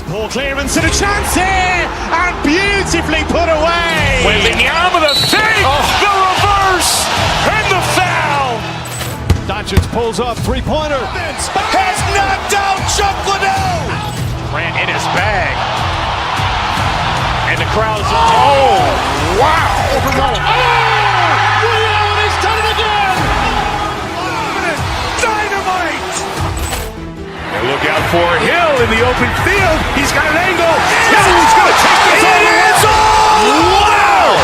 Poor clearance and a chance here, and beautifully put away. Waving the arm of the fake, the reverse, and the foul. Doncic pulls up, three-pointer. Has knocked out Chuck Liddell. Ran in his bag. And the crowd's, oh, wow. Liddell has done it again. Dynamite. And look out for Hill in the open field. He's got an angle. He's going to take this all the way. Wow!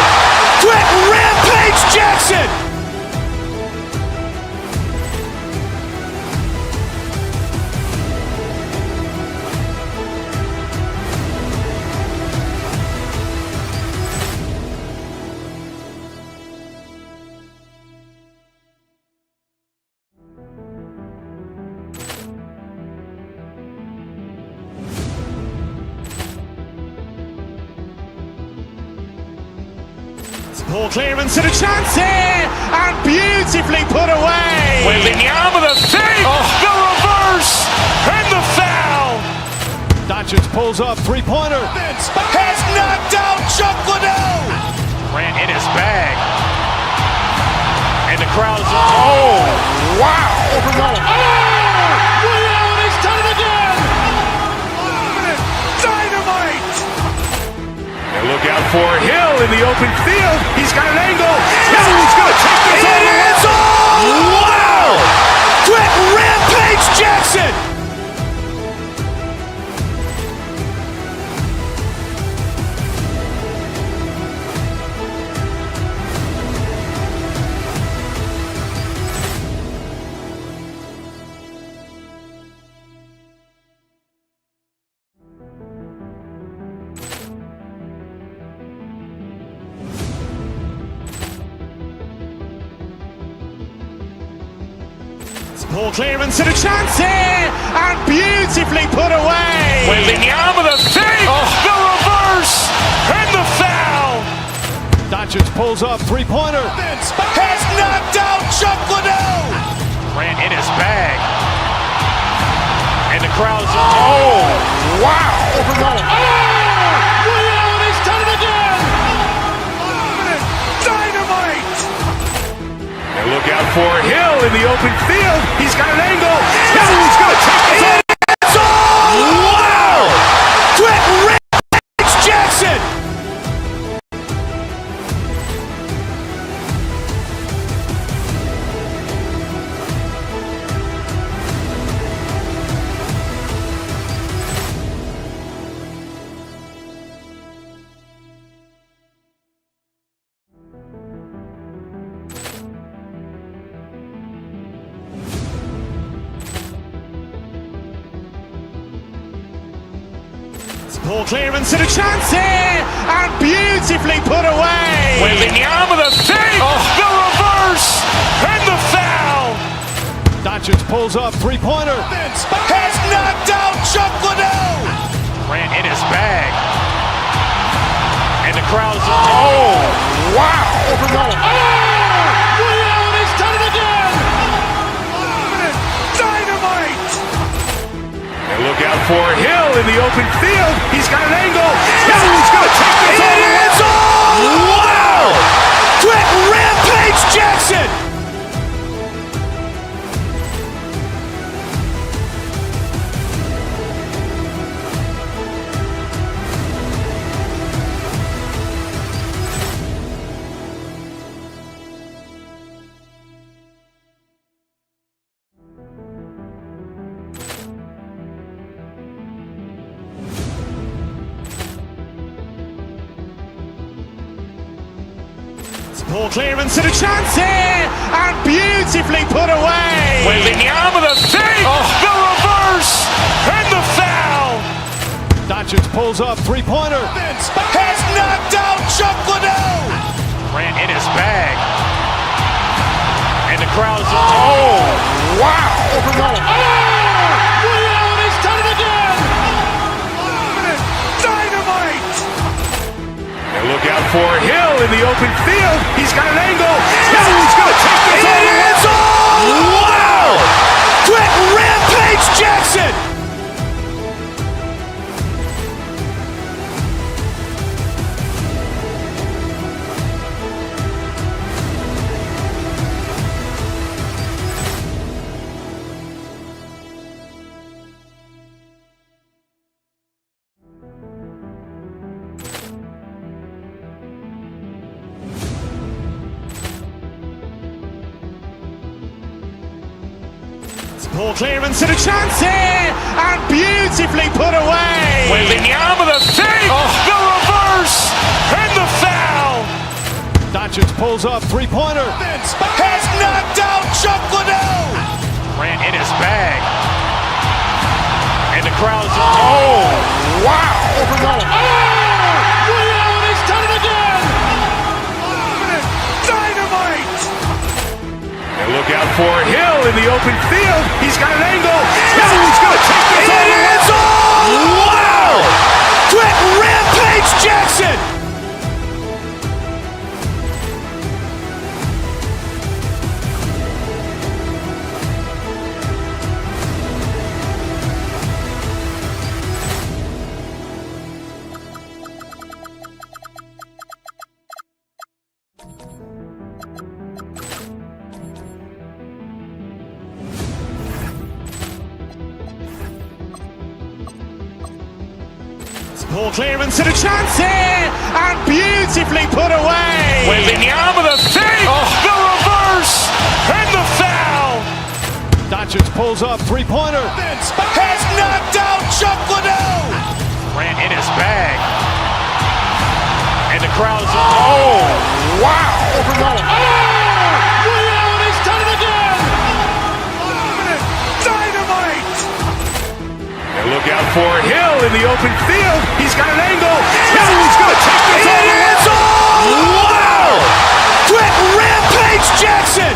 Quick Rampage Jackson. Poor clearance and a chance here, and beautifully put away. Waving the arm of the fake, the reverse, and the foul. Doncic pulls up, three-pointer. Has knocked out Chuck Liddell. Ran in his bag. And the crowd's, oh, wow. Liddell has done it again. Dynamite. And look out for Hill in the open field. He's got an angle. He's going to take this all the way. Wow! Quick Rampage Jackson. Poor clearance and a chance here, and beautifully put away. Waving the arm of the fake, the reverse, and the foul. Doncic pulls up, three-pointer. Has knocked out Chuck Liddell. Ran in his bag. And the crowd's, oh, wow. Liddell has done it again. Dynamite. And look out for Hill in the open field. He's got an angle. He's going to take this all. Wow! Quick Rampage Jackson. Poor clearance and a chance here, and beautifully put away. Waving the arm of the fake, the reverse, and the foul. Doncic pulls up, three-pointer. Has knocked out Chuck Liddell. Ran in his bag. And the crowd's, oh, wow. Liddell has done it again. Dynamite. And look out for Hill in the open field. He's got an angle. He's going to take this all the way. Wow! Quick Rampage Jackson. Poor clearance and a chance here, and beautifully put away. Waving the arm of the fake, the reverse, and the foul. Doncic pulls up, three-pointer. Has knocked out Chuck Liddell. Ran in his bag. And the crowd's, oh, wow. Liddell has done it again. Dynamite. And look out for Hill in the open field. He's got an angle. He's going to take this all the way. Wow! Quick Rampage Jackson. Ball clearance and a chance here, and beautifully put away. Wembanyama the save, the reverse, and the foul. Doncic pulls up, three-pointer. Has knocked out Chuck Liddell. Ran in his bag. And the crowd's wow. He's done it again. Dynamite. And look out for Hill in the open field. He's got an angle. Hill's going to take this all the way. Wow. Trent Rampage Jackson. Ball clearance and a chance here, and beautifully put away. Wembanyama the save, the reverse, and the foul. Doncic pulls up, three-pointer. Has knocked out Chuck Liddell. Ran in his bag. And the crowd's wow. He's done it again. Dynamite. And look out for Hill in the open field. He's got an angle. Hill's going to take this all the way. Wow. Trent Rampage Jackson.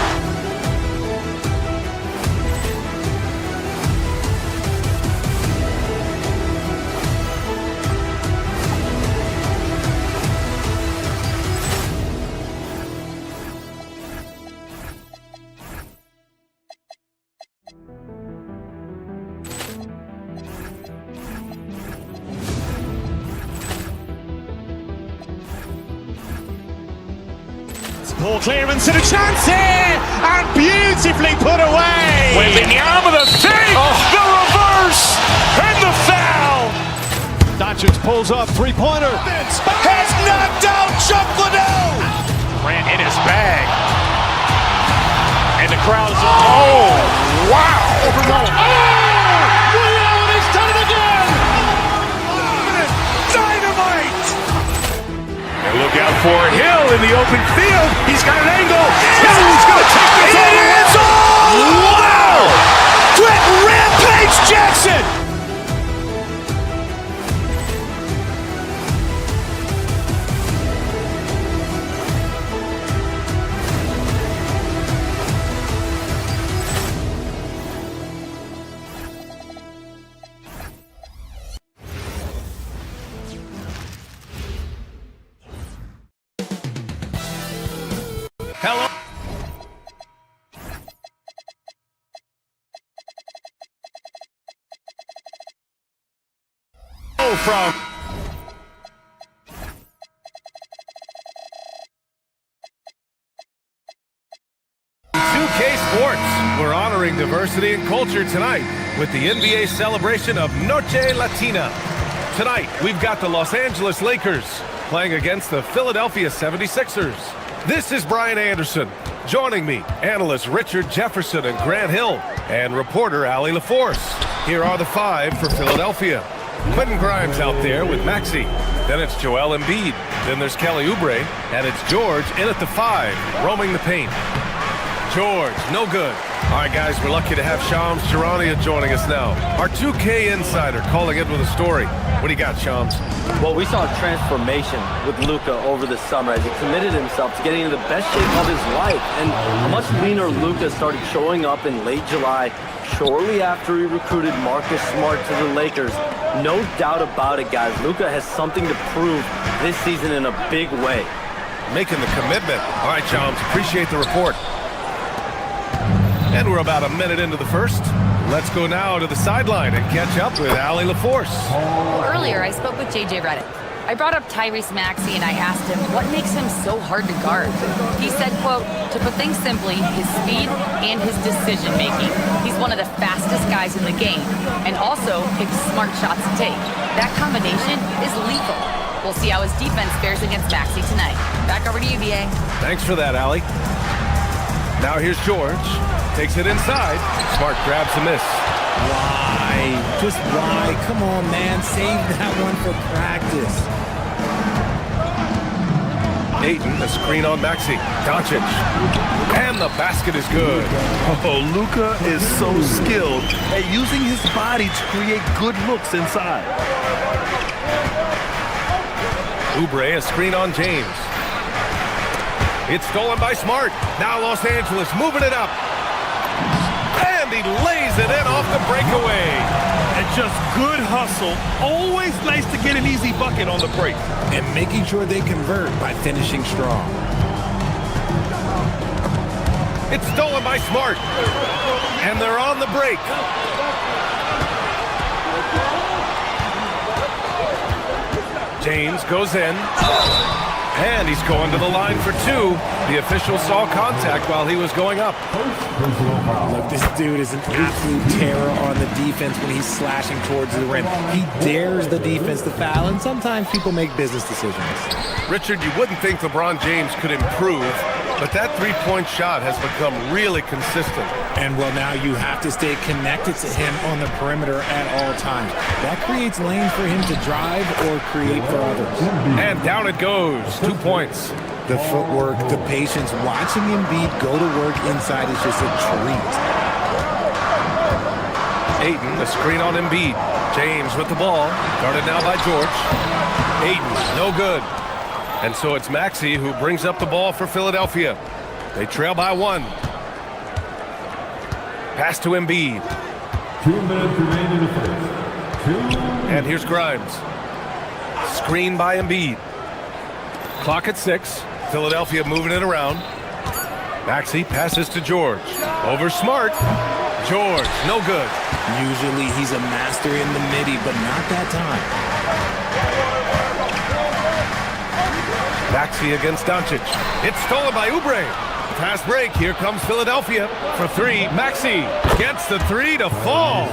Ball clearance and a chance here, and beautifully put away. Wembanyama the save, the reverse, and the foul. Doncic pulls up, three-pointer. Has knocked out Chuck Liddell. Ran in his bag. And the crowd's wow. He's done it again. Dynamite. And look out for Hill in the open field. He's got an angle. Hill's going to take this all the way. Wow. Trent Rampage Jackson. Hello. From 2K Sports. We're honoring diversity and culture tonight with the NBA celebration of Noche Latina. Tonight, we've got the Los Angeles Lakers playing against the Philadelphia 76ers. This is Brian Anderson. Joining me, analysts Richard Jefferson and Grant Hill, and reporter Allie LaForce. Here are the five for Philadelphia. Quentin Grimes out there with Maxey. Then it's Joel Embiid. Then there's Kelly Oubre. And it's George in at the 5, roaming the paint. George, no good. All right, guys, we're lucky to have Shams Charania joining us now. Our 2K insider calling in with a story. What do you got, Shams? Well, we saw a transformation with Luka over the summer as he committed himself to getting into the best shape of his life. And a much leaner Luka started showing up in late July, shortly after he recruited Marcus Smart to the Lakers. No doubt about it, guys. Luka has something to prove this season in a big way. Making the commitment. All right, Shams, appreciate the report. And we're about a minute into the first. Let's go now to the sideline and catch up with Allie LaForce. Well, earlier I spoke with JJ Redick. I brought up Tyrese Maxey and I asked him what makes him so hard to guard. He said, quote, to put things simply, his speed and his decision making. He's one of the fastest guys in the game and also picks smart shots to take. That combination is lethal. We'll see how his defense fares against Maxey tonight. Back over to you, BA. Thanks for that, Allie. Now here's George. Takes it inside. Smart grabs the miss. Why? Just why? Come on, man. Save that one for practice. Ayton, a screen on Maxey. Doncic. And the basket is good. Oh, Luka is so skilled at using his body to create good looks inside. Oubre, a screen on James. It's stolen by Smart. Now Los Angeles moving it up. And he lays it in off the breakaway. And just good hustle. Always nice to get an easy bucket on the break. And making sure they convert by finishing strong. It's stolen by Smart. And they're on the break. James goes in. And he's going to the line for two. The official saw contact while he was going up. Look, this dude is an absolute terror on the defense when he's slashing towards the rim. He dares the defense to foul, and sometimes people make business decisions. Richard, you wouldn't think LeBron James could improve, but that three-point shot has become really consistent. And, well, now you have to stay connected to him on the perimeter at all times. That creates lanes for him to drive or create for others. And down it goes. 2 points. The footwork, the patience, watching Embiid go to work inside is just a treat. Ayton, a screen on Embiid. James with the ball. Guarded now by George. Ayton, no good. And so it's Maxey who brings up the ball for Philadelphia. They trail by 1. Pass to Embiid. 2 minutes remaining in the first. And here's Grimes. Screen by Embiid. Clock at 6. Philadelphia moving it around. Maxey passes to George. Over Smart. George, no good. Usually he's a master in the midi, but not that time. Maxey against Doncic. It's stolen by Oubre. Fast break. Here comes Philadelphia for 3. Maxey gets the 3 to fall.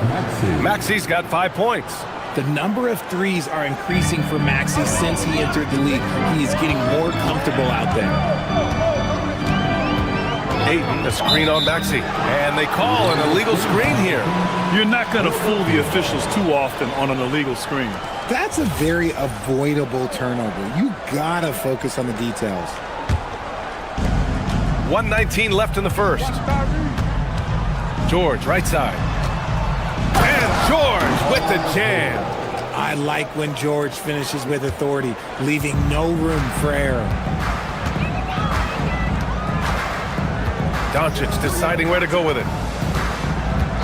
Maxey's got 5 points. The number of threes are increasing for Maxey since he entered the league. He is getting more comfortable out there. Ayton, a screen on Maxey. And they call an illegal screen here. You're not going to fool the officials too often on an illegal screen. That's a very avoidable turnover. You gotta focus on the details. 1:19 left in the first. George, right side. And George with the jam. I like when George finishes with authority, leaving no room for error. Doncic deciding where to go with it.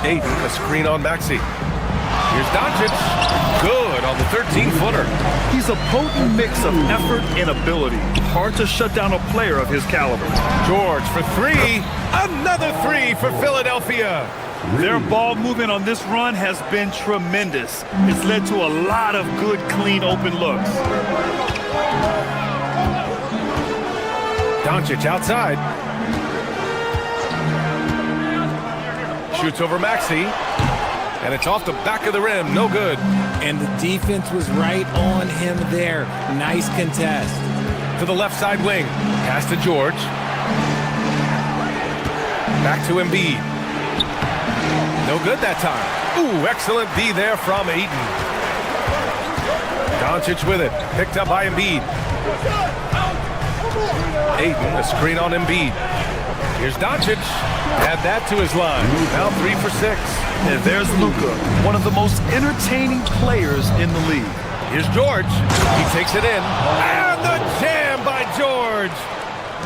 Ayton, a screen on Maxey. Here's Doncic. Good on the 13-footer. He's a potent mix of effort and ability. Hard to shut down a player of his caliber. George for 3. Another 3 for Philadelphia. Their ball movement on this run has been tremendous. It's led to a lot of good, clean, open looks. Doncic outside. Shoots over Maxey. And it's off the back of the rim. No good. And the defense was right on him there. Nice contest. To the left side wing. Pass to George. Back to Embiid. No good that time. Ooh, excellent D there from Ayton. Doncic with it. Picked up by Embiid. Ayton, a screen on Embiid. Here's Doncic. Add that to his line. Now 3 for 6. And there's Luka, one of the most entertaining players in the league. Here's George. He takes it in. And the jam by George.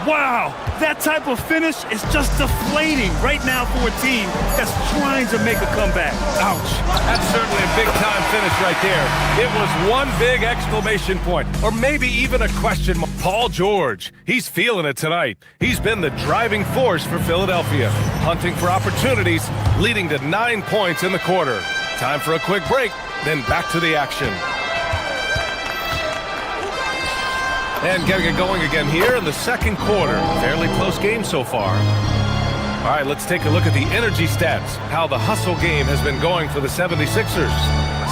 Wow, that type of finish is just deflating right now for a team that's trying to make a comeback. Ouch. That's certainly a big-time finish right there. It was one big exclamation point, or maybe even a question mark. Paul George, he's feeling it tonight. He's been the driving force for Philadelphia, hunting for opportunities, leading to 9 points in the quarter. Time for a quick break, then back to the action. And getting it going again here in the second quarter. Fairly close game so far. All right, let's take a look at the energy stats. How the hustle game has been going for the 76ers.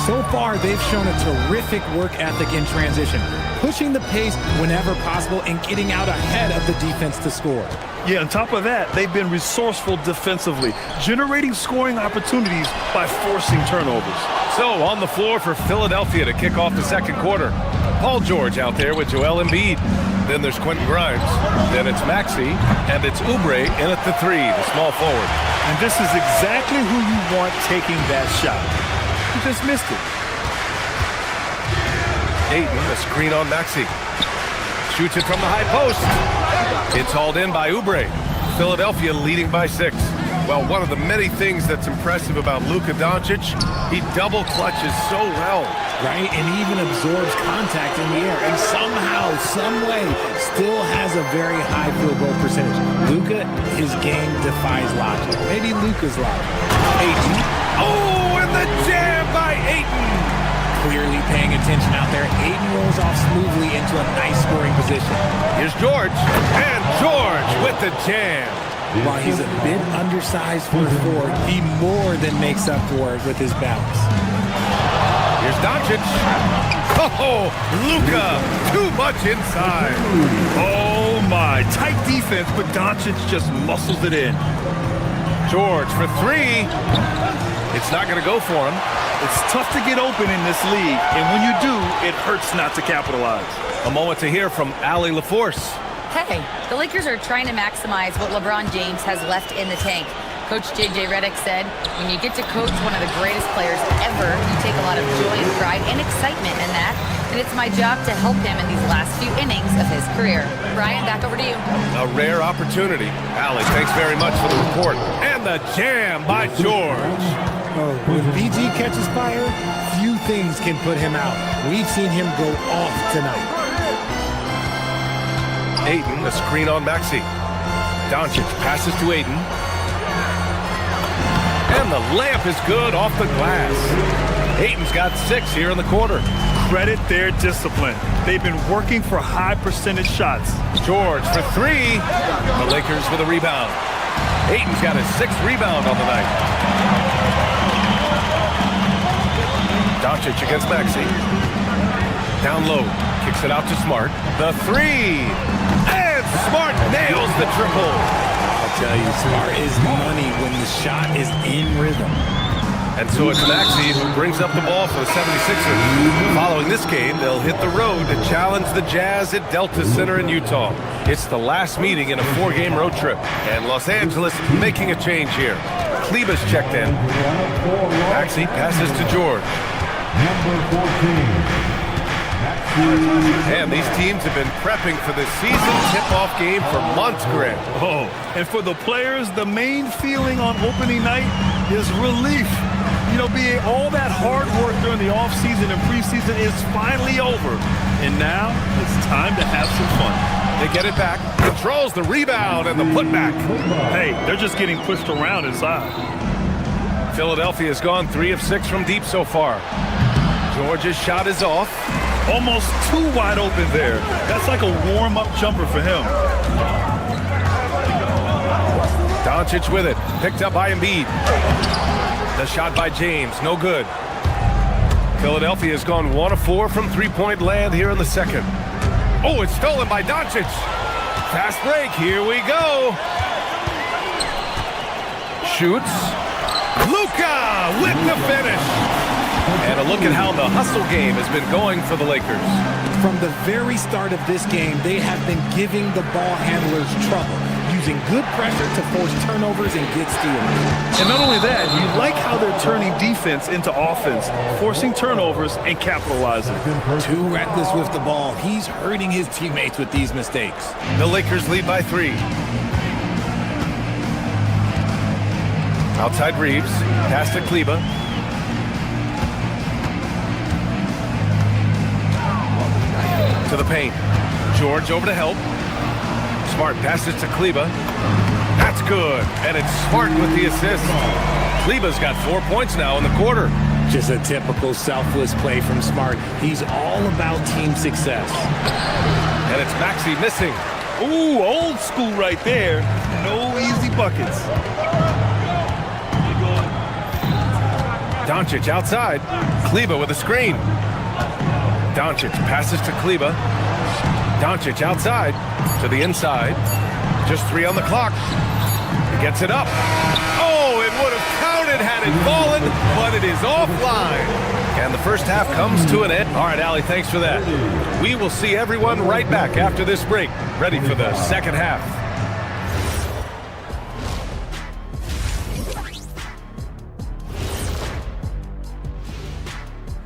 So far, they've shown a terrific work ethic in transition, pushing the pace whenever possible and getting out ahead of the defense to score. Yeah, on top of that, they've been resourceful defensively, generating scoring opportunities by forcing turnovers. So on the floor for Philadelphia to kick off the second quarter. Paul George out there with Joel Embiid. Then there's Quentin Grimes. Then it's Maxey. And it's Oubre in at the three, the small forward. And this is exactly who you want taking that shot. He just missed it. Ayton, a screen on Maxey. Shoots it from the high post. It's hauled in by Oubre. Philadelphia leading by 6. Well, one of the many things that's impressive about Luka Doncic, he double clutches so well. Right, and even absorbs contact in the air, and somehow, some way, still has a very high field goal percentage. Luka, his game defies logic. Maybe Luka's logic. Ayton. Oh, and the jam by Ayton. Clearly paying attention out there. Ayton rolls off smoothly into a nice scoring position. Here's George, and George with the jam. While he's a bit undersized for a forward, he more than makes up for it with his bounce. Here's Doncic. Oh, Luka, too much inside. Oh my, tight defense, but Doncic just muscles it in. George for three. It's not going to go for him. It's tough to get open in this league, and when you do, it hurts not to capitalize. A moment to hear from Allie LaForce. Hey, the Lakers are trying to maximize what LeBron James has left in the tank. Coach J.J. Redick said, when you get to coach one of the greatest players ever, you take a lot of joy and pride and excitement in that, and it's my job to help him in these last few innings of his career. Brian, back over to you. A rare opportunity. Allie, thanks very much for the report. And the jam by George. Oh, when BG catches fire, few things can put him out. We've seen him go off tonight. Ayton, the screen on Maxey. Doncic passes to Ayton. And the layup is good off the glass. Ayton's got 6 here in the quarter. Credit their discipline. They've been working for high percentage shots. George for three. The Lakers with a rebound. Ayton's got his 6th rebound on the night. Doncic against Maxey. Down low. Kicks it out to Smart. The three. And Smart nails the triple. I'll tell you, Smart is money when the shot is in rhythm. And so it's Maxey who brings up the ball for the 76ers. Following this game, they'll hit the road to challenge the Jazz at Delta Center in Utah. It's the last meeting in a 4-game road trip. And Los Angeles making a change here. Kleber's checked in. Maxey passes to George. Number 14. And these teams have been prepping for this season tip-off game for months, Grant. Oh, and for the players, the main feeling on opening night is relief. You know, being all that hard work during the offseason and preseason is finally over. And now it's time to have some fun. They get it back, controls the rebound and the putback. Hey, they're just getting pushed around inside. Philadelphia has gone 3 of 6 from deep so far. George's shot is off. Almost too wide open there. That's like a warm-up jumper for him. Doncic with it. Picked up by Embiid. The shot by James. No good. Philadelphia has gone 1 of 4 from three-point land here in the second. Oh, it's stolen by Doncic. Fast break. Here we go. Shoots. Luka with the finish. And a look at how the hustle game has been going for the Lakers. From the very start of this game, they have been giving the ball handlers trouble, using good pressure to force turnovers and get steals. And not only that, you like how they're turning defense into offense, forcing turnovers and capitalizing. Too reckless with the ball. He's hurting his teammates with these mistakes. The Lakers lead by 3. Outside Reeves, pass to Kleber. To the paint. George over to help. Smart passes to Kleber. That's good. And it's Smart with the assist. Kleber's got 4 points now in the quarter. Just a typical selfless play from Smart. He's all about team success. And it's Maxey missing. Ooh, old school right there. No easy buckets. Doncic outside. Kleba with a screen. Doncic passes to Kleba. Doncic outside to the inside. Just 3 on the clock. He gets it up. Oh, it would have counted had it fallen, but it is offline. And the first half comes to an end. All right, Allie, thanks for that. We will see everyone right back after this break, ready for the second half.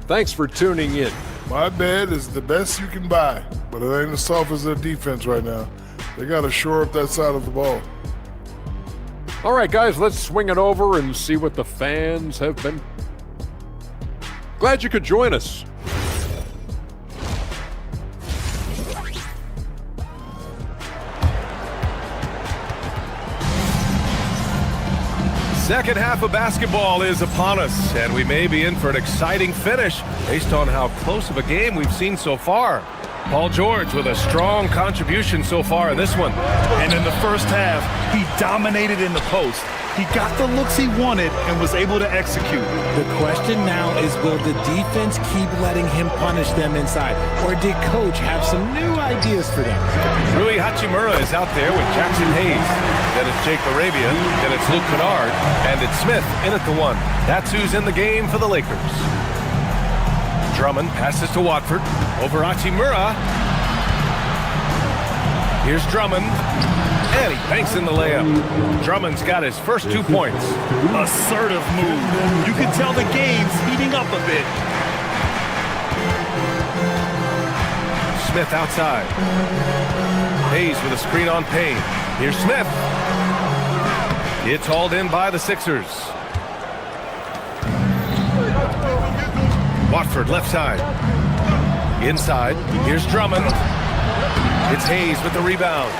Thanks for tuning in. My bed is the best you can buy, but it ain't as soft as their defense right now. They got to shore up that side of the ball. All right, guys, let's swing it over and see what the fans have been. Glad you could join us. Second half of basketball is upon us, and we may be in for an exciting finish based on how close of a game we've seen so far. Paul George with a strong contribution so far in this one. And in the first half, he dominated in the post. He got the looks he wanted and was able to execute. The question now is, will the defense keep letting him punish them inside? Or did Coach have some new ideas for them? Rui Hachimura is out there with Jackson Hayes. Then it's Jake Arabia. Then it's Luke Kennard. And it's Smith in at the 1. That's who's in the game for the Lakers. Drummond passes to Watford. Over Hachimura. Here's Drummond. And he banks in the layup. Drummond's got his first 2 points. Assertive move. You can tell the game's heating up a bit. Smith outside. Hayes with a screen on Payne. Here's Smith. It's hauled in by the Sixers. Watford left side. Inside. Here's Drummond. It's Hayes with the rebound.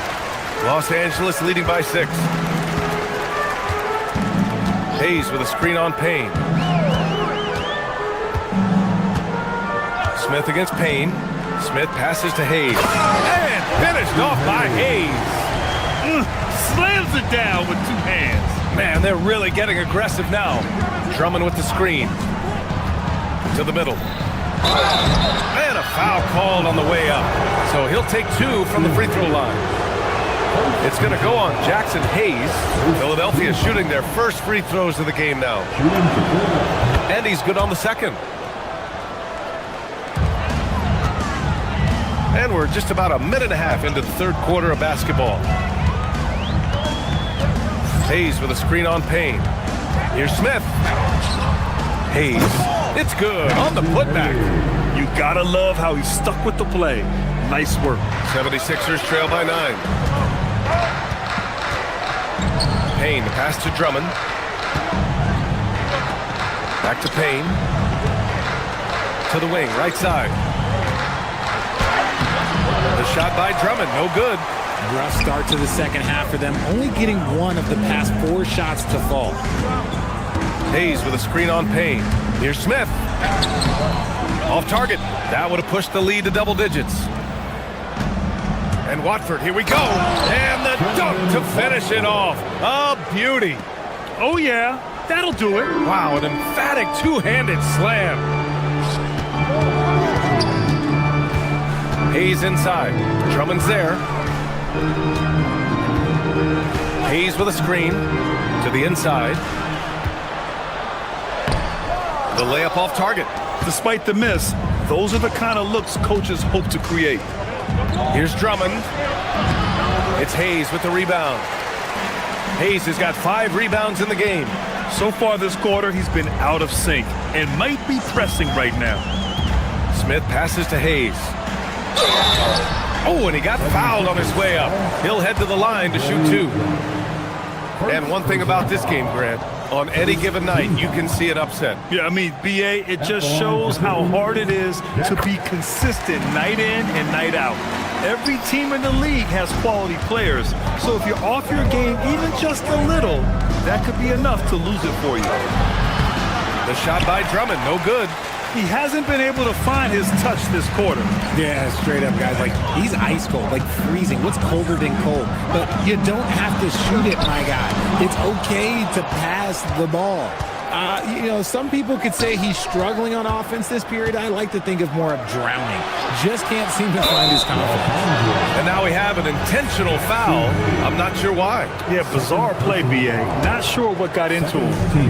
Los Angeles leading by 6. Hayes with a screen on Payne. Smith against Payne. Smith passes to Hayes. And finished off by Hayes. Slams it down with 2 hands. Man, they're really getting aggressive now. Drummond with the screen. To the middle. And a foul called on the way up. So he'll take 2 from the free throw line. It's going to go on Jackson Hayes. Philadelphia shooting their first free throws of the game now. And he's good on the second. And we're just about a minute and a half into the third quarter of basketball. Hayes with a screen on Payne. Here's Smith. Hayes. It's good on the putback. You gotta love how he stuck with the play. Nice work. 76ers trail by 9. Payne, the pass to Drummond. Back to Payne. To the wing, right side. The shot by Drummond, no good. Rough start to the second half for them, only getting 1 of the past 4 shots to fall. Hayes with a screen on Payne. Here's Smith. Off target. That would have pushed the lead to double digits. And Watford, here we go. And the dunk to finish it off. A beauty. Oh yeah, that'll do it. Wow, an emphatic 2-handed slam. Hayes inside. Drummond's there. Hayes with a screen to the inside. The layup off target. Despite the miss, those are the kind of looks coaches hope to create. Here's Drummond. It's Hayes with the rebound. Hayes has got 5 rebounds in the game. So far this quarter, he's been out of sync and might be pressing right now. Smith passes to Hayes. Oh, and he got fouled on his way up. He'll head to the line to shoot 2. And one thing about this game, Grant, on any given night, you can see an upset. Yeah, I mean, BA, it just shows how hard it is to be consistent night in and night out. Every team in the league has quality players, so if you're off your game even just a little, that could be enough to lose it for you. The shot by Drummond, no good. He hasn't been able to find his touch this quarter. Yeah, straight up, guys. Like, he's ice cold, like freezing. What's colder than cold? But you don't have to shoot it, my guy. It's okay to pass the ball. You know, some people could say he's struggling on offense this period. I like to think of more of drowning. Just can't seem to find his confidence. And now we have an intentional foul. I'm not sure why. Yeah, bizarre play, B.A. Not sure what got into him.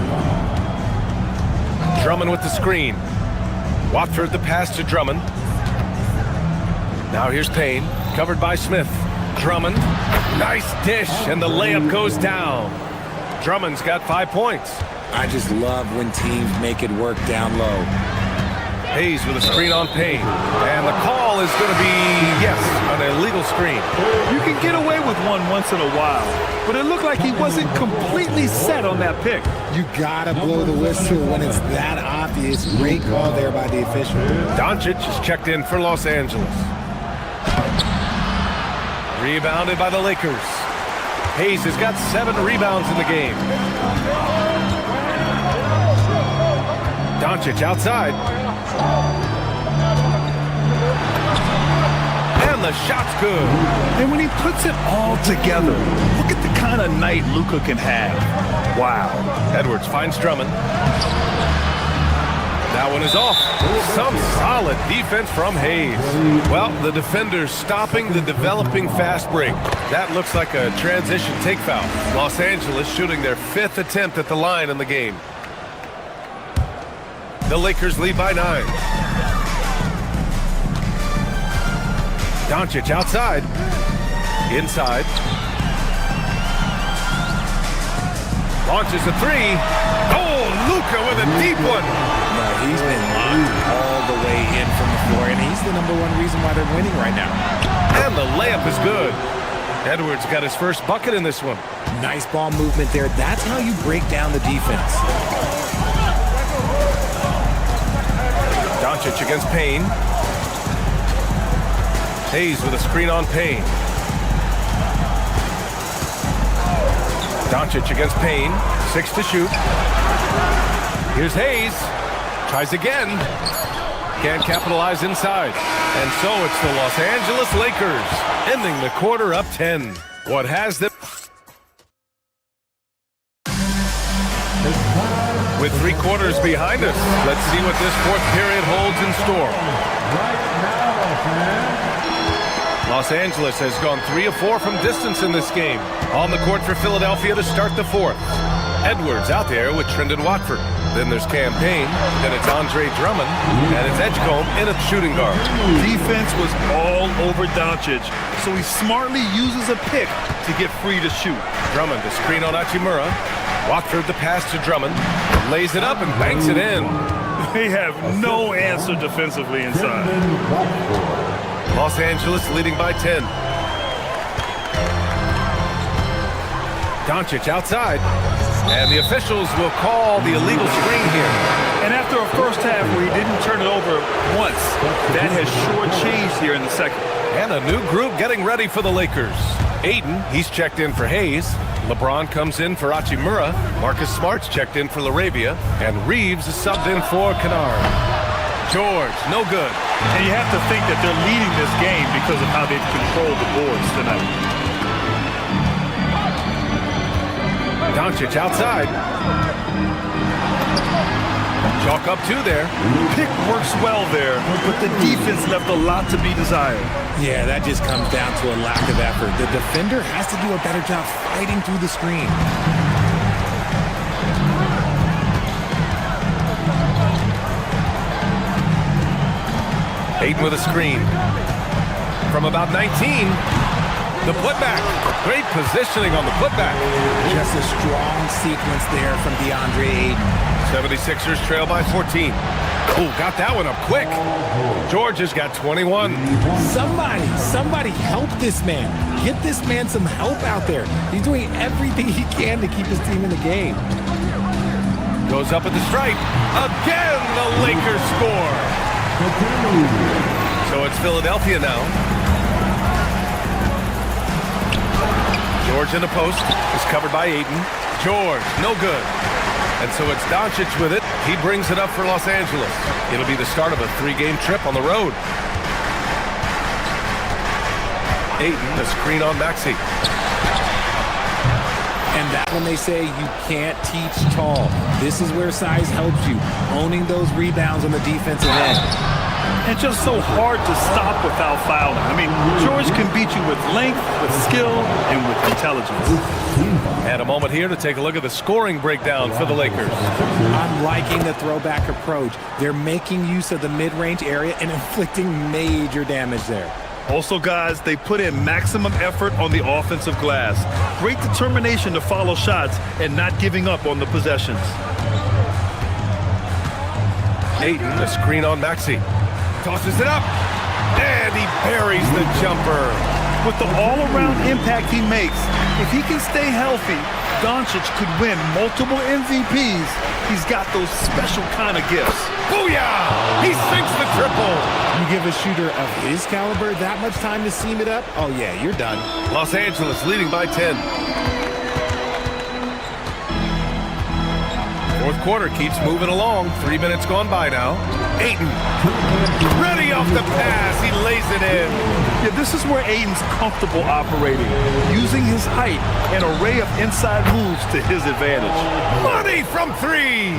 Drummond with the screen. Watford the pass to Drummond. Now here's Payne, covered by Smith. Drummond, nice dish, and the layup goes down. Drummond's got 5 points. I just love when teams make it work down low. Hayes with a screen on Payne. And the call is going to be, yes, an illegal screen. You can get away with one once in a while, but it looked like he wasn't completely set on that pick. You gotta blow the whistle when it's that obvious. Great call there by the official. Doncic is checked in for Los Angeles. Rebounded by the Lakers. Hayes has got 7 rebounds in the game. Doncic outside. And the shot's good. And when he puts it all together, look at the kind of night Luka can have. Wow. Edwards finds Drummond. That one is off. Some solid defense from Hayes. Well, the defender's stopping the developing fast break. That looks like a transition take foul. Los Angeles shooting their 5th attempt at the line in the game. The Lakers lead by 9. Doncic outside. Inside. Launches a 3. Oh, Luka with a deep one. No, he's been locked all the way in from the floor, and he's the #1 reason why they're winning right now. And the layup is good. Edwards got his first bucket in this one. Nice ball movement there. That's how you break down the defense. Doncic against Payne. Hayes with a screen on Payne. Doncic against Payne. 6 to shoot. Here's Hayes. Tries again. Can't capitalize inside. And so it's the Los Angeles Lakers ending the quarter up 10. What has them? With 3 quarters behind us, let's see what this 4th period holds in store. Los Angeles has gone 3 of 4 from distance in this game. On the court for Philadelphia to start the 4th. Edwards out there with Trendon Watford. Then there's Cam Payne. Then it's Andre Drummond. And it's Edgecombe in a shooting guard. Defense was all over Doncic, so he smartly uses a pick to get free to shoot. Drummond to screen on Hachimura. Watford the pass to Drummond. Lays it up and banks it in. They have no answer defensively inside. Los Angeles leading by 10. Doncic outside. And the officials will call the illegal screen here. And after a first half where he didn't turn it over once, that has sure changed here in the second. And a new group getting ready for the Lakers. Aiden, he's checked in for Hayes. LeBron comes in for Hachimura. Marcus Smart's checked in for LaRavia. And Reeves is subbed in for Kennard. George, no good. And you have to think that they're leading this game because of how they've controlled the boards tonight. Doncic outside. Chalk up 2 there. Pick works well there, but the defense left a lot to be desired. Yeah, that just comes down to a lack of effort. The defender has to do a better job fighting through the screen. Aiden with a screen. From about 19, the putback. Great positioning on the putback. Just a strong sequence there from DeAndre Aiden. 76ers trail by 14. Oh, got that one up quick. George has got 21. Somebody help this man. Get this man some help out there. He's doing everything he can to keep his team in the game. Goes up at the stripe. Again, the Lakers score. So it's Philadelphia now. George in the post is covered by Aiden. George, no good. And so it's Doncic with it. He brings it up for Los Angeles. It'll be the start of a 3-game trip on the road. Aiden, the screen on Maxey. And that's when they say you can't teach tall. This is where size helps you, owning those rebounds on the defensive end. And just so hard to stop without fouling. I mean, George can beat you with length, with skill, and with intelligence. And a moment here to take a look at the scoring breakdown for the Lakers. I'm liking the throwback approach. They're making use of the mid-range area and inflicting major damage there. Also, guys, they put in maximum effort on the offensive glass. Great determination to follow shots and not giving up on the possessions. Ayton, a screen on Maxey. Tosses it up, and he buries the jumper. With the all-around impact he makes, if he can stay healthy, Doncic could win multiple MVPs. He's got those special kind of gifts. Booyah! He sinks the triple. You give a shooter of his caliber that much time to seam it up, oh yeah, you're done. Los Angeles leading by 10. Fourth quarter keeps moving along. 3 minutes gone by now. Ayton, ready off the pass. He lays it in. Yeah, this is where Ayton's comfortable operating, using his height and array of inside moves to his advantage. Money from three.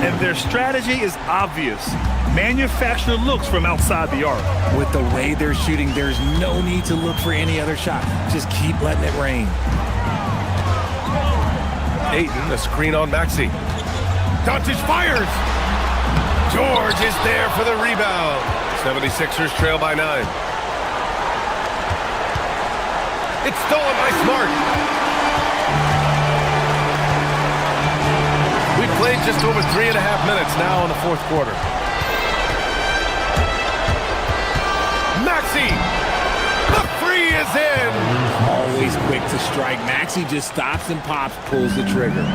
And their strategy is obvious. Manufacture looks from outside the arc. With the way they're shooting, there's no need to look for any other shot. Just keep letting it rain. Ayton, a screen on Maxey. Doncic fires. George is there for the rebound. 76ers trail by 9. It's stolen by Smart. We've played just over 3.5 minutes now in the fourth quarter. Maxey, the three is in. Always quick to strike. Maxey just stops and pops, pulls the trigger.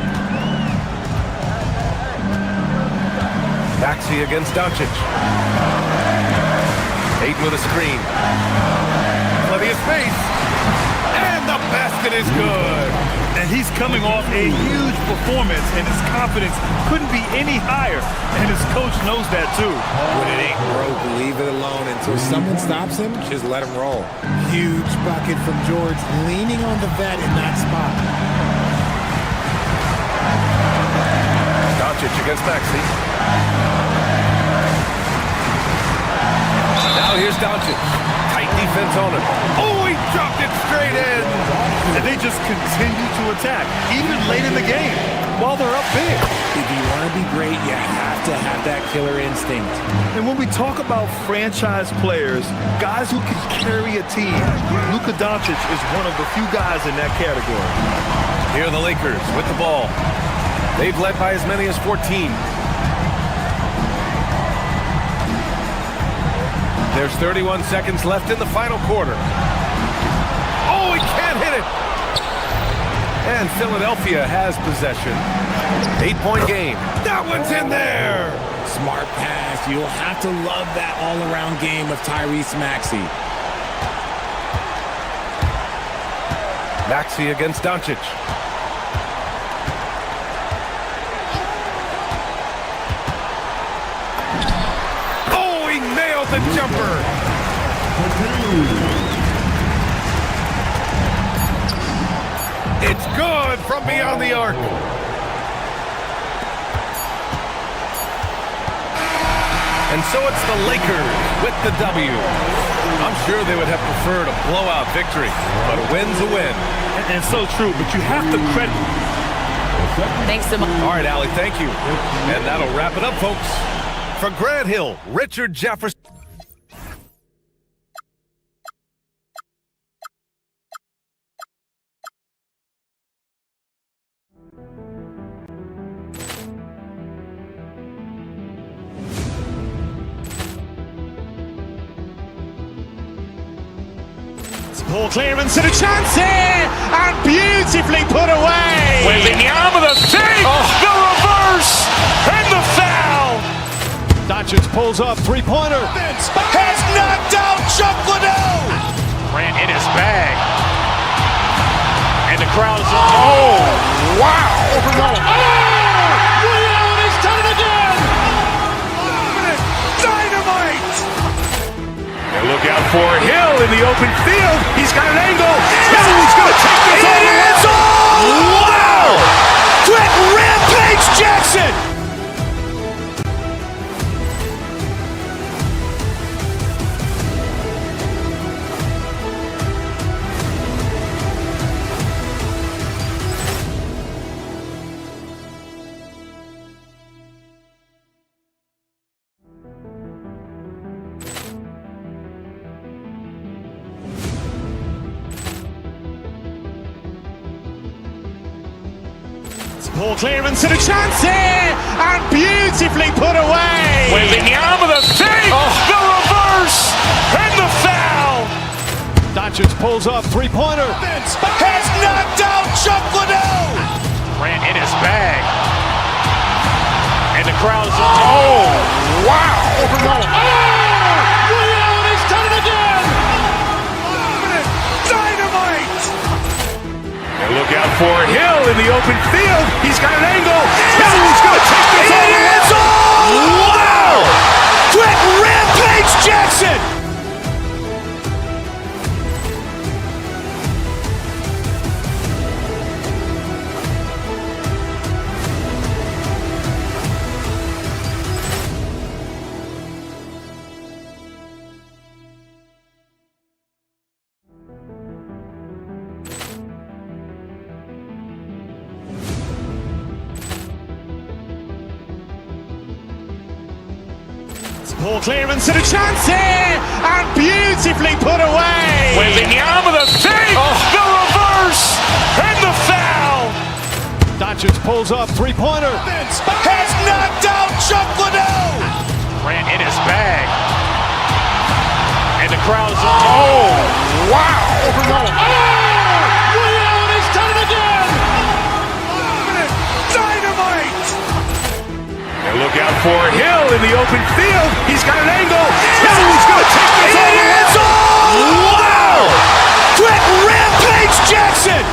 Maxey against Doncic. Ayton with a screen. Plenty of space. And the basket is good. And he's coming off a huge performance, and his confidence couldn't be any higher. And his coach knows that too. When it ain't broke, leave it alone. Until someone stops him, just let him roll. Huge bucket from George, leaning on the vet in that spot. Doncic against Maxey. Now here's Doncic. Tight defense on him. Oh, he dropped it straight in. And they just continue to attack, even late in the game, while they're up big. If you want to be great, you have to have that killer instinct. And when we talk about franchise players, guys who can carry a team, Luka Doncic is one of the few guys in that category. Here are the Lakers with the ball. They've led by as many as 14. There's 31 seconds left in the final quarter. Oh, he can't hit it. And Philadelphia has possession. 8-point game. That one's in there. Smart pass. You'll have to love that all-around game of Tyrese Maxey. Maxey against Doncic. Oh, he nailed the jumper. It's good from beyond the arc. And so it's the Lakers with the W. I'm sure they would have preferred a blowout victory, but a win's a win. And so true, but you have to credit. Thanks so much. All right, Allie, thank you. And that'll wrap it up, folks. For Grant Hill, Richard Jefferson. Poor clearance and a chance here, and beautifully put away. With the arm of the fake, the reverse, and the foul. Doncic pulls up, three-pointer. Has knocked out Chuck Liddell. Ran in his bag. And the crowd is, oh, wow. Leon has done it again. Dynamite. And look out for Hill in the open field. He's got an angle. He's going to take this all the way. Wow. Jackson! Poor clearance and a chance here, and beautifully put away. Waving the arm of the fake, the reverse, and the foul. Doncic pulls up, three-pointer. Has knocked out Chuck Liddell. Ran in his bag. And the crowd's, oh, wow. He's done it again. Dynamite. And look out for Hill in the open field. He's got an angle. He's going to take this all the way. Wow! Quick Rampage Jackson. Poor clearance and a chance here, and beautifully put away. Waving the arm of the fake, the reverse, and the foul. Doncic pulls up, three-pointer. Has knocked out Chuck Liddell. Ran in his bag. And the crowd's, oh, wow. He's done it again. Dynamite. And look out for Hill in the open field. He's got an angle. He's going to take this all the way. Wow! Quick Rampage Jackson.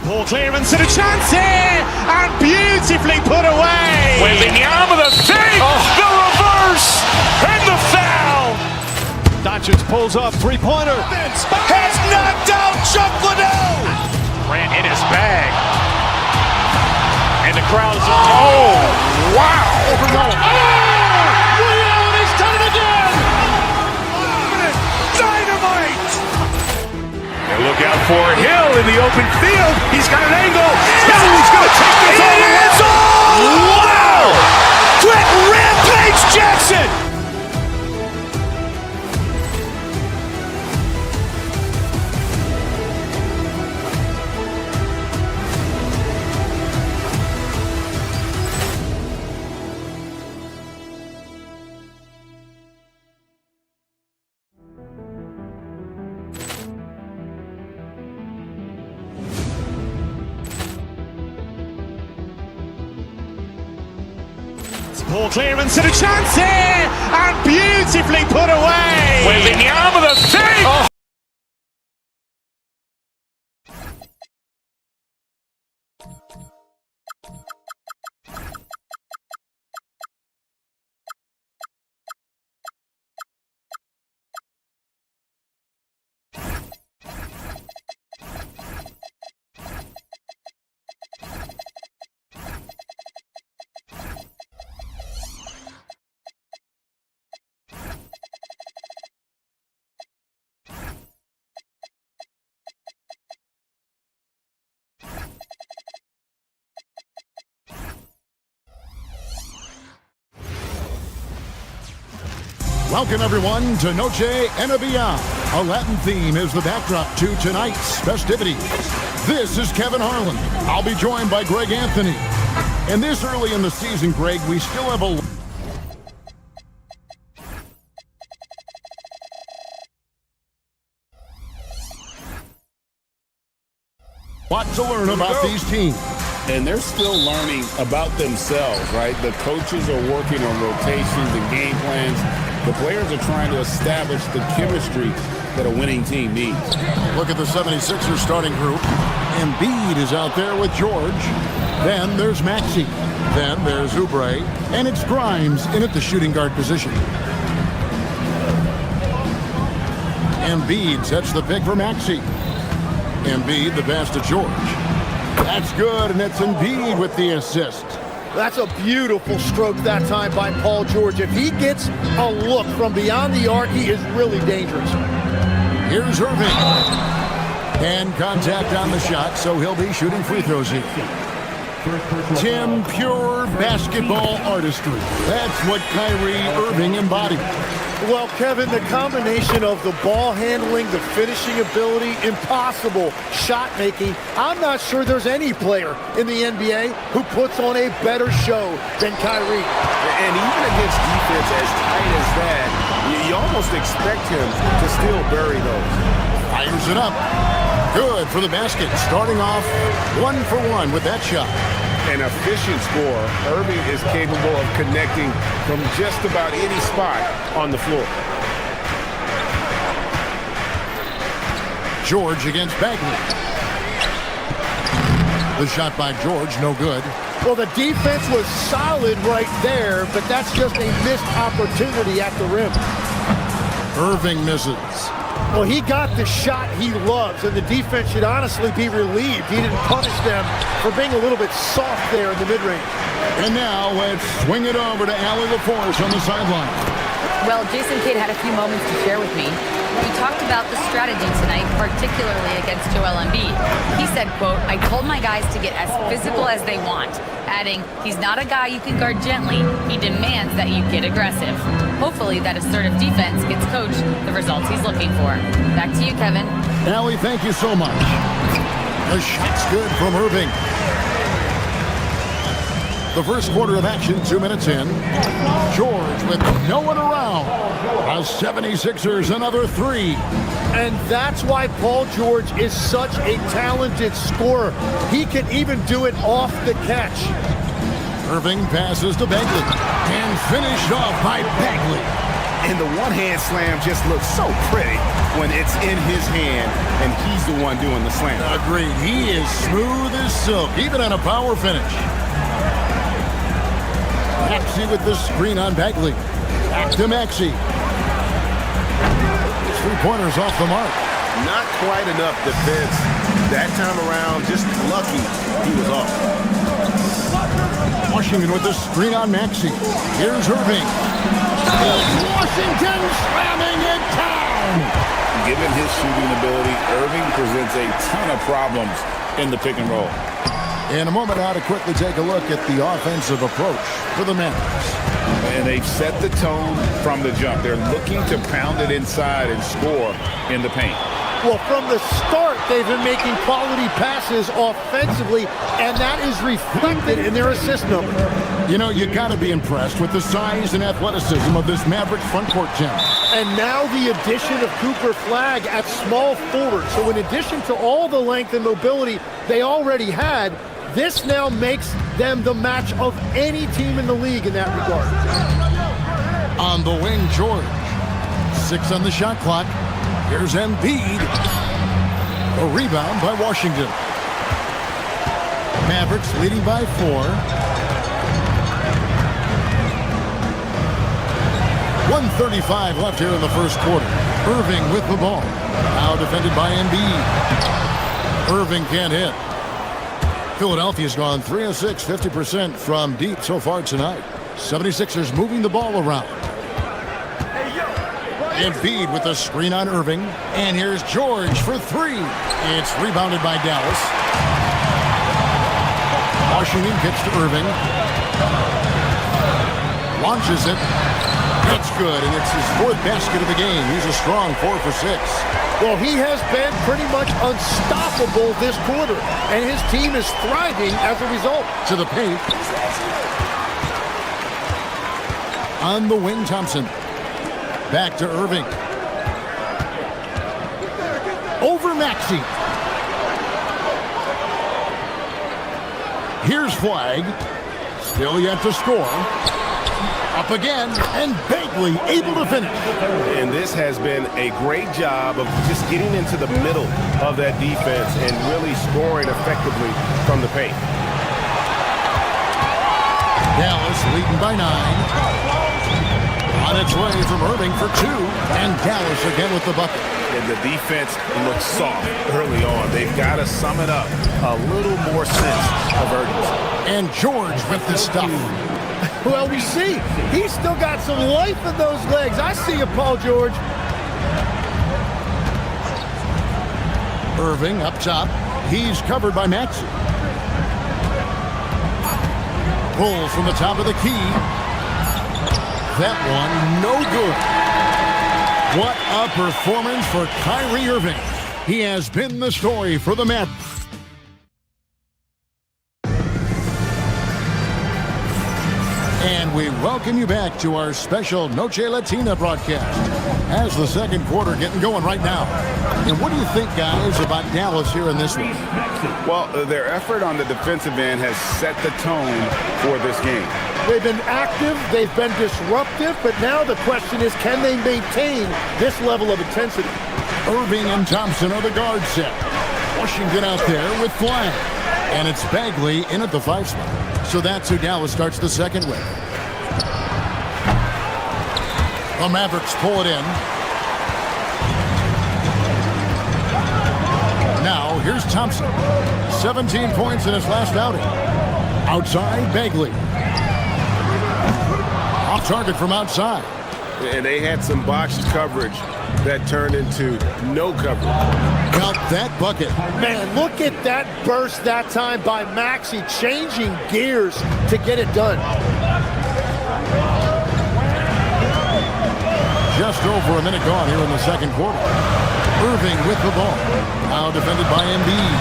Poor clearance and a chance here, and beautifully put away. Waving the arm of the fake, the reverse, and the foul. Doncic pulls up, three-pointer. Has knocked out Chuck Liddell. Ran in his bag. And the crowd's, oh, wow. He's done it again. Dynamite. And look out for Hill in the open field. He's got an angle. He's going to take this all the way. Wow! Quick Rampage Jackson. Poor clearance and a chance here, and beautifully put away. Waving the arm of the fake. Welcome, everyone, to Noche Enabia. A Latin theme is the backdrop to tonight's festivities. This is Kevin Harlan. I'll be joined by Greg Anthony. And this early in the season, Greg, we still have a lot to learn about these teams. and they're still learning about themselves, right? The coaches are working on rotations and game plans. The players are trying to establish the chemistry that a winning team needs. Look at the 76ers starting group. Embiid is out there with George. Then there's Maxey. Then there's Oubre. And it's Grimes in at the shooting guard position. Embiid sets the pick for Maxey. Embiid the pass to George. That's good, and it's Embiid with the assist. That's a beautiful stroke that time by Paul George. If he gets a look from beyond the arc, he is really dangerous. Here's Irving. And contact on the shot, so he'll be shooting free throws here. Tim, pure basketball artistry. That's what Kyrie Irving embodied. Well, Kevin, the combination of the ball handling, the finishing ability, impossible shot making. I'm not sure there's any player in the NBA who puts on a better show than Kyrie. And even against defense as tight as that, you almost expect him to still bury those. Fires it up. Good for the basket. Starting off 1 for 1 with that shot. An efficient scorer, Irving is capable of connecting from just about any spot on the floor. George against Bagley. The shot by George, no good. Well, the defense was solid right there, but that's just a missed opportunity at the rim. Irving misses. Well, he got the shot he loves, and the defense should honestly be relieved. He didn't punish them for being a little bit soft there in the mid-range. And now let's swing it over to Allie LaForce on the sideline. Well, Jason Kidd had a few moments to share with me. We talked about the strategy tonight, particularly against Joel Embiid. He said, quote, "I told my guys to get as physical as they want," adding, "He's not a guy you can guard gently. He demands that you get aggressive." Hopefully that assertive defense gets Coach the results he's looking for. Back to you, Kevin. Allie, thank you so much. The shot's good from Irving. The first quarter of action, 2 minutes in. George with no one around. The 76ers another three. And that's why Paul George is such a talented scorer. He can even do it off the catch. Irving passes to Bagley. And finished off by Bagley. And the one-hand slam just looks so pretty when it's in his hand and he's the one doing the slam. Agreed. He is smooth as silk, even on a power finish. Maxey with the screen on Bagley. Back to Maxey. 3-pointers off the mark. Not quite enough defense that time around. Just lucky he was off. Washington with the screen on Maxey. Here's Irving. Washington slamming it down. Given his shooting ability, Irving presents a ton of problems in the pick and roll. In a moment now to quickly take a look at the offensive approach for the Mavericks. And they've set the tone from the jump. They're looking to pound it inside and score in the paint. Well, from the start, they've been making quality passes offensively, and that is reflected in their assist number. You know, you got to be impressed with the size and athleticism of this Maverick front court gem. And now the addition of Cooper Flagg at small forward. So in addition to all the length and mobility they already had, this now makes them the match of any team in the league in that regard. On the wing, George. 6 on the shot clock. Here's Embiid. A rebound by Washington. Mavericks leading by 4. 1:35 left here in the first quarter. Irving with the ball. Now defended by Embiid. Irving can't hit. Philadelphia's gone 3 of 6, 50% from deep so far tonight. 76ers moving the ball around. Embiid with the screen on Irving. And here's George for 3. It's rebounded by Dallas. Washington kicks to Irving. Launches it. It's good, and it's his 4th basket of the game. He's a strong 4 for 6. Well, he has been pretty much unstoppable this quarter, and his team is thriving as a result. To the paint. On the wing, Thompson. Back to Irving. Over Maxey. Here's Flag. Still yet to score. Up again, and Bagley able to finish. And this has been a great job of just getting into the middle of that defense and really scoring effectively from the paint. Dallas leading by 9. On its way from Irving for 2, and Dallas again with the bucket. And the defense looks soft early on. They've got to sum it up a little more sense of urgency. And George with the stuff. Well, we see he's still got some life in those legs. I see you, Paul George. Irving up top. He's covered by Maxey. Pulls from the top of the key. That one, no good. What a performance for Kyrie Irving. He has been the story for the Mavericks. And we welcome you back to our special Noche Latina broadcast. As the second quarter getting going right now. And what do you think, guys, about Dallas here in this one? Well, their effort on the defensive end has set the tone for this game. They've been active, they've been disruptive, but now the question is, can they maintain this level of intensity? Irving and Thompson are the guard set. Washington out there with Flag. And it's Bagley in at the 5 spot. So that's who Dallas starts the second with. The Mavericks pull it in. Now, here's Thompson. 17 points in his last outing. Outside, Bagley. Off target from outside. And they had some box coverage that turned into no coverage. Got that bucket. Man, look at that burst that time by Maxey, changing gears to get it done. Just over a minute gone here in the second quarter. Irving with the ball. Now defended by Embiid.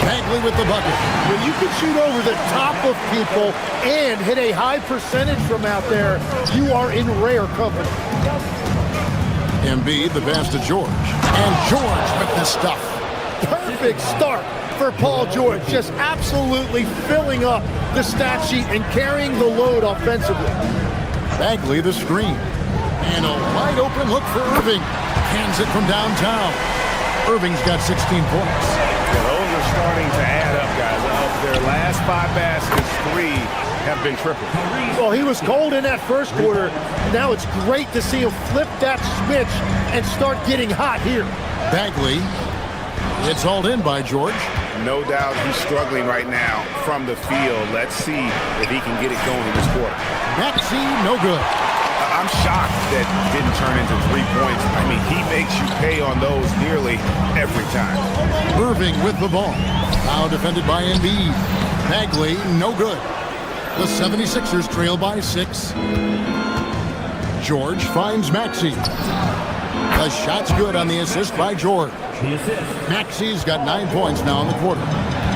Bagley with the bucket. When you can shoot over the top of people and hit a high percentage from out there, you are in rare company. Embiid, the pass to George. And George with the stuff. Perfect start for Paul George. Just absolutely filling up the stat sheet and carrying the load offensively. Bagley the screen. And a wide open look for Irving. Hands it from downtown. Irving's got 16 points. Well, those are starting to add up, guys. Of their last 5 baskets, 3 have been triple. Well, he was cold in that first quarter. Now it's great to see him flip that switch and start getting hot here. Bagley. It's hauled in by George. No doubt he's struggling right now from the field. Let's see if he can get it going in this quarter. Maxey, no good. I'm shocked that didn't turn into 3 points. I mean, he makes you pay on those nearly every time. Irving with the ball. Now defended by Embiid. Bagley, no good. The 76ers trail by 6. George finds Maxey. The shot's good on the assist by George. Maxey's got 9 points now in the quarter.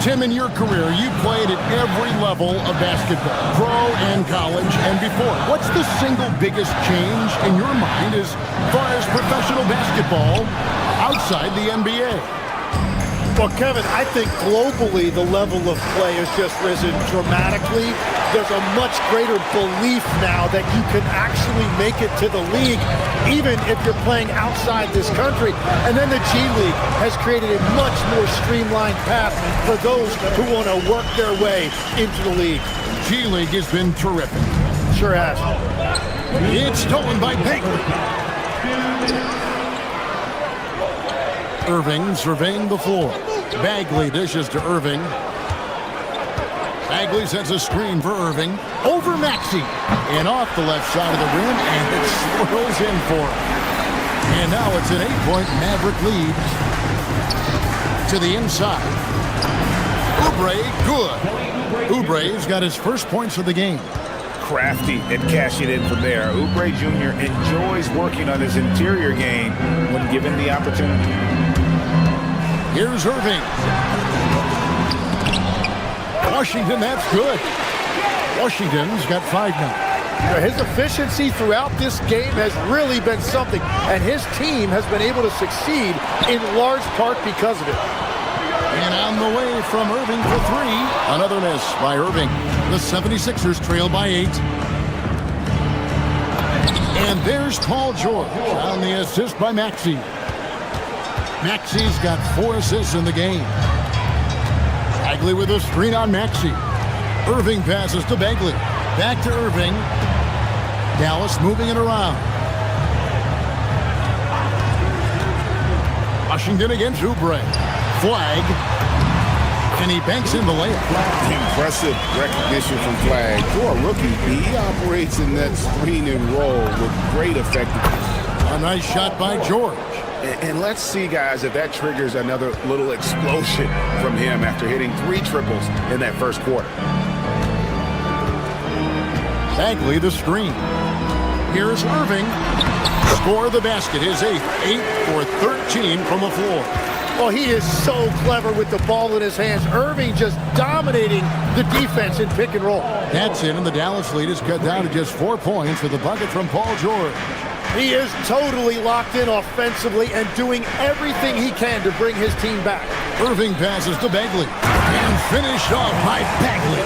Tim, in your career, you played at every level of basketball, pro and college and before. What's the single biggest change in your mind as far as professional basketball outside the NBA? Well, Kevin, I think globally the level of play has just risen dramatically. There's a much greater belief now that you can actually make it to the league, even if you're playing outside this country. And then the G League has created a much more streamlined path for those who want to work their way into the league. G League has been terrific. Sure has. It's stolen by Bagley. Irving surveying the floor. Bagley dishes to Irving. Bagley sets a screen for Irving. Over Maxey. And off the left side of the rim, and it swirls in for him. And now it's an 8-point Maverick lead. To the inside. Oubre, good. Oubre's got his first points of the game. Crafty at cashing in from there. Oubre Jr. enjoys working on his interior game when given the opportunity. Here's Irving. Washington, that's good. Washington's got 5 now. His efficiency throughout this game has really been something, and his team has been able to succeed in large part because of it. And on the way from Irving for three. Another miss by Irving. The 76ers trail by 8. And there's Paul George on the assist by Maxey. Maxey's got 4 assists in the game. Bagley with a screen on Maxey. Irving passes to Bagley. Back to Irving. Dallas moving it around. Washington against Oubre. Flag. And he banks in the layup. Impressive recognition from Flag. For a rookie, he operates in that screen and roll with great effectiveness. A nice shot by George. And let's see, guys, if that triggers another little explosion from him after hitting 3 triples in that first quarter. Bagley the screen. Here's Irving. Score the basket. His 8th. 8 for 13 from the floor. Oh, he is so clever with the ball in his hands. Irving just dominating the defense in pick and roll. That's it, and the Dallas lead is cut down to just 4 points with a bucket from Paul George. He is totally locked in offensively and doing everything he can to bring his team back. Irving passes to Bagley and finished off by Bagley.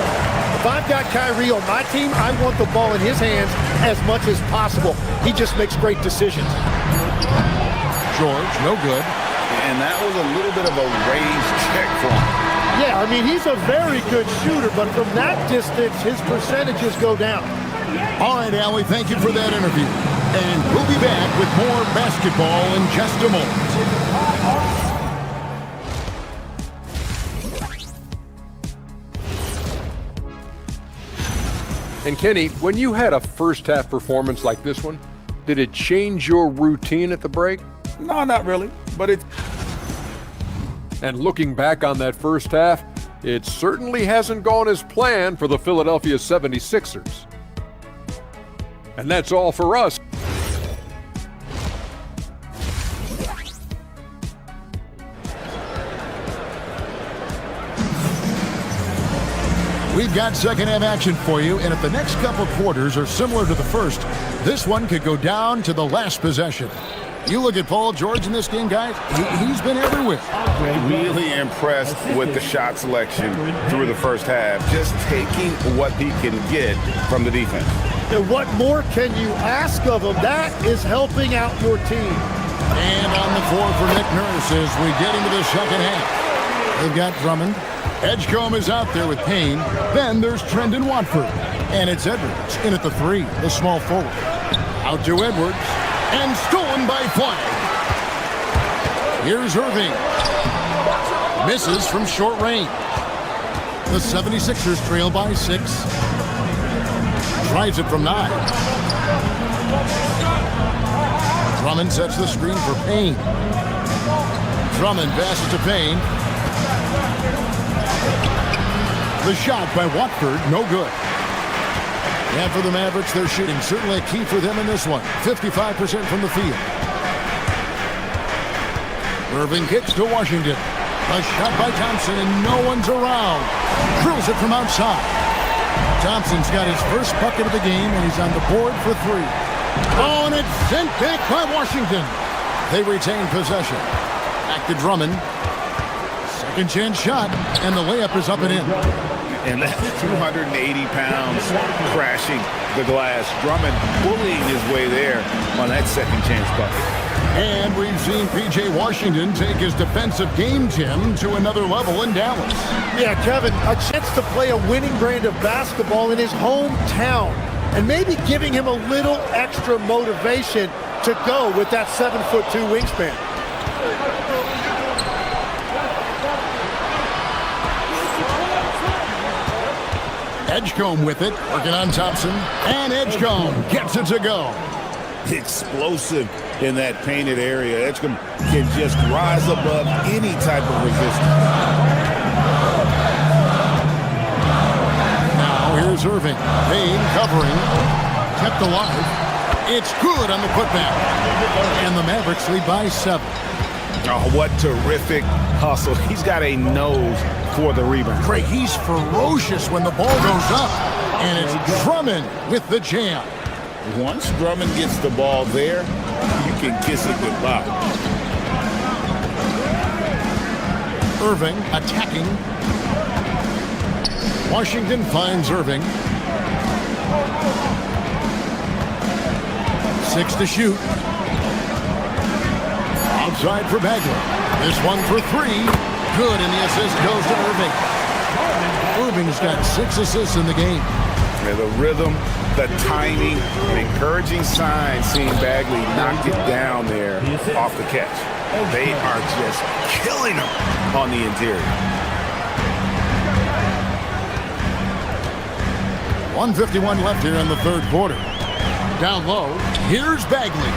If I've got Kyrie on my team, I want the ball in his hands as much as possible. He just makes great decisions. George, no good. And that was a little bit of a raised check for him. Yeah, I mean, he's a very good shooter, but from that distance, his percentages go down. All right, Allie, thank you for that interview. And we'll be back with more basketball in just a moment. And Kenny, when you had a first-half performance like this one, did it change your routine at the break? No, not really, but it... And looking back on that first half, it certainly hasn't gone as planned for the Philadelphia 76ers. And that's all for us. We've got second half action for you, and if the next couple quarters are similar to the first, this one could go down to the last possession. You look at Paul George in this game, guys, he's been everywhere. Really impressed with the shot selection through the first half, just taking what he can get from the defense. And what more can you ask of him? That is helping out your team. And on the floor for Nick Nurse as we get into the second half. They've got Drummond. Edgecombe is out there with Payne. Then there's Trendon Watford. And it's Edwards in at the 3, the small forward. Out to Edwards. And stolen by Flag. Here's Irving. Misses from short range. The 76ers trail by 6. Tries it from 9. Drummond sets the screen for Payne. Drummond passes to Payne. The shot by Watford, no good. And for the Mavericks, their shooting certainly a key for them in this one. 55% from the field. Irving kicks to Washington. A shot by Thompson, and no one's around. Drills it from outside. Thompson's got his first bucket of the game, and he's on the board for 3. Oh, and it's sent back by Washington. They retain possession. Back to Drummond. Second chance shot, and the layup is up and in. And that's 280 pounds crashing the glass. Drummond bullying his way there on that second chance bucket. And we've seen P.J. Washington take his defensive game, Tim, to another level in Dallas. Yeah, Kevin, a chance to play a winning brand of basketball in his hometown. And maybe giving him a little extra motivation to go with that 7'2" wingspan. Edgecombe with it, working on Thompson, and Edgecombe gets it to go. Explosive in that painted area. Edgecombe can just rise above any type of resistance. Now here's Irving. Payne covering, kept alive. It's good on the putback. And the Mavericks lead by 7. Oh, what terrific hustle. He's got a nose for the rebound. Craig, he's ferocious when the ball goes up. And it's Drummond with the jam. Once Drummond gets the ball there, you can kiss it goodbye. Irving attacking. Washington finds Irving. 6 to shoot. Outside for Bagley. This one for 3. Good, and the assist goes to Irving. Irving's got 6 assists in the game. Yeah, the rhythm, the timing, an encouraging sign seeing Bagley knock it down there off the catch. They are just killing him on the interior. 1:51 left here in the third quarter. Down low, here's Bagley.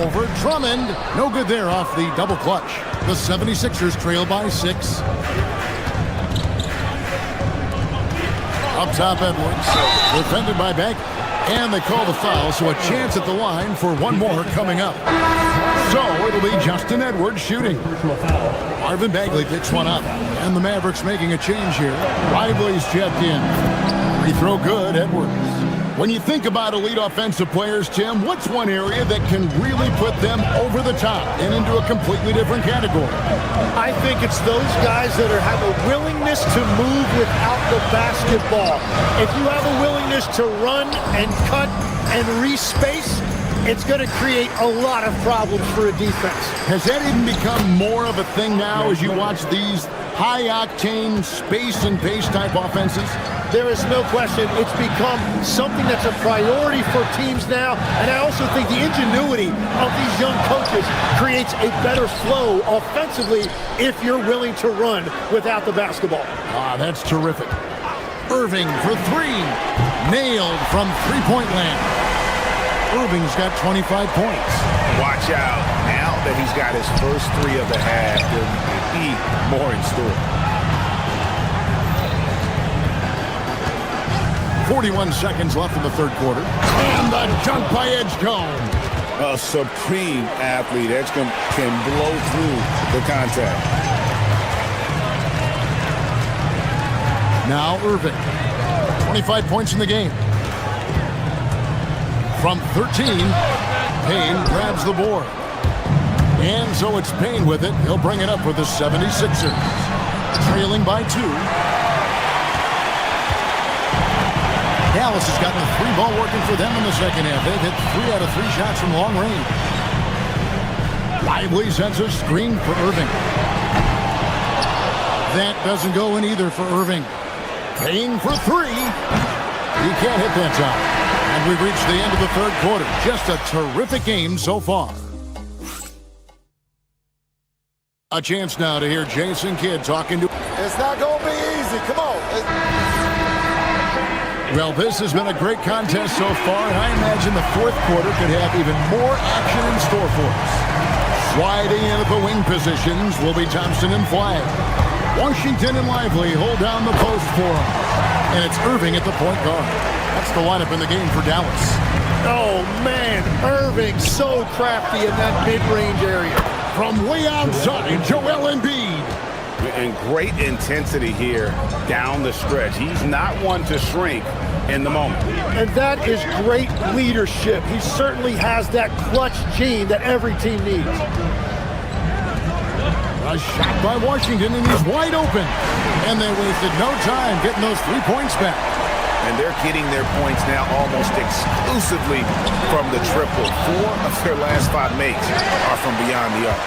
Over Drummond. No good there off the double clutch. The 76ers trail by 6. Up top, Edwards. Defended by Bagley. And they call the foul, so a chance at the line for one more coming up. So it'll be Justin Edwards shooting. Marvin Bagley picks one up. And the Mavericks making a change here. Lively's checked in. Free throw good, Edwards. When you think about elite offensive players, Tim, what's one area that can really put them over the top and into a completely different category? I think it's those guys that have a willingness to move without the basketball. If you have a willingness to run and cut and respace, it's going to create a lot of problems for a defense. Has that even become more of a thing now as you watch these high-octane, space and pace type offenses? There is no question it's become something that's a priority for teams now, and I also think the ingenuity of these young coaches creates a better flow offensively if you're willing to run without the basketball. Ah, that's terrific. Irving for 3. Nailed from three-point land. Irving's got 25 points. Watch out. Now that he's got his first 3 of the half, there'll be more in store. 41 seconds left in the third quarter. And the jump by Edgecombe. A supreme athlete. Edgecombe can blow through the contact. Now Irving. 25 points in the game. From 13, Payne grabs the board. And so it's Payne with it. He'll bring it up with the 76ers. Trailing by 2. Dallas has gotten the 3 ball working for them in the second half. They've hit 3 out of 3 shots from long range. Lively sends a screen for Irving. That doesn't go in either for Irving. Payne for 3. He can't hit that time. And we've reached the end of the third quarter. Just a terrific game so far. A chance now to hear Jason Kidd talking to... It's not going to be easy. Come on. Well, this has been a great contest so far, and I imagine the fourth quarter could have even more action in store for us. Sliding in at the wing positions will be Thompson and Flagg. Washington and Lively hold down the post for him. And it's Irving at the point guard. That's the lineup in the game for Dallas. Oh, man. Irving so crafty in that mid-range area. From way outside, Joel Embiid. And great intensity here down the stretch. He's not one to shrink in the moment. And that is great leadership. He certainly has that clutch gene that every team needs. A shot by Washington, and he's wide open. And they wasted no time getting those 3 points back. And they're getting their points now almost exclusively from the triple. 4 of their last 5 makes are from beyond the arc.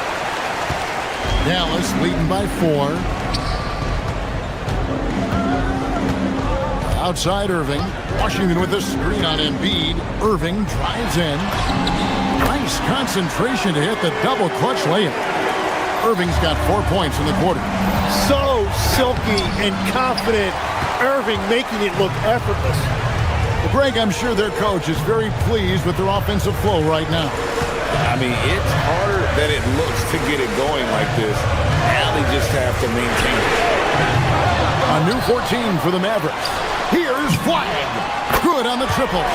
Dallas leading by 4. Outside Irving. Washington with a screen on Embiid. Irving drives in. Nice concentration to hit the double clutch layup. Irving's got 4 points in the quarter. So silky and confident. Irving making it look effortless. Well, Greg, I'm sure their coach is very pleased with their offensive flow right now. I mean, it's harder than it looks to get it going like this. Now they just have to maintain it. A new 14 for the Mavericks. Here's Flagg. Good on the triple.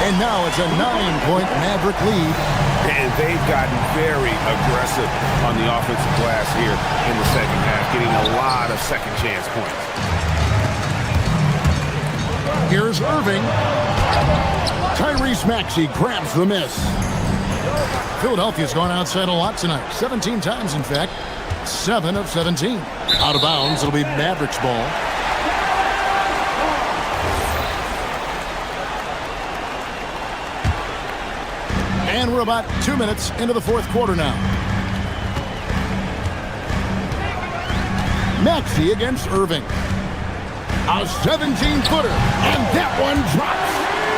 And now it's a 9-point Maverick lead. And they've gotten very aggressive on the offensive glass here in the second half, getting a lot of second chance points. Here's Irving. Tyrese Maxey grabs the miss. Philadelphia's gone outside a lot tonight. 17 times, in fact. 7 of 17. Out of bounds, it'll be Mavericks ball. And we're about 2 minutes into the fourth quarter now. Maxey against Irving. A 17-footer, and that one drops.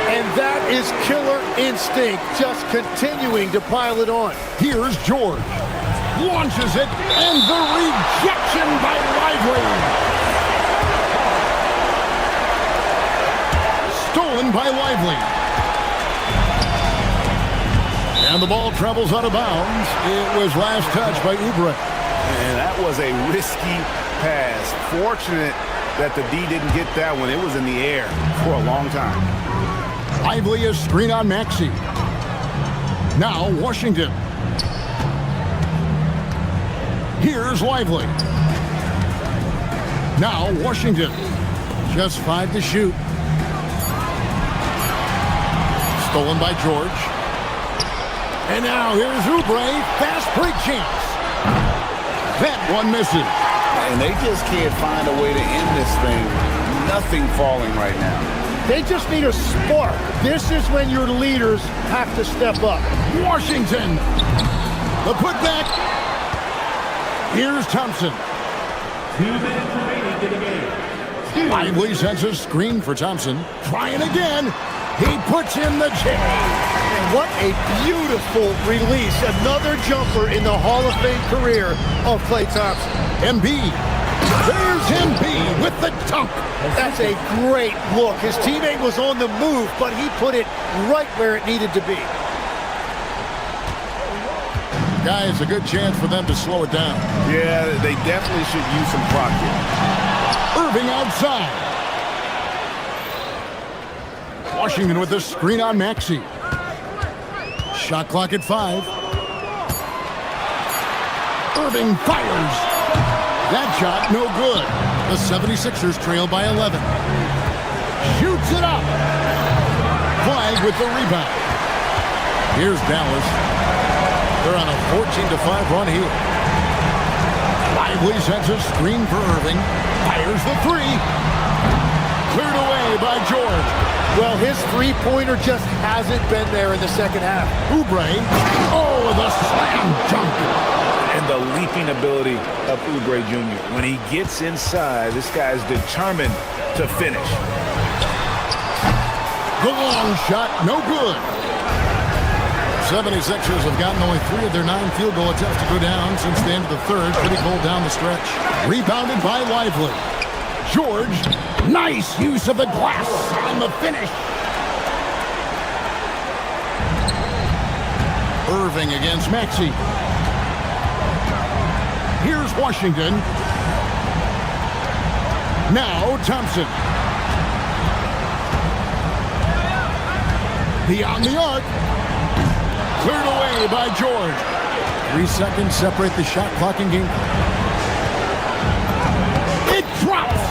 And that is killer instinct, just continuing to pile it on. Here's George. Launches it, and the rejection by Lively. Stolen by Lively. And the ball travels out of bounds. It was last touched by Oubre. And that was a risky pass. Fortunate that the D didn't get that one. It was in the air for a long time. Lively is screen on Maxey. Now Washington. Here's Lively. Now Washington. Just 5 to shoot. Stolen by George. And now here's Oubre. Fast break chance. That one misses. And they just can't find a way to end this thing. Nothing falling right now. They just need a spark. This is when your leaders have to step up. Washington. The putback. Here's Thompson. 2 minutes remaining in the game. Lively sends a screen for Thompson. Trying again. He puts in the J. And what a beautiful release. Another jumper in the Hall of Fame career of Klay Thompson. Embiid. There's Embiid with the dunk. That's a great look. His teammate was on the move, but he put it right where it needed to be. Guys, a good chance for them to slow it down. Yeah, they definitely should use some clock here. Irving outside. Washington with the screen on Maxey. Shot clock at 5. Irving fires. That shot, no good. The 76ers trail by 11. Shoots it up. Flag with the rebound. Here's Dallas. They're on a 14-5 run here. Lively sends a screen for Irving. Fires the 3. Cleared away by George. Well, his three-pointer just hasn't been there in the second half. Oubre. Oh, the slam dunk. And the leaping ability of Oubre Jr. When he gets inside, this guy's determined to finish. The long shot, no good. 76ers have gotten only 3 of their 9 field goal attempts to go down since the end of the third. Pretty cold down the stretch. Rebounded by Lively. George, nice use of the glass on the finish. Irving against Maxey. Here's Washington. Now Thompson. Beyond the arc. Cleared away by George. 3 seconds separate the shot clock and game. It drops.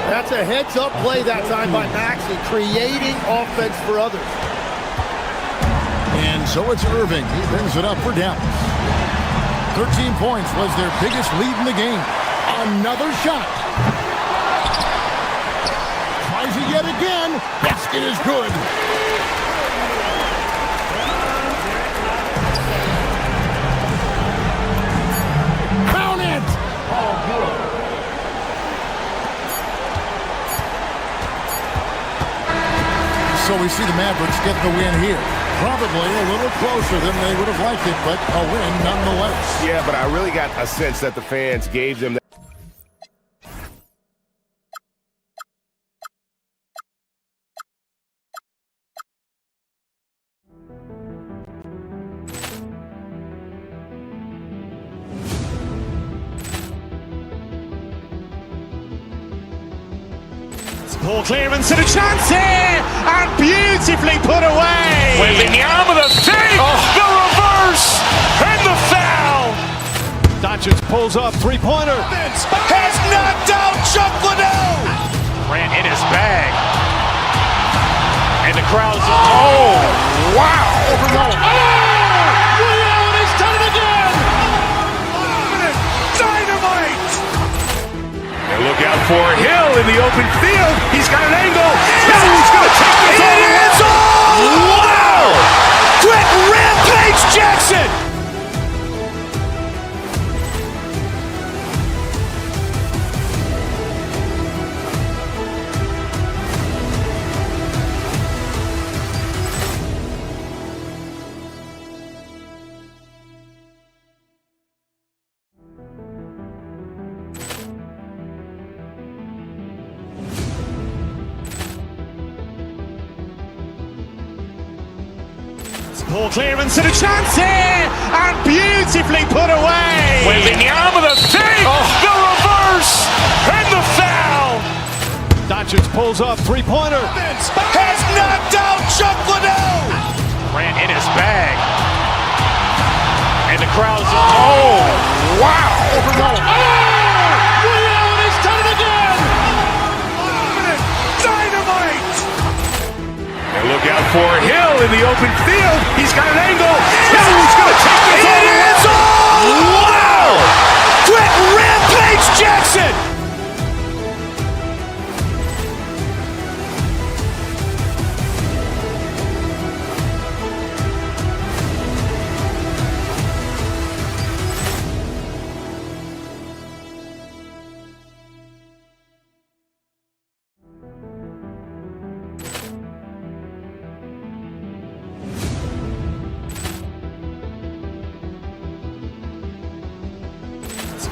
That's a heads-up play that time by Maxey, creating offense for others. And so it's Irving. He brings it up for Dallas. 13 points was their biggest lead in the game. Another shot. Tries it yet again. Basket is good. Count it. So we see the Mavericks get the win here. Probably a little closer than they would have liked it, but a win nonetheless. Yeah, but I really got a sense that the fans gave them that. Ball clearance and a chance here, and beautifully put away. Wembanyama the save, the reverse, and the foul. Doncic pulls up, three-pointer. Has knocked out Chuck Liddell. Ran in his bag. And the crowd's, oh, wow. Oh, Leon has done it again. Dynamite. for Hill in the open field. He's got an angle. Hill is going to take this all the way. Wow! Quick Rampage Jackson! Poor clearance and a chance here, and beautifully put away. Wembanyama the fake, the reverse, and the foul. Doncic pulls up, three-pointer. Has knocked out Chuck Liddell. Ran in his bag. And the crowd's, oh, wow. Liddell, and he's done it again. Dynamite. And look out for Hill in the open field. He's got an angle. Hill is going to take this all the way. Wow! Quick Rampage Jackson!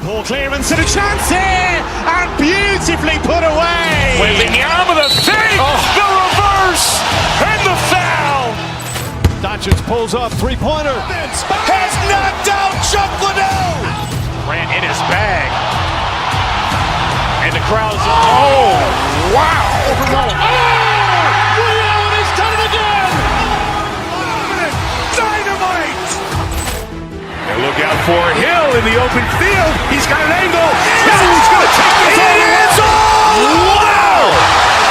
Poor clearance and a chance here, and beautifully put away. Wembanyama the fake, the reverse, and the foul. Doncic pulls up, three-pointer. Has knocked out Chuck Liddell. Ran in his bag. And the crowd's, oh, wow. Liddell, and he's done it again. Dynamite. And look out for Hill in the open field. He's got an angle. Hill is going to take this all the way. Wow!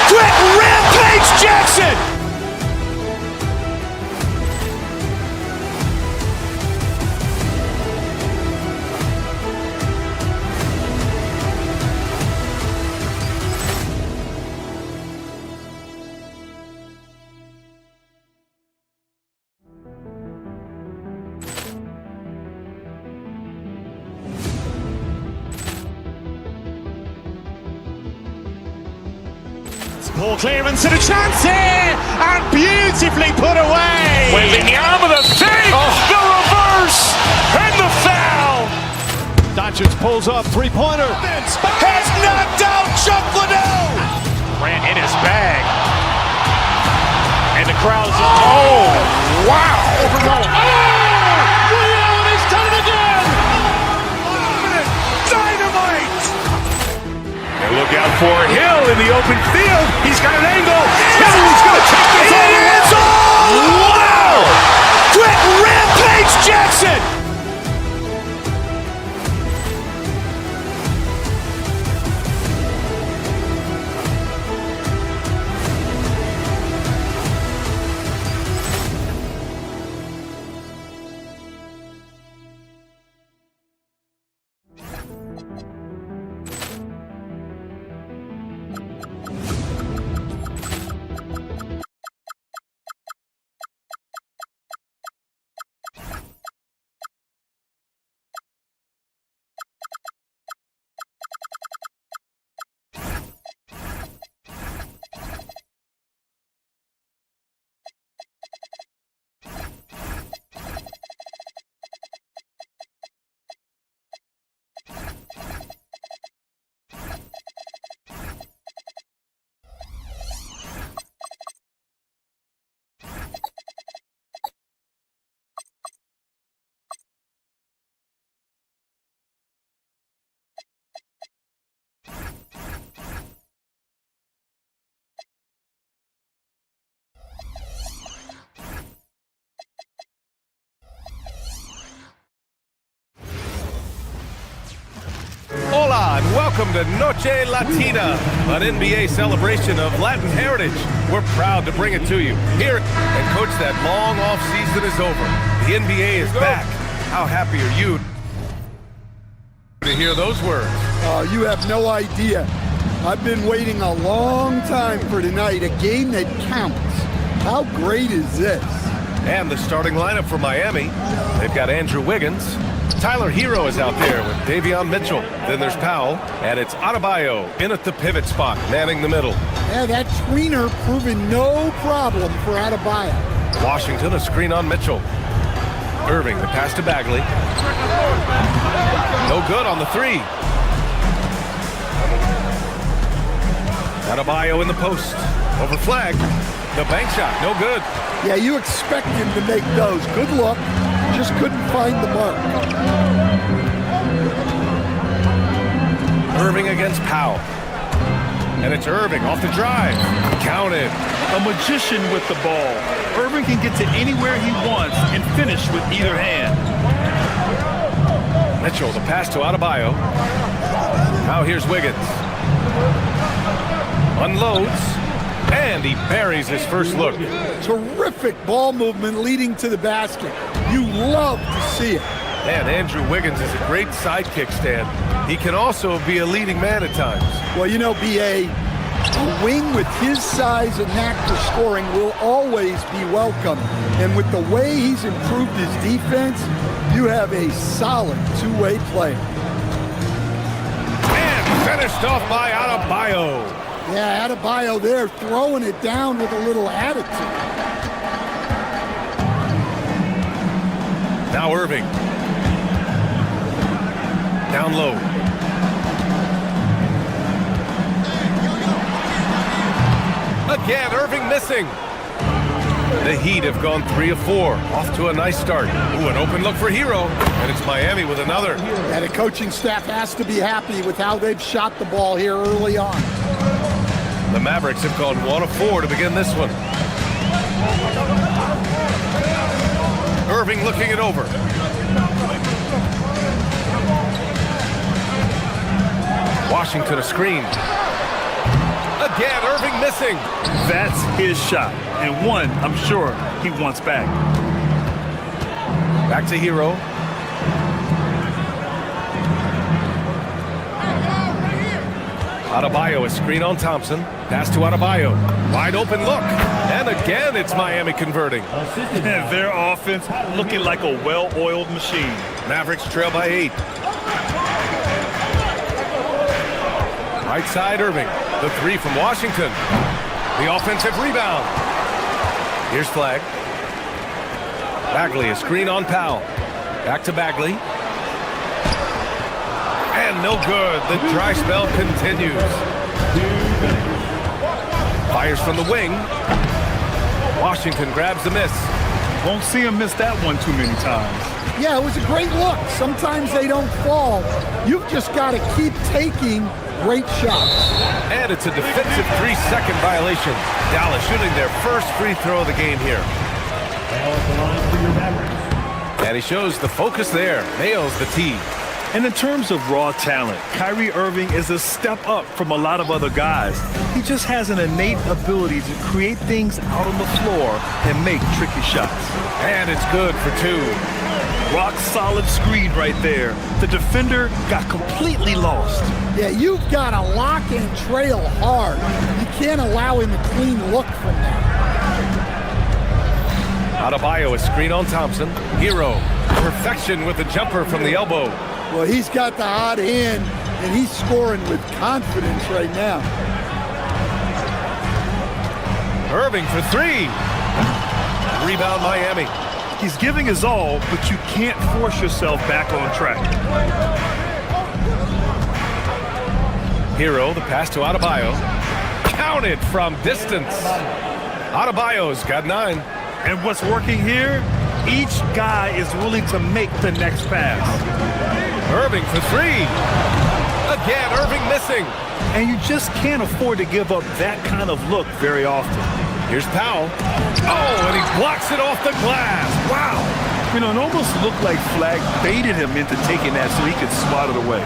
Quick Rampage Jackson! Poor clearance and a chance here, and beautifully put away. Wembanyama the fake, the reverse, and the foul. Doncic pulls up, three-pointer. Has knocked out Chuck Liddell. Ran in his bag. And the crowd's, oh, wow. Liddell, and he's done it again. Dynamite. And look out for Hill in the open field. He's got an angle. Hill is going to take this all the way. Wow! Quick Rampage Jackson! Hola and welcome to Noche Latina, an NBA celebration of Latin heritage. We're proud to bring it to you here. And coach, that long off season is over. The NBA is back. How happy are you to hear those words? You have no idea. I've been waiting a long time for tonight, a game that counts. How great is this? And the starting lineup for Miami. They've got Andrew Wiggins. Tyler Hero is out there with Davion Mitchell. Then there's Powell, and it's Adebayo in at the pivot spot, manning the middle. Yeah, that tweener proving no problem for Adebayo. Washington, a screen on Mitchell. Irving, the pass to Bagley. No good on the three. Adebayo in the post. Over flag. The bank shot, no good. Yeah, you expect him to make those. Good look. Just couldn't find the mark. Irving against Powell. And it's Irving off the drive. Counted. A magician with the ball. Irving can get to anywhere he wants and finish with either hand. Mitchell, the pass to Adebayo. Now here's Wiggins. Unloads. And he buries his first look. Terrific ball movement leading to the basket. You love to see it. And Andrew Wiggins is a great sidekick, Stan. He can also be a leading man at times. Well, you know, B.A., a wing with his size and knack for scoring will always be welcome. And with the way he's improved his defense, you have a solid two-way player. And finished off by Adebayo. Yeah, Adebayo there throwing it down with a little attitude. Now Irving. Down low. Again, Irving missing. The Heat have gone 3 of 4. Off to a nice start. Ooh, an open look for Hero. And it's Miami with another. And the coaching staff has to be happy with how they've shot the ball here early on. The Mavericks have gone 1 of 4 to begin this one. Irving looking it over. Washington a screen. Again, Irving missing. That's his shot, and one I'm sure he wants back. Back to Hero. Adebayo, a screen on Thompson. Pass to Adebayo. Wide open look. And again, it's Miami converting. Their offense looking like a well-oiled machine. Mavericks trail by 8. Right side, Irving. The three from Washington. The offensive rebound. Here's Flag. Bagley, a screen on Powell. Back to Bagley. And no good. The dry spell continues. Fires from the wing. Washington grabs the miss. Won't see him miss that one too many times. Yeah, it was a great look. Sometimes they don't fall. You've just got to keep taking great shots. And it's a defensive 3-second violation. Dallas shooting their first free throw of the game here. And he shows the focus there. Nails the tee. And in terms of raw talent, Kyrie Irving is a step up from a lot of other guys. He just has an innate ability to create things out on the floor and make tricky shots. And it's good for 2. Rock solid screen right there. The defender got completely lost. Yeah, you've got to lock and trail hard. You can't allow him a clean look from that. Adebayo, a screen on Thompson. Hero, perfection with the jumper from the elbow. Well, he's got the hot hand, and he's scoring with confidence right now. Irving for 3. Rebound Miami. He's giving his all, but you can't force yourself back on track. Hero, the pass to Adebayo. Counted from distance. Adebayo's got 9. And what's working here? Each guy is willing to make the next pass. Irving for 3. Again, Irving missing. And you just can't afford to give up that kind of look very often. Here's Powell. Oh, and he blocks it off the glass. Wow. You know, it almost looked like Flag baited him into taking that so he could swat it away.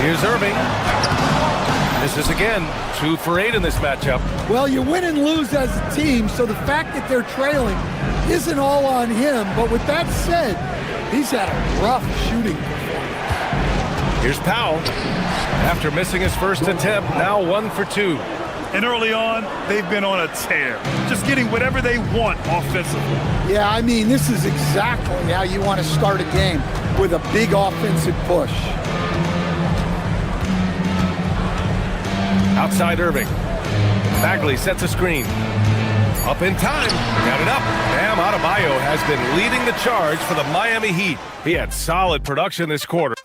Here's Irving. Misses again. 2 for 8 in this matchup. Well, you win and lose as a team, so the fact that they're trailing isn't all on him. But with that said, he's had a rough shooting performance. Here's Powell. After missing his first attempt, now 1 for 2. And early on, they've been on a tear, just getting whatever they want offensively. Yeah, I mean, this is exactly how you want to start a game, with a big offensive push. Outside Irving. Bagley sets a screen. Up in time. Got it up. Bam Adebayo has been leading the charge for the Miami Heat. He had solid production this quarter.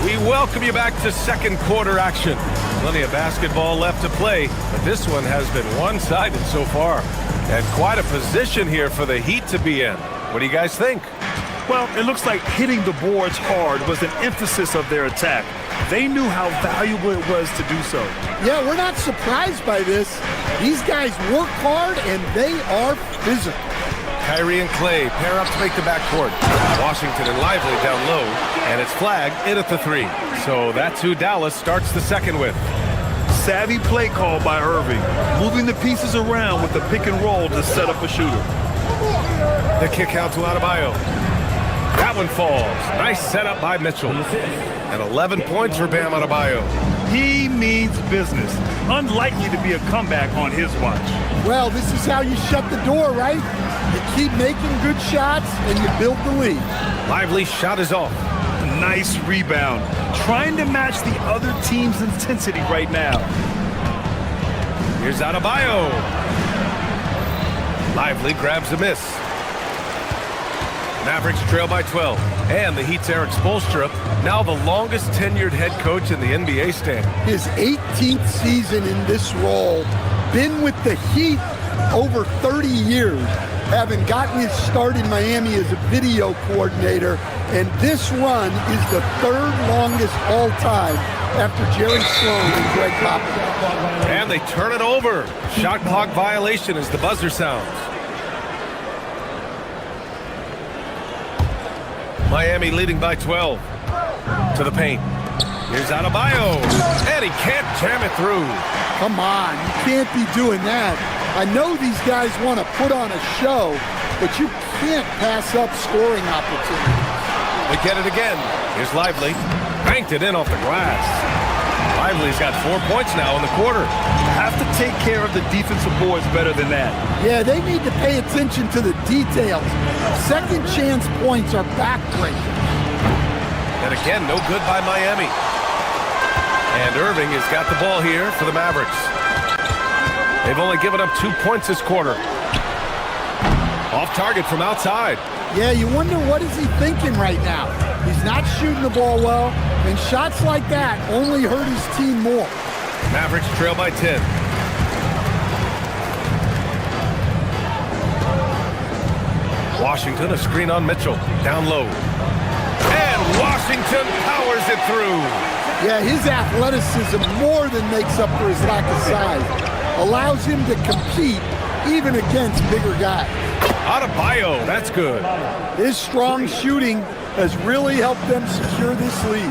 We welcome you back to second quarter action. Plenty of basketball left to play, but this one has been one-sided so far. And quite a position here for the Heat to be in. What do you guys think? Well, it looks like hitting the boards hard was an emphasis of their attack. They knew how valuable it was to do so. Yeah, we're not surprised by this. These guys work hard, and they are physical. Kyrie and Clay pair up to make the backcourt. Washington and Lively down low, and it's flagged in at the 3. So that's who Dallas starts the second with. Savvy play call by Irving, moving the pieces around with the pick and roll to set up a shooter. The kick out to Adebayo. That one falls. Nice setup by Mitchell. And 11 points for Bam Adebayo. He means business. Unlikely to be a comeback on his watch. Well, this is how you shut the door, right? You keep making good shots, and you build the lead. Lively shot is off. Nice rebound. Trying to match the other team's intensity right now. Here's Adebayo. Lively grabs the miss. Mavericks trail by 12. And the Heat's Eric Spoelstra, now the longest tenured head coach in the NBA stand. His 18th season in this role, been with the Heat over 30 years, having gotten his start in Miami as a video coordinator, and this run is the 3rd longest all time after Jerry Sloan and Greg Popovich. And they turn it over. Shot clock violation as the buzzer sounds. Miami leading by 12. To the paint. Here's Adebayo. And he can't jam it through. Come on, you can't be doing that. I know these guys want to put on a show, but you can't pass up scoring opportunities. They get it again. Here's Lively. Banked it in off the glass. Lively's got 4 points now in the quarter. Have to take care of the defensive boards better than that. Yeah, they need to pay attention to the details. Second chance points are backbreaking. And again, no good by Miami. And Irving has got the ball here for the Mavericks. They've only given up 2 points this quarter. Off target from outside. Yeah, you wonder what is he thinking right now. He's not shooting the ball well, and shots like that only hurt his team more. Mavericks trail by 10. Washington, a screen on Mitchell. Down low. And Washington powers it through. Yeah, his athleticism more than makes up for his lack of size. Allows him to compete even against bigger guys. Adebayo, that's good. His strong shooting has really helped them secure this lead.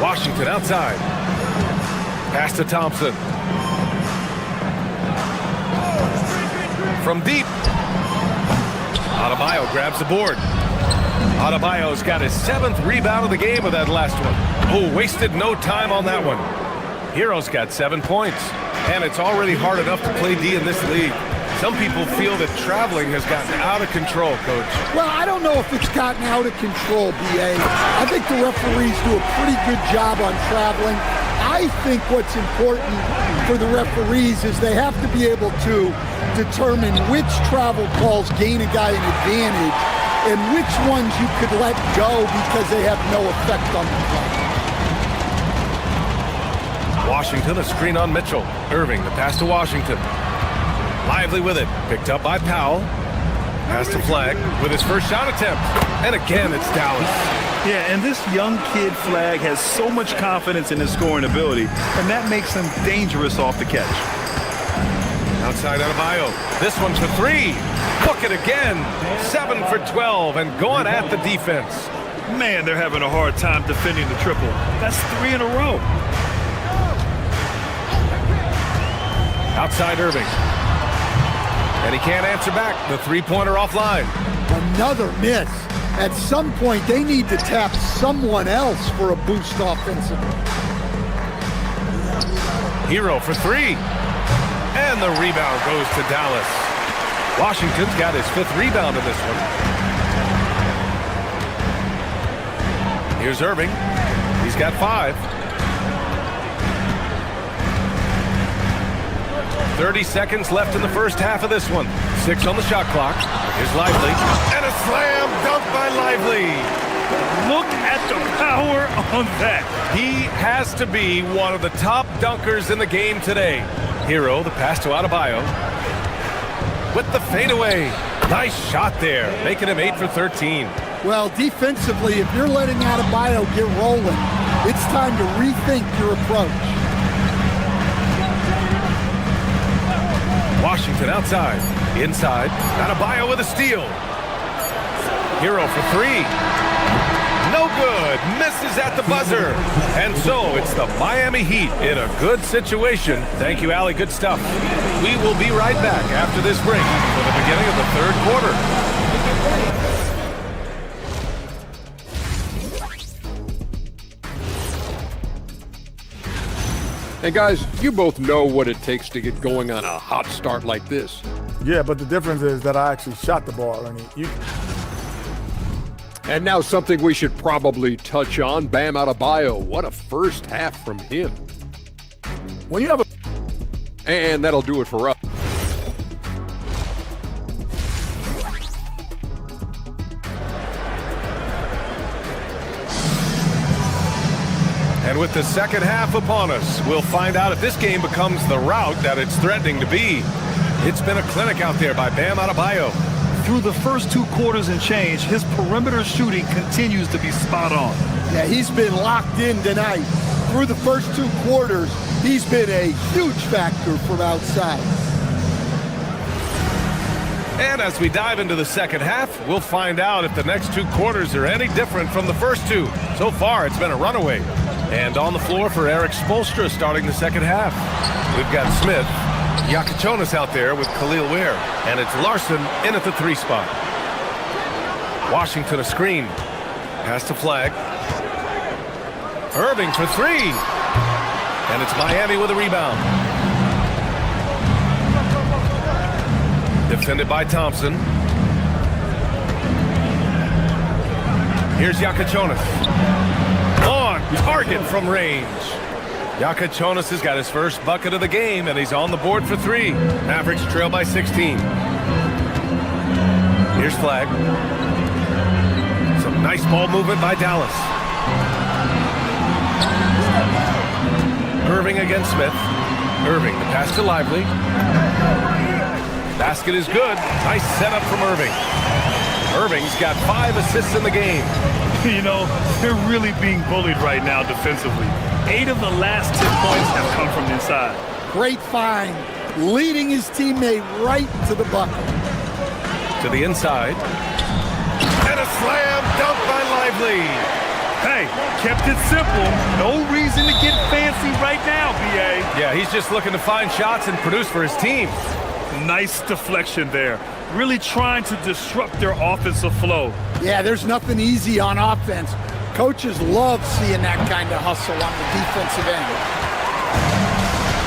Washington outside. Pass to Thompson. From deep. Adebayo grabs the board. Adebayo's got his 7th rebound of the game with that last one. Oh, wasted no time on that one. Hero's got 7 points. And it's already hard enough to play D in this league. Some people feel that traveling has gotten out of control, Coach. Well, I don't know if it's gotten out of control, B.A. I think the referees do a pretty good job on traveling. I think what's important for the referees is they have to be able to determine which travel calls gain a guy an advantage and which ones you could let go because they have no effect on the play. Washington, a screen on Mitchell. Irving, the pass to Washington. Lively with it. Picked up by Powell. Pass to Flag with his first shot attempt. And again, it's Dallas. Yeah, and this young kid Flag has so much confidence in his scoring ability, and that makes him dangerous off the catch. Outside Adebayo. This one's for 3. Book it again. 7 for 12 and going at the defense. Man, they're having a hard time defending the triple. That's 3 in a row. Outside Irving. And And he can't answer back. The three-pointer offline. Another miss. At some point, they need to tap someone else for a boost offensively. Hero for three. And the rebound goes to Dallas. Washington's got his 5th rebound in this one. Here's Irving. He's got 5. 30 seconds left in the first half of this one. 6 on the shot clock. Here's Lively. And a slam dunk by Lively. Look at the power on that. He has to be one of the top dunkers in the game today. Hero, the pass to Adebayo. With the fadeaway. Nice shot there, making him 8 for 13. Well, defensively, if you're letting Adebayo get rolling, it's time to rethink your approach. Washington outside. Inside. Adebayo with a steal. Hero for 3. No good. Misses at the buzzer. And so it's the Miami Heat in a good situation. Thank you, Allie. Good stuff. We will be right back after this break for the beginning of the 3rd quarter. And guys, you both know what it takes to get going on a hot start like this. Yeah, but the difference is that I actually shot the ball, Ernie. And now something we should probably touch on, Bam Adebayo. What a first half from him. When you have a... And that'll do it for us. And with the second half upon us, we'll find out if this game becomes the rout that it's threatening to be. It's been a clinic out there by Bam Adebayo. Through the first 2 quarters and change, his perimeter shooting continues to be spot on. Yeah, he's been locked in tonight. Through the first 2 quarters, he's been a huge factor from outside. And as we dive into the second half, we'll find out if the next 2 quarters are any different from the first 2. So far, it's been a runaway. And on the floor for Eric Spoelstra starting the second half. We've got Smith, Yakachonis out there with Khalil Ware. And it's Larson in at the 3 spot. Washington a screen. Pass to Flag. Irving for 3. And it's Miami with a rebound. Defended by Thompson. Here's Yakachonis. On target from range. Yakachonis has got his first bucket of the game, and he's on the board for 3. Mavericks trail by 16. Here's Flag. Some nice ball movement by Dallas. Irving against Smith. Irving, the pass to Lively. Basket is good. Nice setup from Irving. Irving's got 5 assists in the game. You know, they're really being bullied right now defensively. 8 of the last 10 points have come from inside. Great find, leading his teammate right to the bucket. To the inside. And a slam dunk by Lively. Hey, kept it simple. No reason to get fancy right now, B.A. Yeah, he's just looking to find shots and produce for his team. Nice deflection there. Really trying to disrupt their offensive flow. Yeah, there's nothing easy on offense. Coaches love seeing that kind of hustle on the defensive end.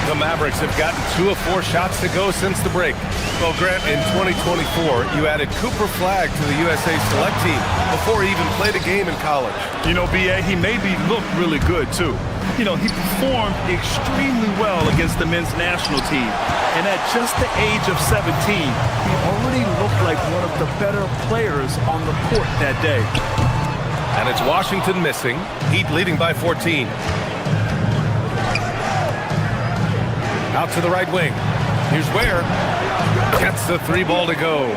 The Mavericks have gotten 2 of 4 shots to go since the break. Well, Grant, in 2024, you added Cooper Flag to the USA Select team before he even played a game in college. You know, B.A., he maybe looked really good, too. You know, he performed extremely well against the men's national team. And at just the age of 17, he already looked like one of the better players on the court that day. And it's Washington missing. Heat leading by 14. Out to the right wing. Here's Ware. Gets the 3 ball to go.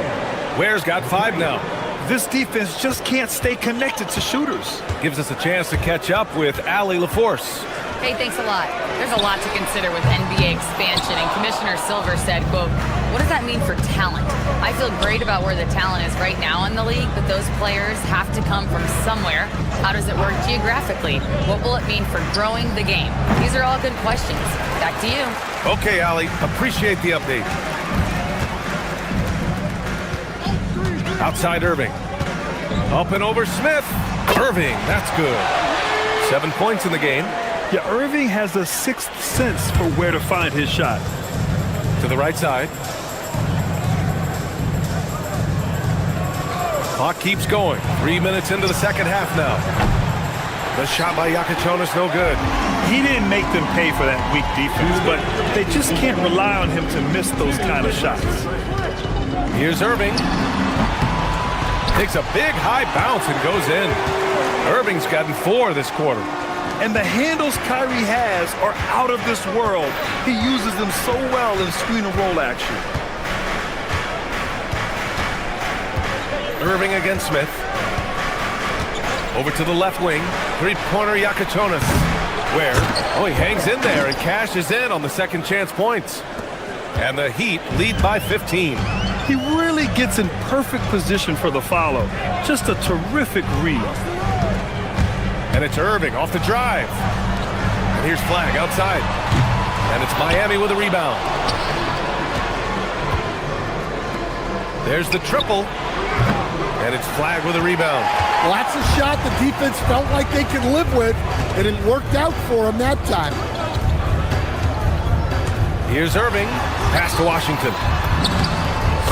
Ware's got 5 now. This defense just can't stay connected to shooters. Gives us a chance to catch up with Allie LaForce. Hey, thanks a lot. There's a lot to consider with NBA expansion, and Commissioner Silver said, quote, what does that mean for talent? I feel great about where the talent is right now in the league, but those players have to come from somewhere. How does it work geographically? What will it mean for growing the game? These are all good questions. Back to you. Okay, Allie, appreciate the update. Outside Irving. Up and over Smith. Irving, that's good. 7 points in the game. Yeah, Irving has a sixth sense for where to find his shot. To the right side. Clock keeps going. 3 minutes into the second half now. The shot by Iacochonis, no good. He didn't make them pay for that weak defense, but they just can't rely on him to miss those kind of shots. Here's Irving. Takes a big high bounce and goes in. Irving's gotten 4 this quarter. And the handles Kyrie has are out of this world. He uses them so well in screen and roll action. Irving against Smith. Over to the left wing. Three-pointer Iacochonis. Where? Oh, he hangs in there and cashes in on the second chance points. And the Heat lead by 15. He really gets in perfect position for the follow. Just a terrific read. And it's Irving off the drive. And here's Flag outside. And it's Miami with a rebound. There's the triple. And it's Flag with a rebound. Well, that's a shot the defense felt like they could live with, and it worked out for them that time. Here's Irving. Pass to Washington.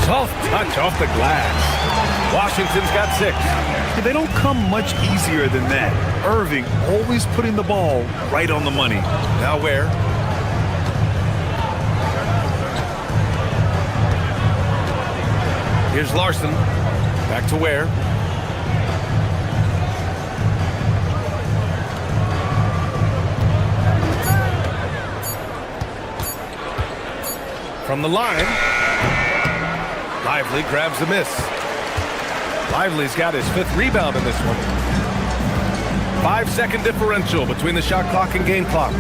Soft touch off the glass. Washington's got 6. They don't come much easier than that. Irving always putting the ball right on the money. Now where? Here's Larson. Back to Ware. From the line. Lively grabs the miss. Lively's got his 5th rebound in this one. 5-second differential between the shot clock and game clock.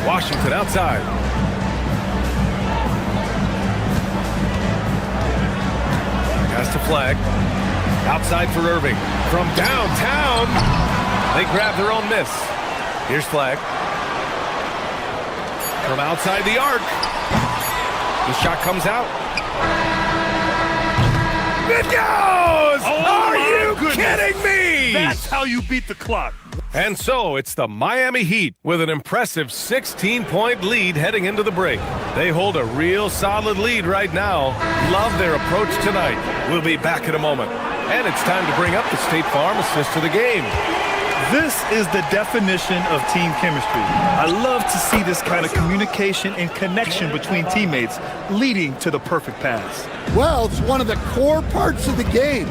Washington outside. Pass to Flag. Outside for Irving. From downtown. They grab their own miss. Here's Flag. From outside the arc. The shot comes out. It goes! Oh, are you kidding me? That's how you beat the clock. And so it's the Miami Heat with an impressive 16-point lead heading into the break. They hold a real solid lead right now. Love their approach tonight. We'll be back in a moment. And it's time to bring up the State Farm assist to the game. This is the definition of team chemistry. I love to see this kind of communication and connection between teammates leading to the perfect pass. Well, it's one of the core parts of the game.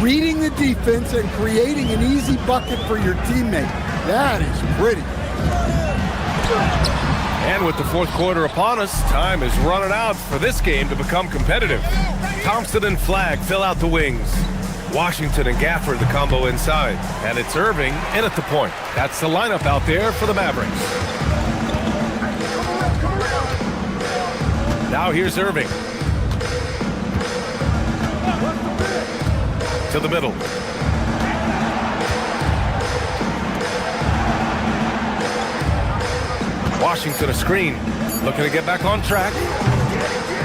Reading the defense and creating an easy bucket for your teammate. That is pretty. And with the fourth quarter upon us, time is running out for this game to become competitive. Thompson and Flag fill out the wings. Washington and Gafford the combo inside. And it's Irving in at the point. That's the lineup out there for the Mavericks. Now here's Irving. To the middle. Washington a screen. Looking to get back on track.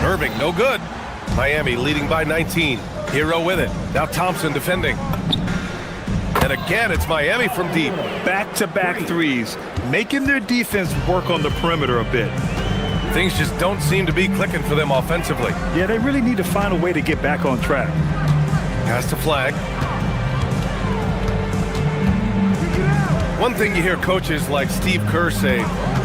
Irving no good. Miami leading by 19. Hero with it. Now Thompson defending. And again, it's Miami from deep. Back-to-back threes, making their defense work on the perimeter a bit. Things just don't seem to be clicking for them offensively. Yeah, they really need to find a way to get back on track. Pass to Flag. One thing you hear coaches like Steve Kerr say,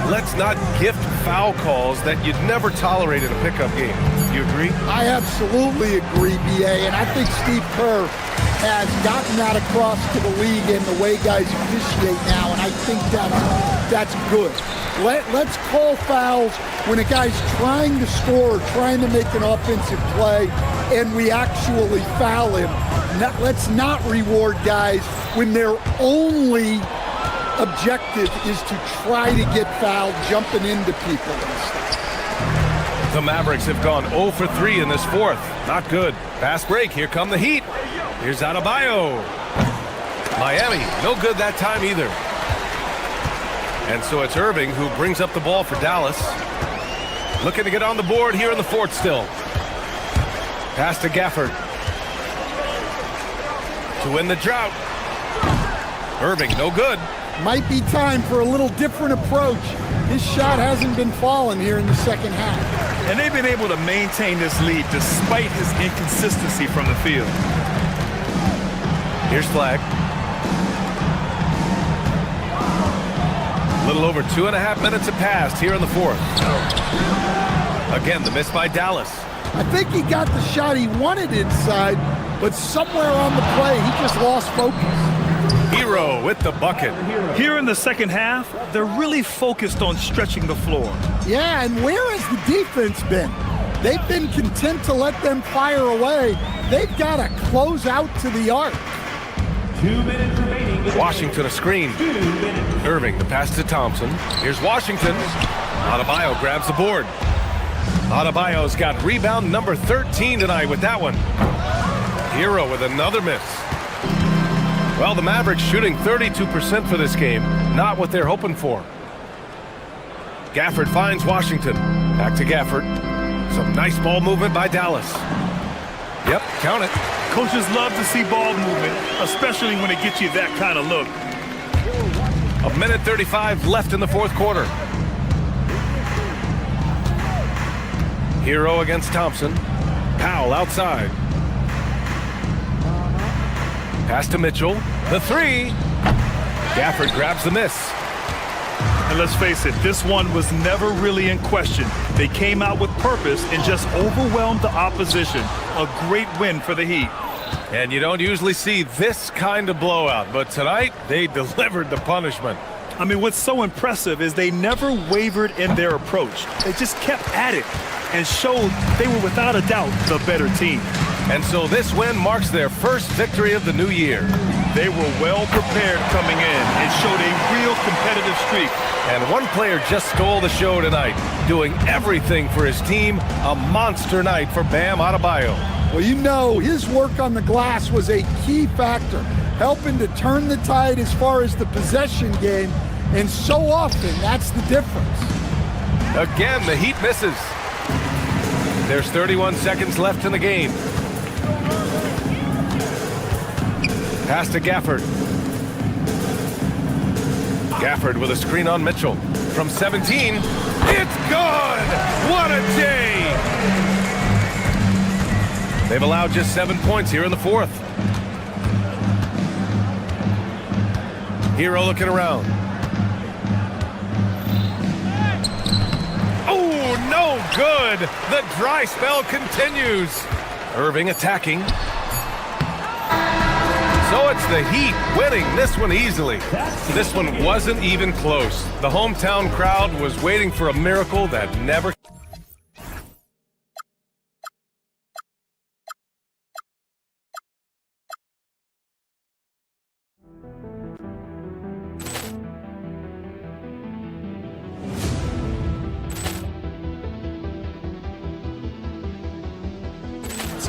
let's not gift foul calls that you'd never tolerate in a pickup game. Do you agree? I absolutely agree, B.A., and I think Steve Kerr has gotten that across to the league and the way guys officiate now, and I think that's good. Let's call fouls when a guy's trying to score or trying to make an offensive play and we actually foul him. Let's not reward guys when their only objective is to try to get fouled, jumping into people and stuff. The Mavericks have gone 0 for 3 in this fourth. Not good. Fast break. Here come the Heat. Here's Adebayo. Miami, no good that time either. And so it's Irving who brings up the ball for Dallas. Looking to get on the board here in the fourth still. Pass to Gafford. to win the drought. Irving, no good. Might be time for a little different approach. His shot hasn't been falling here in the second half. And they've been able to maintain this lead despite his inconsistency from the field. Here's Flag. A little over 2.5 minutes have passed here in the fourth. Again, the miss by Dallas. I think he got the shot he wanted inside, but somewhere on the play, he just lost focus. Hero with the bucket. Here in the second half, they're really focused on stretching the floor. Yeah, and where has the defense been? They've been content to let them fire away. They've got to close out to the arc. 2 minutes remaining. Washington a screen. Irving, the pass to Thompson. Here's Washington. Adebayo grabs the board. Adebayo's got rebound number 13 tonight with that one. Hero with another miss. Well, the Mavericks shooting 32% for this game. Not what they're hoping for. Gafford finds Washington. Back to Gafford. Some nice ball movement by Dallas. Yep, count it. Coaches love to see ball movement, especially when it gets you that kind of look. 1:35 left in the fourth quarter. Hero against Thompson. Powell outside. Pass to Mitchell. The three. Gafford grabs the miss. And let's face it, this one was never really in question. They came out with purpose and just overwhelmed the opposition. A great win for the Heat. And you don't usually see this kind of blowout, but tonight they delivered the punishment. I mean, what's so impressive is they never wavered in their approach. They just kept at it and showed they were without a doubt the better team. And so this win marks their first victory of the new year. They were well prepared coming in and showed a real competitive streak. And one player just stole the show tonight, doing everything for his team. A monster night for Bam Adebayo. Well, you know, his work on the glass was a key factor, helping to turn the tide as far as the possession game, and so often that's the difference. Again, the Heat misses. There's 31 seconds left in the game. Pass to Gafford. Gafford with a screen on Mitchell. From 17, it's good! What a day! They've allowed just 7 points here in the fourth. Hero looking around. Oh, no good! The dry spell continues. Irving attacking. So it's the Heat winning this one easily. This one wasn't even close. The hometown crowd was waiting for a miracle that never...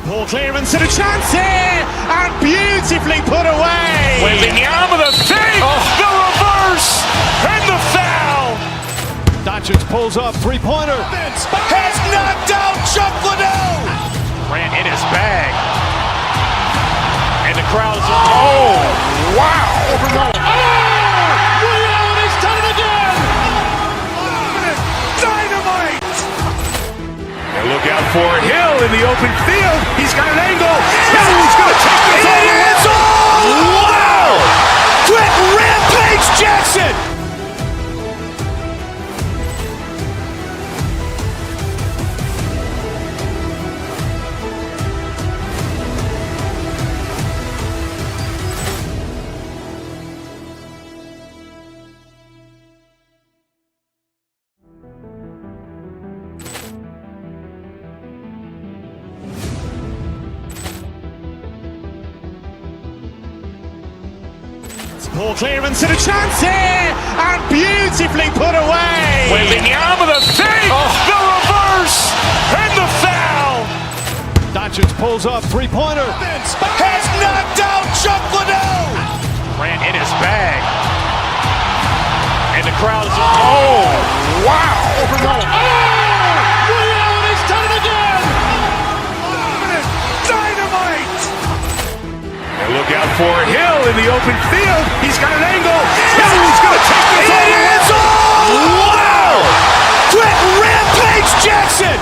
Ball clearance and a chance here, and beautifully put away. Wembanyama the fake, the reverse, and the foul. Doncic pulls up, three-pointer. Has knocked out Chuck Liddell. Ran in his bag. And the crowd is, oh, wow. Reality done it again. Dynamite. And look out for Hill in the open field. He's got an angle. Hill's going to take this all the way. Wow! Brett Rampage Jackson. Ball clearance and a chance here, and beautifully put away. Wembanyama the fake, the reverse, and the foul. Doncic pulls up, three-pointer. Has knocked out Chuck Liddell. Ran in his bag. And the crowd is, oh, wow. Reality's done it again. Dynamite. And look out for Hill in the open field. He's got an angle. Hill is going to take this all the way. Wow! Quick Rampage Jackson!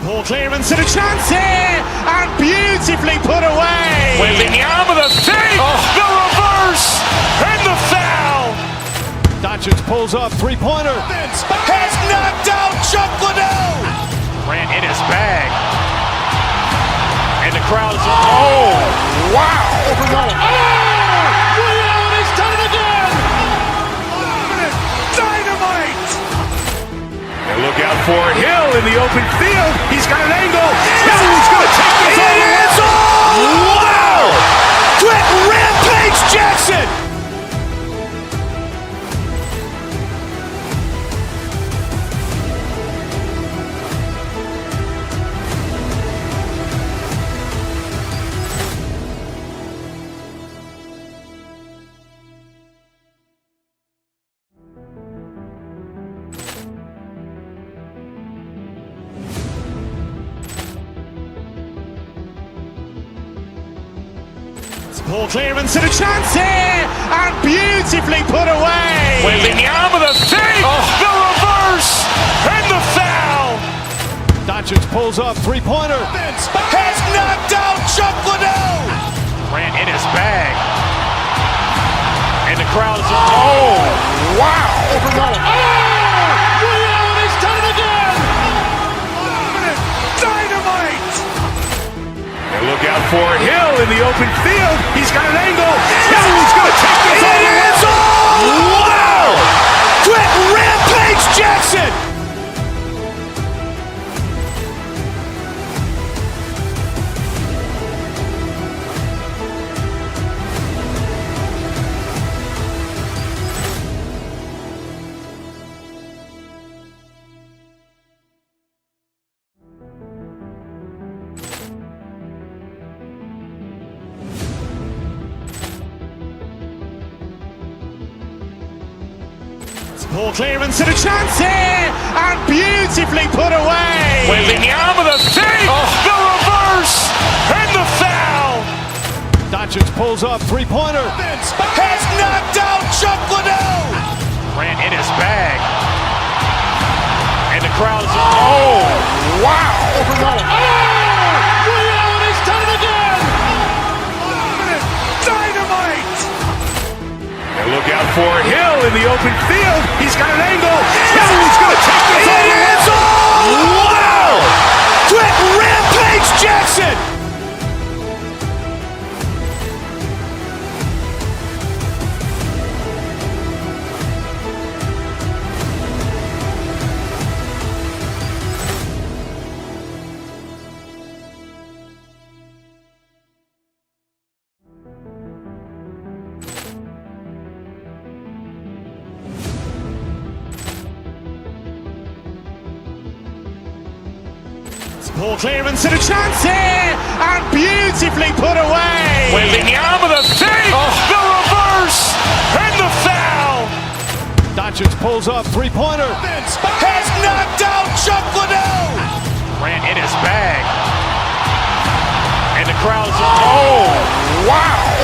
Poor clearance and a chance here, and beautifully put away. Wembanyama the save, the reverse, and the foul. Doncic pulls up, three-pointer. Has knocked out Chuck Liddell. Grant in his bag. And the crowd is, oh, wow. Leon has done it again. Dynamite. And look out for Hill in the open field. He's got an angle. Hill is going to take this all the way. Wow. Quick Rampage Jackson. Poor clearance and a chance here, and beautifully put away. Wembanyama the save, the reverse, and the foul. Doncic pulls up, three-pointer. Has knocked out Chuck Liddell. Grant in his bag. And the crowd is, oh, wow. Leon has done it again. Dynamite. And look out for Hill in the open field. He's got an angle. Hill is going to take this all the way. Wow. Quick Rampage Jackson. Poor clearance and a chance here, and beautifully put away. Wembanyama the save, the reverse, and the foul. Doncic pulls up, three-pointer. Has knocked out Chuck Liddell. Grant in his bag. And the crowd is, oh, wow. Leon has done it again. Dynamite. And look out for Hill in the open field. He's got an angle. Hill is going to take this all the way. Wow. Quick Rampage Jackson. Poor clearance and a chance here, and beautifully put away. Wembanyama the save, the reverse, and the foul. Doncic pulls up, three-pointer. Has knocked out Chuck Liddell. Grant in his bag. And the crowd is, oh, wow.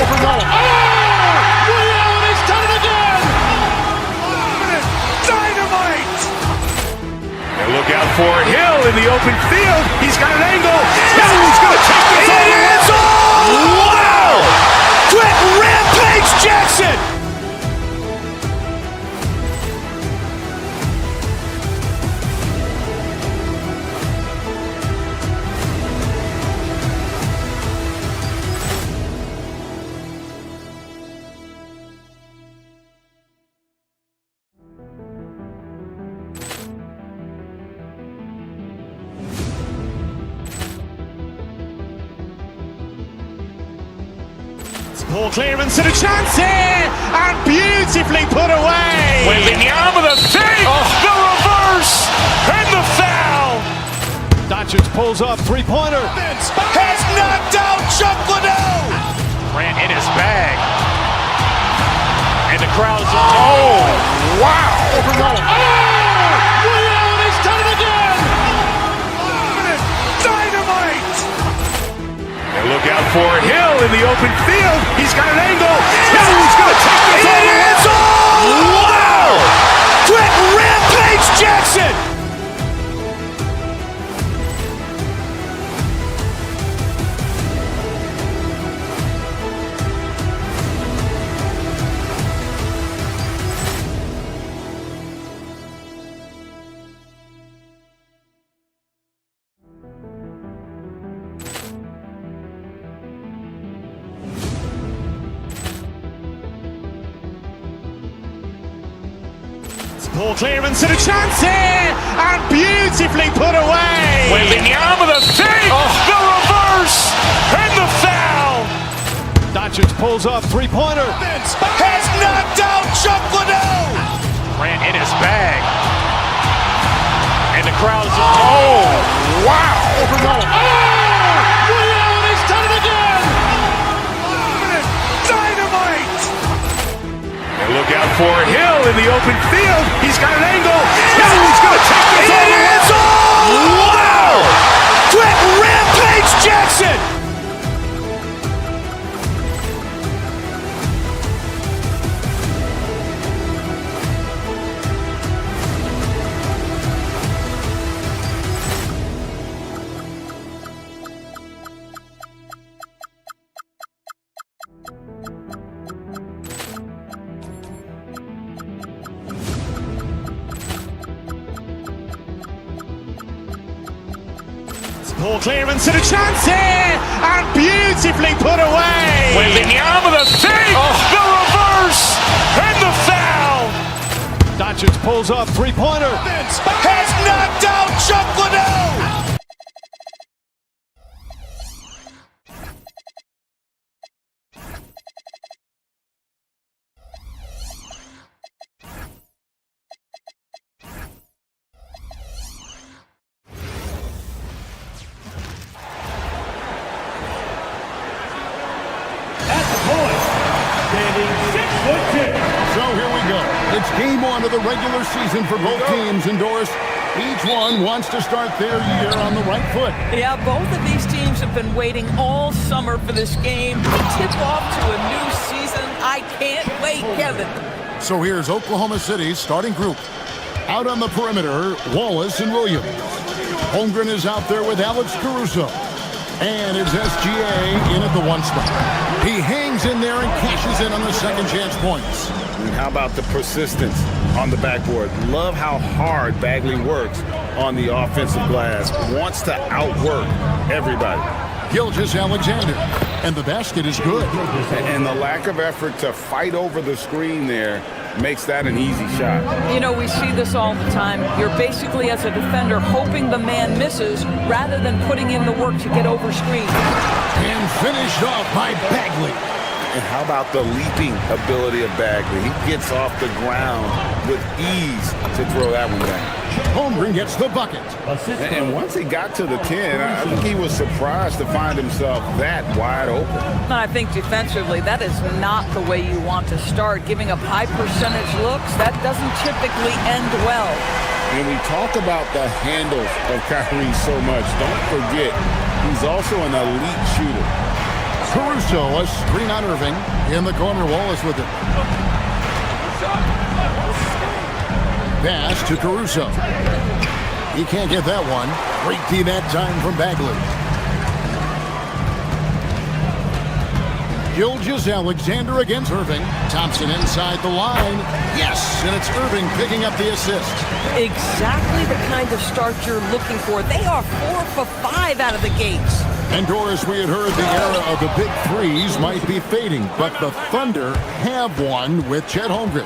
Leon has done it again. Dynamite. And look out for Hill in the open field. He's got an angle. Hill is going to take this all the way. Wow. Quick Rampage Jackson. Poor clearance and a chance here, and beautifully put away. Wembanyama with a save, the reverse, and the foul. Doncic pulls up, three-pointer. Has knocked out Chuck Liddell. Grant in his bag. And the crowd's, oh, wow. He's done it again. Dynamite. And look out for Hill in the open field. He's got an angle. Hill's going to take this all the way. Wow. Trent Rampage Jackson. Poor clearance and a chance here, and beautifully put away. Wembanyama with a save, the reverse, and the foul. Doncic pulls up, three-pointer. Has knocked out Chuck Liddell. Grant in his bag. And the crowd's, oh, wow. He's done it again. Dynamite. And look out for Hill in the open field. He's got an angle. Hill's going to take this all the way. Wow. Trent Rampage Jackson. Poor clearance and a chance here, and beautifully put away. Wembanyama with a save, the reverse, and the foul. Doncic pulls up, three-pointer. Has knocked out Chuck Liddell. So here we go. It's game one of the regular season for both teams, and Doris, each one wants to start their year on the right foot. Yeah, both of these teams have been waiting all summer for this game to tip off to a new season. I can't wait, Kevin. So here's Oklahoma City's starting group. Out on the perimeter, Wallace and Williams. Holmgren is out there with Alex Caruso. And it's SGA in at the one spot. He hangs in there and cashes in on the second chance points. And how about the persistence on the backboard? Love how hard Bagley works on the offensive glass. Wants to outwork everybody. Gilgeous-Alexander. And the basket is good. And the lack of effort to fight over the screen there makes that an easy shot. You know, we see this all the time. You're basically, as a defender, hoping the man misses rather than putting in the work to get over screens. And finished off by Bagley. And how about the leaping ability of Bagley? He gets off the ground with ease to throw that one down. Holmgren gets the bucket. And once he got to the 10, I think he was surprised to find himself that wide open. I think defensively, that is not the way you want to start. Giving up high percentage looks, that doesn't typically end well. And we talk about the handles of Kyrie so much. Don't forget, he's also an elite shooter. Caruso, a screen on Irving. In the corner, Wallace with it. Pass to Caruso. He can't get that one. Great D that time from Bagley. Gilgeous-Alexander against Irving. Thompson inside the line. Yes, and it's Irving picking up the assist. Exactly the kind of start you're looking for. They are 4 for 5 out of the gates. And Doris, we had heard the era of the big threes might be fading, but the Thunder have one with Chet Holmgren,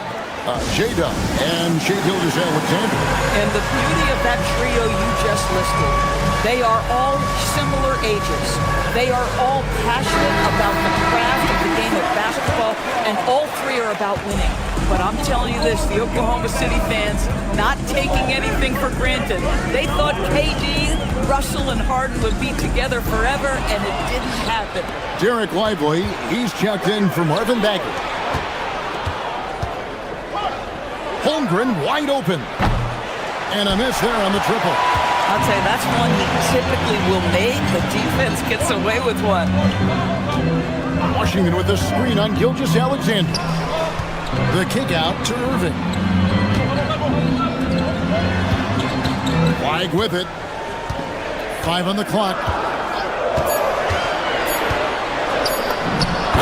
J-Dub, and Shai Gilgeous-Alexander. And the beauty of that trio you just listed, they are all similar ages. They are all passionate about the craft of the game of about winning. But I'm telling you this, the Oklahoma City fans not taking anything for granted. They thought KD, Russell, and Harden would be together forever, and it didn't happen. Derek Lively, he's checked in for Marvin Bagley. Holmgren wide open. And a miss there on the triple. I'll tell you, that's one he typically will make. The defense gets away with one. Washington with the screen on Gilgeous-Alexander. The kick out to Irving. Flag with it. 5 on the clock.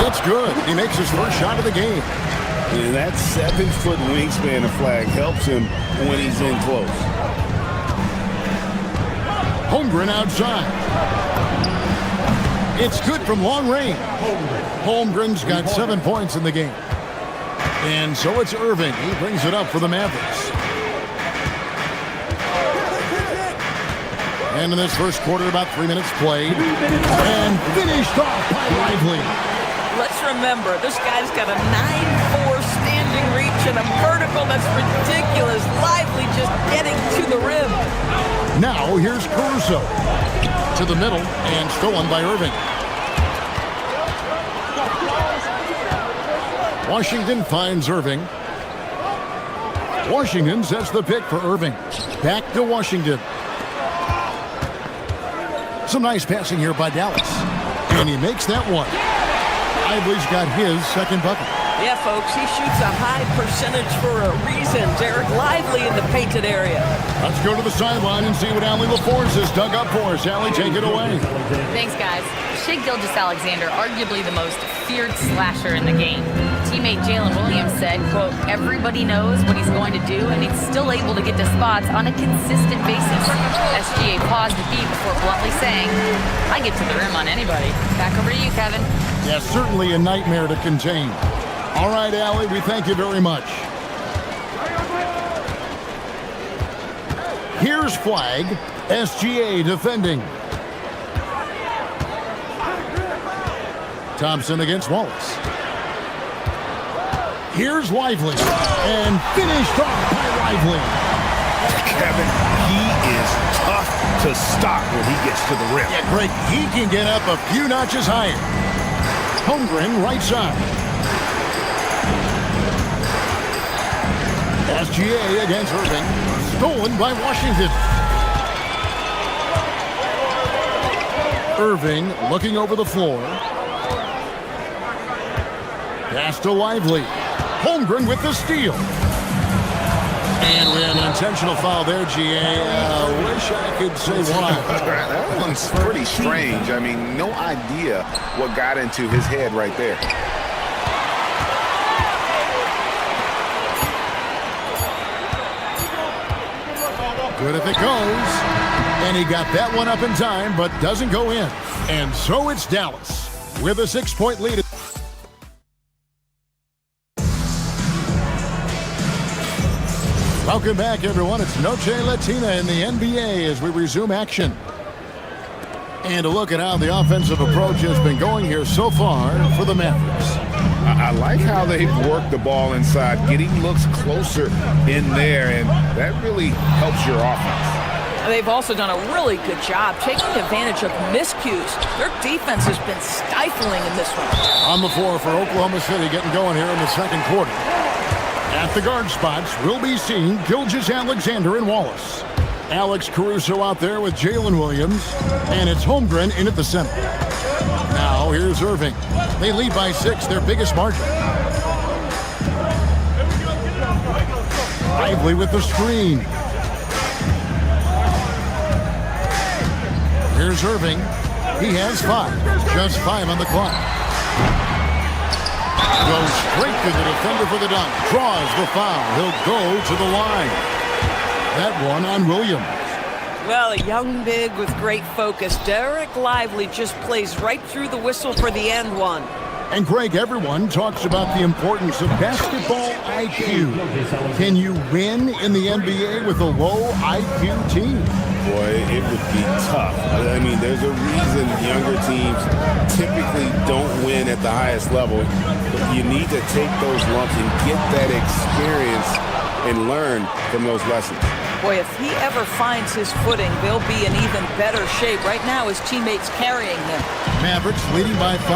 It's good. He makes his first shot of the game. And that 7-foot wingspan of flag helps him when he's in close. Holmgren outside. It's good from long range. Holmgren's got 7 points in the game. And so it's Irving. He brings it up for the Mavericks. And in this first quarter, about 3 minutes played. And finished off by Lively. Let's remember, this guy's got a 9'4" standing reach and a vertical that's ridiculous. Lively just getting to the rim. Now here's Caruso. To the middle and stolen by Irving. Washington finds Irving. Washington sets the pick for Irving. Back to Washington. Some nice passing here by Dallas. And he makes that one. Lively's got his second bucket. Yeah, folks, he shoots a high percentage for a reason. Derek Lively in the painted area. Let's go to the sideline and see what Allie LaForce has dug up for us. Allie, take it away. Thanks, guys. Shai Gilgeous-Alexander, arguably the most feared slasher in the game. Teammate Jalen Williams said, quote, everybody knows what he's going to do, and he's still able to get to spots on a consistent basis. SGA paused the beat before bluntly saying, I get to the rim on anybody. Back over to you, Kevin. Yeah, certainly a nightmare to contain. All right, Allie, we thank you very much. Here's flag. SGA defending. Thompson against Wallace. Here's Lively. And finished off by Lively. Kevin, he is tough to stop when he gets to the rim. Yeah, Greg, he can get up a few notches higher. Holmgren right side. SGA against Irving. Stolen by Washington. Irving looking over the floor. Pass to Lively. Holmgren with the steal. And we have an intentional foul there, GA. Wish I could say why. That one's pretty strange. I mean, no idea what got into his head right there. Good if it goes. And he got that one up in time, but doesn't go in. And so it's Dallas with a 6-point lead. Welcome back, everyone. It's Noche Latina in the NBA as we resume action. And a look at how the offensive approach has been going here so far for the Mavericks. I like how they've worked the ball inside, getting looks closer in there, and that really helps your offense. They've also done a really good job taking advantage of miscues. Their defense has been stifling in this one. On the floor for Oklahoma City, getting going here in the second quarter. At the guard spots, we'll be seeing Gilgeous-Alexander and Wallace. Alex Caruso out there with Jalen Williams, and it's Holmgren in at the center. Now here's Irving. They lead by 6, their biggest margin. Lively with the screen. Here's Irving. He has 5. Just 5 on the clock. Goes straight to the defender for the dunk. Draws the foul. He'll go to the line. That one on Williams. Well, a young big with great focus. Derek Lively just plays right through the whistle for the end one. And Greg, everyone talks about the importance of basketball IQ. Can you win in the NBA with a low IQ team? boy, it would be tough. I mean, there's a reason younger teams typically don't win at the highest level. But you need to take those lumps and get that experience and learn from those lessons. Boy, if he ever finds his footing, they'll be in even better shape. Right now, his teammates carrying him. Mavericks leading by 5.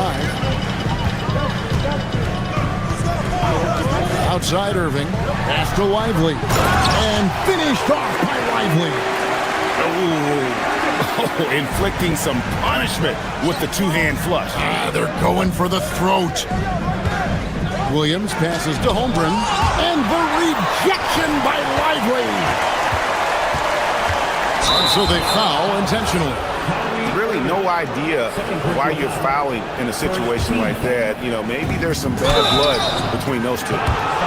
Outside Irving, pass to Lively, and finished off by Lively. Oh, inflicting some punishment with the two-hand flush. They're going for the throat. Williams passes to Holmgren, and the rejection by Lively. So they foul intentionally. Really no idea why you're fouling in a situation like that. You know, maybe there's some bad blood between those two.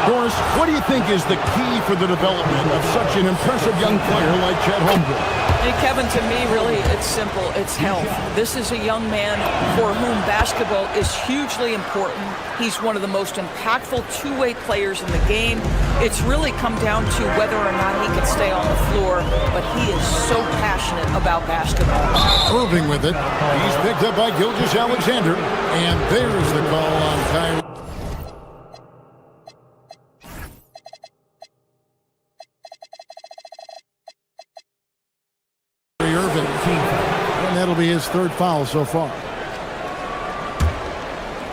Boris, what do you think is the key for the development of such an impressive young player like Chet Holmgren? Hey, Kevin, to me, really, it's simple. It's health. This is a young man for whom basketball is hugely important. He's one of the most impactful two-way players in the game. It's really come down to whether or not he can stay on the floor, but he is so passionate about basketball. Irving with it. He's picked up by Gilgeous-Alexander, and there's the call on Kyrie. Irving, and that'll be his third foul so far.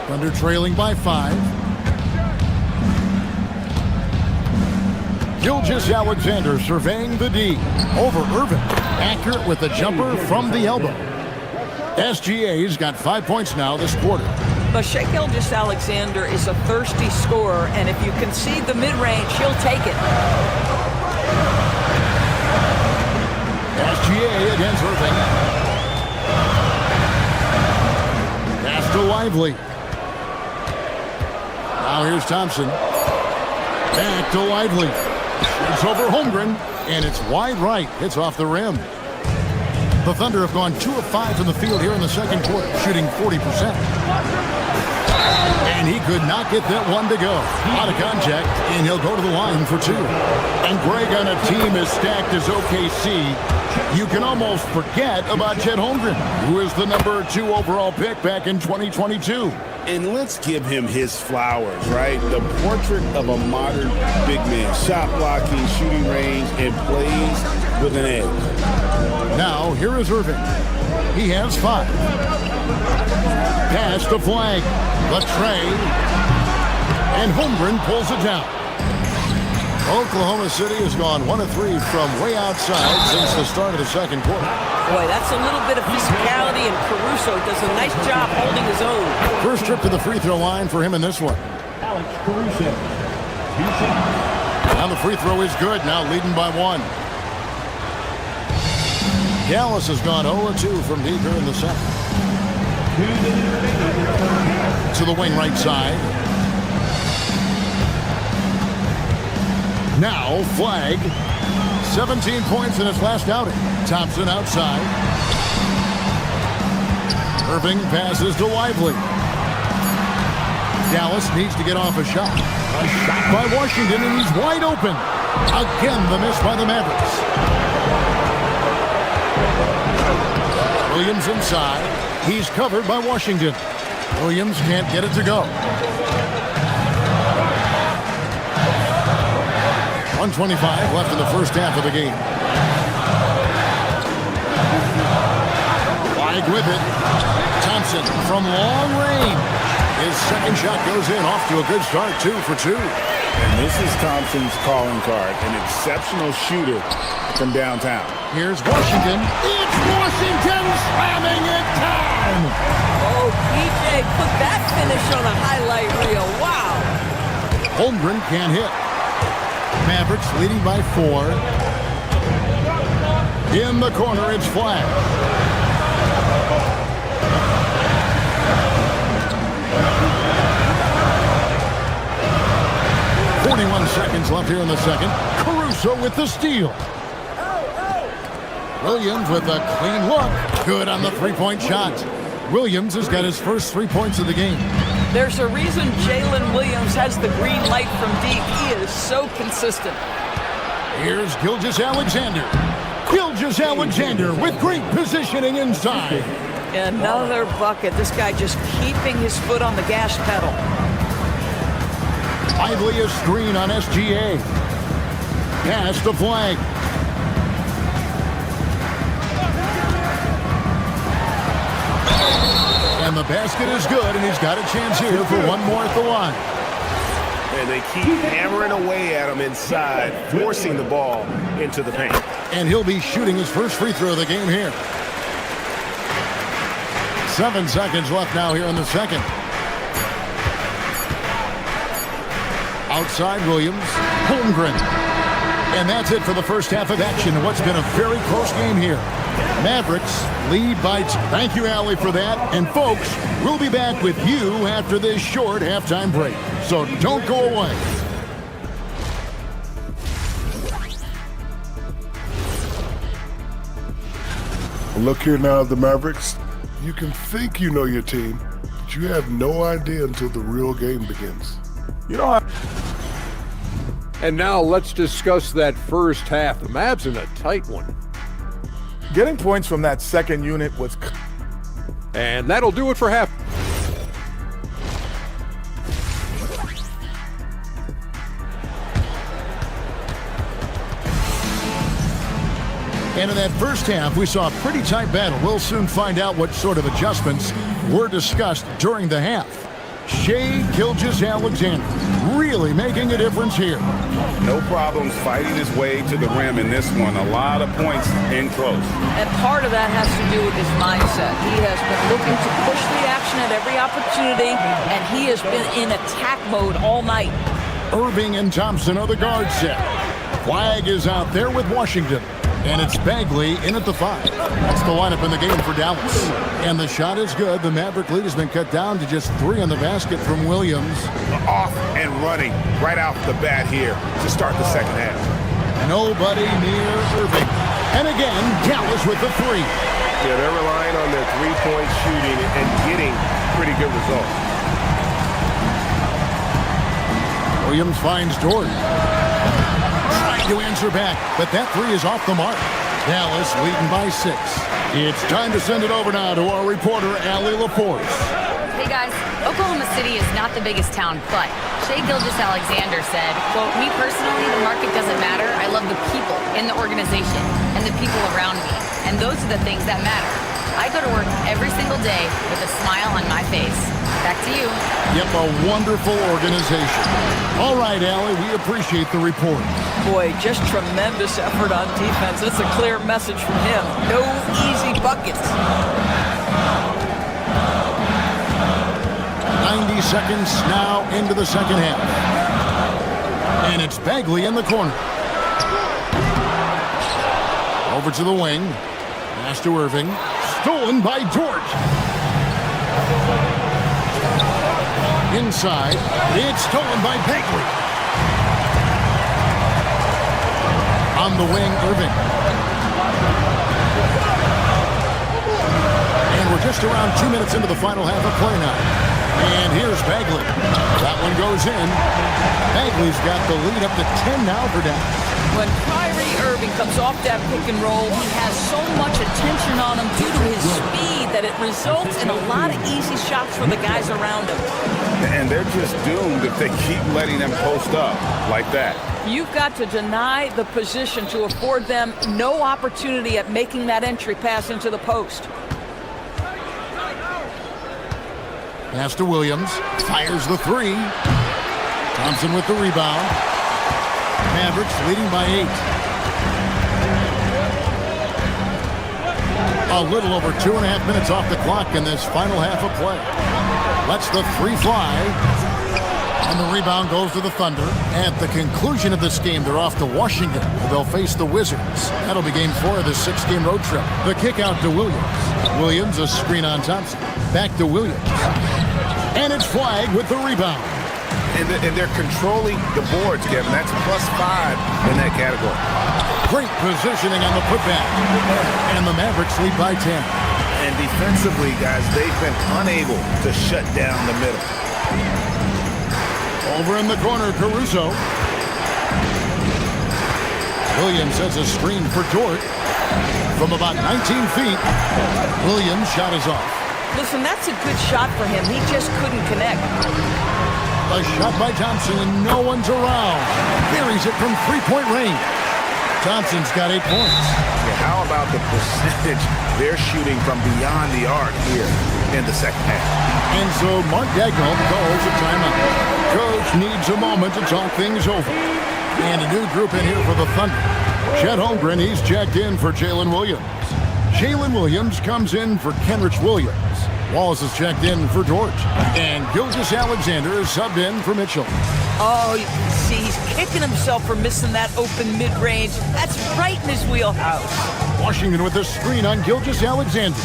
Thunder trailing by 5. Gilgeous-Alexander surveying the D over Irving. Accurate with the jumper from the elbow. SGA's got 5 points now this quarter. But Shai Gilgeous-Alexander is a thirsty scorer, and if you concede the mid-range, he'll take it. SGA against Irving. Pass to Lively. Now here's Thompson. Back to Lively. It's over Holmgren, and it's wide right. It's off the rim. The Thunder have gone 2 of 5 from the field here in the second quarter, shooting 40%. And he could not get that one to go. Out of contact, and he'll go to the line for 2. And Greg, on a team as stacked as OKC, you can almost forget about Chet Holmgren, who is the number 2 overall pick back in 2022. And let's give him his flowers, right? The portrait of a modern big man. Shot blocking, shooting range, and plays with an edge. Now, here is Irving. He has 5. Pass to Flag. The tray. And Holmgren pulls it down. Oklahoma City has gone 1 of 3 from way outside since the start of the second quarter. Boy, that's a little bit of physicality, and Caruso does a nice job holding his own. First trip to the free throw line for him in this one. Alex Caruso. Now the free throw is good, now leading by 1. Dallas has gone 0-2 from deep here in the second. To the wing right side. Now Flag. 17 points in his last outing. Thompson outside. Irving passes to Lively. Dallas needs to get off a shot. A shot by Washington, and he's wide open. Again, the miss by the Mavericks. Williams inside. He's covered by Washington. Williams can't get it to go. 1:25 left in the first half of the game. Flag with it. Thompson from long range. His second shot goes in, off to a good start, 2 for 2. And this is Thompson's calling card, an exceptional shooter from downtown. Here's Washington. It's Washington slamming it down. Oh, PJ put that finish on a highlight reel. Wow. Holmgren can't hit. Mavericks leading by 4. In the corner, it's Flag. Seconds left here in the second. Caruso with the steal. Williams with a clean look. Good on the three-point shot. Williams has got his first 3 points of the game. There's a reason Jalen Williams has the green light from deep. He is so consistent. Here's Gilgeous-Alexander. Gilgeous-Alexander with great positioning inside. Another bucket. This guy just keeping his foot on the gas pedal. Lively a screen on SGA. Pass the flag. And the basket is good, and he's got a chance here for one more at the line. And they keep hammering away at him inside, forcing the ball into the paint. And he'll be shooting his first free throw of the game here. 7 seconds left now here in the second. Outside Williams, Holmgren. And that's it for the first half of action in what's been a very close game here. Mavericks lead by 2. Thank you, Allie, for that. And folks, we'll be back with you after this short halftime break. So don't go away. Look here now, the Mavericks. You can think you know your team, but you have no idea until the real game begins. You don't have... And now let's discuss that first half. The Mavs in a tight one. Getting points from that second unit was... And that'll do it for half. And in that first half, we saw a pretty tight battle. We'll soon find out what sort of adjustments were discussed during the half. Shai Gilgeous-Alexander really making a difference here. No problems fighting his way to the rim in this one. A lot of points in close. And part of that has to do with his mindset. He has been looking to push the action at every opportunity, and he has been in attack mode all night. Irving and Thompson are the guard set. Flag is out there with Washington. And it's Bagley in at the 5. That's the lineup in the game for Dallas. And the shot is good. The Maverick lead has been cut down to just 3 on the basket from Williams. Off and running right off the bat here to start the second half. Nobody near Irving. And again, Dallas with the 3. Yeah, they're relying on their three-point shooting and getting pretty good results. Williams finds Dort. Trying to answer back, but that 3 is off the mark. Dallas leading by 6. It's time to send it over now to our reporter, Allie LaForce. Hey guys, Oklahoma City is not the biggest town, but Shai Gilgeous-Alexander said, quote, "Me personally, the market doesn't matter. I love the people in the organization and the people around me. And those are the things that matter. I go to work every single day with a smile on my face." Back to you. Yep, a wonderful organization. All right, Allie, we appreciate the report. Boy, just tremendous effort on defense. That's a clear message from him. No easy buckets. 90 seconds now into the second half. And it's Bagley in the corner. Over to the wing. Pass to Irving. Stolen by Dort. Inside. It's stolen by Bagley. On the wing, Irving. And we're just around 2 minutes into the final half of play now. And here's Bagley. That one goes in. Bagley's got the lead up to 10 now for Dallas. When Kyrie Irving comes off that pick and roll, he has so much attention on him due to his speed that it results in a lot of easy shots for the guys around him. And they're just doomed if they keep letting them post up like that. You've got to deny the position to afford them no opportunity at making that entry pass into the post. Pass to Williams. Fires the 3. Thompson with the rebound. Mavericks leading by 8. A little over 2.5 minutes off the clock in this final half of play. Lets the 3 fly. And the rebound goes to the Thunder. At the conclusion of this game, they're off to Washington. They'll face the Wizards. That'll be game 4 of this 6-game road trip. The kick out to Williams. Williams, a screen on Thompson. Back to Williams. And it's flagged with the rebound. And they're controlling the boards, Kevin. That's +5 in that category. Great positioning on the putback. And the Mavericks lead by 10. And defensively, guys, they've been unable to shut down the middle. Over in the corner, Caruso. Williams has a screen for Dort. From about 19 feet, Williams' shot is off. Listen, that's a good shot for him. He just couldn't connect. A shot by Thompson, and no one's around. Buries it from three-point range. Thompson's got 8 points. Yeah, how about the percentage they're shooting from beyond the arc here in the second half? And so Mark Dagnall calls a timeout. Coach needs a moment to talk things over. And a new group in here for the Thunder. Chet Holmgren, he's checked in for Jalen Williams. Jalen Williams comes in for Kenrich Williams. Wallace is checked in for George. And Gilgeous-Alexander is subbed in for Mitchell. Oh, you can see he's kicking himself for missing that open mid-range. That's right in his wheelhouse. Washington with a screen on Gilgeous-Alexander.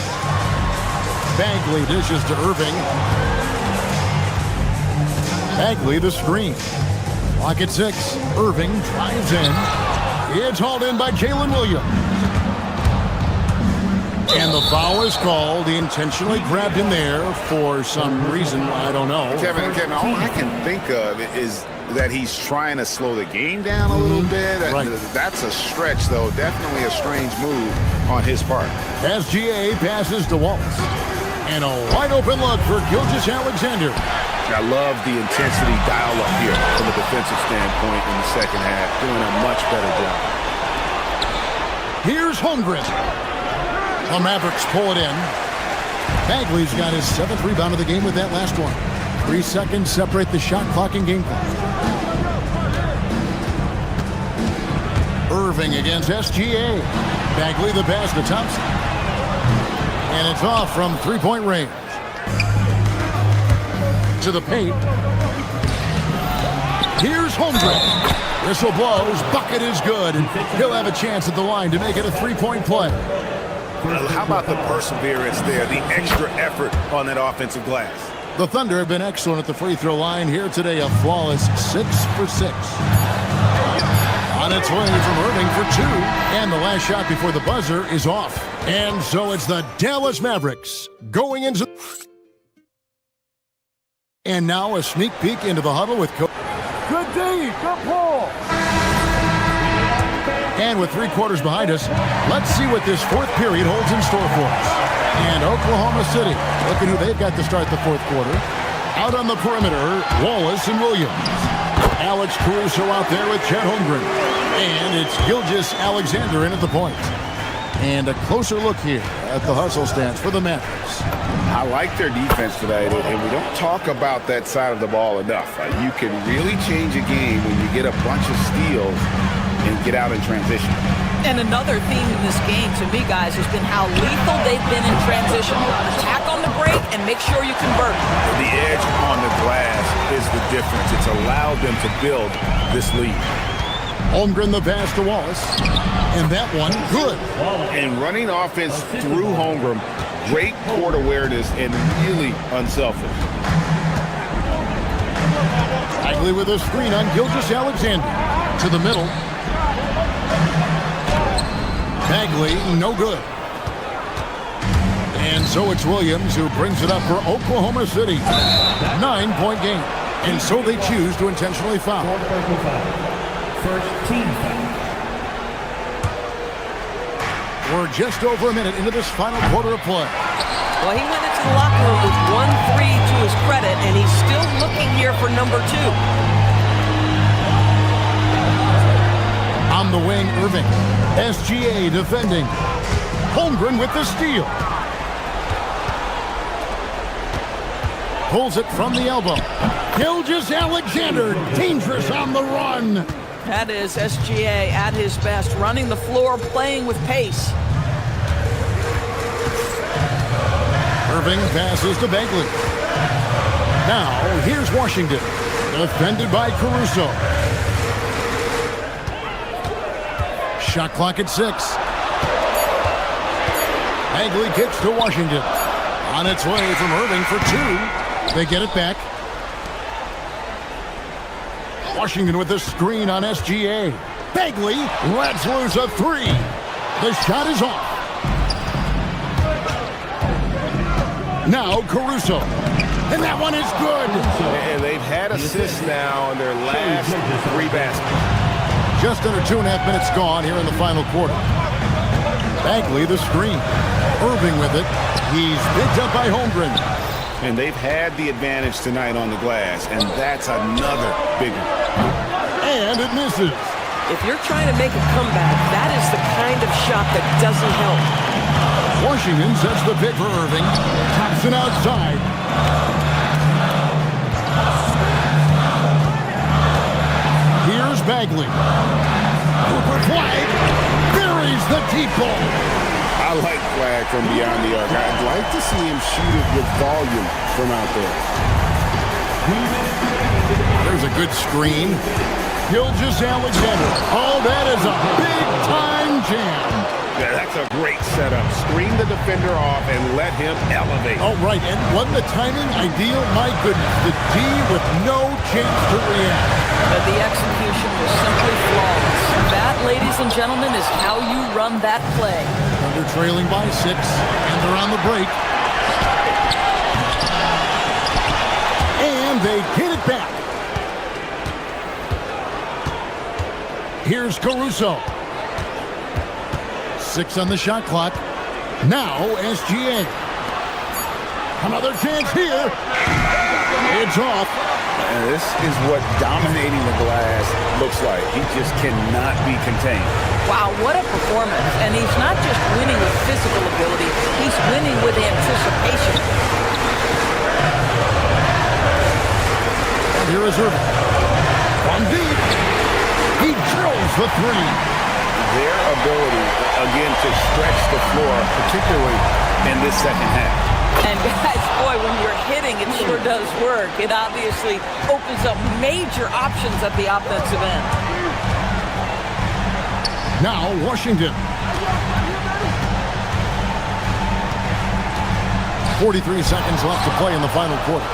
Bagley dishes to Irving. Bagley the screen. Clock at 6. Irving drives in. It's hauled in by Jalen Williams. And the foul is called. He intentionally grabbed him there for some reason. I don't know. Kevin, all I can think of is that he's trying to slow the game down a little bit. Right. That's a stretch, though. Definitely a strange move on his part. SGA passes to Wallace. And a wide open look for Gilgeous-Alexander. I love the intensity dial up here from a defensive standpoint in the second half. Doing a much better job. Here's Holmgren. The Mavericks pull it in. Bagley's got his 7th rebound of the game with that last one. 3 seconds separate the shot clock and game clock. Irving against SGA. Bagley the pass to Thompson. And it's off from three-point range. To the paint. Here's Holmgren. Whistle blows. Bucket is good. And he'll have a chance at the line to make it a three-point play. How about the perseverance there, the extra effort on that offensive glass? The Thunder have been excellent at the free throw line here today, a flawless 6 for 6. On its way from Irving for 2, and the last shot before the buzzer is off. And so it's the Dallas Mavericks going into... And now a sneak peek into the huddle with Coach. Good D, good pull. And with 3 quarters behind us, let's see what this 4th period holds in store for us. And Oklahoma City, look at who they've got to start the 4th quarter. Out on the perimeter, Wallace and Williams. Alex Caruso out there with Chet Holmgren. And it's Gilgeous-Alexander in at the point. And a closer look here at the hustle stance for the Mavericks. I like their defense today, and we don't talk about that side of the ball enough. You can really change a game when you get a bunch of steals and get out in transition. And another theme in this game, to me, guys, has been how lethal they've been in transition. Attack on the break and make sure you convert. The edge on the glass is the difference. It's allowed them to build this lead. Holmgren the pass to Wallace. And that one, good. And running offense through Holmgren, great court awareness and really unselfish. Bagley with a screen on Gilgeous-Alexander. To the middle. Bagley, no good. And so it's Williams who brings it up for Oklahoma City. 9-point game. And so they choose to intentionally foul. First team foul. We're just over a minute into this final quarter of play. Well, he went into the locker room with 1-3 to his credit, and he's still looking here for number 2. On the wing, Irving. SGA defending. Holmgren with the steal. Pulls it from the elbow. Gilgeous-Alexander, dangerous on the run. That is SGA at his best, running the floor, playing with pace. Irving passes to Bagley. Now, here's Washington, defended by Caruso. Shot clock at 6. Bagley kicks to Washington. On its way from Irving for 2. They get it back. Washington with the screen on SGA. Bagley lets loose a 3. The shot is off. Now Caruso. And that one is good. And they've had assists now in their last 3 baskets. Just under 2.5 minutes gone here in the final quarter. Bagley the screen. Irving with it. He's picked up by Holmgren. And they've had the advantage tonight on the glass, and that's another big one. And it misses. If you're trying to make a comeback, that is the kind of shot that doesn't help. Washington sets the pick for Irving. Thompson outside. Here's Bagley. Cooper flag. Buries the deep ball. I like flag from beyond the arc. I'd like to see him shoot it with volume from out there. There's a good screen. Gilgeous-Alexander. Oh, that is a big-time jam. Yeah, that's a great setup. Screen the defender off and let him elevate. Oh, right. And wasn't the timing ideal? My goodness. The D with no chance to react. But the execution was simply flawless. That, ladies and gentlemen, is how you run that play. They're trailing by 6, and they're on the break. And they get it back. Here's Caruso. 6 on the shot clock. Now SGA. Another chance here. It's off. And this is what dominating the glass looks like. He just cannot be contained. Wow, what a performance. And he's not just winning with physical ability, he's winning with anticipation. Here is Irving. From deep. He drills the 3. Their ability, again, to stretch the floor, particularly in this second half. And guys, boy, when you're hitting, it sure does work. It obviously opens up major options at the offensive end. Now Washington. 43 seconds left to play in the final quarter.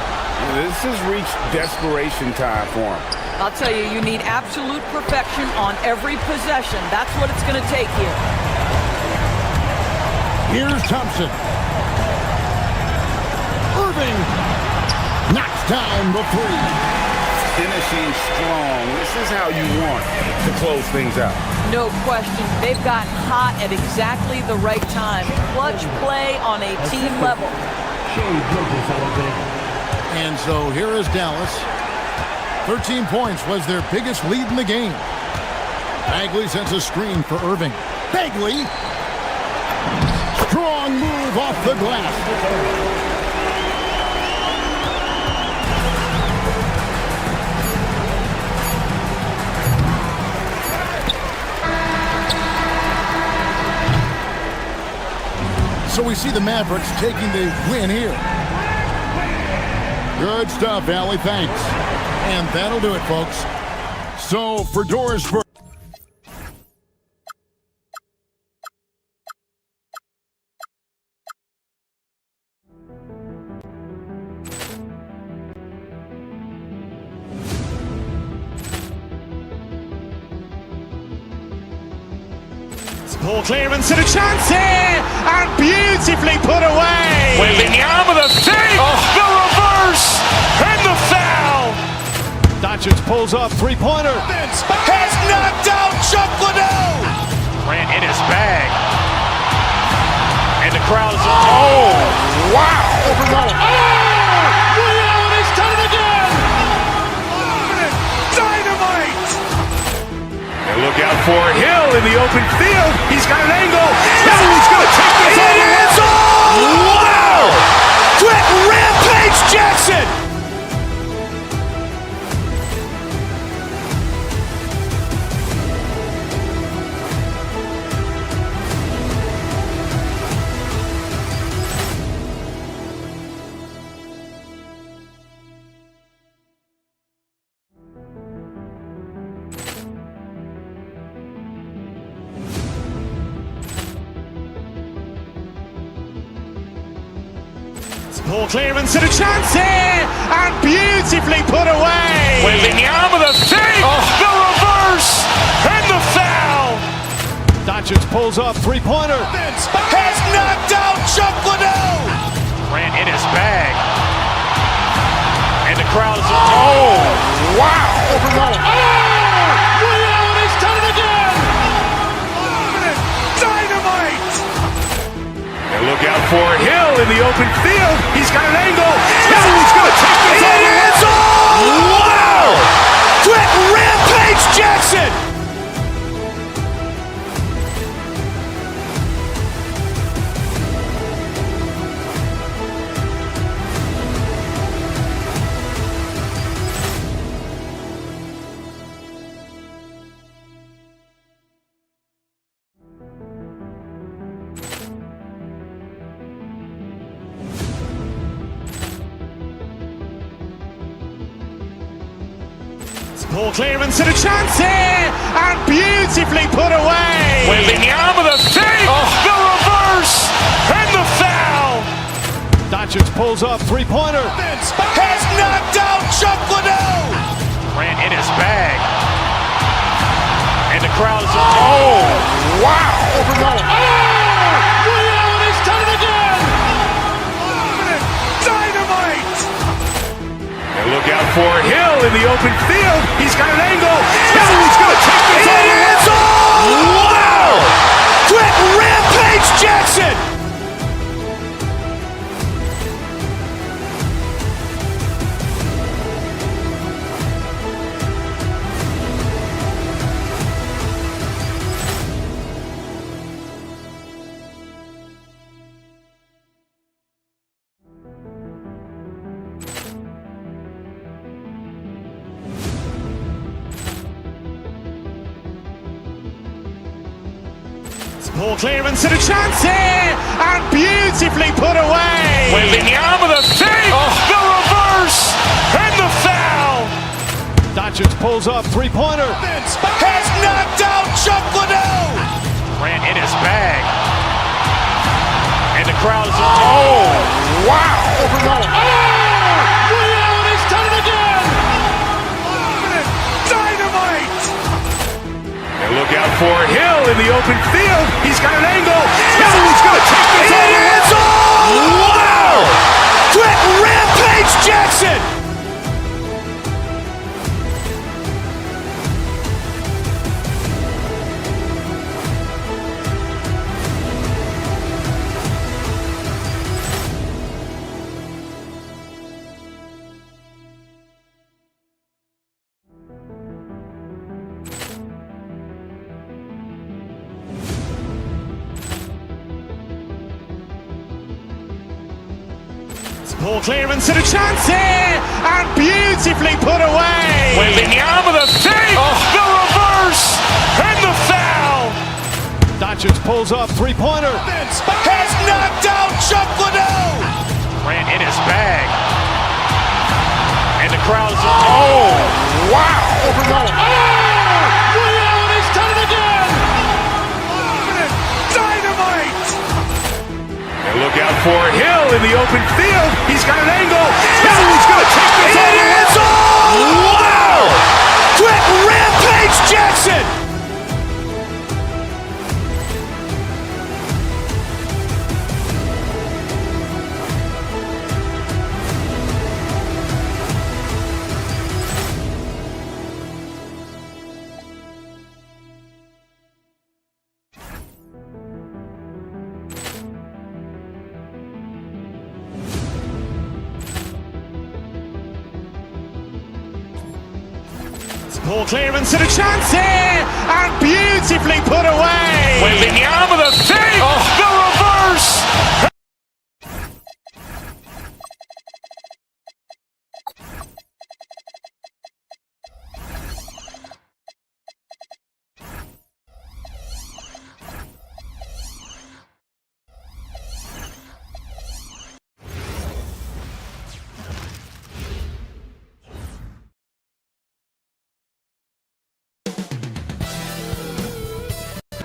This has reached desperation time for him. I'll tell you, you need absolute perfection on every possession. That's what it's going to take here. Here's Thompson. Irving knocks down the 3. Finishing strong. This is how you want to close things out. No question. They've gotten hot at exactly the right time. Clutch play on a team level. And so here is Dallas. 13 points was their biggest lead in the game. Bagley sends a screen for Irving. Bagley. Strong move off the glass. So we see the Mavericks taking the win here. Good stuff, Allie. Thanks. And that'll do it, folks. So for Doris Burke. Ball clearance and a chance here, and beautifully put away. Wembanyama the fake, the reverse, and the foul. Doncic pulls up, three-pointer. Has knocked out Chuck Liddell. Ran in his bag. And the crowd is, oh, wow. Reality's done it again. Dynamite. And look out for Hill in the open field. He's got an angle. He's going to take this all the way. Wow. Quick Rampage Jackson. Ball clearance and a chance here, and beautifully put away. Wembanyama the fake, the reverse, and the foul. Doncic pulls up, three-pointer. Has knocked out Chuck Liddell. Ran in his bag. And the crowd is, oh, wow. Reality's done it again. Dynamite. for Hill in the open field. He's got an angle. Hill's going to take this in the end zone. Wow! Quick Rampage Jackson! Ball clearance and a chance here, and beautifully put away. Wembanyama the fake, the reverse, and the foul. Doncic pulls up, three-pointer. Has knocked out Chuck Liddell. Ran in his bag. And the crowd is, oh, wow. He's done it again. Dynamite. And look out for Hill in the open field. He's got an angle. Hill's going to take this in the end zone. Wow. Quick Rampage Jackson. Ball clearance and a chance here, and beautifully put away. Wembanyama the fake, the reverse, and the foul. Doncic pulls up, three-pointer. Has knocked out Chuck Liddell. Ran in his bag. And the crowd is, oh, wow. He's done it again. Dynamite. And look out for Hill in the open field. He's got an angle. Hill's going to take this in the end zone. Wow. Quick Rampage Jackson. Ball clearance and a chance here, and beautifully put away. Wembanyama the fake, the reverse, and the foul. Doncic pulls up, three-pointer. Has knocked out Chuck Liddell. Ran in his bag. And the crowd is, oh, wow. He's done it again. Dynamite. And look out for Hill in the open field. He's got an angle. Hill's going to take this in the end zone. Wow. Quick Rampage Jackson. Ball clearance and a chance here, and beautifully put away. Wembanyama the fake, the reverse.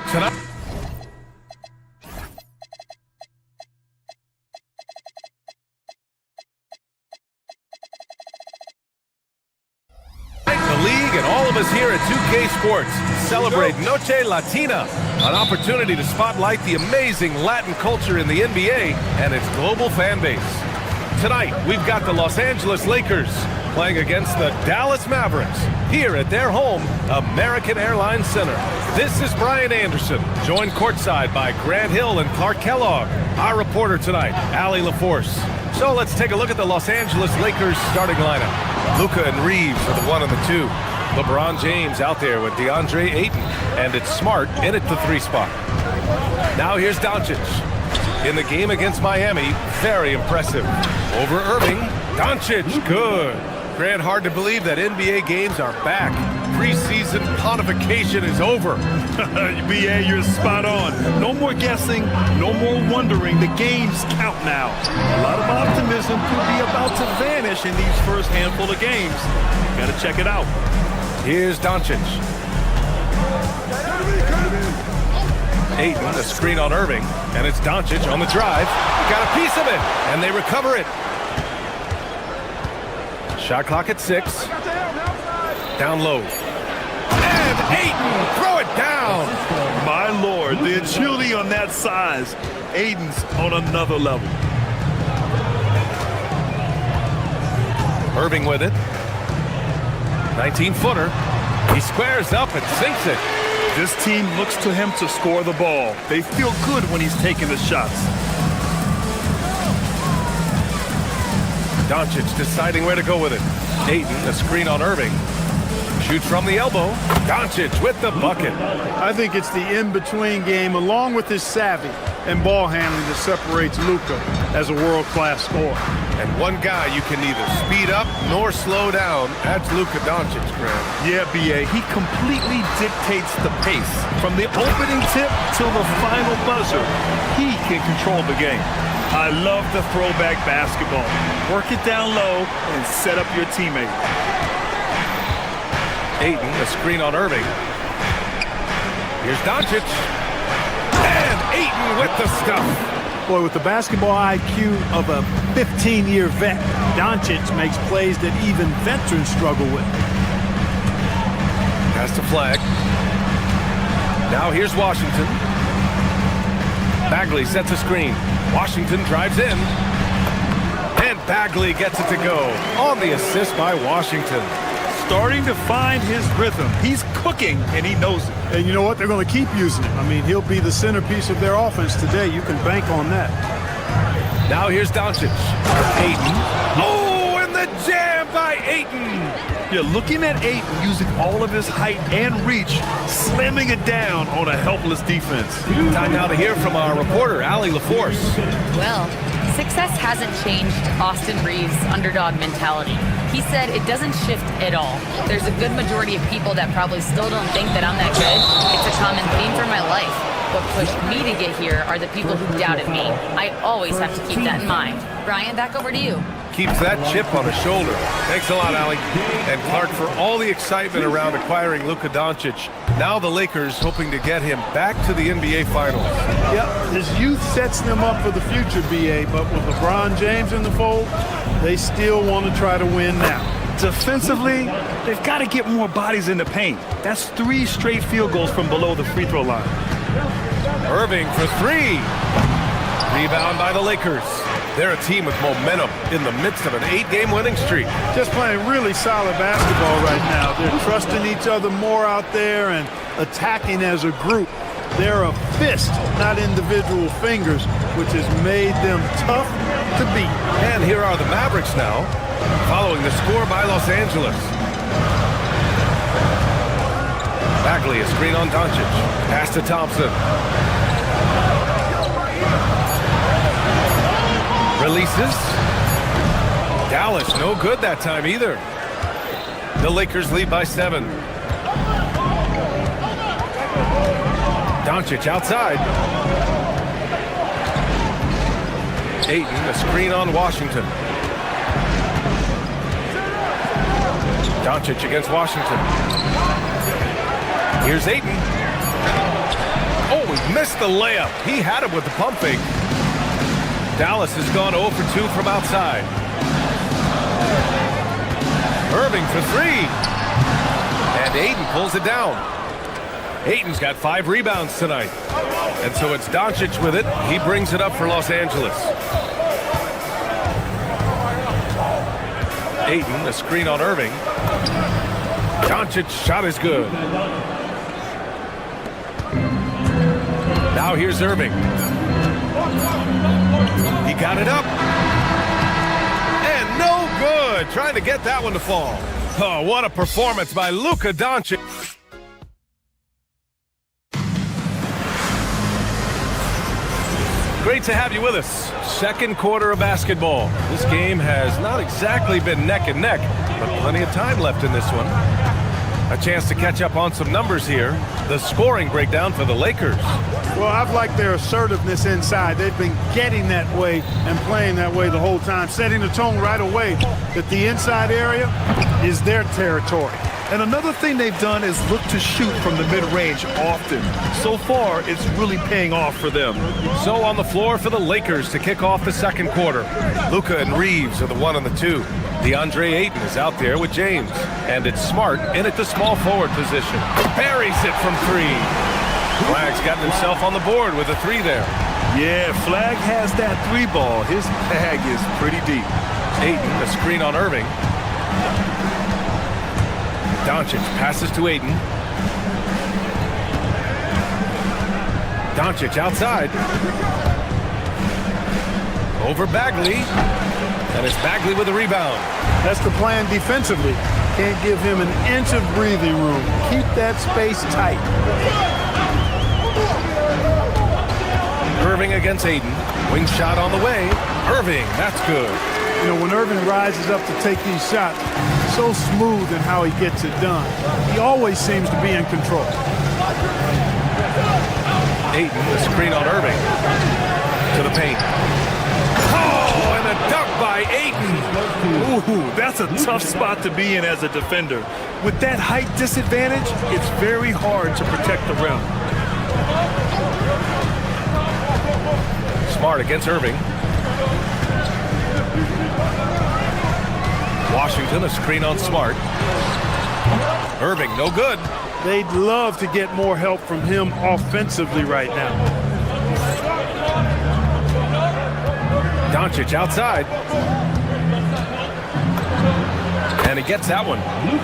Tonight. The league and all of us here at 2K Sports celebrate Noche Latina, an opportunity to spotlight the amazing Latin culture in the NBA and its global fan base. Tonight, we've got the Los Angeles Lakers playing against the Dallas Mavericks here at their home, American Airlines Center. This is Brian Anderson, joined courtside by Grant Hill and Clark Kellogg. Our reporter tonight, Allie LaForce. So let's take a look at the Los Angeles Lakers starting lineup. Luka and Reeves are the 1 and the 2. LeBron James out there with DeAndre Ayton, and it's Smart in at the 3 spot. Now here's Doncic. In the game against Miami, very impressive. Over Irving, Doncic, good. Grant, hard to believe that NBA games are back. Preseason pontification is over. BA, you're spot on. No more guessing, no more wondering. The games count now. A lot of optimism could be about to vanish in these first handful of games. Got to check it out. Here's Doncic. Ayton, a screen on Irving, and it's Doncic on the drive. Got a piece of it, and they recover it. Shot clock at 6. Down low. And Ayton, throw it down. My Lord, the agility on that size. Ayton's on another level. Irving with it. 19-footer. He squares up and sinks it. This team looks to him to score the ball. They feel good when he's taking the shots. Doncic deciding where to go with it. Ayton, a screen on Irving. Shoots from the elbow. Doncic with the bucket. I think it's the in-between game, along with his savvy and ball handling, that separates Luka as a world-class scorer. And one guy you can neither speed up nor slow down. That's Luka Doncic, Grant. Yeah, BA. He completely dictates the pace. From the opening tip till the final buzzer, he can control the game. I love the throwback basketball. Work it down low and set up your teammate. Ayton, a screen on Irving. Here's Doncic. And Ayton with the stuff. Boy, with the basketball IQ of a 15-year vet, Doncic makes plays that even veterans struggle with. Pass the flag. Now here's Washington. Bagley sets a screen. Washington drives in. And Bagley gets it to go on the assist by Washington. Starting to find his rhythm. He's cooking, and he knows it. And you know what? They're going to keep using him. I mean, he'll be the centerpiece of their offense today. You can bank on that. Now here's Doncic. Ayton. Oh, and the jam by Ayton. You're looking at Ayton using all of his height and reach, slamming it down on a helpless defense. Time now to hear from our reporter, Allie LaForce. Well, success hasn't changed Austin Reeves' underdog mentality. He said it doesn't shift at all. There's a good majority of people that probably still don't think that I'm that good. It's a common theme for my life. What pushed me to get here are the people who doubted me. I always have to keep that in mind. Brian, back over to you. Keeps that chip on his shoulder. Thanks a lot, Allie. And Clark, for all the excitement around acquiring Luka Doncic, now the Lakers hoping to get him back to the NBA Finals. Yep, his youth sets them up for the future, BA, but with LeBron James in the fold, they still want to try to win now. Defensively, they've got to get more bodies in the paint. That's 3 straight field goals from below the free throw line. Irving for 3. Rebound by the Lakers. They're a team with momentum in the midst of an 8-game winning streak. Just playing really solid basketball right now. They're trusting each other more out there and attacking as a group. They're a fist, not individual fingers, which has made them tough to beat. And here are the Mavericks now, following the score by Los Angeles. Bagley, a screen on Doncic. Pass to Thompson. Releases. Dallas, no good that time either. The Lakers lead by 7. Doncic outside. Ayton, a screen on Washington. Doncic against Washington. Here's Ayton. Oh, he missed the layup. He had it with the pump fake. Dallas has gone 0 for 2 from outside. Irving for 3. And Ayton pulls it down. Ayton's got 5 rebounds tonight. And so it's Doncic with it. He brings it up for Los Angeles. Ayton, a screen on Irving. Doncic shot is good. Now here's Irving. He got it up. And no good. Trying to get that one to fall. Oh, what a performance by Luka Doncic. Great to have you with us. Second quarter of basketball. This game has not exactly been neck and neck, but plenty of time left in this one. A chance to catch up on some numbers here. The scoring breakdown for the Lakers. Well, I've liked their assertiveness inside. They've been getting that way and playing that way the whole time, setting the tone right away that the inside area is their territory. And another thing they've done is look to shoot from the mid-range often. So far, it's really paying off for them. So on the floor for the Lakers to kick off the second quarter. Luka and Reeves are the 1 and the 2. DeAndre Ayton is out there with James. And it's Smart in at the small forward position. Buries it from 3. Flagg's gotten himself on the board with a 3 there. Yeah, Flag has that 3 ball. His bag is pretty deep. Ayton, a screen on Irving. Doncic passes to Ayton. Doncic outside. Over Bagley. And it's Bagley with the rebound. That's the plan defensively. Can't give him an inch of breathing room. Keep that space tight. Irving against Ayton. Wing shot on the way. Irving, that's good. You know, when Irving rises up to take these shots, so smooth in how he gets it done. He always seems to be in control. Ayton, the screen on Irving. To the paint. Oh, and a dunk by Ayton. Ooh, that's a tough spot to be in as a defender. With that height disadvantage, it's very hard to protect the rim. Smart against Irving. Washington, a screen on Smart. Irving, no good. They'd love to get more help from him offensively right now. Doncic outside. And he gets that one.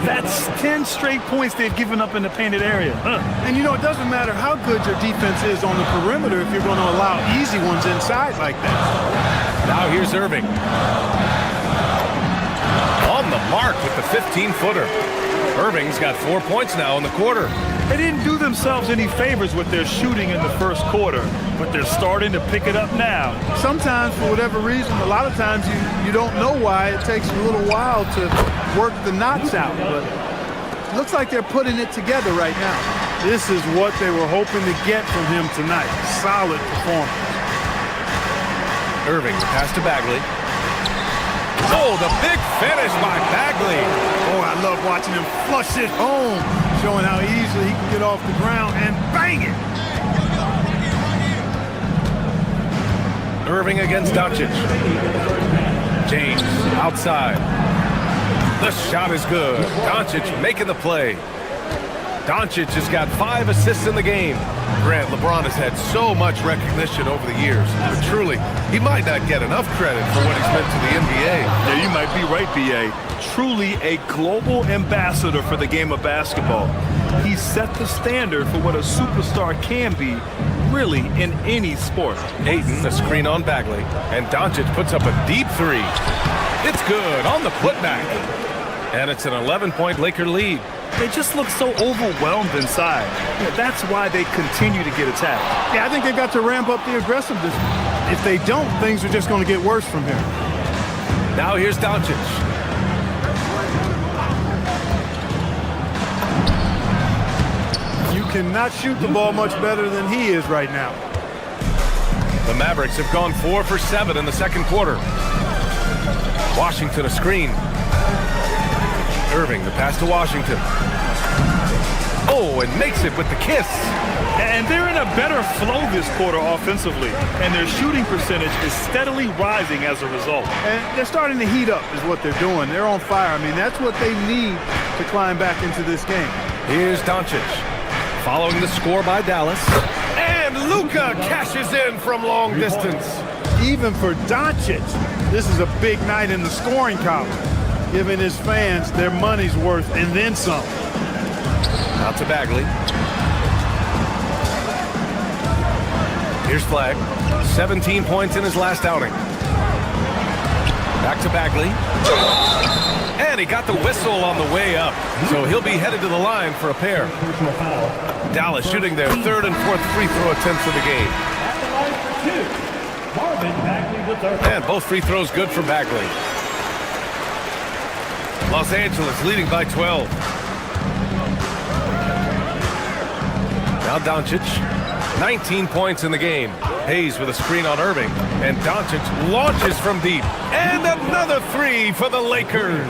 That's 10 straight points they've given up in the painted area. And you know, it doesn't matter how good your defense is on the perimeter if you're going to allow easy ones inside like that. Now here's Irving. On the mark with the 15-footer. Irving's got 4 points now in the quarter. They didn't do themselves any favors with their shooting in the first quarter, but they're starting to pick it up now. Sometimes, for whatever reason, a lot of times you don't know why. It takes a little while to work the knots out, but it looks like they're putting it together right now. This is what they were hoping to get from him tonight. Solid performance. Irving, pass to Bagley. Oh, the big finish by Bagley. Oh, I love watching him flush it home, showing how easily he can get off the ground and bang it. Irving against Doncic. James outside. The shot is good. Doncic making the play. Doncic has got 5 assists in the game. Grant, LeBron has had so much recognition over the years, but truly, he might not get enough credit for what he's meant to the NBA. Yeah, you might be right, B.A. Truly a global ambassador for the game of basketball. He set the standard for what a superstar can be, really, in any sport. Ayton, the screen on Bagley, and Doncic puts up a deep 3. It's good on the putback. And it's an 11-point Laker lead. They just look so overwhelmed inside. Yeah, that's why they continue to get attacked. Yeah, I think they've got to ramp up the aggressiveness. If they don't, things are just going to get worse from here. Now here's Doncic. You cannot shoot the ball much better than he is right now. The Mavericks have gone 4 for 7 in the second quarter. Washington a screen. Irving, the pass to Washington. Oh, and makes it with the kiss. And they're in a better flow this quarter offensively, and their shooting percentage is steadily rising as a result. And they're starting to heat up is what they're doing. They're on fire. I mean, that's what they need to climb back into this game. Here's Doncic, following the score by Dallas. And Luka cashes in from long distance. Even for Doncic, this is a big night in the scoring column. giving his fans their money's worth and then some. Out to Bagley. Here's Flag. 17 points in his last outing. Back to Bagley. And he got the whistle on the way up. So he'll be headed to the line for a pair. Dallas shooting their third and fourth free throw attempts of the game. And both free throws good for Bagley. Los Angeles leading by 12. Now Doncic. 19 points in the game. Hayes with a screen on Irving. And Doncic launches from deep. And another three for the Lakers.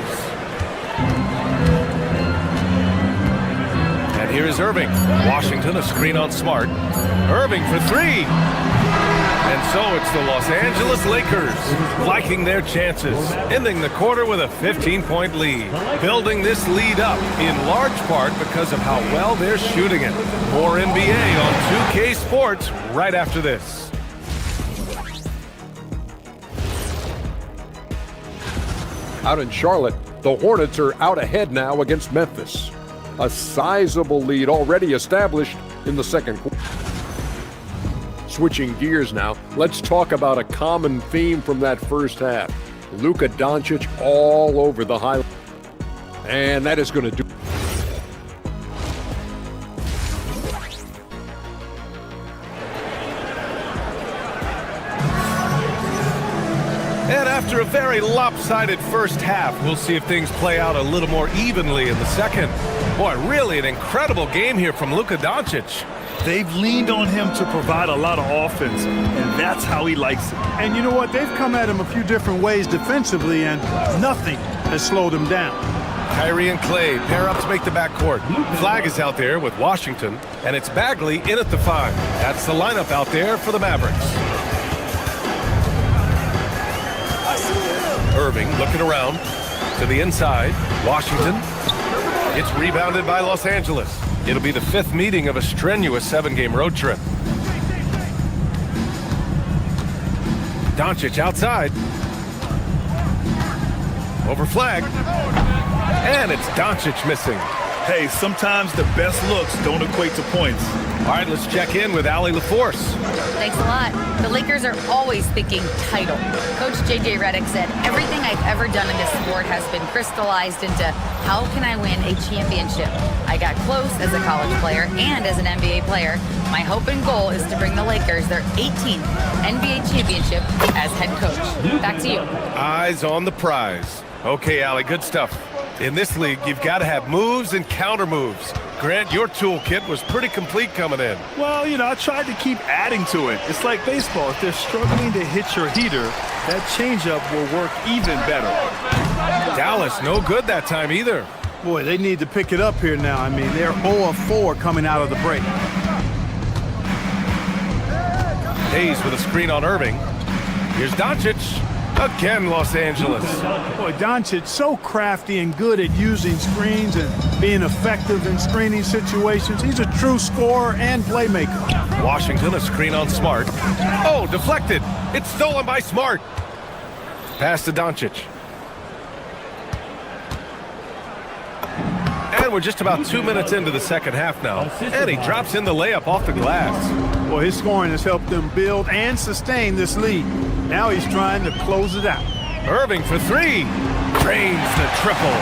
And here is Irving. Washington, a screen on Smart. Irving for three. And so it's the Los Angeles Lakers liking their chances, ending the quarter with a 15-point lead. Building this lead up in large part because of how well they're shooting it. More NBA on 2K Sports right after this. Out in Charlotte, the Hornets are out ahead now against Memphis. A sizable lead already established in the second quarter. Switching gears now, let's talk about a common theme from that first half. Luka Doncic all over the highlight. And that is going to do. And after a very lopsided first half, we'll see if things play out a little more evenly in the second. Boy, really an incredible game here from Luka Doncic. They've leaned on him to provide a lot of offense, and that's how he likes it. And you know what? They've come at him a few different ways defensively, and nothing has slowed him down. Kyrie and Clay pair up to make the backcourt. Flag is out there with Washington, and it's Bagley in at the 5. That's the lineup out there for the Mavericks. Irving looking around to the inside. Washington. It's rebounded by Los Angeles. It'll be the 5th meeting of a strenuous 7-game road trip. Doncic outside. Over Flag. And it's Doncic missing. Hey, sometimes the best looks don't equate to points. All right, let's check in with Allie LaForce. Thanks a lot. The Lakers are always thinking title. Coach JJ Redick said, everything I've ever done in this sport has been crystallized into how can I win a championship? I got close as a college player and as an NBA player. My hope and goal is to bring the Lakers their 18th NBA championship as head coach. Back to you. Eyes on the prize. Okay, Allie, good stuff. In this league, you've got to have moves and counter moves. Grant, your toolkit was pretty complete coming in. Well, you know, I tried to keep adding to it. It's like baseball. If they're struggling to hit your heater, that changeup will work even better. Dallas, no good that time either. Boy, they need to pick it up here now. I mean, they're 0-4 coming out of the break. Hayes with a screen on Irving. Here's Doncic. Again, Los Angeles. Boy, Doncic so crafty and good at using screens and being effective in screening situations. He's a true scorer and playmaker. Washington, a screen on Smart. Oh, deflected. It's stolen by Smart. Pass to Doncic. And we're just about 2 minutes into the second half now. And he drops in the layup off the glass. Well, his scoring has helped them build and sustain this lead. Now he's trying to close it out. Irving for 3. Drains the triple.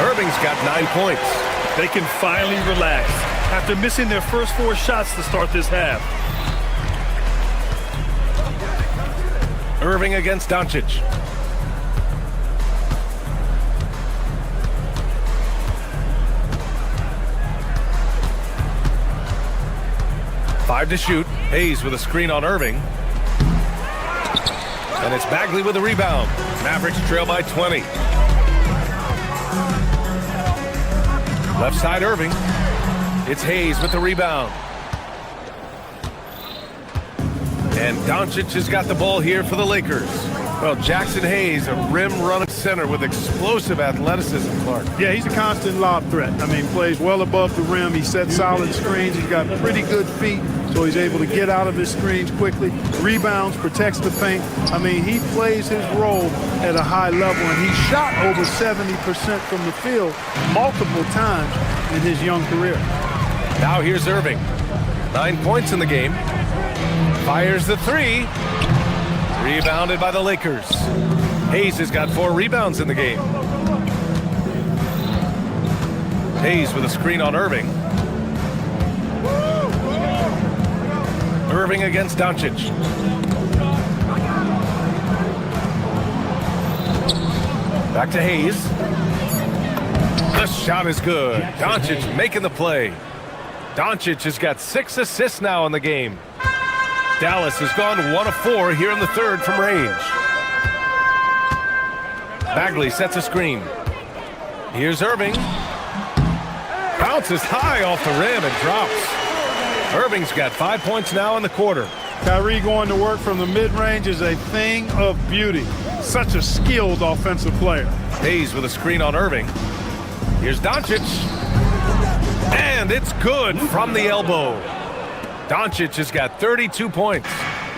Irving's got 9 points. They can finally relax after missing their first 4 shots to start this half. Irving against Doncic. Five to shoot. Hayes with a screen on Irving. And it's Bagley with a rebound. Mavericks trail by 20. Left side Irving. It's Hayes with the rebound. And Doncic has got the ball here for the Lakers. Well, Jackson Hayes, a rim running center with explosive athleticism, Clark. Yeah, he's a constant lob threat. I mean, plays well above the rim. He sets solid screens. He's got pretty good feet, so he's able to get out of his screens quickly. Rebounds, protects the paint. I mean, he plays his role at a high level, and he shot over 70% from the field multiple times in his young career. Now here's Irving. 9 points in the game. Fires the three. Rebounded by the Lakers. Hayes has got 4 rebounds in the game. Hayes with a screen on Irving. Irving against Doncic. Back to Hayes. The shot is good. Doncic making the play. Doncic has got 6 assists now in the game. Dallas has gone 1 of 4 here in the third from range. Bagley sets a screen. Here's Irving. Bounces high off the rim and drops. Irving's got 5 points now in the quarter. Kyrie going to work from the mid-range is a thing of beauty. Such a skilled offensive player. Hayes with a screen on Irving. Here's Doncic. And it's good from the elbow. Doncic has got 32 points.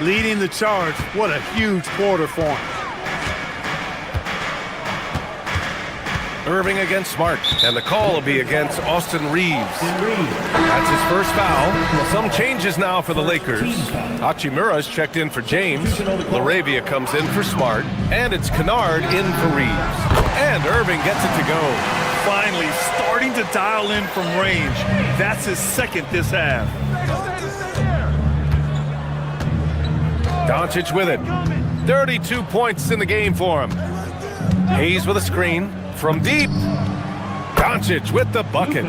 Leading the charge. What a huge quarter for him. Irving against Smart, and the call will be against Austin Reeves. That's his first foul. Some changes now for the Lakers. Hachimura's checked in for James. LaRavia comes in for Smart, and it's Kennard in for Reeves. And Irving gets it to go. Finally starting to dial in from range. That's his second this half. Doncic with it. 32 points in the game for him. Hayes with a screen. From deep, Doncic with the bucket.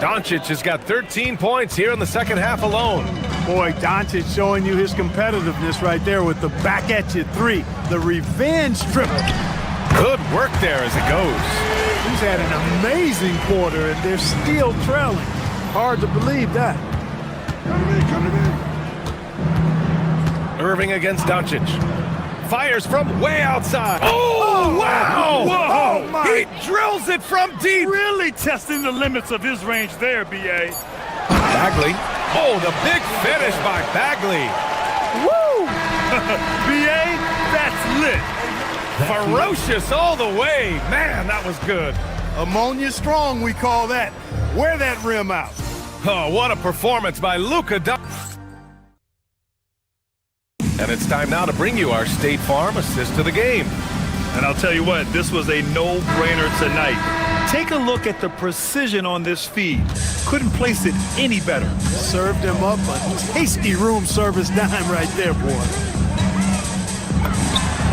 Doncic has got 13 points here in the second half alone. Boy, Doncic showing you his competitiveness right there with the back at you three. The revenge triple. Good work there as it goes. He's had an amazing quarter, and they're still trailing. Hard to believe that. Irving against Doncic. Fires from way outside. Oh, wow! Whoa! Oh, he drills it from deep. Really testing the limits of his range there, B.A. Bagley. Oh, the big finish by Bagley. Woo! B.A., that's lit. Ferocious all the way. Man, that was good. Ammonia strong, we call that. Wear that rim out. Oh, what a performance by Luka Doncic. And it's time now to bring you our State Farm assist to the game. And I'll tell you what, this was a no-brainer tonight. Take a look at the precision on this feed. Couldn't place it any better. Served him up a tasty room service dime right there, boy.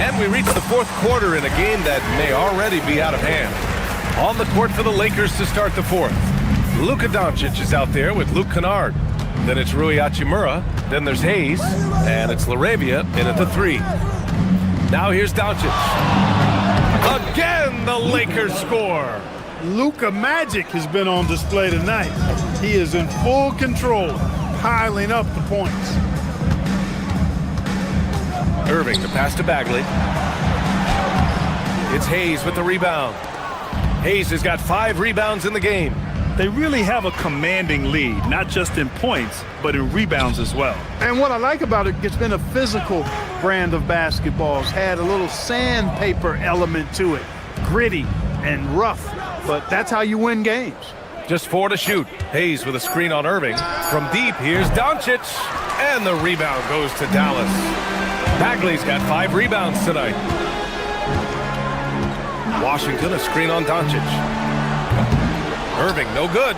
And we reach the fourth quarter in a game that may already be out of hand. On the court for the Lakers to start the fourth. Luka Doncic is out there with Luke Kennard. Then it's Rui Hachimura. Then there's Hayes. And it's LaRavia in at the 3. Now here's Doncic. Again, the Lakers score. Luka Magic has been on display tonight. He is in full control, piling up the points. Irving, the pass to Bagley. It's Hayes with the rebound. Hayes has got 5 rebounds in the game. They really have a commanding lead, not just in points, but in rebounds as well. And what I like about it, it's been a physical brand of basketball. It's had a little sandpaper element to it, gritty and rough, but that's how you win games. Just 4 to shoot. Hayes with a screen on Irving. From deep, here's Doncic, and the rebound goes to Dallas. Bagley's got 5 rebounds tonight. Washington, a screen on Doncic. Irving, no good.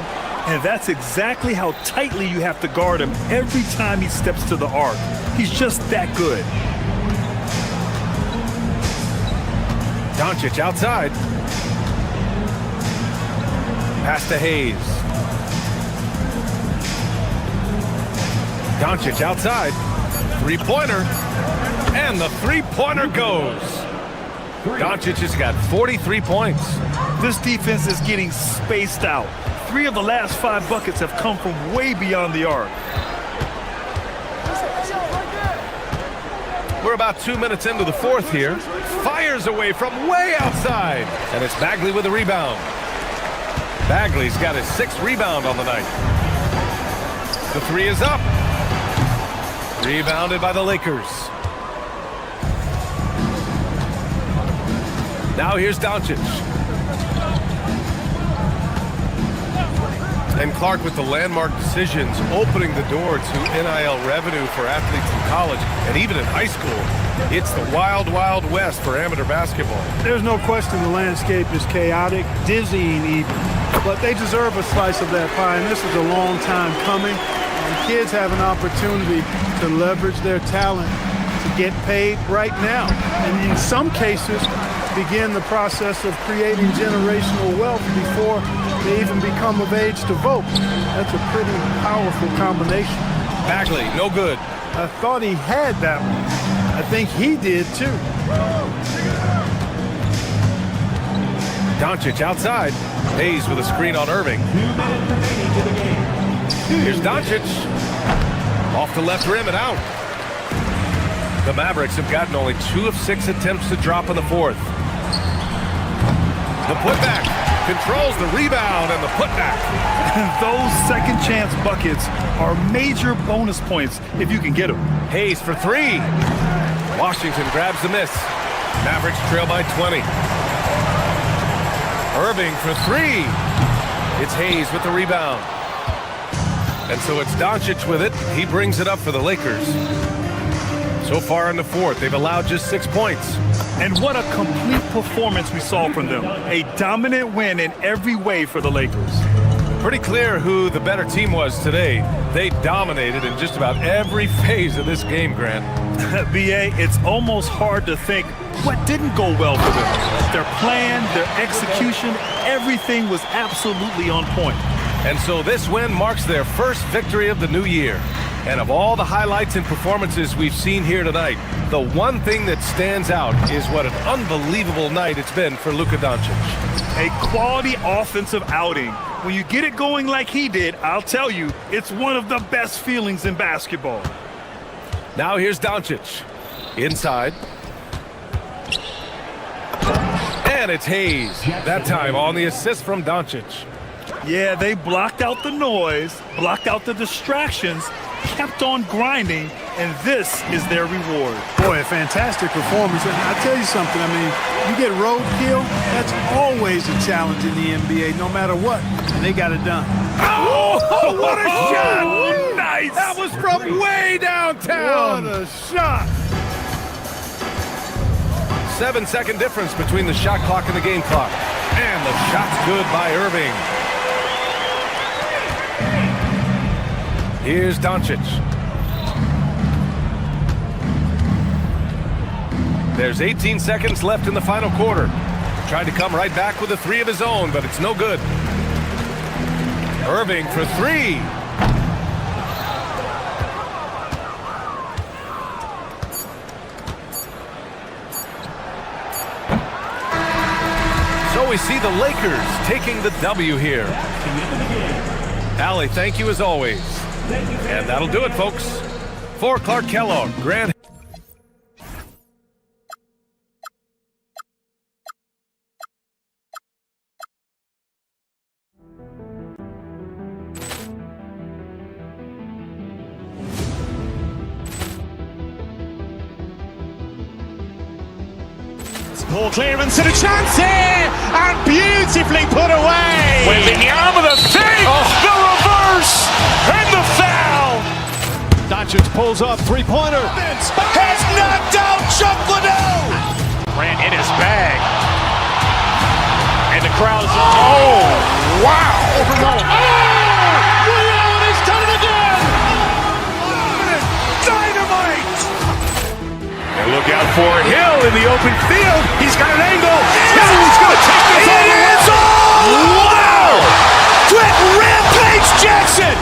And that's exactly how tightly you have to guard him every time he steps to the arc. He's just that good. Doncic outside. Pass to Hayes. Doncic outside. 3-pointer. And the 3-pointer goes. Doncic has got 43 points. This defense is getting spaced out. 3 of the last 5 buckets have come from way beyond the arc. We're about 2 minutes into the fourth here. Fires fires away from way outside. And it's Bagley with the rebound. Bagley's got his 6th rebound on the night. The 3 is up. Rebounded by the Lakers. Now here's Doncic. And Clark with the landmark decisions, opening the door to NIL revenue for athletes in college and even in high school. It's the wild, wild west for amateur basketball. There's no question the landscape is chaotic, dizzying even. But they deserve a slice of that pie, and this is a long time coming. And kids have an opportunity to leverage their talent to get paid right now. And in some cases, begin the process of creating generational wealth before they even become of age to vote. That's a pretty powerful combination. Bagley, no good. I thought he had that one. I think he did too. Doncic outside. Hayes with a screen on Irving. Here's Doncic. Off the left rim and out. The Mavericks have gotten only 2 of 6 attempts to drop in the 4th. The putback controls the rebound and the putback. Those second chance buckets are major bonus points if you can get them. Hayes for 3. Washington grabs the miss. Mavericks trail by 20. Irving for 3. It's Hayes with the rebound. And so it's Doncic with it. He brings it up for the Lakers. So far in the 4th, they've allowed just 6 points. And what a complete performance we saw from them. A dominant win in every way for the Lakers. Pretty clear who the better team was today. They dominated in just about every phase of this game, Grant. BA, it's almost hard to think what didn't go well for them. Their plan, their execution, everything was absolutely on point. And so this win marks their first victory of the new year. And of all the highlights and performances we've seen here tonight, the one thing that stands out is what an unbelievable night it's been for Luka Doncic. A quality offensive outing. When you get it going like he did, I'll tell you, it's one of the best feelings in basketball. Now here's Doncic. Inside. And it's Hayes. That time on the assist from Doncic. Yeah, they blocked out the noise, blocked out the distractions, kept on grinding, and this is their reward. Boy, a fantastic performance. And I'll tell you something, I mean, you get roadkill, that's always a challenge in the NBA, no matter what. And they got it done. Oh, what a shot! Oh, nice! That was from way downtown! What a shot! 7-second difference between the shot clock and the game clock. And the shot's good by Irving. Here's Doncic. There's 18 seconds left in the final quarter. Tried to come right back with a 3 of his own, but it's no good. Irving for 3. So we see the Lakers taking the W here. Allie, thank you as always. And that'll do it, folks. For Clark Kellogg, Grant. Poor clearance and a chance here, and beautifully put away. Wembanyama with a save, the reverse, and the foul. Doncic pulls up, three-pointer. Has knocked out Chuck Liddell. Ran in his bag. And the crowd is, oh, wow. Liddell, he's done it again. Dynamite. And look out for Hill in the open field. He's got an angle. He's going to take this all the way. Wow! Quick Rampage Jackson.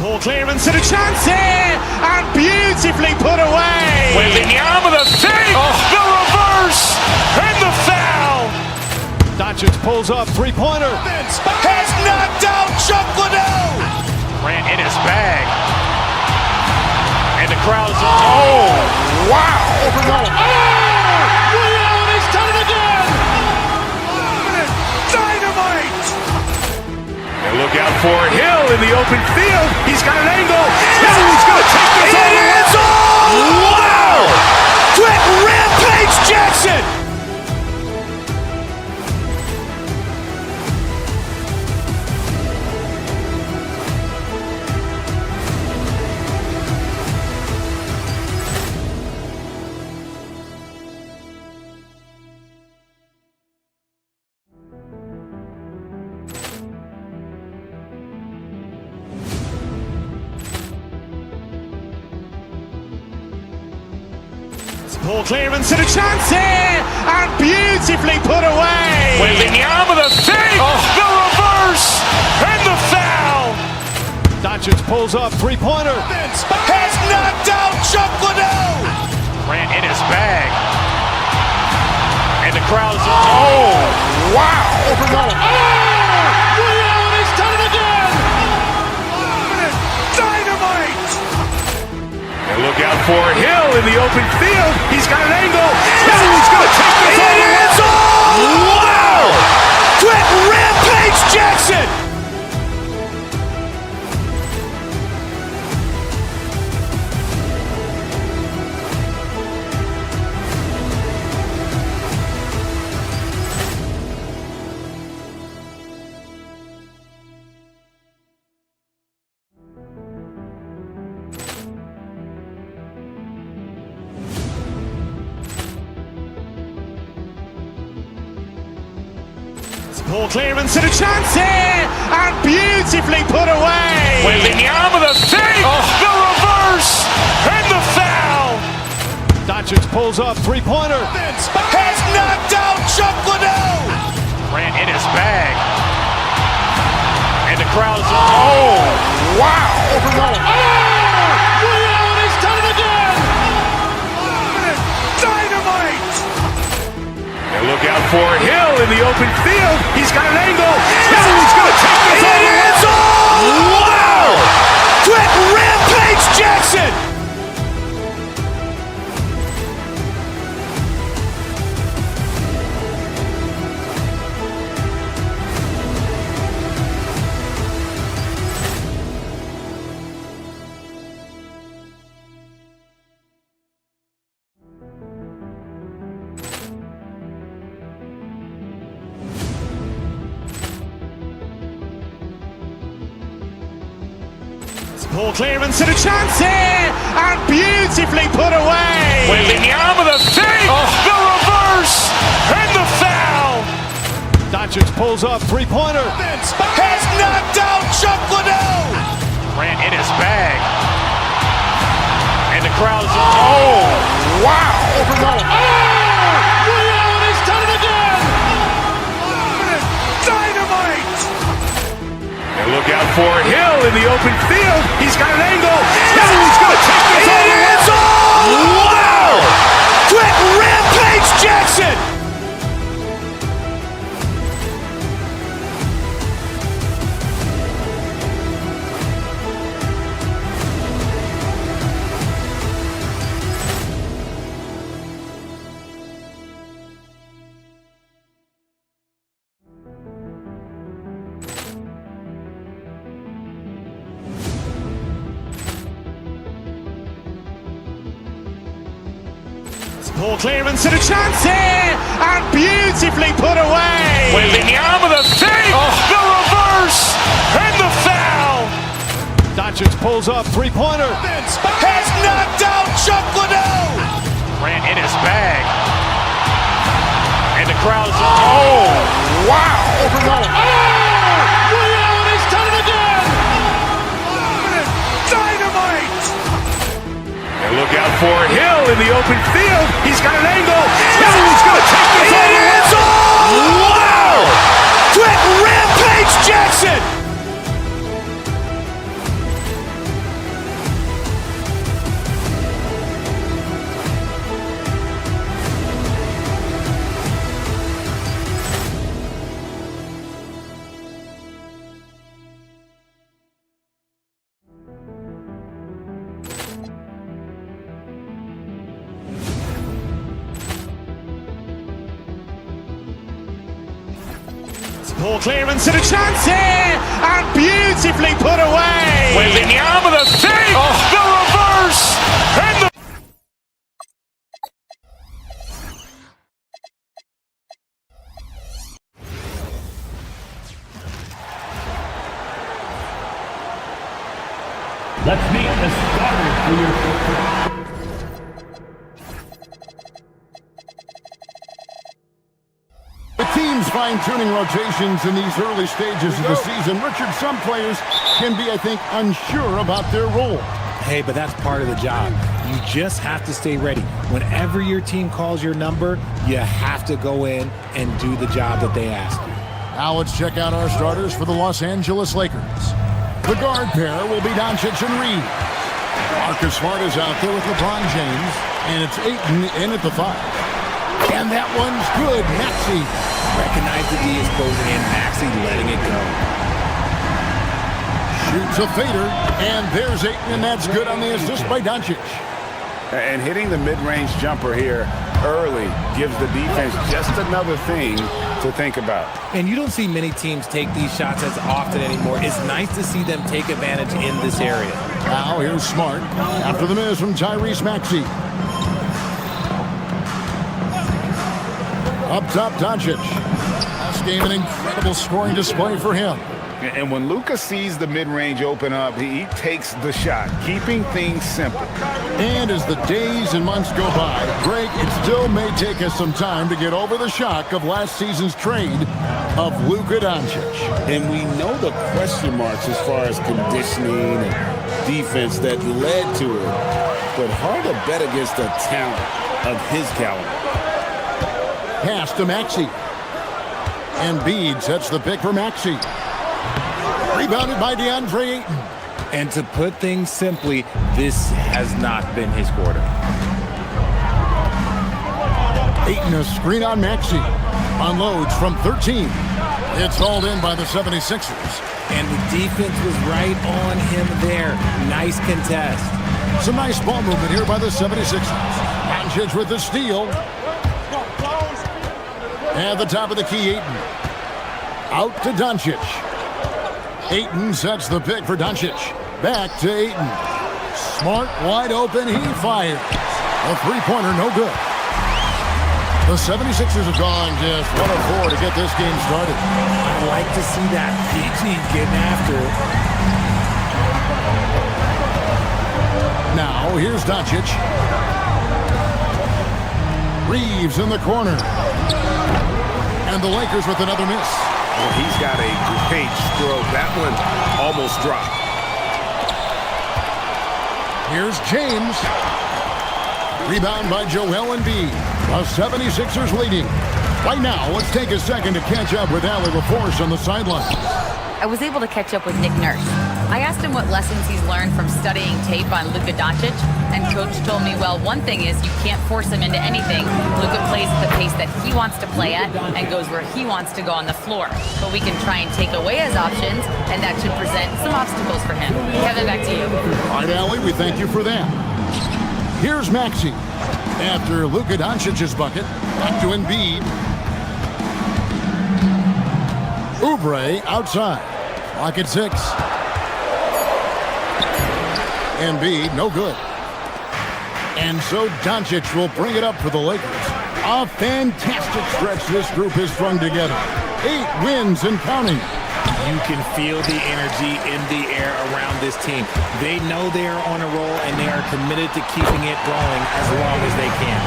Poor clearance and a chance here, and beautifully put away. Wembanyama the save, the reverse, and the foul. Doncic pulls up, three-pointer. Has knocked out Chuck Liddell. Grant in his bag. And the crowd's, oh, wow. He's done it again. Dynamite. And look out for Hill in the open field. He's got an angle. He's going to take this all the way. Wow! Quick Rampage Jackson. Poor clearance and a chance here, and beautifully put away. Wembanyama the save, the reverse, and the foul. Doncic pulls up, three-pointer. Has knocked out Chuck Liddell. Grant in his bag. And the crowd's, oh, wow. He's done it again. Dynamite. And look out for Hill in the open field. He's got an angle. He's going to take this all the way. Wow! Quick Rampage Jackson. Poor clearance and a chance here, and beautifully put away. Wembanyama the save, the reverse, and the foul. Doncic pulls up, three-pointer. Has knocked out Chuck Liddell. Grant in his bag. And the crowd's, oh, wow. He's done it again. Dynamite. And look out for Hill in the open field. He's got an angle. He's going to take this all the way. Wow! Quick Rampage Jackson. Poor clearance and a chance here, and beautifully put away. Wembanyama the save, the reverse, and the foul. Doncic pulls up, three-pointer. Has knocked out Chuck Liddell. Grant in his bag. And the crowd's, oh, wow. He's done it again. Dynamite. And look out for Hill in the open field. He's got an angle. He's going to take this all the way. Wow! Quick Rampage Jackson. Poor clearance and a chance here, and beautifully put away. Wembanyama the save, the reverse, and the foul. Doncic pulls up, three-pointer. Has knocked out Chuck Liddell. Grant in his bag. And the crowd's, oh, wow. He's done it again. Dynamite. And look out for Hill in the open field. He's got an angle. He's going to take this all the way. Wow! Quick Rampage Jackson. Poor clearance and a chance here, and beautifully put away. Wembanyama the save, the reverse, and the... Let's meet the starters for your... The team's fine-tuning rotations in these early stages of the season. Richard, some players can be, I think, unsure about their role. Hey, but that's part of the job. You just have to stay ready. Whenever your team calls your number, you have to go in and do the job that they ask you. Now let's check out our starters for the Los Angeles Lakers. The guard pair will be Doncic and Reed. Marcus Smart is out there with LeBron James, and it's Ayton in at the 5. And that one's good. Maxey. Recognize the D is closing in. Maxey letting it go. Shoots a fader, and there's Ayton, and that's good on the assist by Doncic. And hitting the mid-range jumper here early gives the defense just another thing to think about. And you don't see many teams take these shots as often anymore. It's nice to see them take advantage in this area. Now here's Smart after the miss from Tyrese Maxey. Up top, Doncic. Last game, an incredible scoring display for him. And when Luka sees the mid-range open up, he takes the shot, keeping things simple. And as the days and months go by, Greg, it still may take us some time to get over the shock of last season's trade of Luka Doncic. And we know the question marks as far as conditioning and defense that led to it. But hard to bet against a talent of his caliber. Pass to Maxey. And Embiid sets the pick for Maxey. Rebounded by DeAndre Ayton. And to put things simply, this has not been his quarter. Ayton a screen on Maxey. Unloads from 13. It's hauled in by the 76ers. And the defense was right on him there. Nice contest. Some nice ball movement here by the 76ers. Doncic with the steal. At the top of the key, Ayton. Out to Doncic. Ayton sets the pick for Doncic. Back to Ayton. Smart, wide open, he fired. A three-pointer, no good. The 76ers have gone just 1 of 4 to get this game started. I'd like to see that. PG getting after it. Now, here's Doncic. Reeves in the corner. And the Lakers with another miss. Well, he's got a great stroke. That one almost dropped. Here's James. Rebound by Joel Embiid. The 76ers leading. Right now, let's take a second to catch up with Allie LaForce on the sideline. I was able to catch up with Nick Nurse. I asked him what lessons he's learned from studying tape on Luka Doncic, and Coach told me, well, one thing is you can't force him into anything. Luka plays at the pace that he wants to play at and goes where he wants to go on the floor. But we can try and take away his options, and that should present some obstacles for him. Kevin, back to you. All right, Allie, we thank you for that. Here's Maxey. After Luka Doncic's bucket, back to Embiid. Oubre outside. Clock at 6. Embiid, no good. And so Doncic will bring it up for the Lakers. A fantastic stretch this group has strung together. 8 wins and counting. You can feel the energy in the air around this team. They know they are on a roll, and they are committed to keeping it going as long as they can.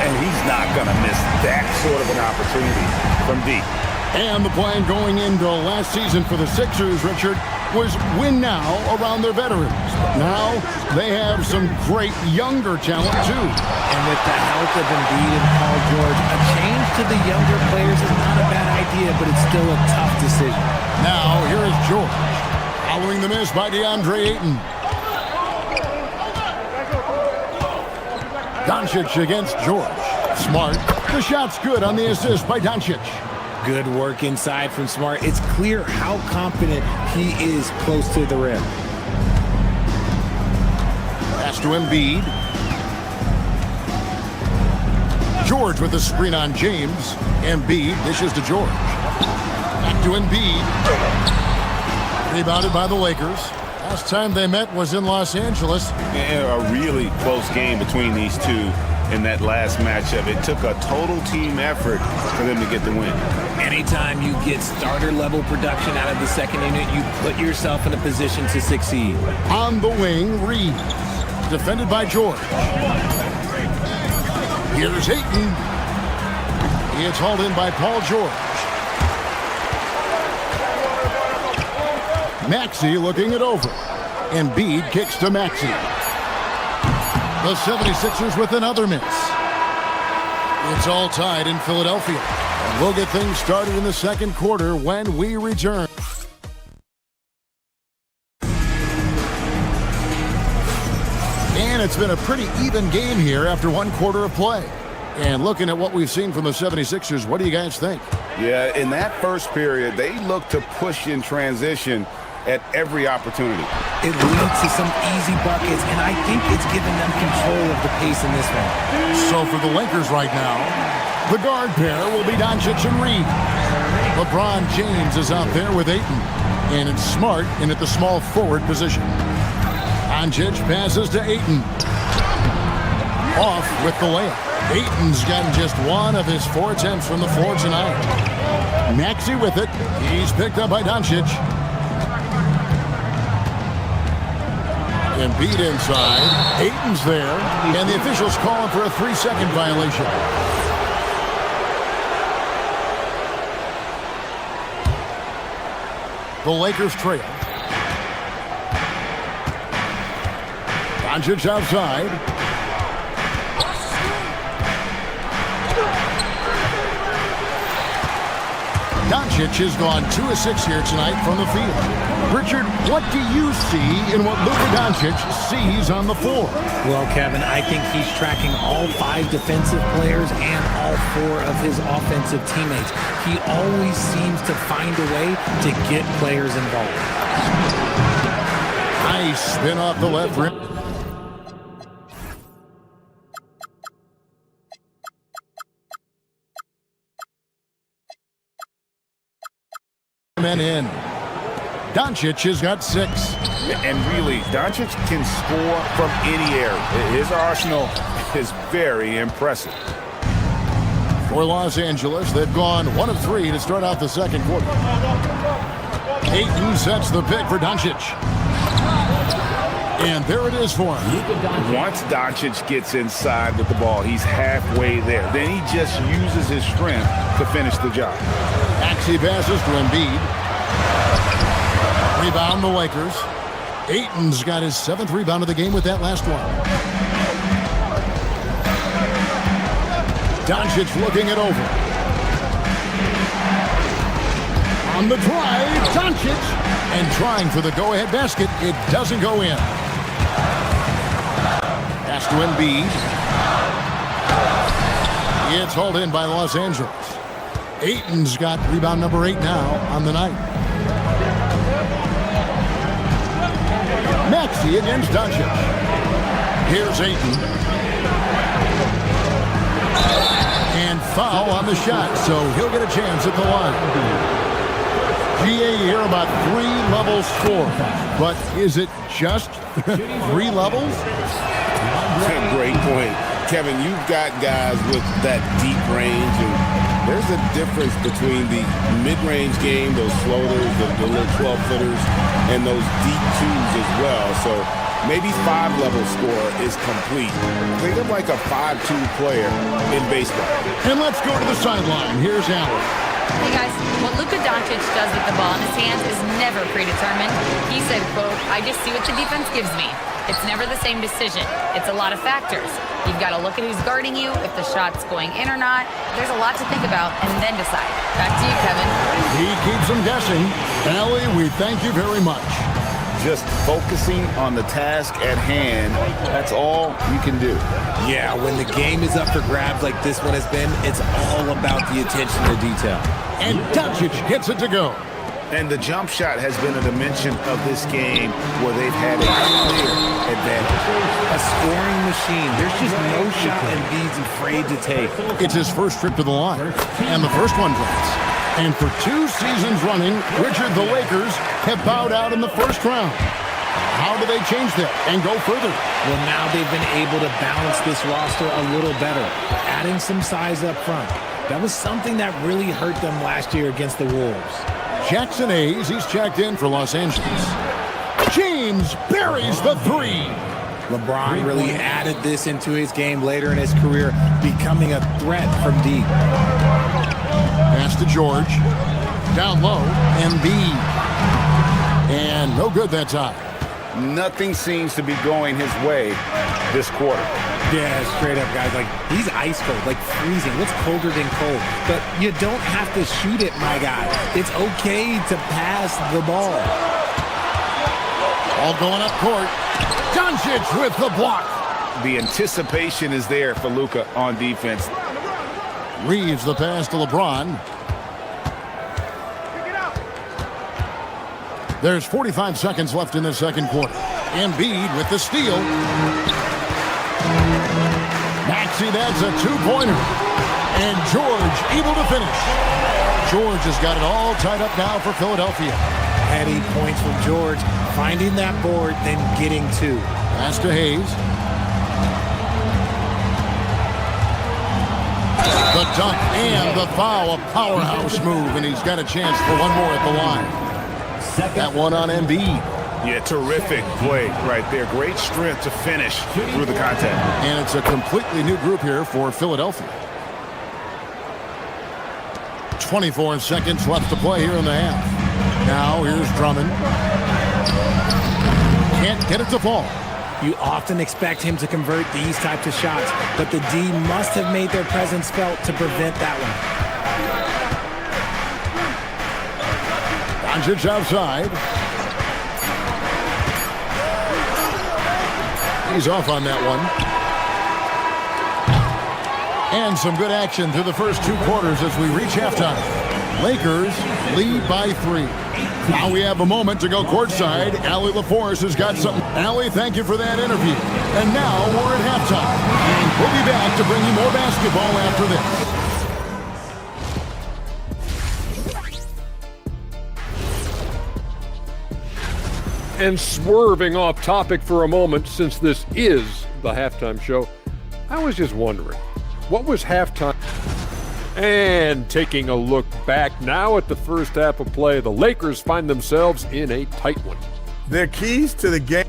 And he's not going to miss that sort of an opportunity from deep. And the plan going into last season for the Sixers, Richard, was win now around their veterans. But now they have some great younger talent, too. And with the help of Embiid and Paul George, a change to the younger players is not a bad idea, but it's still a tough decision. Now, here is George, following the miss by DeAndre Ayton. Doncic against George. Smart. The shot's good on the assist by Doncic. Good work inside from Smart. It's clear how confident he is close to the rim. Pass to Embiid. George with the screen on James. Embiid dishes to George. Back to Embiid. Rebounded by the Lakers. Last time they met was in Los Angeles. A really close game between these two in that last matchup. It took a total team effort for them to get the win. Anytime you get starter-level production out of the second unit, you put yourself in a position to succeed. On the wing, Reeves. Defended by George. Here's Ayton. It's hauled in by Paul George. Maxey looking it over. Embiid kicks to Maxey. The 76ers with another miss. It's all tied in Philadelphia. And we'll get things started in the second quarter when we return. And it's been a pretty even game here after one quarter of play. And looking at what we've seen from the 76ers, what do you guys think? Yeah, in that first period, they looked to push in transition at every opportunity. It leads to some easy buckets, and I think it's giving them control of the pace in this one. So for the Lakers right now, the guard pair will be Doncic and Reed. LeBron James is out there with Ayton, and it's Smart in at the small forward position. Doncic passes to Ayton. Off with the layup. Ayton's gotten just one of his 4 attempts from the floor tonight. Maxey with it. He's picked up by Doncic. Embiid inside. Ayton's there. And the officials calling for a 3-second violation. The Lakers trail. Doncic outside. Doncic has gone 2 of 6 here tonight from the field. Richard, what do you see in what Luka Doncic sees on the floor? Well, Kevin, I think he's tracking all 5 defensive players and all 4 of his offensive teammates. He always seems to find a way to get players involved. Nice spin off the left rim. Men in. Doncic has got 6. And really, Doncic can score from any area. His arsenal is very impressive. For Los Angeles, they've gone 1 of 3 to start out the second quarter. Ayton sets the pick for Doncic. And there it is for him. Once Doncic gets inside with the ball, he's halfway there. Then he just uses his strength to finish the job. Maxey passes to Embiid. Rebound the Lakers. Ayton's got his 7th rebound of the game with that last one. Doncic looking it over. On the drive, Doncic. And trying for the go-ahead basket. It doesn't go in. Pass to Embiid. It's hauled in by Los Angeles. Ayton's got rebound number 8 now on the night. Maxey against Doncic. Here's Ayton. And foul on the shot, so he'll get a chance at the line. GA here about 3 levels score. But is it just 3 levels? Great point. Kevin, you've got guys with that deep range, and there's a difference between the mid-range game, those floaters, the little 12-footers, and those deep 2s as well. So maybe 5-level score is complete. Think of like a 5-2 player in baseball. And let's go to the sideline. Here's Allen. Hey guys, what Luka Doncic does with the ball in his hands is never predetermined. He said, quote, "I just see what the defense gives me. It's never the same decision. It's a lot of factors. You've got to look at who's guarding you, if the shot's going in or not. There's a lot to think about and then decide." Back to you, Kevin. He keeps them guessing. Allie, we thank you very much. Just focusing on the task at hand, that's all you can do. Yeah, when the game is up for grabs like this one has been, it's all about the attention to detail. And Doncic gets it to go. And the jump shot has been a dimension of this game where they've had a clear advantage. A scoring machine. There's just no shot Embiid's afraid to take. It's his first trip to the line. And the first one drops. And for 2 seasons running, Richard, the Lakers have bowed out in the first round. How do they change that and go further? Well, now they've been able to balance this roster a little better, adding some size up front. That was something that really hurt them last year against the Wolves. Jackson Hayes, he's checked in for Los Angeles. James buries the 3. LeBron really added this into his game later in his career, becoming a threat from deep. Pass to George. Down low, Embiid. And no good that time. Nothing seems to be going his way this quarter. Yeah, straight up, guys. Like, he's ice cold, like freezing. What's colder than cold? But you don't have to shoot it, my guy. It's okay to pass the ball. All going up court. Doncic with the block. The anticipation is there for Luka on defense. Reeves the pass to LeBron. There's 45 seconds left in the second quarter. Embiid with the steal. Maxey, that's a 2-pointer. And George able to finish. George has got it all tied up now for Philadelphia. Heady points from George, finding that board, then getting 2. Pass to Hayes. The dunk and the foul, a powerhouse move, and he's got a chance for one more at the line. That one on Embiid. Yeah, terrific play right there. Great strength to finish through the contact. And it's a completely new group here for Philadelphia. 24 seconds left to play here in the half. Now here's Drummond. Can't get it to fall. You often expect him to convert these types of shots, but the D must have made their presence felt to prevent that one. Doncic outside. He's off on that one. And some good action through the first 2 quarters as we reach halftime. Lakers lead by 3. Now we have a moment to go courtside. Allie LaForce has got something. Allie, thank you for that interview. And now we're at halftime. And we'll be back to bring you more basketball after this. And swerving off topic for a moment, since this is the halftime show, I was just wondering, what was halftime? And taking a look back now at the first half of play, the Lakers find themselves in a tight one. Their keys to the game.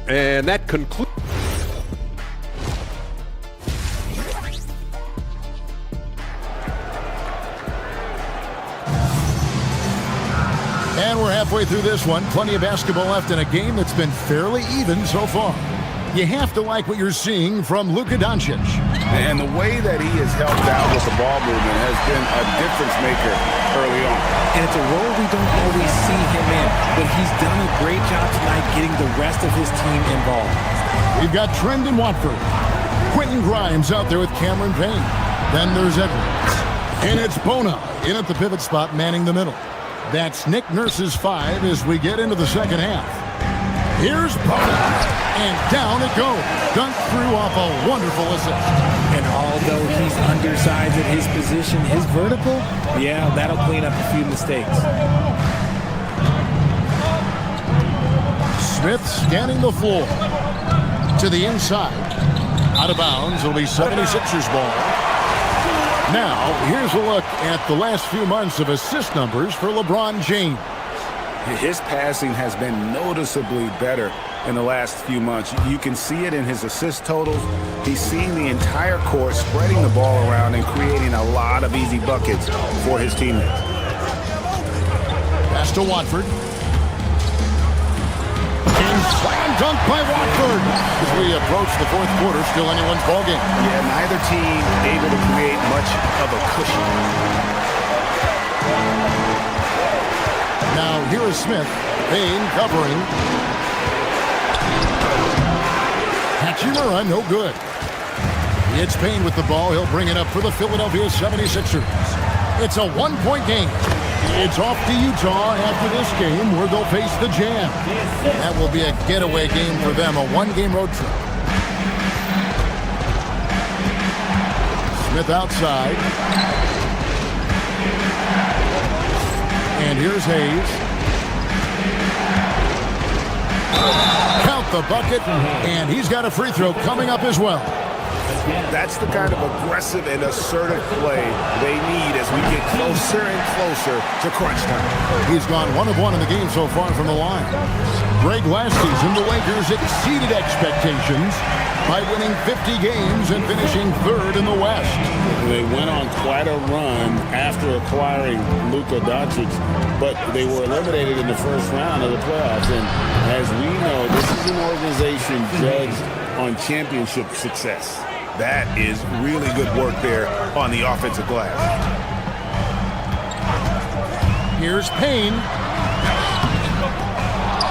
And that concludes. And we're halfway through this one. Plenty of basketball left in a game that's been fairly even so far. You have to like what you're seeing from Luka Doncic. And the way that he has helped out with the ball movement has been a difference maker early on. And it's a role we don't always see him in, but he's done a great job tonight getting the rest of his team involved. We've got Trendon Watford. Quentin Grimes out there with Cameron Payne. Then there's Edwards. And it's Bona in at the pivot spot, manning the middle. That's Nick Nurse's 5 as we get into the second half. Here's Bona. And down it goes. Dunked through off a wonderful assist. And although he's undersized at his position, his vertical, yeah, that'll clean up a few mistakes. Smith scanning the floor. To the inside. Out of bounds. It'll be 76ers ball. Now, here's a look at the last few months of assist numbers for LeBron James. His passing has been noticeably better in the last few months. You can see it in his assist totals. He's seeing the entire court, spreading the ball around and creating a lot of easy buckets for his teammates. Pass to Watford. And slam dunk by Watford. As we approach the fourth quarter, still anyone's ballgame. Yeah, neither team able to create much of a cushion. Now here is Smith. Payne covering. Hachimura, no good. It's Payne with the ball. He'll bring it up for the Philadelphia 76ers. It's a one-point game. It's off to Utah after this game where they'll face the Jam. That will be a getaway game for them, a one-game road trip. Smith outside. And here's Hayes. Count the bucket, and he's got a free throw coming up as well. That's the kind of aggressive and assertive play they need as we get closer and closer to crunch time. He's gone 1 of 1 in the game so far from the line. Greg, last season, the Lakers exceeded expectations by winning 50 games and finishing 3rd in the West. They went on quite a run after acquiring Luka Doncic, but they were eliminated in the first round of the playoffs. And as we know, this is an organization judged on championship success. That is really good work there on the offensive glass. Here's Payne.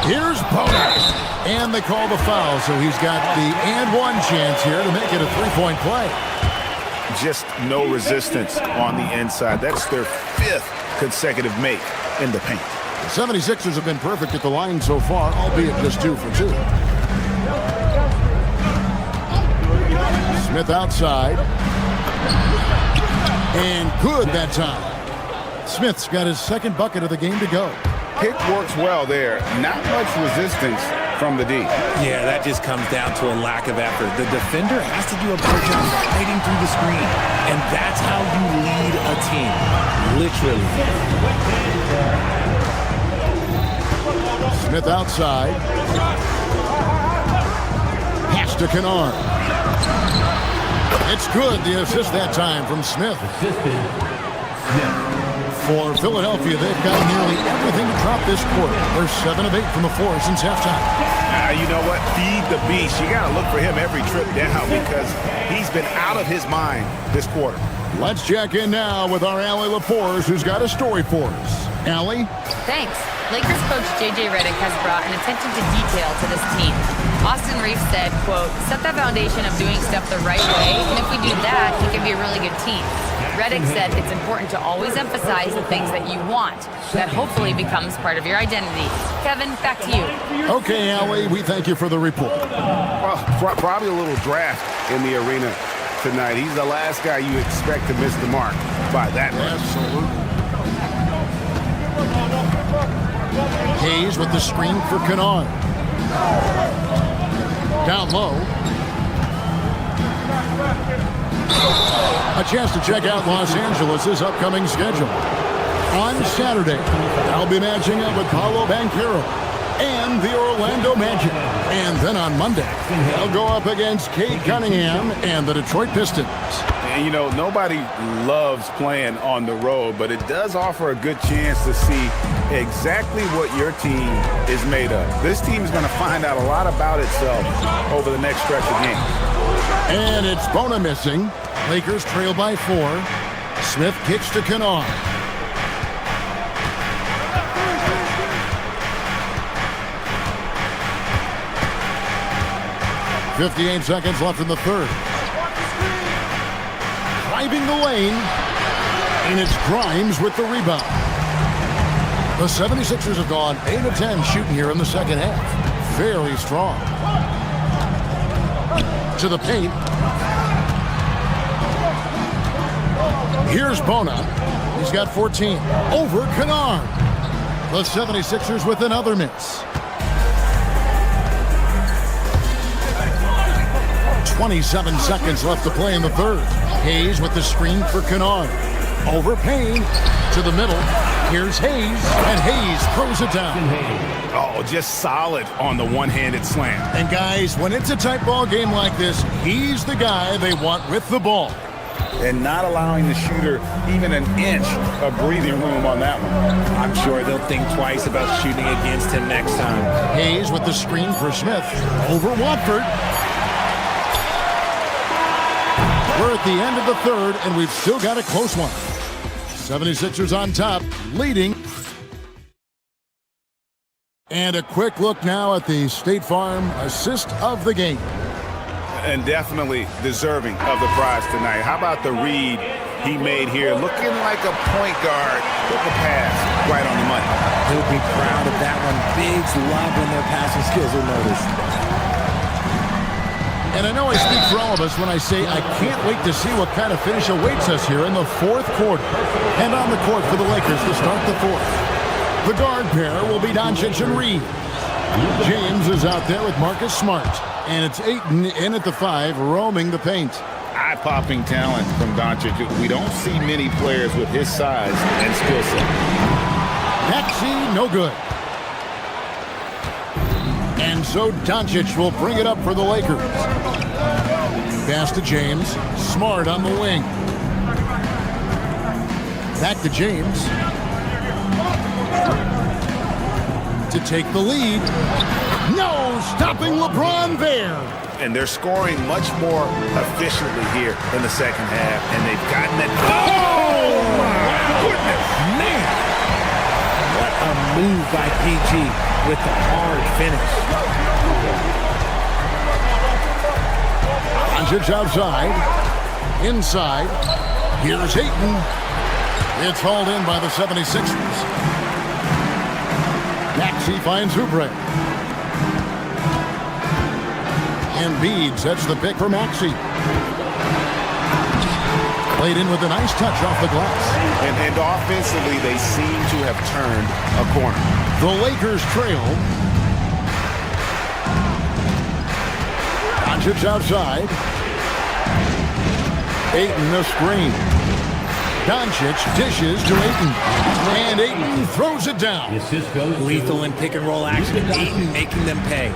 Here's Bonus. And they call the foul, so he's got the and one chance here to make it a three-point play. Just no resistance on the inside. That's their 5th consecutive make in the paint. The 76ers have been perfect at the line so far, albeit just 2 for 2. Smith outside. And good that time. Smith's got his 2nd bucket of the game to go. Pick works well there. Not much resistance from the D. Yeah, that just comes down to a lack of effort. The defender has to do a better job fighting through the screen. And that's how you lead a team. Literally. Smith outside. Pass to Kennard. It's good, the assist that time from Smith. For Philadelphia, they've got nearly everything to drop this quarter. They're 7 of 8 from the floor since halftime. You know what? Feed the beast. You got to look for him every trip down because he's been out of his mind this quarter. Let's check in now with our Allie LaForce, who's got a story for us. Allie? Thanks. Lakers coach J.J. Redick has brought an attention to detail to this team. Austin Reeves said, quote, set that foundation of doing stuff the right way, and if we do that, it can be a really good team. Redick said it's important to always emphasize the things that you want. That hopefully becomes part of your identity. Kevin, back to you. Okay, Allie, we thank you for the report. Well, probably a little draft in the arena tonight. He's the last guy you expect to miss the mark by that much. Absolutely. Hayes with the screen for Kennard. Down low. A chance to check out Los Angeles' upcoming schedule. On Saturday, I'll be matching up with Paolo Banchero and the Orlando Magic. And then on Monday, I'll go up against Cade Cunningham and the Detroit Pistons. And, you know, nobody loves playing on the road, but it does offer a good chance to see exactly what your team is made of. This team is going to find out a lot about itself over the next stretch of games. And it's Bona missing. Lakers trail by 4. Smith kicks to Kennard. .58 seconds left in the third. Driving the lane, and it's Grimes with the rebound. The 76ers have gone 8 of 10 shooting here in the second half. Very strong. To the paint. Here's Bona. He's got 14. Over Kennard. The 76ers with another miss. 27 seconds left to play in the third. Hayes with the screen for Kennard. Over Payne to the middle. Here's Hayes, and Hayes throws it down. Oh, just solid on the one-handed slam. And guys, when it's a tight ball game like this, he's the guy they want with the ball. And not allowing the shooter even an inch of breathing room on that one. I'm sure they'll think twice about shooting against him next time. Hayes with the screen for Smith. Over Watford. We're at the end of the third, and we've still got a close one. 76ers on top, leading. And a quick look now at the State Farm assist of the game. And definitely deserving of the prize tonight. How about the read he made here? Looking like a point guard with the pass right on the money. He'll be proud of that one. Bigs love when their passing skills are noticed. And I know I speak for all of us when I say I can't wait to see what kind of finish awaits us here in the fourth quarter. And on the court for the Lakers to start the fourth. The guard pair will be Doncic and Reed. James is out there with Marcus Smart. And it's Ayton in at the 5, roaming the paint. Eye-popping talent from Doncic. We don't see many players with his size and skill set. Maxey, no good. And so Doncic will bring it up for the Lakers. Pass to James. Smart on the wing. Back to James. To take the lead. No, stopping LeBron there. And they're scoring much more efficiently here in the second half, and they've gotten it. Oh, my goodness. Man, what a move by PG with the hard finish. Doncic outside. Inside. Here's Ayton. It's hauled in by the 76ers. Maxey finds Oubre. Embiid sets the pick for Maxey. Played in with a nice touch off the glass. And offensively, they seem to have turned a corner. The Lakers trail. Doncic outside. Ayton the screen. Doncic dishes to Ayton. And Ayton throws it down. Lethal in pick and roll action. Ayton making them pay.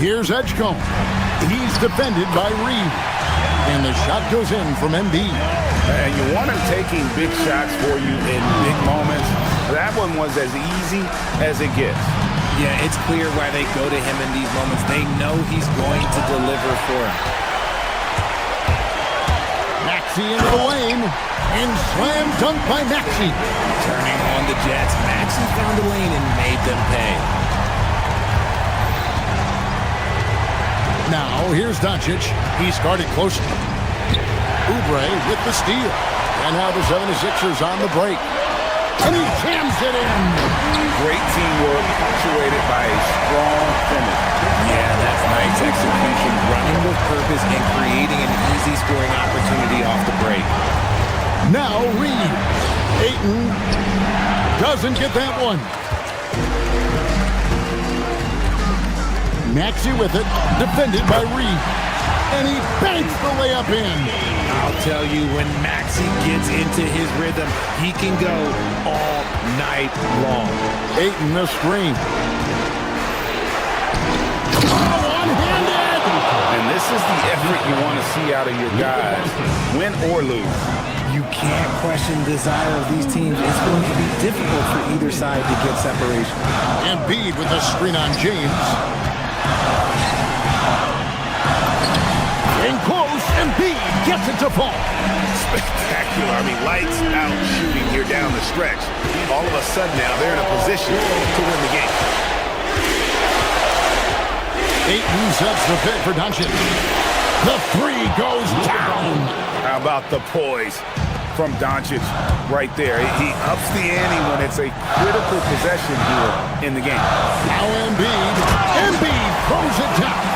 Here's Edgecombe. He's defended by Reed. And the shot goes in from Embiid. And you want him taking big shots for you in big moments. That one was as easy as it gets. Yeah, it's clear why they go to him in these moments. They know he's going to deliver for him. Maxey into the lane. And slam dunk by Maxey. Turning on the Jets. Maxey found a lane and made them pay. Now, here's Doncic. He's guarded closely. Oubre with the steal. And now the 76ers on the break. And he jams it in. Great teamwork, punctuated by a strong finish. Yeah, that's nice execution. Running with purpose and creating an easy scoring opportunity off the break. Now Reed. Ayton doesn't get that one. Maxey with it, defended by Reed. And he banks the layup in. I'll tell you, when Maxey gets into his rhythm, he can go all night long. Ayton the screen. One-handed! And this is the effort you want to see out of your guys, win or lose. You can't question the desire of these teams. It's going to be difficult for either side to get separation. Embiid with the screen on James. In close, Embiid gets it to fall. Spectacular. I mean, lights out shooting here down the stretch. All of a sudden now, they're in a position to win the game. Ayton sets the pick for Doncic. The three goes down. How about the poise from Doncic right there? He ups the ante when it's a critical possession here in the game. Now Embiid throws it down.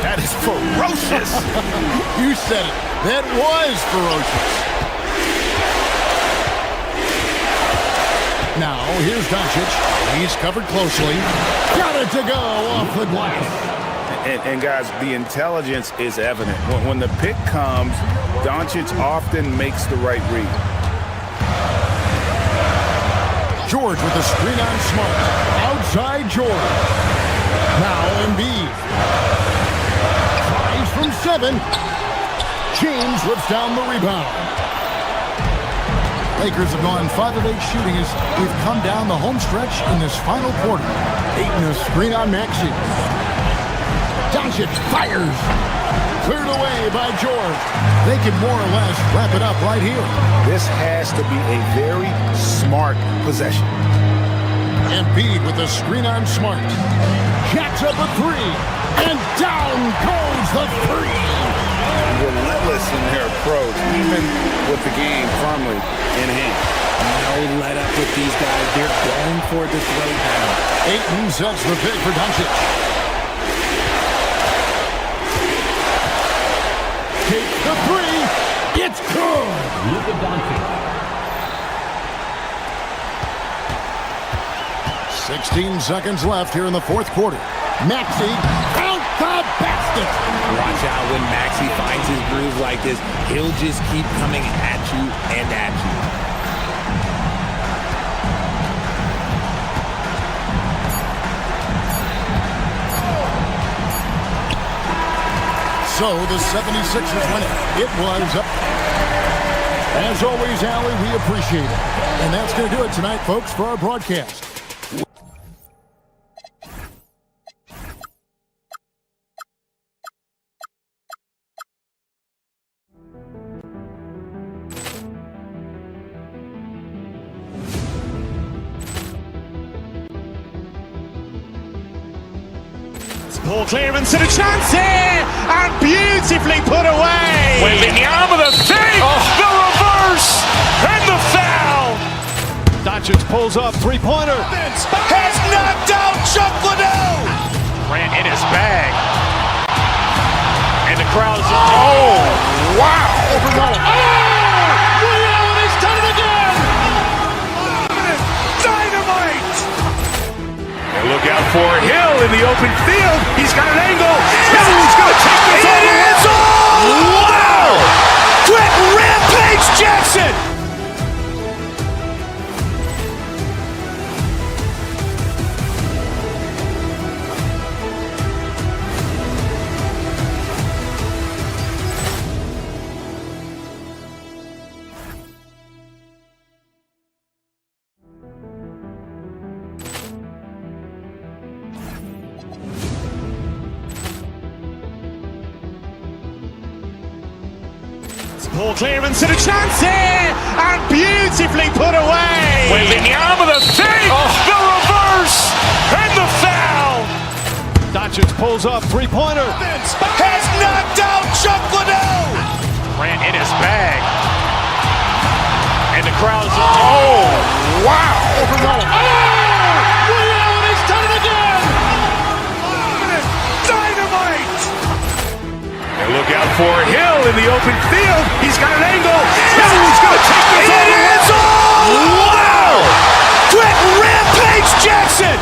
That is ferocious. You said it. That was ferocious. Now, here's Doncic. He's covered closely. Got it to go off the glass. And guys, the intelligence is evident. When the pick comes, Doncic often makes the right read. George with the screen on Smart. Outside George. Now Embiid. Tries from 7. James whips down the rebound. Lakers have gone 5 of 8 shooting as we've come down the home stretch in this final quarter. Ayton a screen on Maxey. Doncic fires. Cleared away by George. They can more or less wrap it up right here. This has to be a very smart possession. Embiid with the screen on Smart. Jacks up a 3. And down goes the 3. Relentless in their approach, even with the game firmly in hand. No let up with these guys. They're going for the throw down. Ayton sets the pick for Doncic. Takes the 3. It's good. Luka Doncic. 16 seconds left here in the fourth quarter. Maxey out the basket. Watch out when Maxey finds his groove like this. He'll just keep coming at you and at you. So the 76ers win it. It was up. As always, Allie, we appreciate it. And that's going to do it tonight, folks, for our broadcast. Poor clearance and a chance here, and beautifully put away. Waving the arm of the fake, the reverse, and the foul. Doncic pulls up, three-pointer. Has knocked out Chuck Liddell. Ran in his bag. And the crowd's wow. He's done it again. Dynamite. And look out for Hill in the open field. He's got an angle. He's going to take this all the way. Wow! Quick Rampage Jackson. Poor clearance and a chance here, and beautifully put away. Waving the arm of the fake, the reverse, and the foul. Doncic pulls up, three-pointer. Has knocked out Chuck Liddell. Ran in his bag. And the crowd's wow. He's done it again. Dynamite. And look out for Hill in the open field. He's got an angle. He's going to take this all the way. Wow! Quick Rampage Jackson.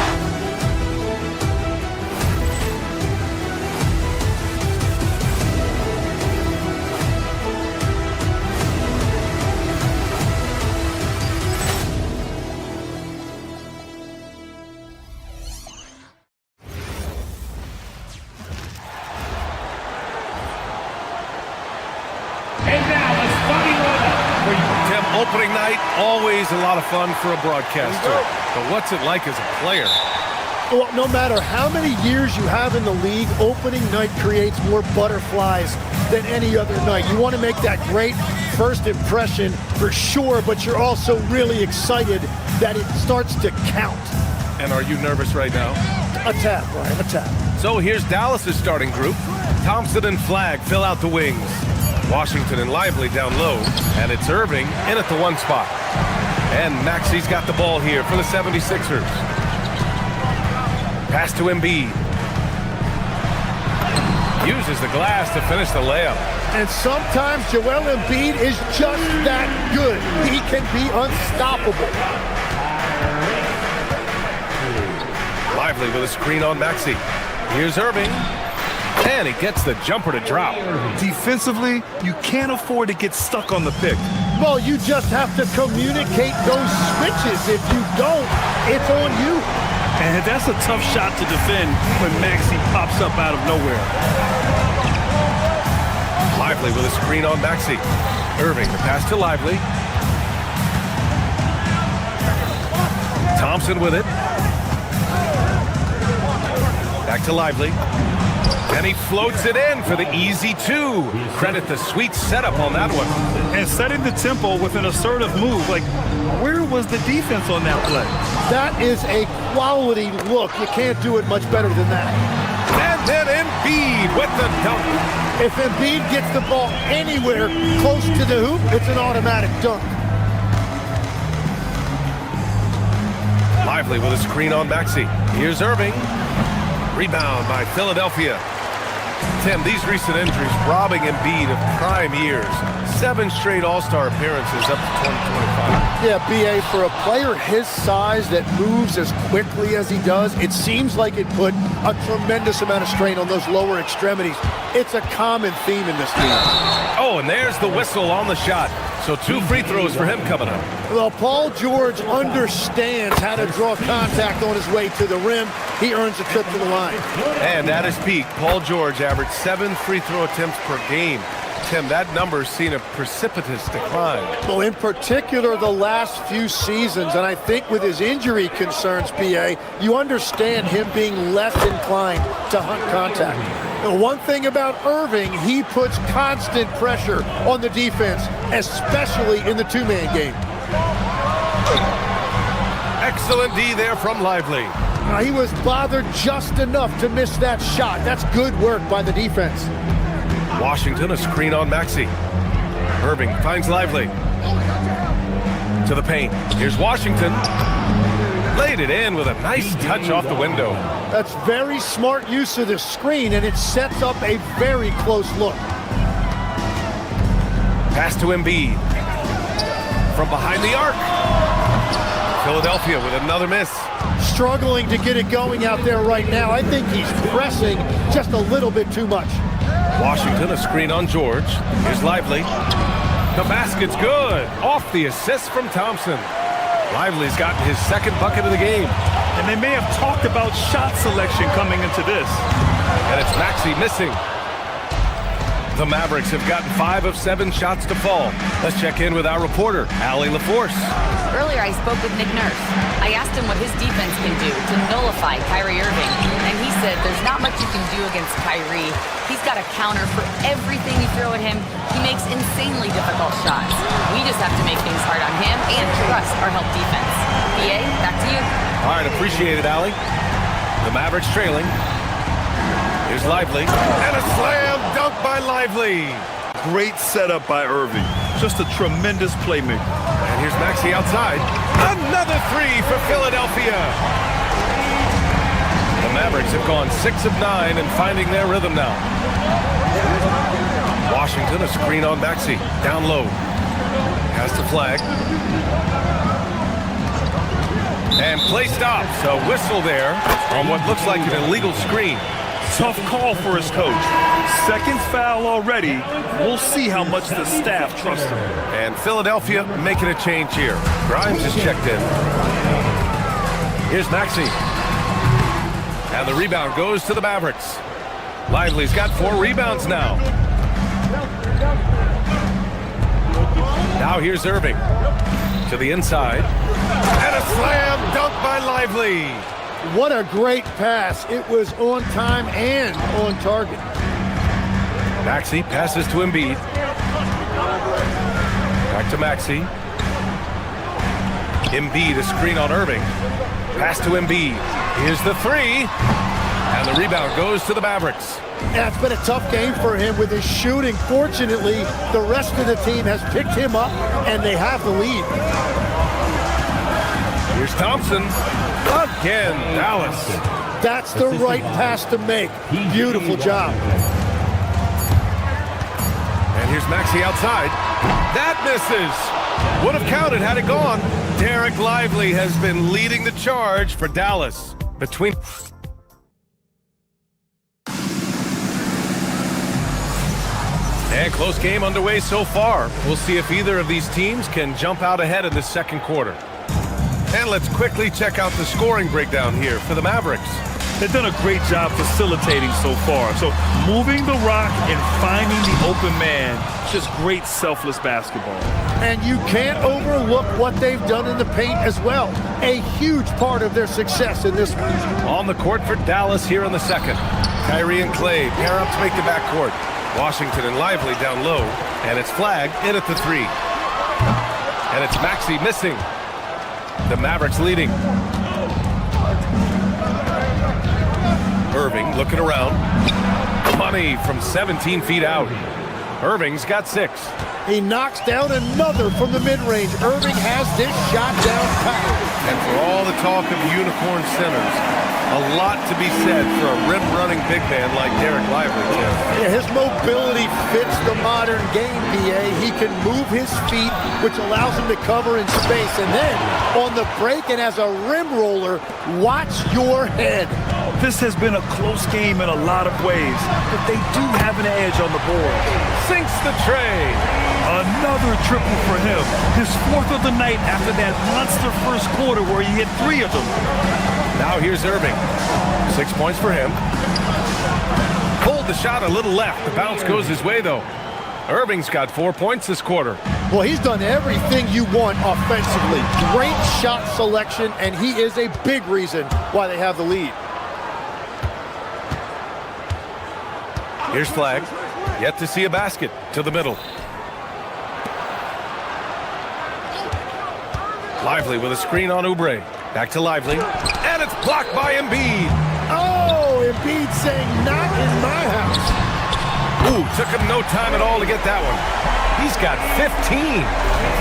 Opening night, always a lot of fun for a broadcaster. But what's it like as a player? Well, no matter how many years you have in the league, opening night creates more butterflies than any other night. You want to make that great first impression for sure, but you're also really excited that it starts to count. And are you nervous right now? A tad, Brian, a tad. So here's Dallas's starting group. Thompson and Flagg fill out the wings. Washington and Lively down low, and it's Irving in at the one spot. And Maxey's got the ball here for the 76ers. Pass to Embiid. Uses the glass to finish the layup. And sometimes Joel Embiid is just that good. He can be unstoppable. Lively with a screen on Maxey. Here's Irving. And he gets the jumper to drop. Defensively, you can't afford to get stuck on the pick. Well, you just have to communicate those switches. If you don't, it's on you. And that's a tough shot to defend when Maxey pops up out of nowhere. Lively with a screen on Maxey. Irving, the pass to Lively. Thompson with it. Back to Lively. And he floats it in for the easy two. Credit the sweet setup on that one. And setting the tempo with an assertive move. Like, where was the defense on that play? That is a quality look. You can't do it much better than that. And then Embiid with the dunk. If Embiid gets the ball anywhere close to the hoop, it's an automatic dunk. Lively with a screen on Maxey. Here's Irving. Rebound by Philadelphia. Tim, these recent injuries robbing Embiid of prime years. 7 straight All-Star appearances up to 2025. Yeah, BA, for a player his size that moves as quickly as he does, it seems like it put a tremendous amount of strain on those lower extremities. It's a common theme in this team. Oh, and there's the whistle on the shot. So 2 free throws for him coming up. Well, Paul George understands how to draw contact on his way to the rim. He earns a trip to the line. And at his peak, Paul George averaged 7 free throw attempts per game. Tim, that number's seen a precipitous decline. Well, in particular, the last few seasons, and I think with his injury concerns, PA, you understand him being less inclined to hunt contact. The one thing about Irving, he puts constant pressure on the defense, especially in the two-man game. Excellent D there from Lively. Now, he was bothered just enough to miss that shot. That's good work by the defense. Washington, a screen on Maxey. Irving finds Lively. To the paint. Here's Washington. Laid it in with a nice touch off the window. That's very smart use of the screen, and it sets up a very close look. Pass to Embiid. From behind the arc. Philadelphia with another miss. Struggling to get it going out there right now. I think he's pressing just a little bit too much. Washington, a screen on George. Here's Lively. The basket's good. Off the assist from Thompson. Lively's gotten his second bucket of the game. And they may have talked about shot selection coming into this. And it's Maxey missing. The Mavericks have gotten 5 of 7 shots to fall. Let's check in with our reporter, Allie LaForce. Earlier, I spoke with Nick Nurse. I asked him what his defense can do to nullify Kyrie Irving, and he said there's not much you can do against Kyrie. He's got a counter for everything you throw at him. He makes insanely difficult shots. We just have to make things hard on him and trust our help defense. BA, back to you. All right, appreciate it, Allie. The Mavericks trailing. Here's Lively. And a slam dunk by Lively. Great setup by Irving. Just a tremendous playmaker. And here's Maxey outside. Another 3 for Philadelphia. The Mavericks have gone 6 of 9 and finding their rhythm now. Washington, a screen on Maxey. Down low. Has the flag. And play stops. A whistle there on what looks like an illegal screen. Tough call for his coach. Second foul already. We'll see how much the staff trusts him. And Philadelphia making a change here. Grimes is checked in. Here's Maxey. And the rebound goes to the Mavericks. Lively's got 4 rebounds now. Now here's Irving. To the inside. And a slam dunk by Lively. What a great pass. It was on time and on target. Maxey passes to Embiid. Back to Maxey. Embiid, a screen on Irving. Pass to Embiid. Here's the 3. And the rebound goes to the Mavericks. Yeah, it's been a tough game for him with his shooting. Fortunately, the rest of the team has picked him up, and they have the lead. Here's Thompson. Again, Dallas. That's the right pass to make. Beautiful job. And here's Maxey outside. That misses. Would have counted had it gone. Derek Lively has been leading the charge for Dallas. Between... And close game underway so far. We'll see if either of these teams can jump out ahead in the second quarter. And let's quickly check out the scoring breakdown here for the Mavericks. They've done a great job facilitating so far. So moving the rock and finding the open man, just great selfless basketball. And you can't overlook what they've done in the paint as well. A huge part of their success in this one. On the court for Dallas here in the second. Kyrie and Clay pair up to make the backcourt. Washington and Lively down low. And it's flagged in at the 3. And it's Maxey missing. The Mavericks leading. Irving looking around. Money from 17 feet out. Irving's got 6. He knocks down another from the mid-range. Irving has this shot down pat. And for all the talk of unicorn centers, A lot to be said for a rim-running big man like Derek Lively, Tim. Yeah, his mobility fits the modern game, BA. He can move his feet, which allows him to cover in space. And then, on the break and as a rim roller, watch your head. This has been a close game in a lot of ways, but they do have an edge on the board. Sinks the tray. Another triple for him. His 4th of the night after that monster first quarter where he hit 3 of them. Now here's Irving. 6 points for him. Pulled the shot a little left. The bounce goes his way, though. Irving's got 4 points this quarter. Well, he's done everything you want offensively. Great shot selection, and he is a big reason why they have the lead. Here's Flag. Yet to see a basket. To the middle. Lively with a screen on Oubre. Back to Lively. And it's blocked by Embiid. Oh, Embiid saying not in my house. Ooh, took him no time at all to get that one. He's got 15.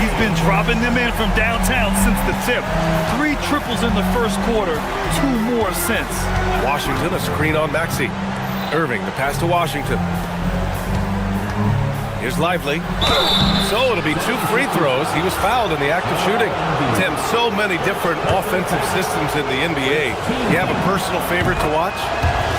He's been dropping them in from downtown since the tip. 3 triples in the first quarter, 2 more since. Washington, a screen on Maxey. Irving, the pass to Washington. Here's Lively. So it'll be 2 free throws. He was fouled in the act of shooting. Tim, so many different offensive systems in the NBA. You have a personal favorite to watch?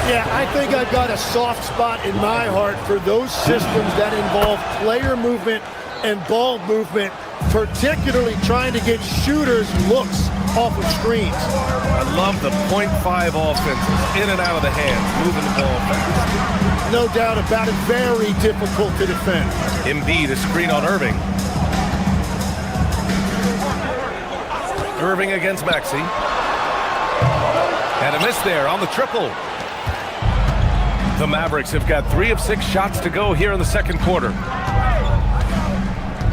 Yeah, I think I've got a soft spot in my heart for those systems that involve player movement and ball movement, particularly trying to get shooters looks off of screens. I love the .5 offenses, in and out of the hands, moving the ball fast. No doubt about it, very difficult to defend. Embiid, a screen on Irving. Irving against Maxey. And a miss there on the triple. The Mavericks have got 3 of 6 shots to go here in the second quarter.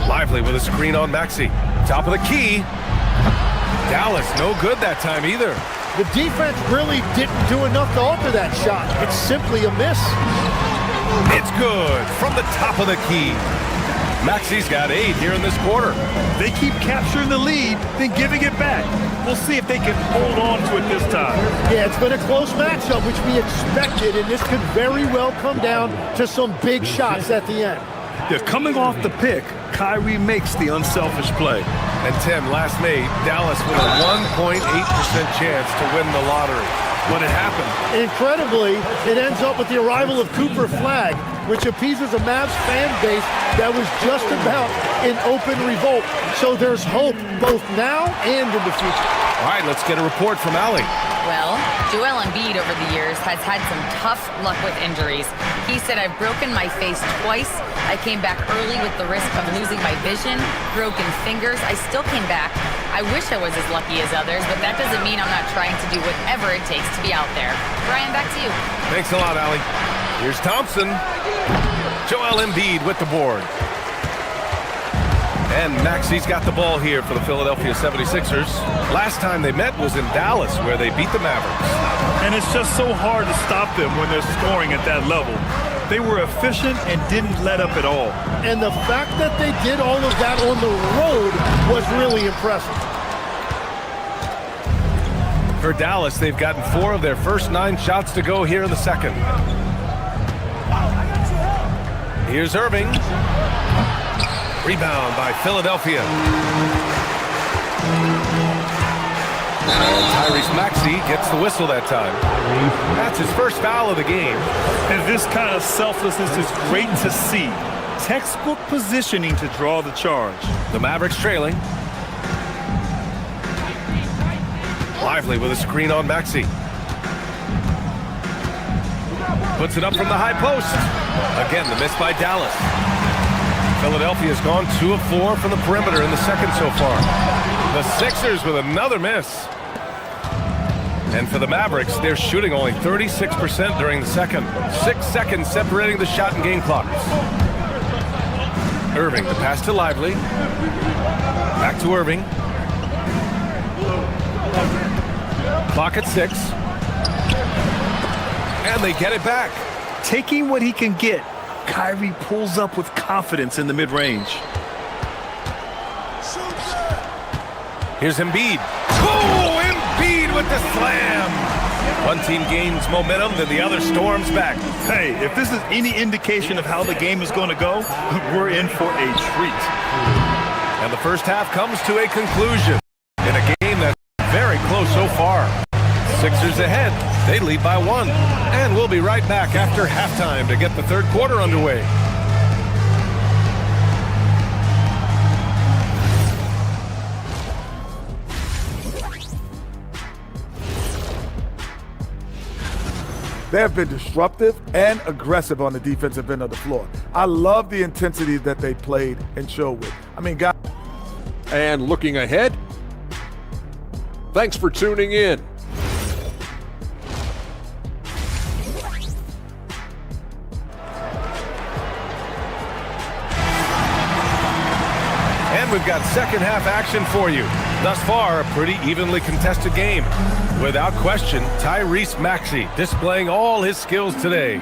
Lively with a screen on Maxey. Top of the key. Dallas, no good that time either. The defense really didn't do enough to alter that shot. It's simply a miss. It's good from the top of the key. Maxey's got 8 here in this quarter. They keep capturing the lead, then giving it back. We'll see if they can hold on to it this time. Yeah, it's been a close matchup, which we expected, and this could very well come down to some big shots at the end. They're coming off the pick. Kyrie makes the unselfish play. And Tim, last May, Dallas with a 1.8% chance to win the lottery. What had happened? Incredibly, it ends up with the arrival of Cooper Flag, which appeases a Mavs fan base that was just about in open revolt. So there's hope both now and in the future. All right, let's get a report from Allie. Well, Joel Embiid over the years has had some tough luck with injuries. He said, I've broken my face twice. I came back early with the risk of losing my vision, broken fingers. I still came back. I wish I was as lucky as others, but that doesn't mean I'm not trying to do whatever it takes to be out there. Brian, back to you. Thanks a lot, Allie. Here's Thompson. Joel Embiid with the board. And Maxey's got the ball here for the Philadelphia 76ers. Last time they met was in Dallas, where they beat the Mavericks. And it's just so hard to stop them when they're scoring at that level. They were efficient and didn't let up at all. And the fact that they did all of that on the road was really impressive. For Dallas, they've gotten 4 of their first 9 shots to go here in the second. Here's Irving. Rebound by Philadelphia. And Tyrese Maxey gets the whistle that time. That's his first foul of the game. And this kind of selflessness is great to see. Textbook positioning to draw the charge. The Mavericks trailing. Lively with a screen on Maxey. Puts it up from the high post. Again, the miss by Dallas. Philadelphia's gone 2 of 4 from the perimeter in the second so far. The Sixers with another miss. And for the Mavericks, they're shooting only 36% during the second. 6 seconds separating the shot and game clocks. Irving, the pass to Lively. Back to Irving. Clock at 6. And they get it back. Taking what he can get, Kyrie pulls up with confidence in the mid-range. Here's Embiid. Oh, Embiid with the slam. One team gains momentum, then the other storms back. Hey, if this is any indication of how the game is going to go, we're in for a treat. And the first half comes to a conclusion in a game that's very close so far. Sixers ahead. They lead by 1. And we'll be right back after halftime to get the third quarter underway. They have been disruptive and aggressive on the defensive end of the floor. I love the intensity that they played and showed with. I mean, guys. And looking ahead, thanks for tuning in. And we've got second half action for you. Thus far, a pretty evenly contested game. Without question, Tyrese Maxey displaying all his skills today.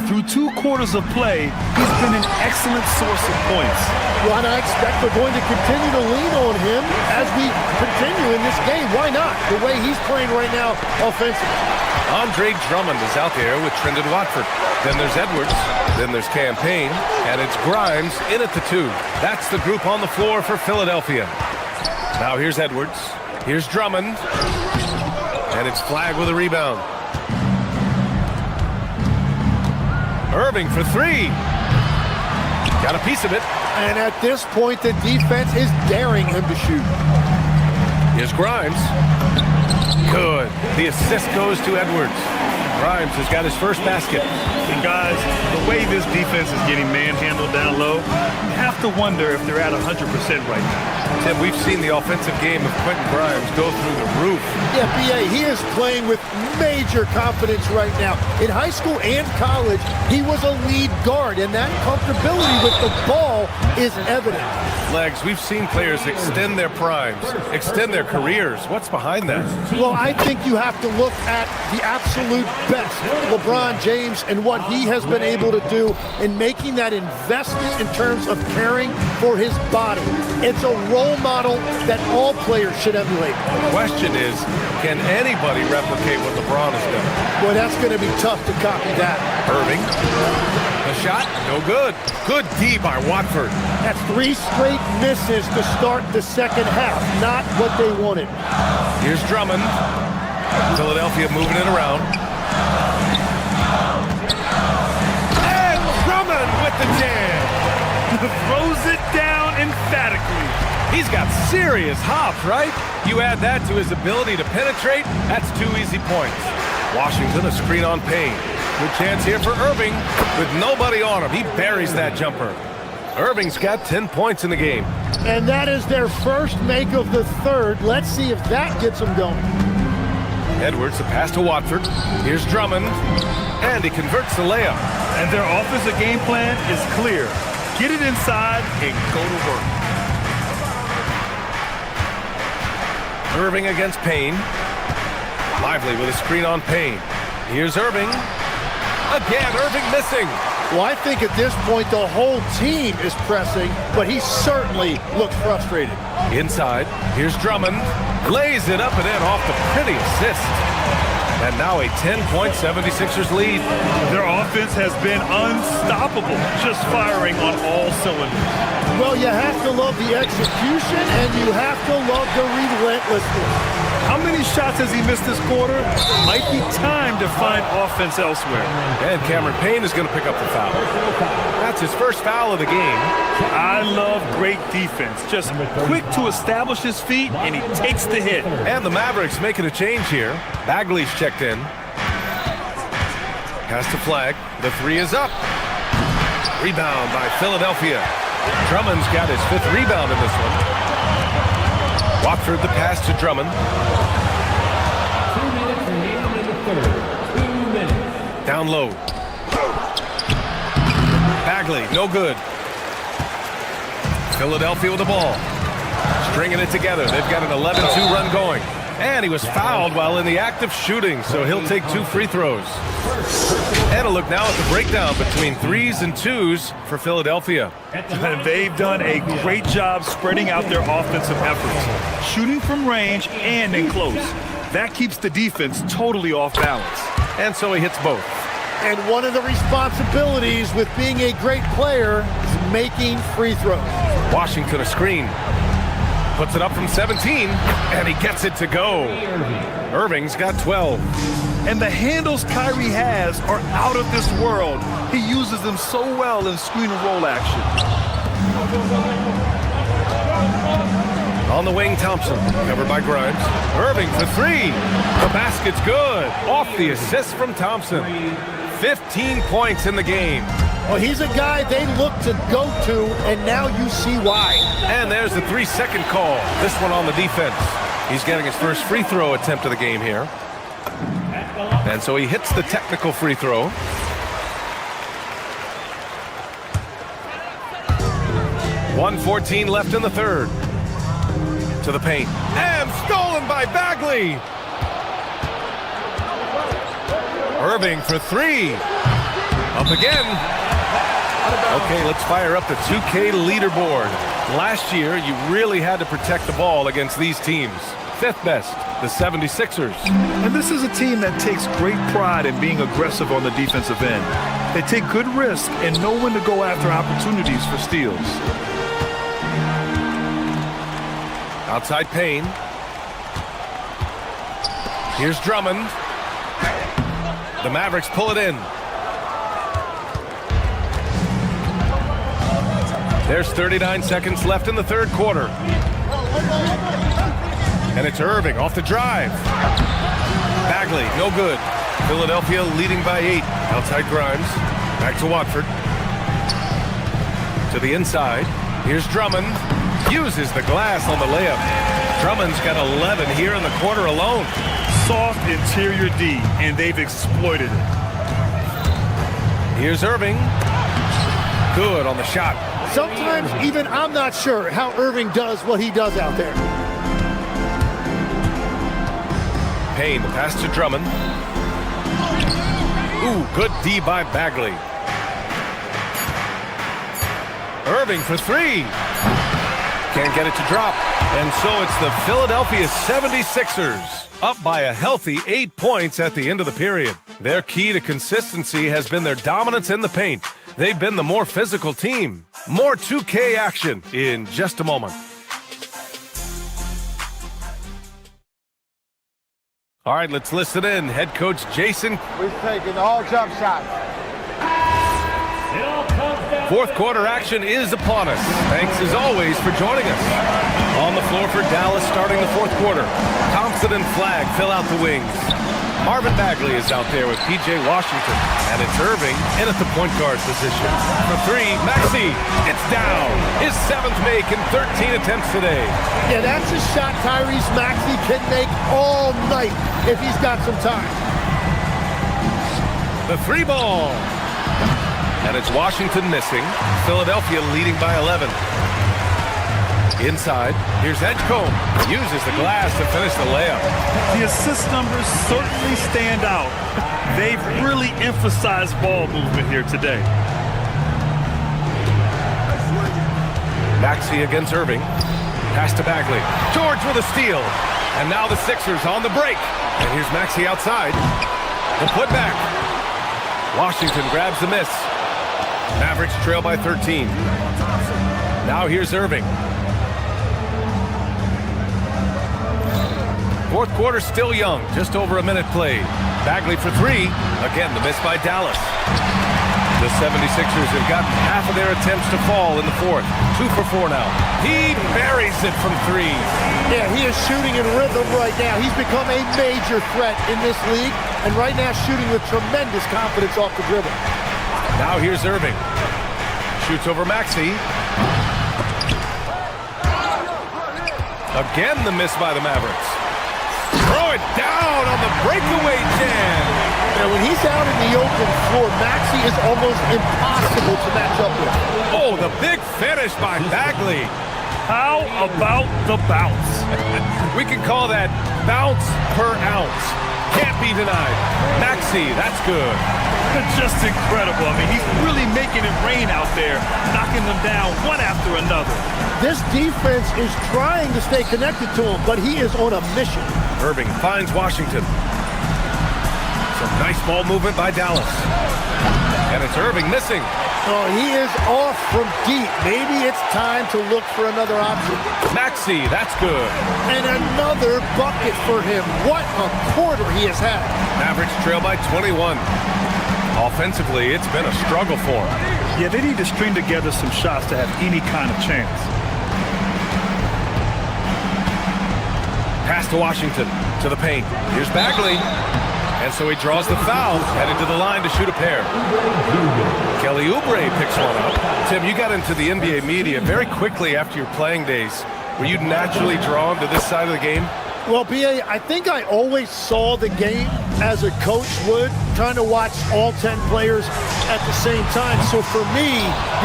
Through 2 quarters of play, he's been an excellent source of points. Well, and I expect they're going to continue to lean on him as we continue in this game. Why not? The way he's playing right now offensively. Andre Drummond is out there with Trendon Watford. Then there's Edwards. Then there's Campaign. And it's Grimes in at the 2. That's the group on the floor for Philadelphia. Now here's Edwards. Here's Drummond. And it's Flagg with a rebound. Irving for 3. Got a piece of it. And at this point, the defense is daring him to shoot. Here's Grimes. Good. The assist goes to Edwards. Grimes has got his first basket. And guys, the way this defense is getting manhandled down low, you have to wonder if they're at 100% right now. Tim, we've seen the offensive game of Quentin Grimes go through the roof. Yeah, B.A., he is playing with major confidence right now. In high school and college, he was a lead guard, and that comfortability with the ball is evident. Legs, we've seen players extend their primes, extend their careers. What's behind that? Well, I think you have to look at the absolute best, LeBron James, and what he has been able to do in making that investment in terms of caring for his body. It's a role model that all players should emulate. The question is, can anybody replicate what LeBron has done? Boy, that's going to be tough to copy that. Irving. The shot, no good. Good D by Watford. That's 3 straight misses to start the second half. Not what they wanted. Here's Drummond. Philadelphia moving it around. And Drummond with the jam. Throws it down emphatically. He's got serious hops, right? You add that to his ability to penetrate, that's 2 easy points. Washington, a screen on Payne. Good chance here for Irving. With nobody on him, he buries that jumper. Irving's got 10 points in the game. And that is their first make of the third. Let's see if that gets them going. Edwards, a pass to Watford. Here's Drummond. And he converts the layup. And their offensive game plan is clear. Get it inside and go to work. Irving against Payne. Lively with a screen on Payne. Here's Irving. Again, Irving missing. Well, I think at this point the whole team is pressing, but he certainly looks frustrated. Inside, here's Drummond. Lays it up and in off the pretty assist. And now a 10-point 76ers lead. Their offense has been unstoppable, just firing on all cylinders. Well, you have to love the execution, and you have to love the relentlessness. How many shots has he missed this quarter? Might be time to find offense elsewhere. And Cameron Payne is going to pick up the foul. That's his first foul of the game. I love great defense. Just quick to establish his feet, and he takes the hit. And the Mavericks making a change here. Bagley's checked in. Pass to Flagg. The 3 is up. Rebound by Philadelphia. Drummond's got his 5th rebound in this one. Watford the pass to Drummond. 2 minutes remaining in the third. 2 minutes. Down low. Bagley, no good. Philadelphia with the ball. Stringing it together. They've got an 11-2 run going. And he was fouled while in the act of shooting, so he'll take 2 free throws. And a look now at the breakdown between 3s and 2s for Philadelphia. And they've done a great job spreading out their offensive efforts, shooting from range and in close. That keeps the defense totally off balance. And so he hits both. And one of the responsibilities with being a great player is making free throws. Washington a screen. Puts it up from 17, and he gets it to go. Irving's got 12. And the handles Kyrie has are out of this world. He uses them so well in screen and roll action. On the wing, Thompson, covered by Grimes. Irving for three. The basket's good. Off the assist from Thompson. 15 points in the game. Well, he's a guy they look to go to, and now you see why. And there's the 3-second call. This one on the defense. He's getting his first free throw attempt of the game here. And so he hits the technical free throw. .114 left in the third. To the paint. And stolen by Bagley. Irving for three. Up again. Okay, let's fire up the 2K leaderboard. Last year, you really had to protect the ball against these teams. Fifth best, the 76ers. And this is a team that takes great pride in being aggressive on the defensive end. They take good risks and know when to go after opportunities for steals. Outside Payne. Here's Drummond. The Mavericks pull it in. There's 39 seconds left in the third quarter. And it's Irving off the drive. Bagley, no good. Philadelphia leading by 8. Outside Grimes. Back to Watford. To the inside. Here's Drummond. Uses the glass on the layup. Drummond's got 11 here in the quarter alone. Soft interior D, and they've exploited it. Here's Irving. Good on the shot. Sometimes even I'm not sure how Irving does what he does out there. Payne, the pass to Drummond. Ooh, good D by Bagley. Irving for three. Can't get it to drop. And so it's the Philadelphia 76ers up by a healthy 8 points at the end of the period. Their key to consistency has been their dominance in the paint. They've been the more physical team. More 2K action in just a moment. All right, let's listen in. Head coach Jason. We've taken all jump shots. Fourth quarter action is upon us. Thanks as always for joining us. On the floor for Dallas starting the fourth quarter. Thompson and Flagg fill out the wings. Marvin Bagley is out there with P.J. Washington. And it's Irving in at the point guard position. For three, Maxey. It's down. His seventh make in 13 attempts today. Yeah, that's a shot Tyrese Maxey can make all night if he's got some time. The three ball. And it's Washington missing. Philadelphia leading by 11. Inside, here's Edgecombe. Uses the glass to finish the layup. The assist numbers certainly stand out. They've really emphasized ball movement here today. Maxey against Irving. Pass to Bagley. George with a steal. And now the Sixers on the break. And here's Maxey outside. The putback. Washington grabs the miss. Mavericks trail by 13. Now here's Irving. Fourth quarter still young, just over a minute played. Bagley for three. Again, the miss by Dallas. The 76ers have gotten half of their attempts to fall in the fourth. 2 for 4 now. He buries it from three. Yeah, he is shooting in rhythm right now. He's become a major threat in this league, and right now shooting with tremendous confidence off the dribble. Now here's Irving. Shoots over Maxey. Again, the miss by the Mavericks. Throw it down on the breakaway jam. Now, when he's out in the open floor, Maxey is almost impossible to match up with. Oh, the big finish by Bagley. How about the bounce? We can call that bounce per ounce. Can't be denied. Maxey, that's good. Just incredible. I mean, he's really making it rain out there, knocking them down one after another. This defense is trying to stay connected to him, but he is on a mission. Irving finds Washington. Some nice ball movement by Dallas. And it's Irving missing. Oh, he is off from deep. Maybe it's time to look for another option. Maxey, that's good. And another bucket for him. What a quarter he has had. Mavericks trail by 21. Offensively, it's been a struggle for him. Yeah, they need to string together some shots to have any kind of chance. Pass to Washington, to the paint. Here's Bagley. And so he draws the foul, headed to the line to shoot a pair. Kelly Oubre picks one up. Tim, you got into the NBA media very quickly after your playing days. Were you naturally drawn to this side of the game? Well, B.A., I think I always saw the game as a coach would, trying to watch all 10 players at the same time. So for me,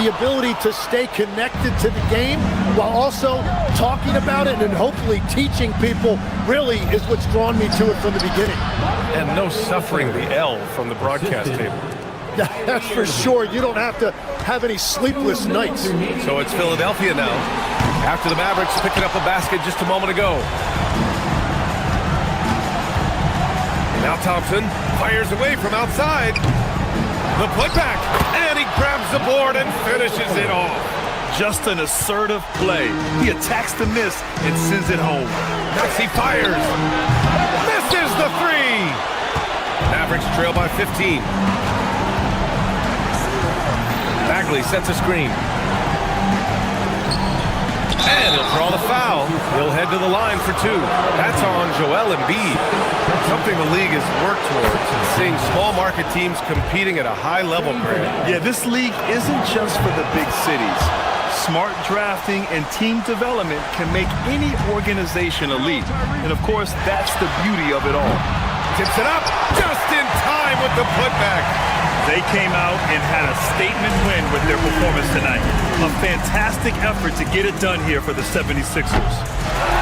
the ability to stay connected to the game while also talking about it and hopefully teaching people really is what's drawn me to it from the beginning. And no suffering the L from the broadcast table. That's for sure. You don't have to have any sleepless nights. So it's Philadelphia now, after the Mavericks picking up a basket just a moment ago. Now Thompson fires away from outside. The putback, and he grabs the board and finishes it off. Just an assertive play. He attacks the miss and sends it home. Maxey fires. Misses the three. Mavericks trail by 15. Bagley sets a screen. And he'll draw the foul. He'll head to the line for two. That's on Joel Embiid. Something the league has worked towards, seeing small market teams competing at a high level, Grant. Yeah, this league isn't just for the big cities. Smart drafting and team development can make any organization elite. And of course, that's the beauty of it all. Tips it up just in time with the putback. They came out and had a statement win with their performance tonight. A fantastic effort to get it done here for the 76ers.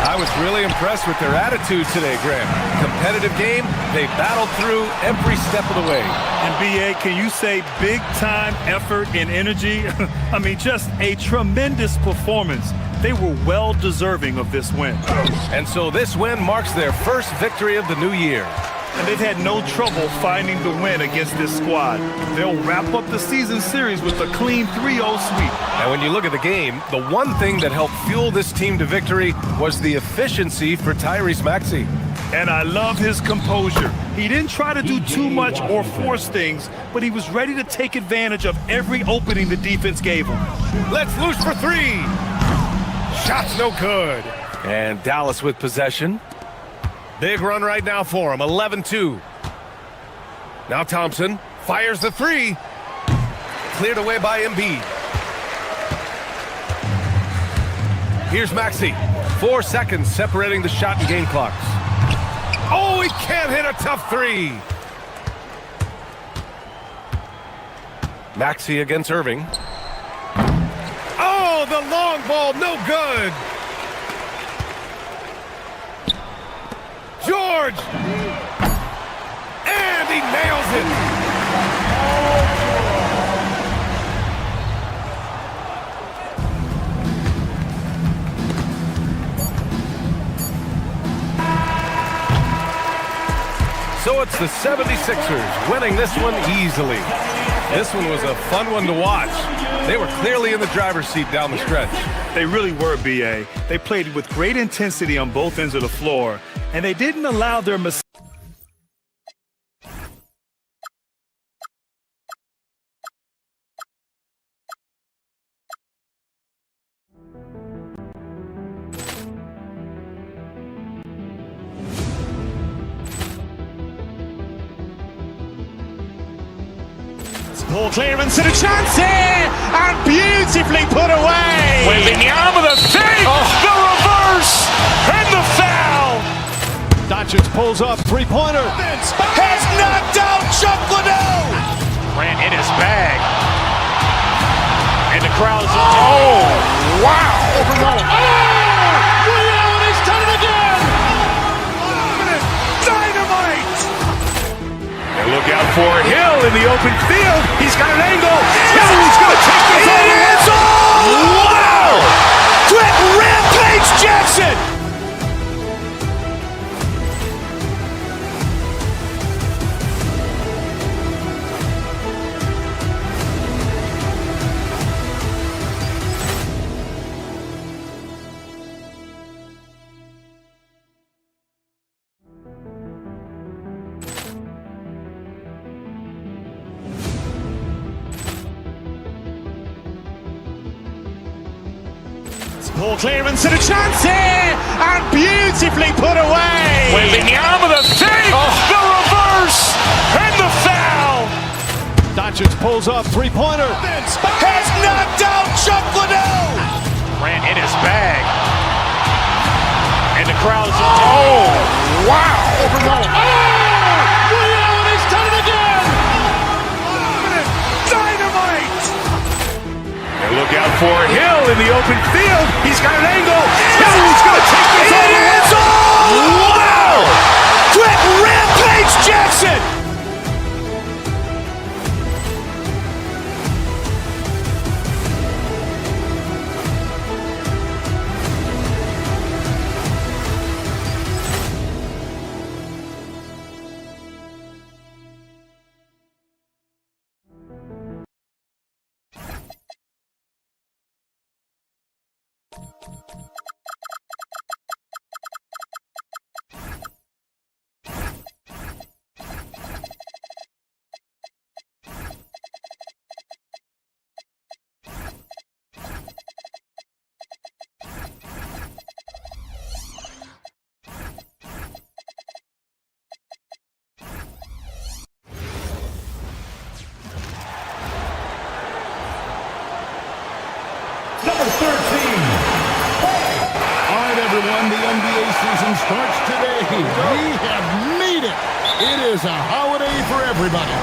I was really impressed with their attitude today, Graham. Competitive game, they battled through every step of the way. And B.A., can you say big-time effort and energy? I mean, just a tremendous performance. They were well deserving of this win. And so this win marks their first victory of the new year. And they've had no trouble finding the win against this squad. They'll wrap up the season series with a clean 3-0 sweep. And when you look at the game, the one thing that helped fuel this team to victory was the efficiency for Tyrese Maxey. And I love his composure. He didn't try to do too much or force things, but he was ready to take advantage of every opening the defense gave him. Let's loose for three. Shot's no good. And Dallas with possession. Big run right now for him, 11-2. Now Thompson fires the three. Cleared away by Embiid. Here's Maxey. 4 seconds separating the shot and game clocks. Oh, he can't hit a tough three. Maxey against Irving. Oh, the long ball, no good. George! And he nails it! So it's the 76ers winning this one easily. This one was a fun one to watch. They were clearly in the driver's seat down the stretch. They really were, B.A. They played with great intensity on both ends of the floor, and they didn't allow their mistakes. Ball clearance and a chance here, and beautifully put away. Wembanyama the save, the reverse, and the foul. Doncic pulls up, three-pointer. Has knocked out Chuck Liddell. Ran in his bag. And the crowd is oh, wow. Will, he's done it again. Dynamite. And look out for Hill in the open field. He's got an angle. Hill's going to take this all the way. Wow! Quit Rampage Jackson! Ball clearance and a chance here, and beautifully put away. With the arm of the save, the reverse, and the foul. Doncic pulls up, three-pointer. Has knocked out Chuck Liddell. Ran in his bag. And the crowd is, oh, wow. Overwhelmed. Oh, Ray Allen has done it again. Dynamite. And look out for Hill in the open field. He's got an angle. Hill's going to take this all the way. Wow. Quick Rampage Jackson. Number 13. All right, everyone, the NBA season starts today. We have made it. It is a holiday for everybody.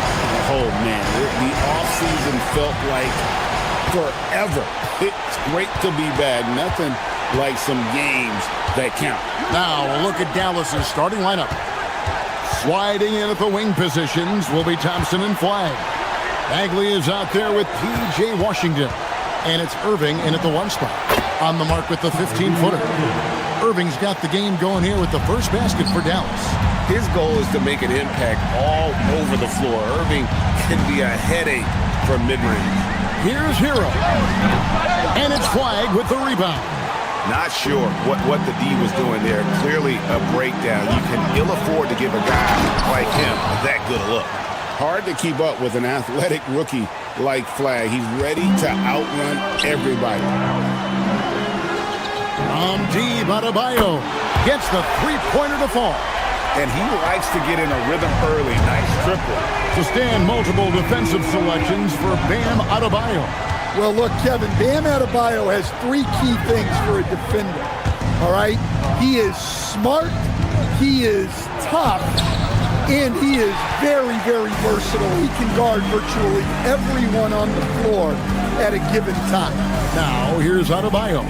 Oh, man, the offseason felt like forever. It's great to be back. Nothing like some games that count. Now, a look at Dallas's starting lineup. Sliding in at the wing positions will be Thompson and Flagg. Bagley is out there with P.J. Washington. And it's Irving in at the one spot. On the mark with the 15-footer. Irving's got the game going here with the first basket for Dallas. His goal is to make an impact all over the floor. Irving can be a headache from mid-range. Here's Hero. And it's Flagg with the rebound. Not sure what the D was doing there. Clearly a breakdown. You can ill afford to give a guy like him that good a look. Hard to keep up with an athletic rookie like Flagg. He's ready to outrun everybody. Deep Adebayo gets the three-pointer to fall. And he likes to get in a rhythm early. Nice triple. To stand multiple defensive selections for Bam Adebayo. Well, look, Kevin, Bam Adebayo has three key things for a defender, all right? He is smart, he is tough, and he is very, very versatile. He can guard virtually everyone on the floor at a given time. Now, here's Adebayo.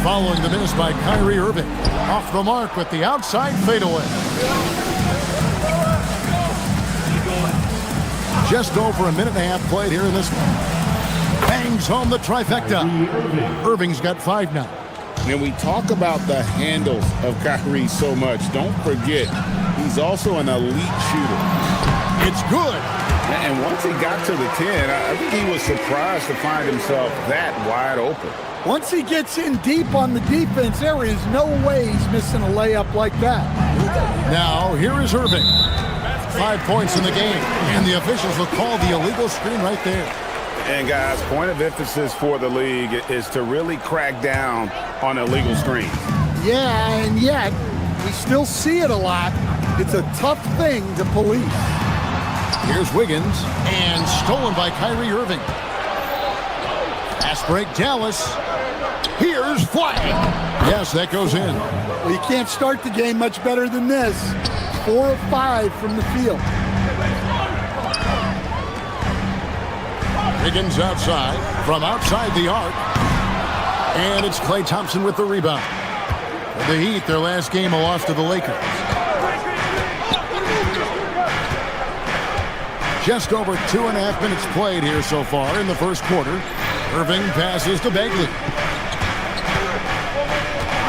Following the miss by Kyrie Irving. Off the mark with the outside fadeaway. Just over a minute and a half played here in this one. Bangs home the trifecta. Irving's got 5 now. And we talk about the handles of Kyrie so much. Don't forget, he's also an elite shooter. It's good. And once he got to the 10, I think he was surprised to find himself that wide open. Once he gets in deep on the defense, there is no way he's missing a layup like that. Now, here is Irving. 5 points in the game, and the officials will call the illegal screen right there. And guys, point of emphasis for the league is to really crack down on illegal screens. Yeah, and yet, we still see it a lot. It's a tough thing to police. Here's Wiggins, and stolen by Kyrie Irving. Fast break, Dallas. Here's Flagg. Yes, that goes in. Well, you can't start the game much better than this. 4 of 5 from the field. Wiggins outside, from outside the arc. And it's Klay Thompson with the rebound. For the Heat, their last game, a loss to the Lakers. Just over 2.5 minutes played here so far in the first quarter. Irving passes to Bagley.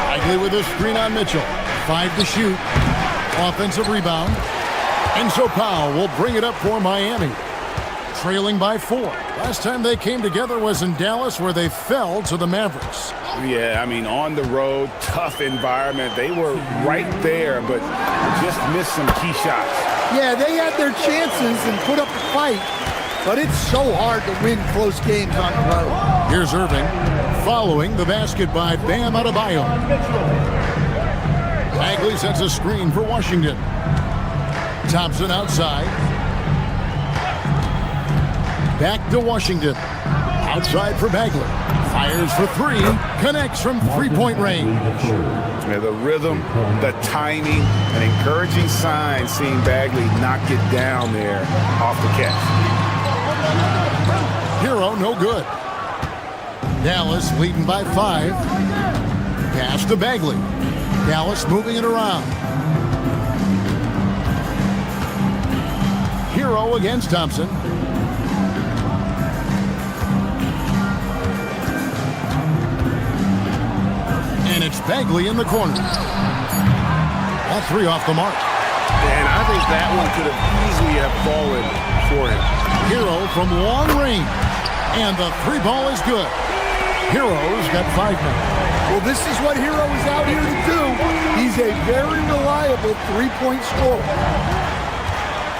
Bagley with a screen on Mitchell. 5 to shoot. Offensive rebound. And so Powell will bring it up for Miami. Trailing by 4. Last time they came together was in Dallas, where they fell to the Mavericks. Yeah, I mean, on the road, tough environment. They were right there, but just missed some key shots. Yeah, they had their chances and put up a fight, but it's so hard to win close games on the road. Here's Irving, following the basket by Bam Adebayo. Bagley sets a screen for Washington. Thompson outside. Back to Washington. Outside for Bagley. Fires for three. Connects from three-point range. The rhythm, the timing, an encouraging sign seeing Bagley knock it down there off the catch. Hero, no good. Dallas leading by 5. Pass to Bagley. Dallas moving it around. Hero against Thompson. And it's Bagley in the corner. All 3 off the mark. And I think that one could have easily have fallen for him. Hero from long range. And the 3 ball is good. Hero's got 5 now. Well, this is what Hero is out here to do. He's a very reliable three-point scorer.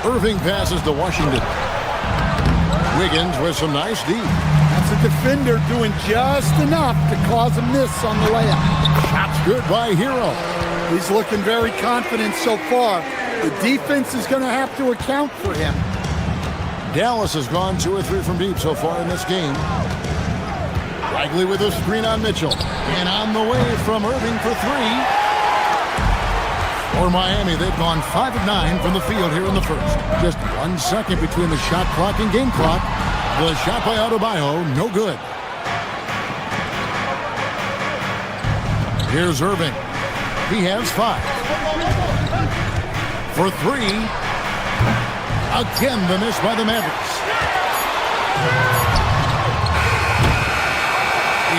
Irving passes to Washington. Wiggins with some nice D. That's a defender doing just enough to cause a miss on the layup. Shot's good by Hero. He's looking very confident so far. The defense is going to have to account for him. Dallas has gone 2 or 3 from deep so far in this game. Bagley with a screen on Mitchell. And on the way from Irving for 3. For Miami, they've gone 5 of 9 from the field here in the first. Just 1 second between the shot clock and game clock. The shot by Adebayo, no good. Here's Irving. He has 5. For 3. Again, the miss by the Mavericks.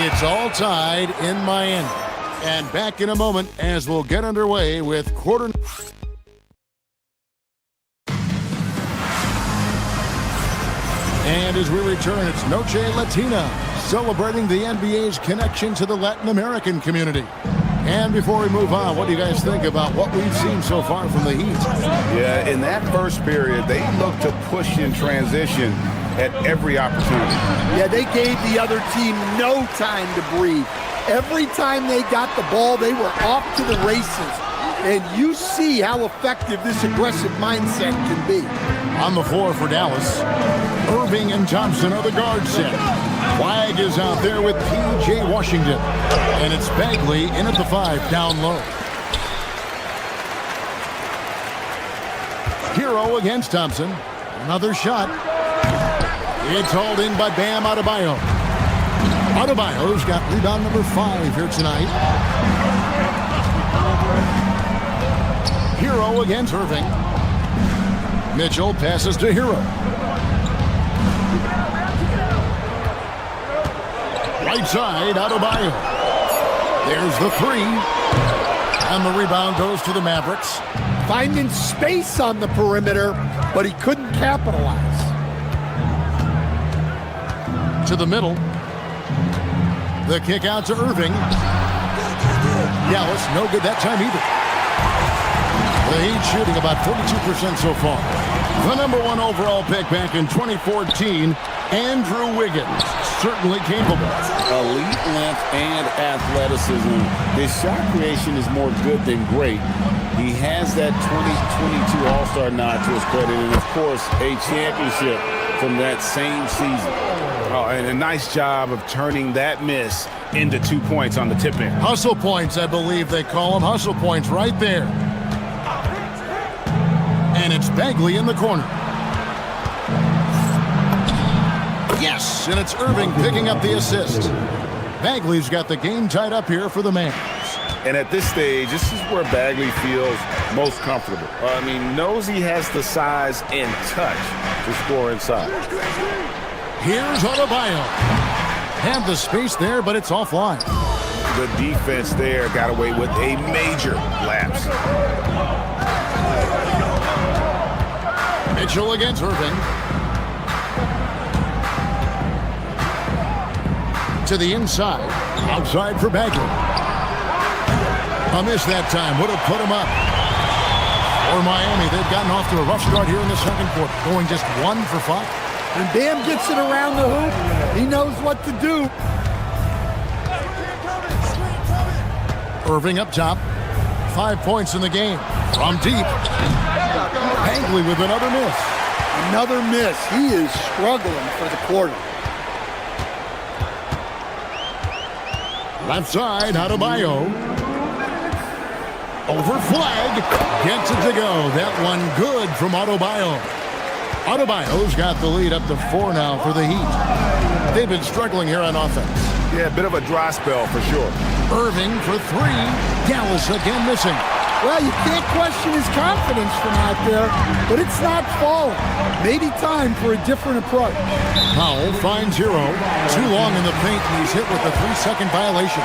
It's all tied in Miami. And back in a moment as we'll get underway with quarter. And as we return, it's Noche Latina, celebrating the NBA's connection to the Latin American community. And before we move on, what do you guys think about what we've seen so far from the Heat? Yeah, in that first period, they looked to push in transition at every opportunity. Yeah, they gave the other team no time to breathe. Every time they got the ball, they were off to the races. And you see how effective this aggressive mindset can be. On the floor for Dallas, Irving and Thompson are the guard set. Flag is out there with P.J. Washington. And it's Bagley in at the 5, down low. Hero against Thompson. Another shot. It's hauled in by Bam Adebayo. Adebayo's got rebound number 5 here tonight. Hero against Irving. Mitchell passes to Hero. Right side, Adebayo. There's the 3. And the rebound goes to the Mavericks. Finding space on the perimeter, but he couldn't capitalize. To the middle. The kick out to Irving. Dallas, no good that time either. The Heat shooting about 42% so far. The number 1 overall pick back in 2014, Andrew Wiggins. Certainly capable. Elite length and athleticism. His shot creation is more good than great. He has that 2022 All-Star nod to his credit, and of course, a championship from that same season. Oh, and a nice job of turning that miss into 2 points on the tip in. Hustle points, I believe they call them. Hustle points right there. And it's Bagley in the corner. Yes, and it's Irving picking up the assist. Bagley's got the game tied up here for the Mavs. And at this stage, this is where Bagley feels most comfortable. Knows he has the size and touch to score inside. Here's Adebayo. Had the space there, but it's offline. The defense there got away with a major lapse. Mitchell against Irving. To the inside. Outside for Bagley. A miss that time. Would have put him up. For Miami, they've gotten off to a rough start here in the second quarter. Going just 1 for 5. When Bam gets it around the hoop, he knows what to do. Irving up top. 5 points in the game. From deep. Bagley with another miss. Another miss. He is struggling for the quarter. Left side, Adebayo. Over flag. Gets it to go. That one good from Adebayo. Adebayo's got the lead up to 4 now for the Heat. They've been struggling here on offense. Yeah, a bit of a dry spell for sure. Irving for 3. Dallas again missing. Well, you can't question his confidence from out there, but it's not falling. Maybe time for a different approach. Powell finds Hero. Too long in the paint, and he's hit with a 3-second violation.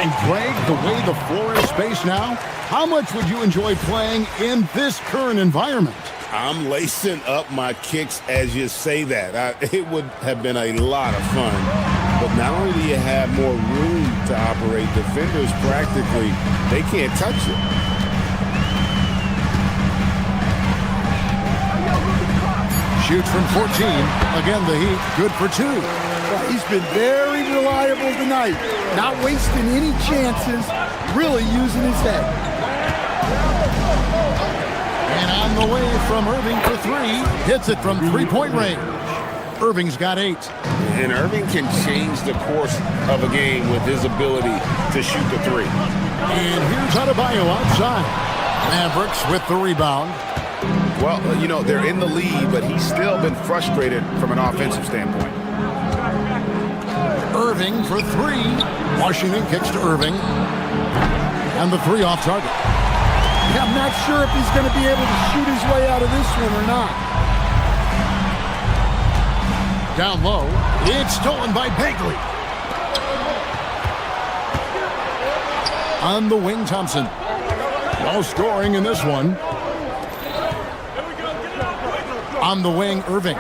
And Greg, the way the floor is spaced now, how much would you enjoy playing in this current environment? I'm lacing up my kicks as you say that. It would have been a lot of fun. But not only do you have more room to operate, defenders practically, they can't touch it. Shoots from 14. Again, the Heat, good for 2. Well, he's been very reliable tonight. Not wasting any chances, really using his head. And on the way from Irving for 3. Hits it from 3-point range. Irving's got 8. And Irving can change the course of a game with his ability to shoot the 3. And here's Adebayo outside. Mavericks with the rebound. Well, you know, they're in the lead, but he's still been frustrated from an offensive standpoint. Irving for 3. Washington kicks to Irving. And the 3 off target. Yeah, I'm not sure if he's going to be able to shoot his way out of this one or not. Down low. It's stolen by Bagley. On the wing, Thompson. No scoring in this one. On the wing, Irving.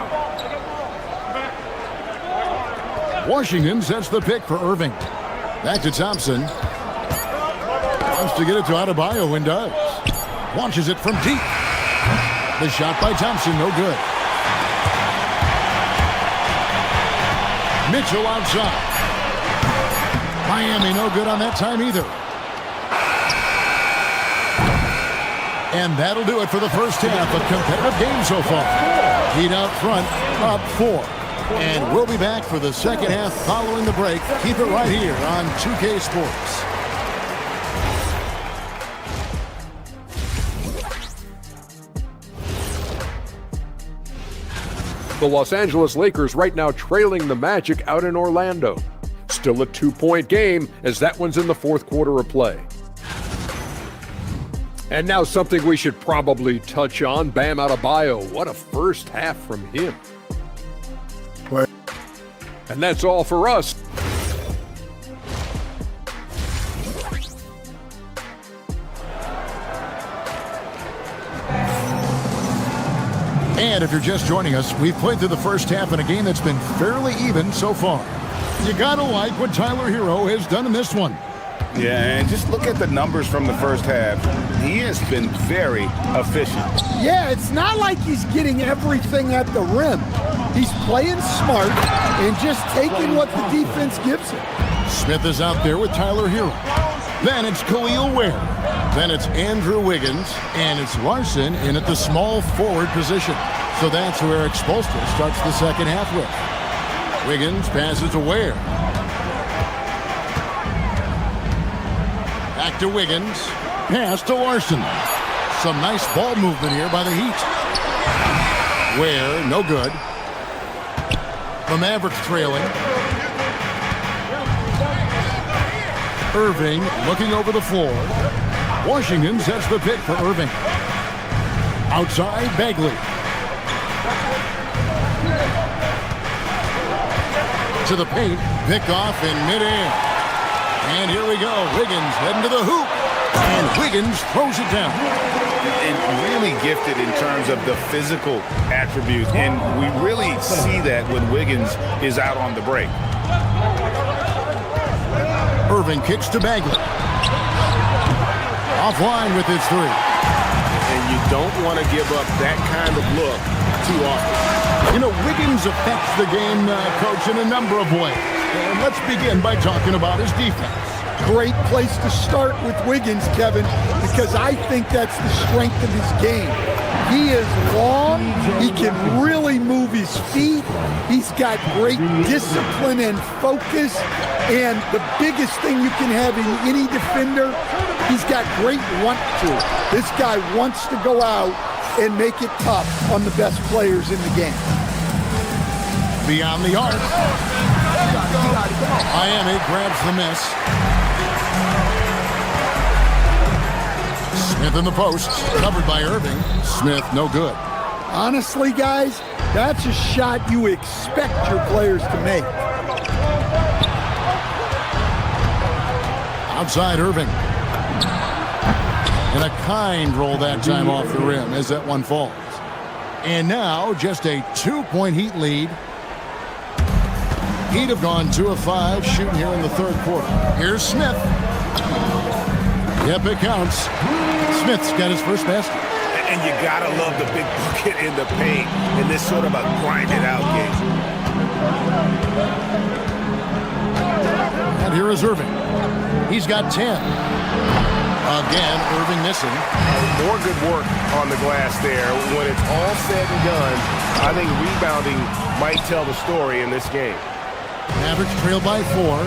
Washington sets the pick for Irving. Back to Thompson. Wants to get it to Adebayo and does. Launches it from deep. The shot by Thompson, no good. Mitchell outside. Miami no good on that time either. And that'll do it for the first half. A competitive game so far. Heat out front, up 4. And we'll be back for the second half following the break. Keep it right here on 2K Sports. The Los Angeles Lakers right now trailing the Magic out in Orlando. Still a 2-point game as that one's in the 4th quarter of play. And now something we should probably touch on, Bam Adebayo. What a first half from him. And that's all for us. And if you're just joining us, we've played through the first half in a game that's been fairly even so far. You gotta like what Tyler Hero has done in this one. Yeah, and just look at the numbers from the first half. He has been very efficient. Yeah, it's not like he's getting everything at the rim. He's playing smart and just taking what the defense gives him. Smith is out there with Tyler Hero. Then it's Khalil Ware. Then it's Andrew Wiggins. And it's Larson in at the small forward position. So that's where Eric Spoelstra starts the second half with. Wiggins passes to Ware. Back to Wiggins. Pass to Larson. Some nice ball movement here by the Heat. Ware, no good. The Mavericks trailing. Irving looking over the floor. Washington sets the pick for Irving. Outside, Bagley. To the paint, pick off in midair. And here we go, Wiggins heading to the hoop. And Wiggins throws it down. And really gifted in terms of the physical attributes. And we really see that when Wiggins is out on the break. Irving kicks to Bagley. Offline with his 3. And you don't want to give up that kind of look too often. You know, Wiggins affects the game, Coach, in a number of ways. And let's begin by talking about his defense. Great place to start with Wiggins, Kevin, because I think that's the strength of his game. He is long, he can really move his feet, he's got great discipline and focus, and the biggest thing you can have in any defender, he's got great want to. This guy wants to go out and make it tough on the best players in the game. Beyond the arc. Miami grabs the miss. Smith in the post, covered by Irving. Smith, no good. Honestly, guys, that's a shot you expect your players to make. Outside Irving. And a kind roll that time off the rim as that one falls. And now just a 2-point Heat lead. Heat have gone 2 of 5 shooting here in the third quarter. Here's Smith. Yep, it counts. Smith's got his first basket. And you gotta love the big bucket in the paint in this sort of a grinded out game. And here is Irving. He's got 10. Again, Irving missing. More good work on the glass there. When it's all said and done, I think rebounding might tell the story in this game. Mavericks trail by 4.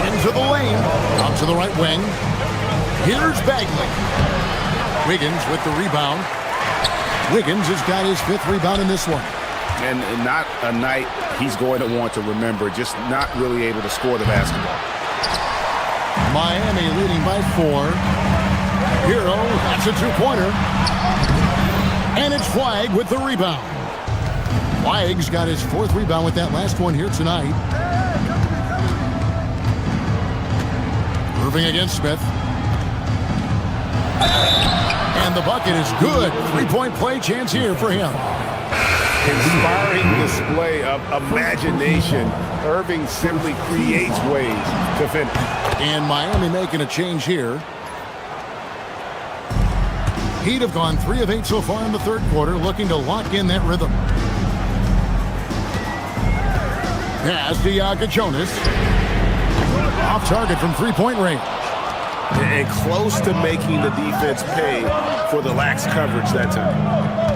Into the lane. Out to the right wing. Here's Bagley. Wiggins with the rebound. Wiggins has got his 5th rebound in this one. And not a night he's going to want to remember, just not really able to score the basketball. Miami leading by 4. Hero, that's a 2-pointer. And it's Flagg with the rebound. Flagg's got his 4th rebound with that last one here tonight. Irving against Smith. And the bucket is good. 3-point play chance here for him. Inspiring display of imagination. Irving simply creates ways to finish. And Miami making a change here. Heat have gone 3 of 8 so far in the third quarter, looking to lock in that rhythm. Pass to Jonas. Off target from 3-point range. And close to making the defense pay for the lax coverage that time.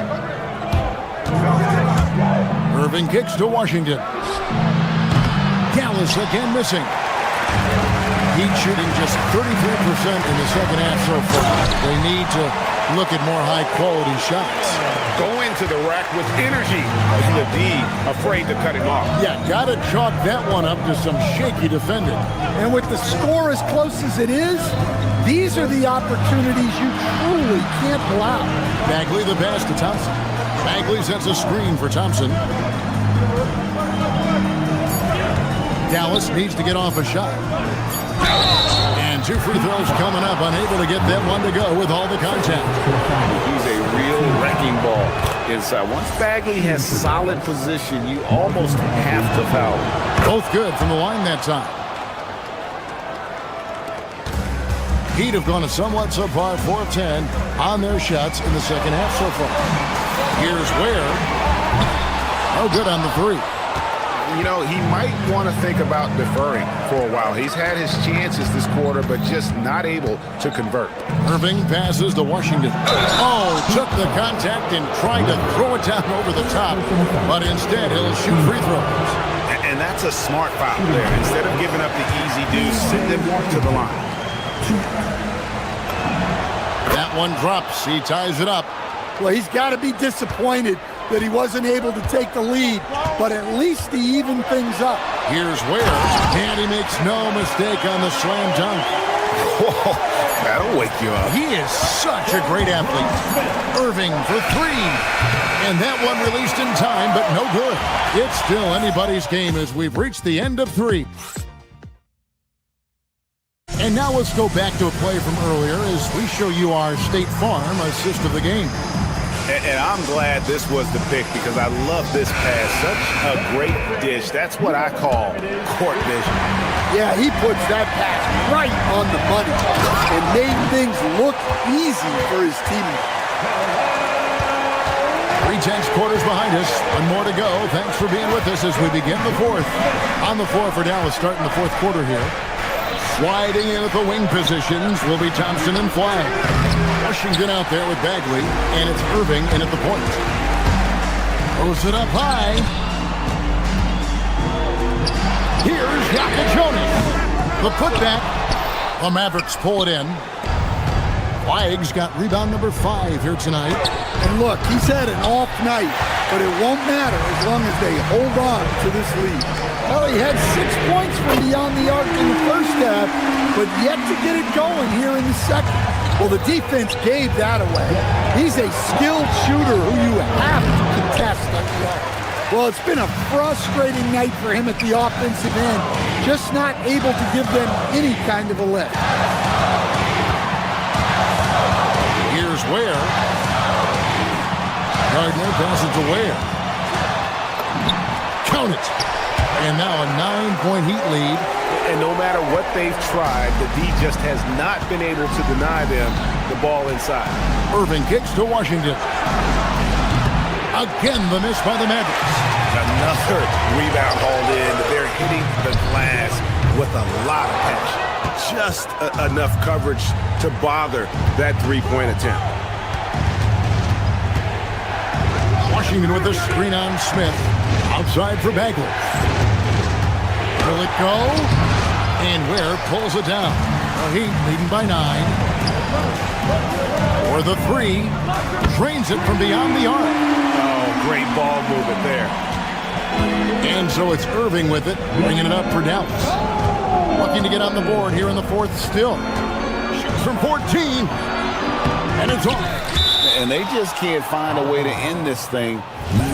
Irving kicks to Washington. Dallas again missing. Heat shooting just 33% in the second half so far. They need to look at more high-quality shots. Go into the rack with energy. The D afraid to cut him off. Yeah, got to chalk that one up to some shaky defending. And with the score as close as it is, these are the opportunities you truly can't allow. Bagley the pass to Thompson. Bagley sets a screen for Thompson. Dallas needs to get off a shot. And 2 free throws coming up, unable to get that one to go with all the contact. He's a real wrecking ball inside. Once Bagley has solid position, you almost have to foul. Both good from the line that time. Heat have gone a somewhat subpar 4 of 10 on their shots in the second half so far. Here's Ware. Oh, good on the 3. You know, he might want to think about deferring for a while. He's had his chances this quarter, but just not able to convert. Irving passes to Washington. Oh, took the contact and tried to throw it down over the top, but instead he'll shoot free throws. And that's a smart foul there. Instead of giving up the easy deuce, send him to the line. That one drops. He ties it up. Well, he's got to be disappointed that he wasn't able to take the lead, but at least he evened things up. Here's Ware, and he makes no mistake on the slam dunk. Whoa, that'll wake you up. He is such a great athlete. Irving for 3. And that one released in time, but no good. It's still anybody's game as we've reached the end of 3. And now let's go back to a play from earlier as we show you our State Farm assist of the game. And I'm glad this was the pick because I love this pass. Such a great dish. That's what I call court vision. Yeah, he puts that pass right on the money and made things look easy for his teammates. 3/10 quarters behind us. One more to go. Thanks for being with us as we begin the fourth. On the floor for Dallas starting the fourth quarter here. Sliding in at the wing positions will be Thompson and Flagg. Washington out there with Bagley, and it's Irving in at the point. Throws it up high. Here's Yaka Jonas. The putback. The Mavericks pull it in. Flagg's got rebound number 5 here tonight. And look, he's had an off night, but it won't matter as long as they hold on to this lead. Well, he had 6 points from beyond the arc in the first half, but yet to get it going here in the second. Well, the defense gave that away. He's a skilled shooter who you have to contest at the arc. Well, it's been a frustrating night for him at the offensive end, just not able to give them any kind of a lift. Here's Ware. Gardner passes to Ware. Count it. And now a 9-point Heat lead. And no matter what they've tried, the D just has not been able to deny them the ball inside. Irving kicks to Washington. Again, the miss by the Mavericks. Another rebound hauled in. They're hitting the glass with a lot of passion. Just enough coverage to bother that three-point attempt. Washington with the screen on Smith. Outside for Bagley. Will it go? And Ware pulls it down. The Heat leading by 9. For the 3. Drains it from beyond the arc. Oh, great ball movement there. And so it's Irving with it, bringing it up for Dallas. Looking to get on the board here in the fourth still. Shoots from 14. And it's off. And they just can't find a way to end this thing.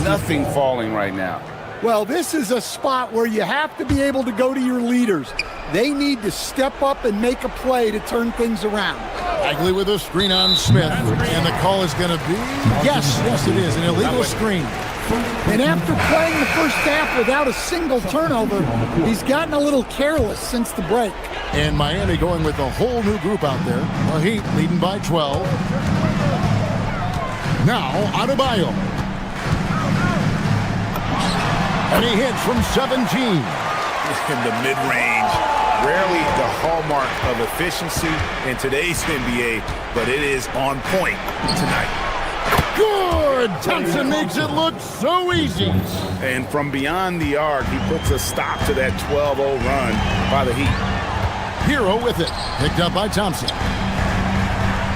Nothing falling right now. Well, this is a spot where you have to be able to go to your leaders. They need to step up and make a play to turn things around. Bagley with a screen on Smith. And the call is going to be... Yes, it is. An illegal screen. And after playing the first half without a single turnover, he's gotten a little careless since the break. And Miami going with a whole new group out there. The Heat leading by 12. Now, Adebayo. And he hits from 17. In the mid-range, rarely the hallmark of efficiency in today's NBA, but it is on point tonight. Good! Thompson makes it look so easy. And from beyond the arc, he puts a stop to that 12-0 run by the Heat. Hero with it. Picked up by Thompson.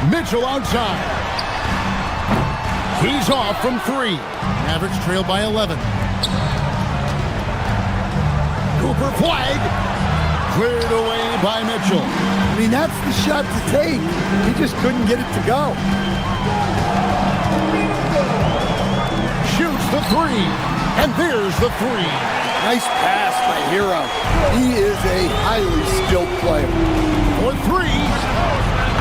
Mitchell outside. He's off from 3. Mavericks trail by 11. Cooper Flagg. Cleared away by Mitchell. I mean, that's the shot to take. He just couldn't get it to go. Shoots the 3. And there's the 3. Nice pass by Hero. He is a highly skilled player. For 3.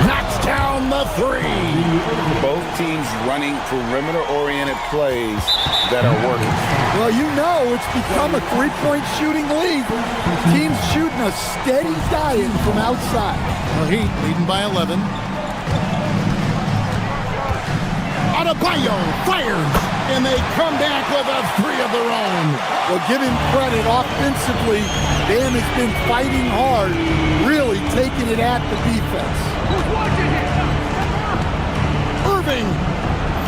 Knocks down the 3. Both teams running perimeter-oriented plays that are working. Well, you know it's become a three-point shooting league. Teams shooting a steady diet from outside. The Heat leading by 11. Adebayo fires, and they come back with a 3 of their own. Well, give him credit offensively. Dan has been fighting hard, really taking it at the defense. Irving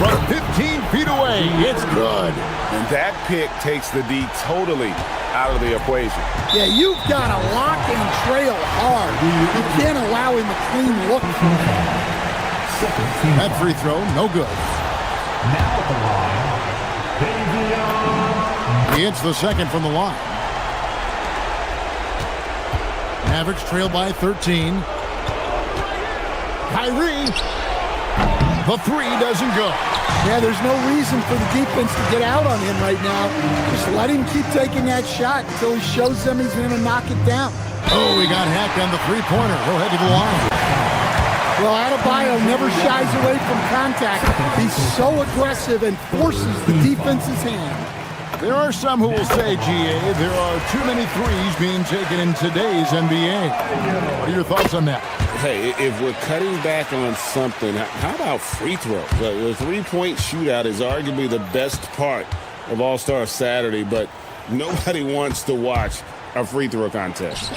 from 15 feet away. It's good. And that pick takes the D totally out of the equation. Yeah, you've got to lock and trail hard. You can't allow him a clean look. That free throw, no good. Now at the line, Davion. He hits the second from the line. Mavericks trail by 13. Kyrie. The 3 doesn't go. Yeah, there's no reason for the defense to get out on him right now. Just let him keep taking that shot until he shows them he's going to knock it down. Oh, he got hacked on the three-pointer. He'll head to the line. Well, Adebayo never shies away from contact. He's so aggressive and forces the defense's hand. There are some who will say, GA, there are too many threes being taken in today's NBA. What are your thoughts on that? Hey, if we're cutting back on something, how about free throws? The three-point shootout is arguably the best part of All-Star Saturday, but nobody wants to watch a free throw contest.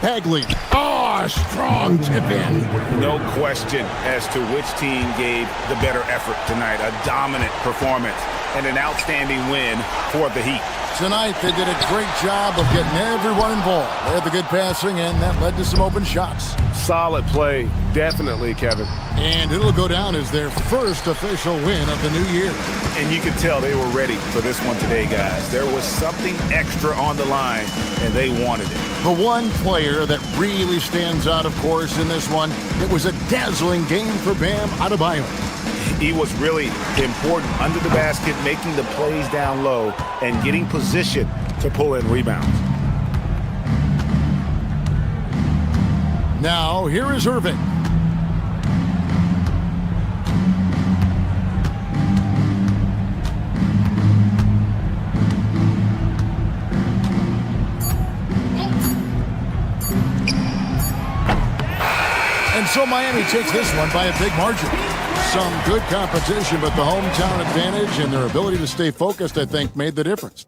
Bagley. Oh, strong tip in. No question as to which team gave the better effort tonight. A dominant performance and an outstanding win for the Heat. Tonight, they did a great job of getting everyone involved. They had the good passing, and that led to some open shots. Solid play, definitely, Kevin. And it'll go down as their first official win of the new year. And you could tell they were ready for this one today, guys. There was something extra on the line, and they wanted it. The one player that really stands out, of course, in this one, it was a dazzling game for Bam Adebayo. He was really important under the basket, making the plays down low and getting position to pull in rebounds. Now, here is Irving. And so Miami takes this one by a big margin. Some good competition, but the hometown advantage and their ability to stay focused, I think, made the difference.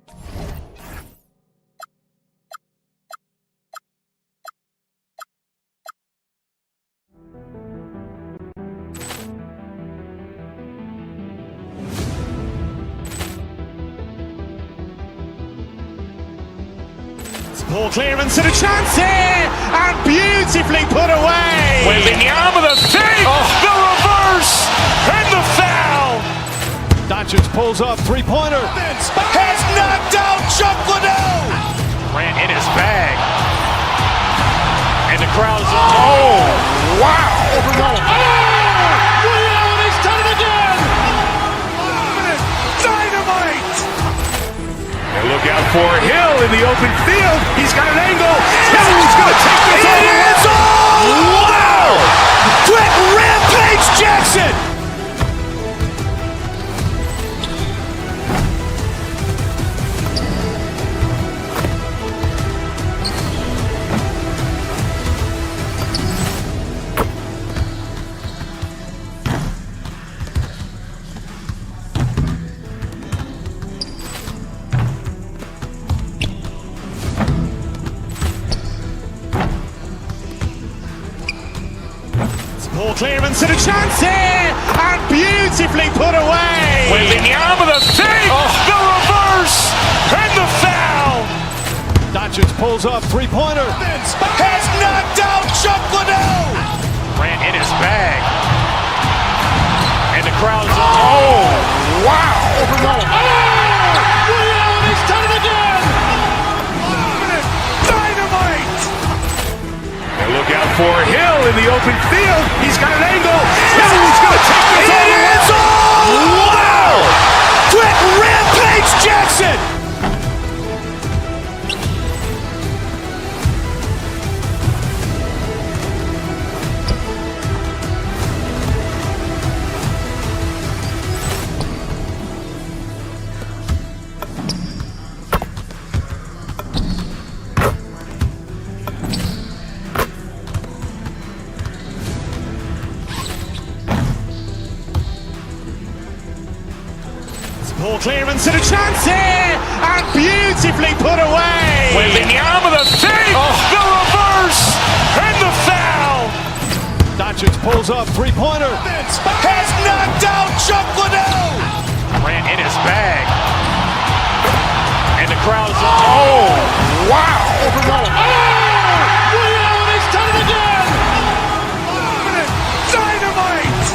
Ball clearance and a chance here, and beautifully put away. Wembanyama the save, the reverse, and the foul. Doncic pulls up, three-pointer. Has knocked out Chuck Liddell. Grant in his bag. And the crowd is, oh, wow. He's done it again. Dynamite. And look out for Hill in the open field. He's got an angle. Hill's going to take this all the way. Wow! Quick Rampage Jackson. Ball clearance and a chance here, and beautifully put away. Wembanyama the save, the reverse, and the foul. Doncic pulls up, three-pointer. Has knocked out Chuck Liddell. Grant in his bag. And the crowd is, oh, wow. He's done it again. Dynamite. And look out for Hill in the open field. He's got an angle. Hill's going to take this all the way. Wow! Quick Rampage Jackson. Ball clearance and a chance here, and beautifully put away. Wembanyama the save, the reverse, and the foul. Doncic pulls up, three-pointer. Has knocked out Chuck Liddell. Grant in his bag. And the crowd is, oh, wow. He's done it again. Dynamite.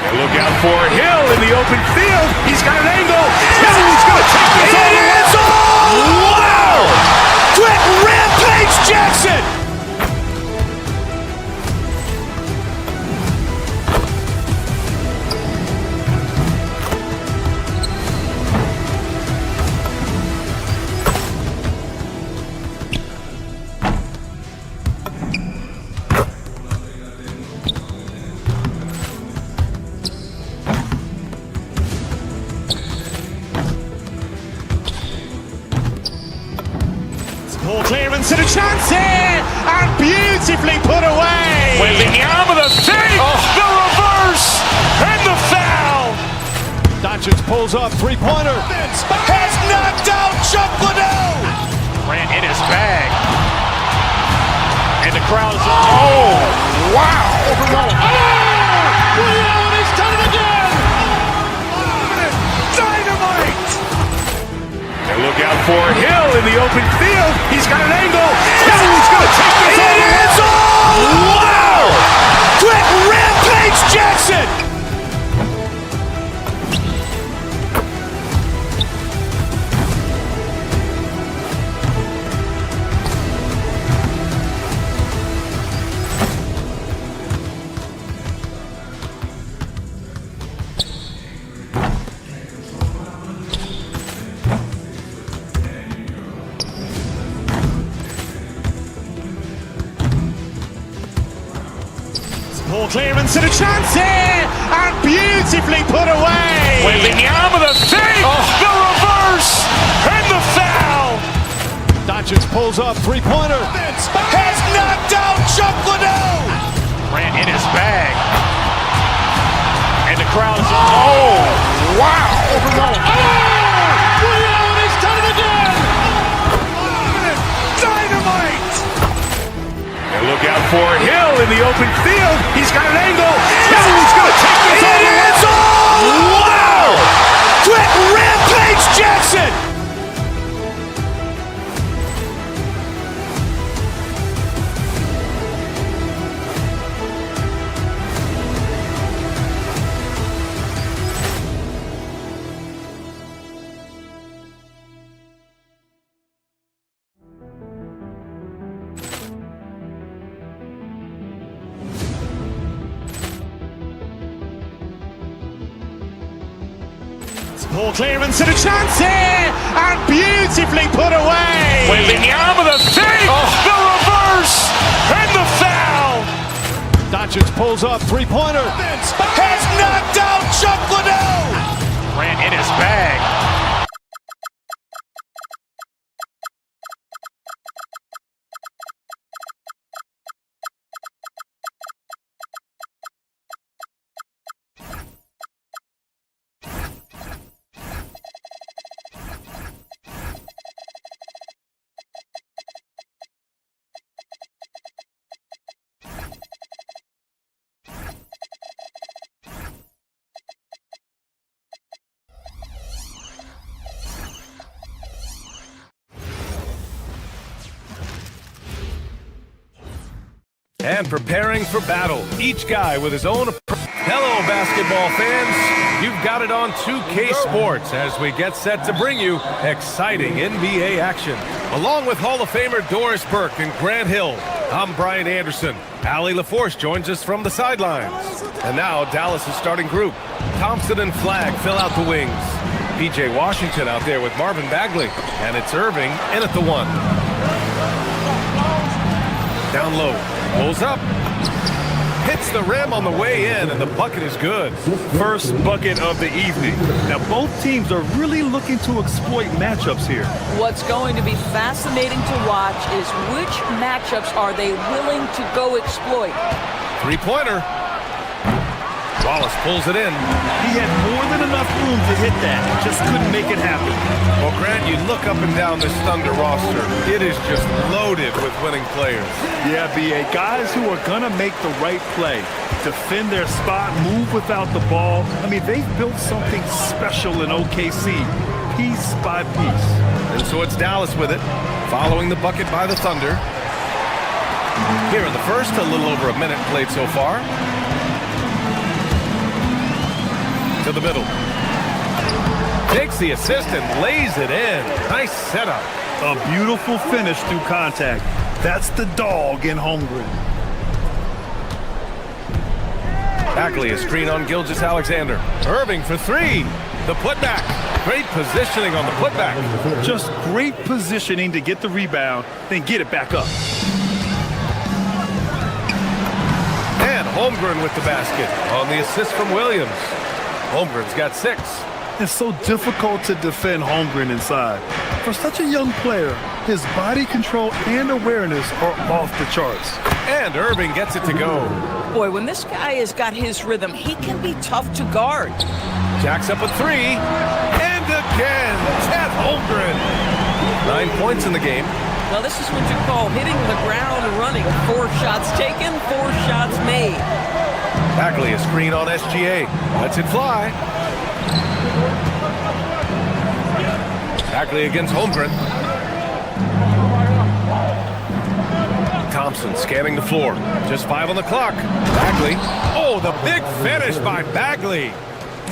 And look out for Hill in the open field. He's got an angle. Hill's going to take this all the way. Wow! Quick Rampage Jackson. clearance and a chance here, and beautifully put away. Wembanyama the save, the reverse, and the foul. Doncic pulls up, three-pointer. Has knocked out Chuck Liddell. Grant in his bag. And the crowd is... Oh, wow. He's done it again. Dynamite. And look out for Hill in the open field. He's got an angle. Hill's going to take this all the way. Wow. Quick Rampage Jackson. Poor clearance and a chance here, and beautifully put away. Wembanyama the save, the reverse, and the foul. Doncic pulls up, three-pointer. Has knocked out Chuck Liddell. Grant in his bag. And the crowd is... Oh, wow. He's done it again. Dynamite. And look out for Hill in the open field. He's got an angle. Hill's going to take this all the way. Wow. Quick Rampage Jackson. Poor clearance and a chance here, and beautifully put away. Wembanyama the save, the reverse, and the foul. Doncic pulls up, three-pointer. Has knocked out Chuck Liddell. Grant in his bag. And preparing for battle, each guy with his own approach. Hello, basketball fans. You've got it on 2K Sports as we get set to bring you exciting NBA action. Along with Hall of Famer Doris Burke and Grant Hill, I'm Brian Anderson. Allie LaForce joins us from the sidelines. And now Dallas' starting group. Thompson and Flagg fill out the wings. PJ Washington out there with Marvin Bagley. And it's Irving in at the one. Down low. Pulls up, hits the rim on the way in, and the bucket is good. First bucket of the evening. Now, both teams are really looking to exploit matchups here. What's going to be fascinating to watch is which matchups are they willing to go exploit. Three-pointer. Wallace pulls it in. He had more than enough room to hit that, just couldn't make it happen. Well, Grant, you look up and down this Thunder roster. It is just loaded with winning players. Yeah, B.A. Guys who are going to make the right play, defend their spot, move without the ball. I mean, they've built something special in OKC, piece by piece. And so it's Dallas with it, following the bucket by the Thunder. Here in the first, a little over a minute played so far. To the middle. Takes the assist and lays it in. Nice setup. A beautiful finish through contact. That's the dog in Holmgren. Bagley, a screen on Gilgeous-Alexander. Irving for three. The putback. Great positioning on the putback. Just great positioning to get the rebound, then get it back up. And Holmgren with the basket on the assist from Williams. Holmgren's got 6. It's so difficult to defend Holmgren inside. For such a young player, his body control and awareness are off the charts. And Irving gets it to go. Boy, when this guy has got his rhythm, he can be tough to guard. Jacks up a three. And again, Chet Holmgren. 9 points in the game. Well, this is what you call hitting the ground running. 4 shots taken, 4 shots made. Bagley, a screen on SGA. Lets it fly. Bagley against Holmgren. Thompson scanning the floor. Just 5 on the clock. Bagley. Oh, the big finish by Bagley.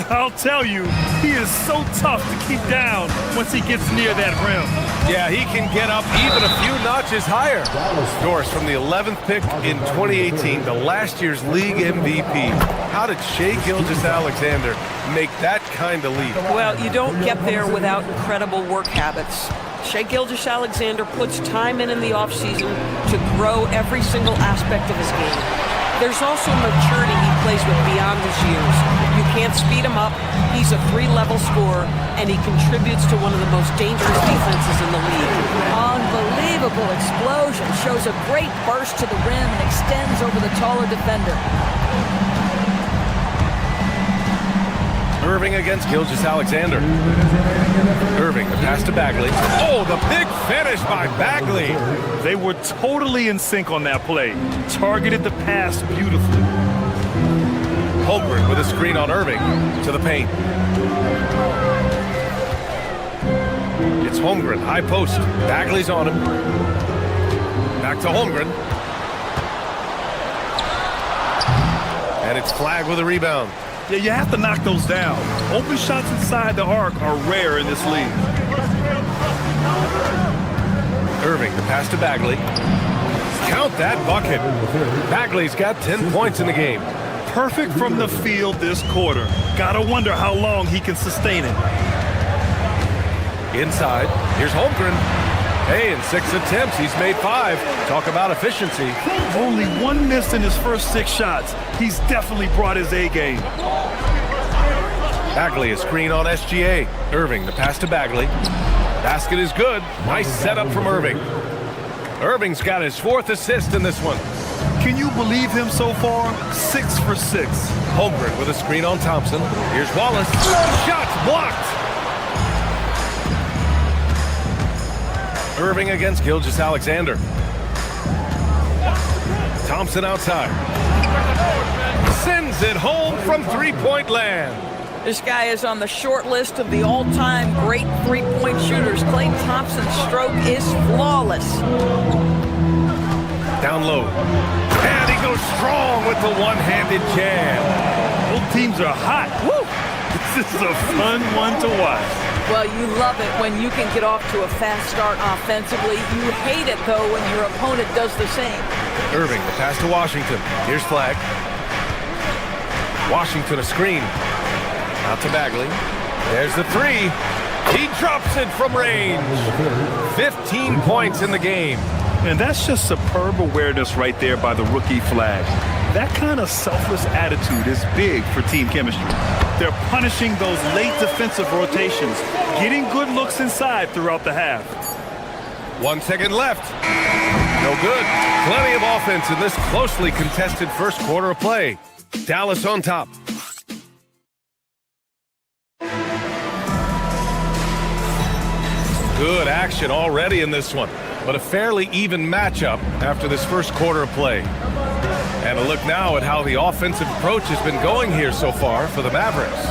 I'll tell you, he is so tough to keep down once he gets near that rim. Yeah, he can get up even a few notches higher. Doris from the 11th pick in 2018, the last year's league MVP. How did Shai Gilgeous-Alexander make that kind of leap? Well, you don't get there without incredible work habits. Shai Gilgeous-Alexander puts time in the offseason to grow every single aspect of his game. There's also maturity he plays with beyond his years. You can't speed him up. He's a 3-level scorer, and he contributes to one of the most dangerous defenses in the league. Unbelievable explosion. Shows a great burst to the rim and extends over the taller defender. Irving against Gilgeous-Alexander. Irving, the pass to Bagley. Oh, the big finish by Bagley. They were totally in sync on that play. Targeted the pass beautifully. Holmgren with a screen on Irving to the paint. It's Holmgren, high post. Bagley's on him. Back to Holmgren. And it's Flagg with a rebound. Yeah, you have to knock those down. Open shots inside the arc are rare in this league. Irving, the pass to Bagley. Count that bucket. Bagley's got 10 points in the game. Perfect from the field this quarter. Gotta wonder how long he can sustain it. Inside, here's Holmgren. Hey, in 6 attempts, he's made 5. Talk about efficiency. Only 1 miss in his first 6 shots. He's definitely brought his A game. Bagley, a screen on SGA. Irving, the pass to Bagley. Basket is good. Nice setup from Irving. Irving's got his 4th assist in this one. Can you believe him so far? 6 for 6. Holmgren with a screen on Thompson. Here's Wallace. Shots blocked. Irving against Gilgeous-Alexander. Thompson outside. Sends it home from 3-point land. This guy is on the short list of the all-time great 3-point shooters. Klay Thompson's stroke is flawless. Down low. And he goes strong with the one-handed jam. Both teams are hot. Woo! This is a fun one to watch. Well, you love it when you can get off to a fast start offensively. You hate it, though, when your opponent does the same. Irving, the pass to Washington. Here's Flagg. Washington, a screen. Out to Bagley. There's the 3. He drops it from range. 15 points in the game. And that's just superb awareness right there by the rookie Flagg. That kind of selfless attitude is big for team chemistry. They're punishing those late defensive rotations, getting good looks inside throughout the half. 1 second left. No good. Plenty of offense in this closely contested first quarter of play. Dallas on top. Good action already in this one, but a fairly even matchup after this first quarter of play. And a look now at how the offensive approach has been going here so far for the Mavericks.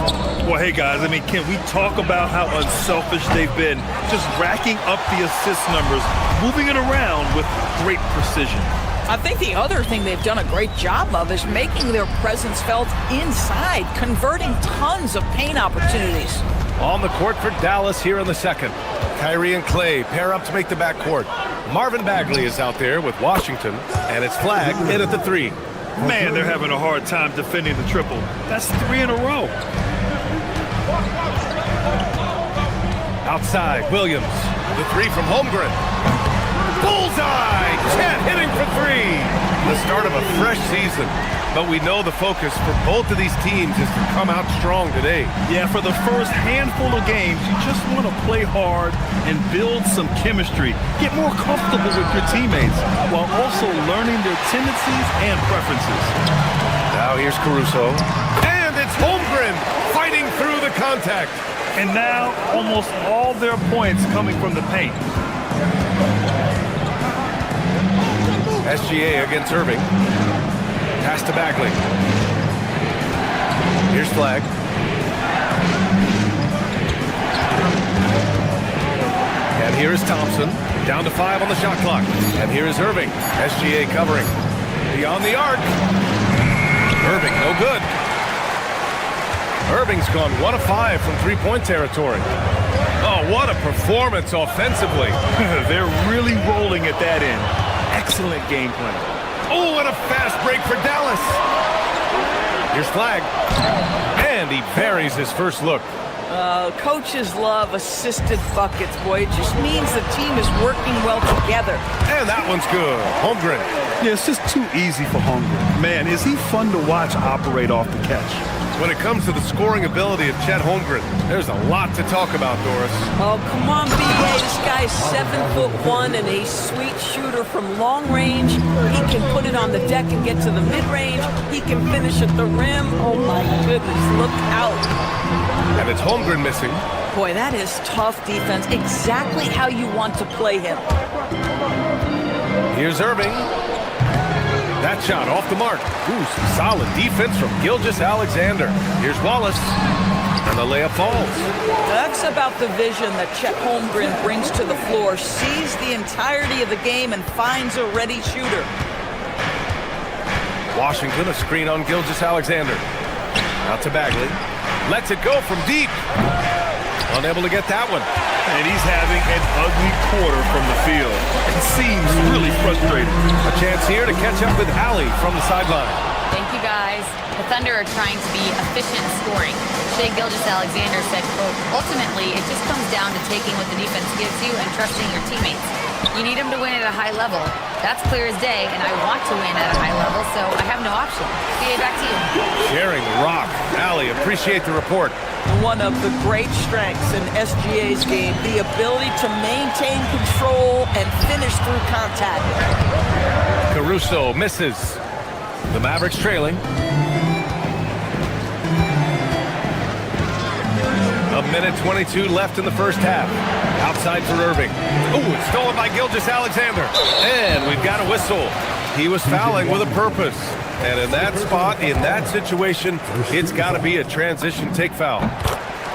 Well, hey, guys, I mean, can we talk about how unselfish they've been? Just racking up the assist numbers, moving it around with great precision. I think the other thing they've done a great job of is making their presence felt inside, converting tons of paint opportunities. On the court for Dallas here in the second. Kyrie and Klay pair up to make the backcourt. Marvin Bagley is out there with Washington, and it's Flagg in at the 3. Man, they're having a hard time defending the triple. That's 3 in a row. Outside, Williams. The 3 from Holmgren. Bullseye! Chet hitting for three. The start of a fresh season. But we know the focus for both of these teams is to come out strong today. Yeah, for the first handful of games, you just want to play hard and build some chemistry. Get more comfortable with your teammates while also learning their tendencies and preferences. Now here's Caruso. And it's Holmgren fighting through the contact. And now almost all their points coming from the paint. SGA against Irving. Pass to Bagley. Here's Flag. And here is Thompson. Down to 5 on the shot clock. And here is Irving. SGA covering. Beyond the arc. Irving, no good. Irving's gone 1 of 5 from three-point territory. Oh, what a performance offensively. They're really rolling at that end. Excellent game plan. Oh, and a fast break for Dallas. Here's Flag. And he buries his first look. Coaches love assisted buckets, boy. It just means the team is working well together. And that one's good. Holmgren. Yeah, it's just too easy for Holmgren. Man, is he fun to watch operate off the catch. When it comes to the scoring ability of Chet Holmgren, there's a lot to talk about, Doris. Oh, come on, B.A. This guy's 7'1" and a sweet shooter from long range. He can put it on the deck and get to the mid-range. He can finish at the rim. Oh, my goodness, look out. And it's Holmgren missing. Boy, that is tough defense. Exactly how you want to play him. Here's Irving. That shot off the mark. Ooh, some solid defense from Gilgeous-Alexander. Here's Wallace. And the layup falls. That's about the vision that Chet Holmgren brings to the floor. Sees the entirety of the game and finds a ready shooter. Washington, a screen on Gilgeous-Alexander. Out to Bagley. Lets it go from deep. Unable to get that one. And he's having an ugly quarter from the field. It seems really frustrated. A chance here to catch up with Allie from the sideline. Thank you, guys. The Thunder are trying to be efficient in scoring. Shai Gilgeous-Alexander said, quote, ultimately, it just comes down to taking what the defense gives you and trusting your teammates. You need them to win at a high level. That's clear as day, and I want to win at a high level, so I have no option. BA, back to you. Sharing rock. Allie, appreciate the report. One of the great strengths in SGA's game, the ability to maintain control and finish through contact. Caruso misses. The Mavericks trailing. A minute 22 left in the first half. Outside for Irving. Ooh, it's stolen by Gilgeous-Alexander. And we've got a whistle. He was fouling with a purpose. And in that spot, in that situation, it's got to be a transition take foul.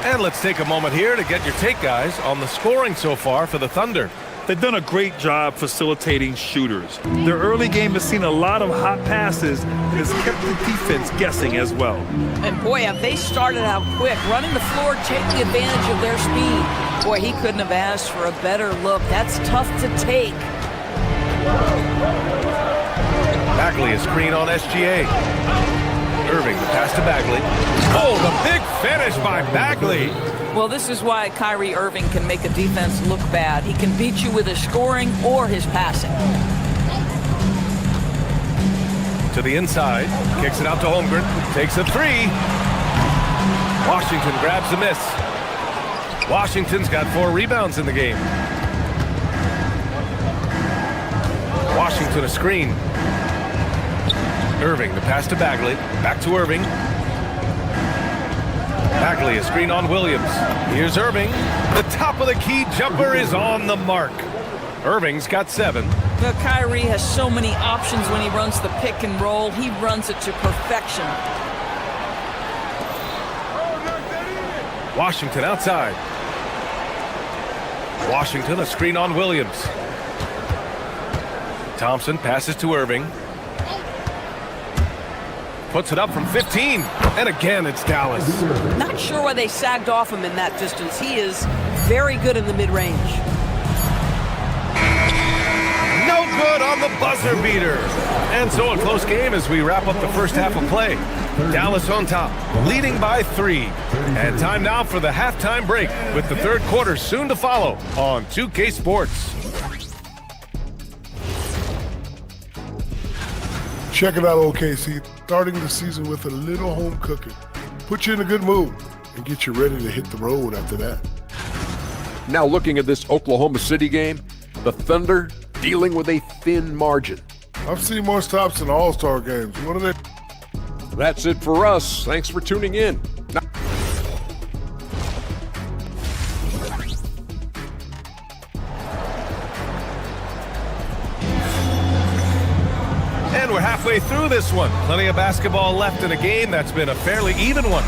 And let's take a moment here to get your take, guys, on the scoring so far for the Thunder. They've done a great job facilitating shooters. Their early game has seen a lot of hot passes and has kept the defense guessing as well. And boy, have they started out quick, running the floor, taking advantage of their speed. Boy, he couldn't have asked for a better look. That's tough to take. Bagley, a screen on SGA. Irving, the pass to Bagley. Oh, the big finish by Bagley. Well, this is why Kyrie Irving can make a defense look bad. He can beat you with his scoring or his passing. To the inside, kicks it out to Holmgren, takes a three. Washington grabs the miss. Washington's got 4 rebounds in the game. Washington a screen. Irving, the pass to Bagley. Back to Irving. Bagley, a screen on Williams. Here's Irving. The top of the key jumper is on the mark. Irving's got 7. Now, Kyrie has so many options when he runs the pick and roll. He runs it to perfection. Washington outside. Washington, a screen on Williams. Thompson passes to Irving. Puts it up from 15. And again, it's Dallas. Not sure why they sagged off him in that distance. He is very good in the mid-range. No good on the buzzer beater. And so a close game as we wrap up the first half of play. Dallas on top, leading by 3. And time now for the halftime break with the third quarter soon to follow on 2K Sports. Check it out, OKC. Starting the season with a little home cooking. Put you in a good mood and get you ready to hit the road after that. Now looking at this Oklahoma City game, the Thunder dealing with a thin margin. I've seen more stops in All-Star games. What are they? That's it for us. Thanks for tuning in. And we're halfway through this one. Plenty of basketball left in a game that's been a fairly even one.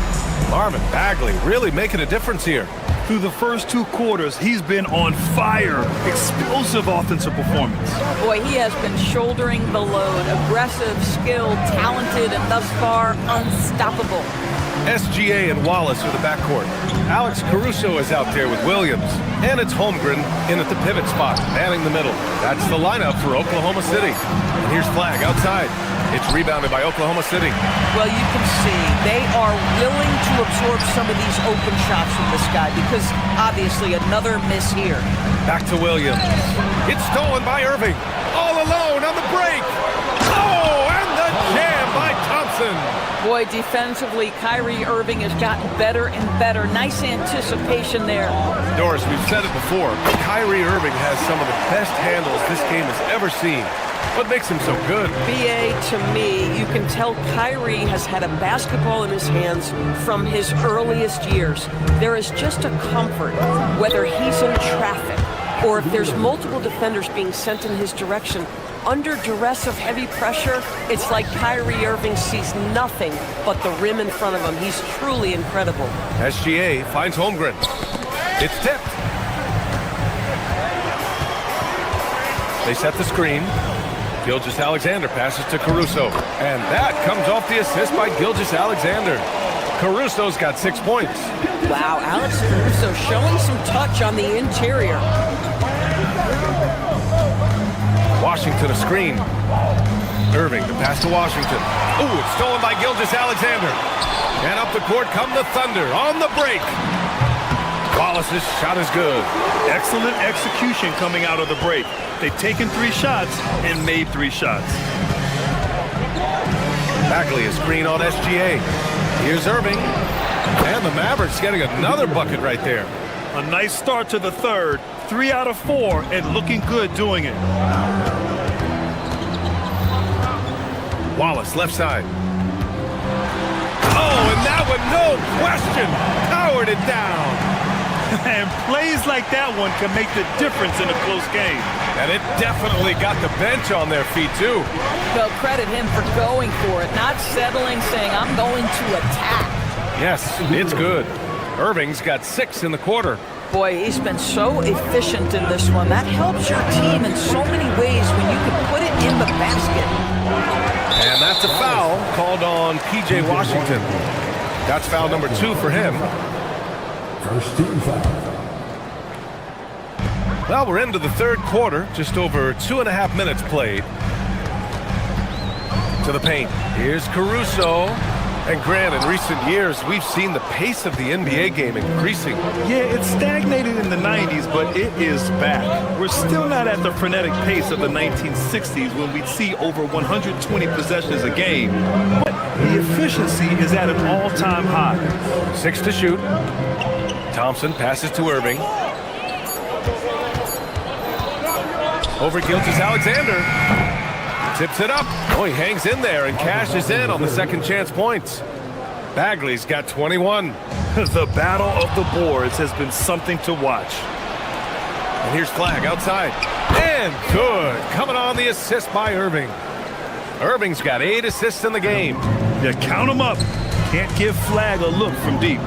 Marvin Bagley really making a difference here. Through the first 2 quarters, he's been on fire. Explosive offensive performance. Boy, he has been shouldering the load. Aggressive, skilled, talented, and thus far, unstoppable. SGA and Wallace are the backcourt. Alex Caruso is out there with Williams. And it's Holmgren in at the pivot spot, manning the middle. That's the lineup for Oklahoma City. And here's Flag outside. It's rebounded by Oklahoma City. Well, you can see they are willing to absorb some of these open shots from this guy because obviously another miss here. Back to Williams. It's stolen by Irving. All alone on the break. Oh, and the jam by Thompson. Boy, defensively, Kyrie Irving has gotten better and better. Nice anticipation there. Doris, we've said it before, but Kyrie Irving has some of the best handles this game has ever seen. What makes him so good? BA, to me, you can tell Kyrie has had a basketball in his hands from his earliest years. There is just a comfort, whether he's in traffic or if there's multiple defenders being sent in his direction. Under duress of heavy pressure, it's like Kyrie Irving sees nothing but the rim in front of him. He's truly incredible. SGA finds Holmgren. It's tipped. They set the screen. Gilgeous-Alexander passes to Caruso. And that comes off the assist by Gilgeous-Alexander. Caruso's got 6 points. Wow, Alex Caruso showing some touch on the interior. Washington a screen. Irving the pass to Washington. Ooh, it's stolen by Gilgeous-Alexander. And up the court come the Thunder on the break. Wallace's shot is good. Excellent execution coming out of the break. They've taken 3 shots and made 3 shots. Bagley a screen on SGA. Here's Irving. And the Mavericks getting another bucket right there. A nice start to the third. 3 out of 4 and looking good doing it. Wallace left side. Oh, and that one, no question, powered it down. And plays like that one can make the difference in a close game. And it definitely got the bench on their feet, too. They'll credit him for going for it, not settling, saying, I'm going to attack. Yes, it's good. Irving's got 6 in the quarter. Boy, he's been so efficient in this one. That helps your team in so many ways when you can put it in the basket. And that's a foul called on P.J. Washington. That's foul number 2 for him. First team foul. Well, we're into the third quarter. Just over 2.5 minutes played. To the paint. Here's Caruso. And Grant, in recent years, we've seen the pace of the NBA game increasing. Yeah, it stagnated in the 90s, but it is back. We're still not at the frenetic pace of the 1960s when we'd see over 120 possessions a game. But the efficiency is at an all-time high. 6 to shoot. Thompson passes to Irving. Over Gilgeous-Alexander. Tips it up. Oh, he hangs in there and cashes in on the second chance points. Bagley's got 21. The battle of the boards has been something to watch. And here's Flag outside. And good. Coming on the assist by Irving. Irving's got 8 assists in the game. Yeah, count them up. Can't give Flag a look from deep.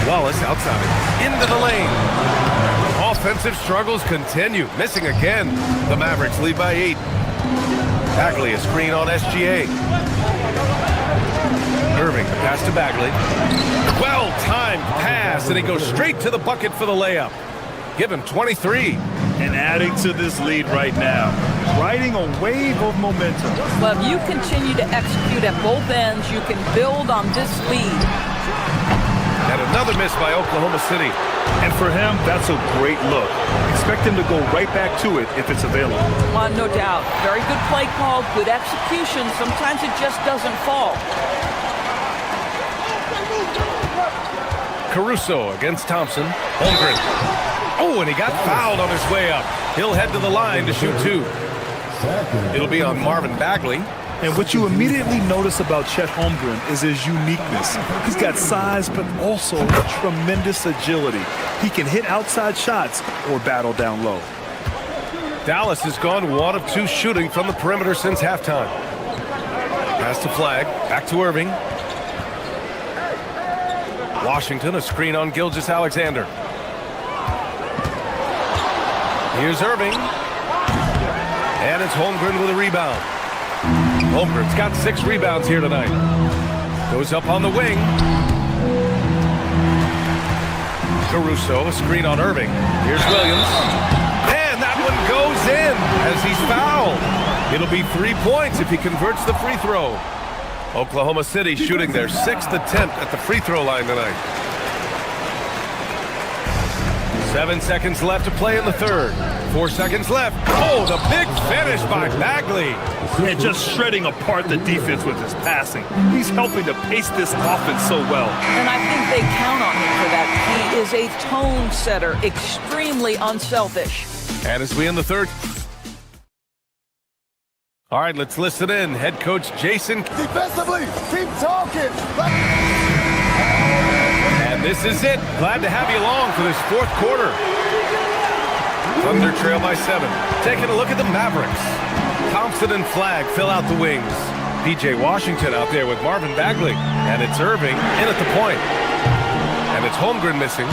Wallace outside. Into the lane. Offensive struggles continue. Missing again. The Mavericks lead by 8. Bagley a screen on SGA. Irving, the pass to Bagley. Well-timed pass, and he goes straight to the bucket for the layup. Give him 23. And adding to this lead right now. Riding a wave of momentum. Well, if you continue to execute at both ends, you can build on this lead. And another miss by Oklahoma City. And for him, that's a great look. Expect him to go right back to it if it's available. No doubt. Very good play call, good execution. Sometimes it just doesn't fall. Caruso against Thompson. Holmgren. Oh, and he got fouled on his way up. He'll head to the line to shoot 2. It'll be on Marvin Bagley. And what you immediately notice about Chet Holmgren is his uniqueness. He's got size, but also tremendous agility. He can hit outside shots or battle down low. Dallas has gone 1 of 2 shooting from the perimeter since halftime. Pass to Flag. Back to Irving. Washington, a screen on Gilgeous-Alexander. Here's Irving. And it's Holmgren with a rebound. Holmgren's got 6 rebounds here tonight. Goes up on the wing. Caruso, a screen on Irving. Here's Williams. And that one goes in as he's fouled. It'll be 3 points if he converts the free throw. Oklahoma City shooting their 6th attempt at the free throw line tonight. 7 seconds left to play in the third. 4 seconds left. Oh, the big finish by Bagley. And just shredding apart the defense with his passing. He's helping to pace this offense so well. And I think they count on him for that. He is a tone setter, extremely unselfish. And as we end the third. All right, let's listen in. Head coach Jason. Defensively, keep talking. And this is it. Glad to have you along for this 4th quarter. Thunder trail by 7. Taking a look at the Mavericks. Thompson and Flag fill out the wings. P.J. Washington out there with Marvin Bagley. And it's Irving in at the point. And it's Holmgren missing.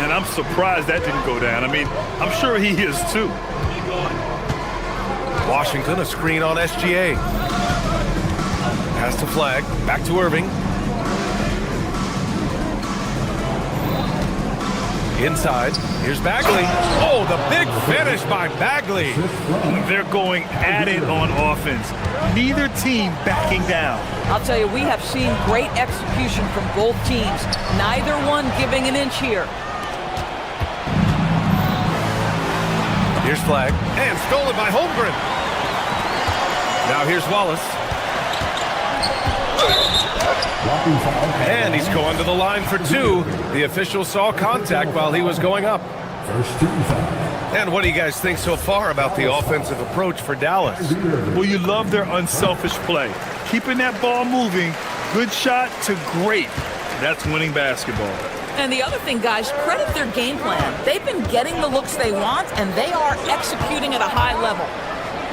And I'm surprised that didn't go down. I mean, I'm sure he is too. Washington, a screen on SGA. Pass to Flag. Back to Irving. Inside. Here's Bagley. Oh, the big finish by Bagley. They're going at it on offense. Neither team backing down. I'll tell you, we have seen great execution from both teams. Neither one giving an inch here. Here's Flag. And stolen by Holmgren. Now here's Wallace. And he's going to the line for 2. The official saw contact while he was going up. And what do you guys think so far about the offensive approach for Dallas? Well, you love their unselfish play. Keeping that ball moving, good shot to great. That's winning basketball. And the other thing, guys, credit their game plan. They've been getting the looks they want, and they are executing at a high level.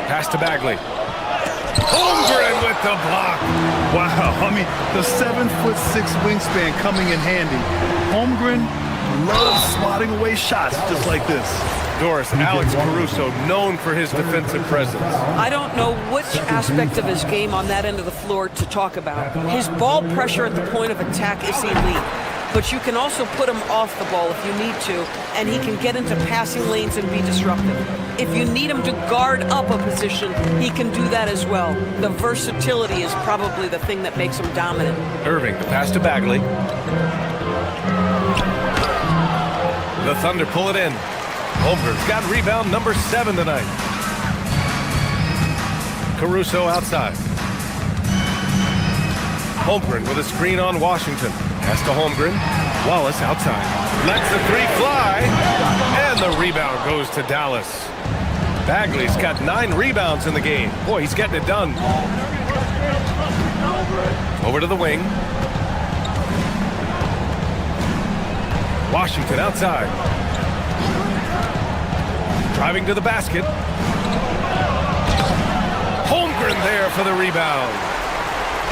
Pass to Bagley. Holmgren with the block. Wow, I mean, the 7'6" wingspan coming in handy. Holmgren loves swatting away shots just like this. Doris, Alex Caruso, known for his defensive presence. I don't know which aspect of his game on that end of the floor to talk about. His ball pressure at the point of attack is elite. But you can also put him off the ball if you need to, and he can get into passing lanes and be disruptive. If you need him to guard up a position, he can do that as well. The versatility is probably the thing that makes him dominant. Irving, the pass to Bagley. The Thunder pull it in. Holmgren's got rebound number 7 tonight. Caruso outside. Holmgren with a screen on Washington. Pass to Holmgren. Wallace outside. Lets the 3 fly. And the rebound goes to Dallas. Bagley's got 9 rebounds in the game. Boy, he's getting it done. Over to the wing. Washington outside. Driving to the basket. Holmgren there for the rebound.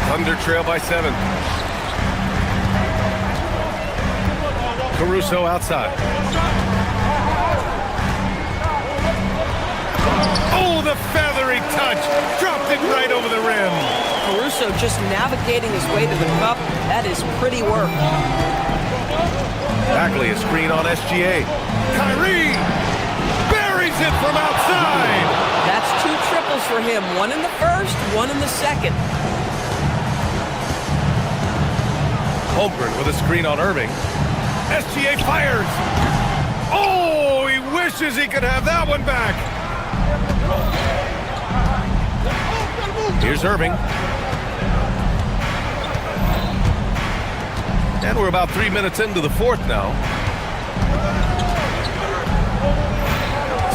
Thunder trail by 7. Caruso outside. Oh, the feathery touch. Dropped it right over the rim. Caruso just navigating his way to the cup. That is pretty work. Bagley, a screen on SGA. Kyrie buries it from outside. That's 2 triples for him. 1 in the first, 1 in the second. Holmgren with a screen on Irving. SGA fires. Oh, he wishes he could have that one back. Here's Irving. And we're about 3 minutes into the fourth now.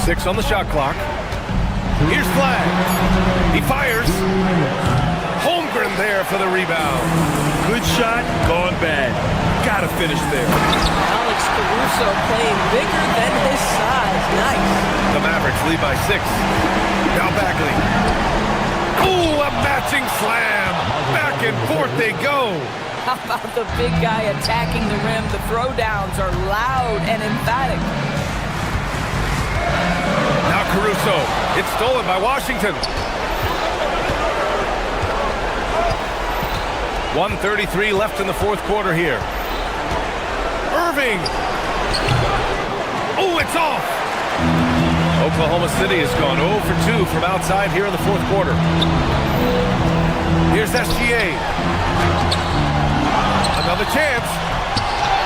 6 on the shot clock. Here's Flag. He fires. Holmgren there for the rebound. Good shot, gone bad. Gotta finish there. Alex Caruso playing bigger than his size. Nice. The Mavericks lead by 6. Now Bagley. Oh, a matching slam. Back and forth they go. How about the big guy attacking the rim? The throwdowns are loud and emphatic. Now Caruso. It's stolen by Washington. 1:33 left in the fourth quarter here. Irving. Oh, it's off. Oklahoma City has gone 0 for 2 from outside here in the fourth quarter. Here's SGA. Another chance.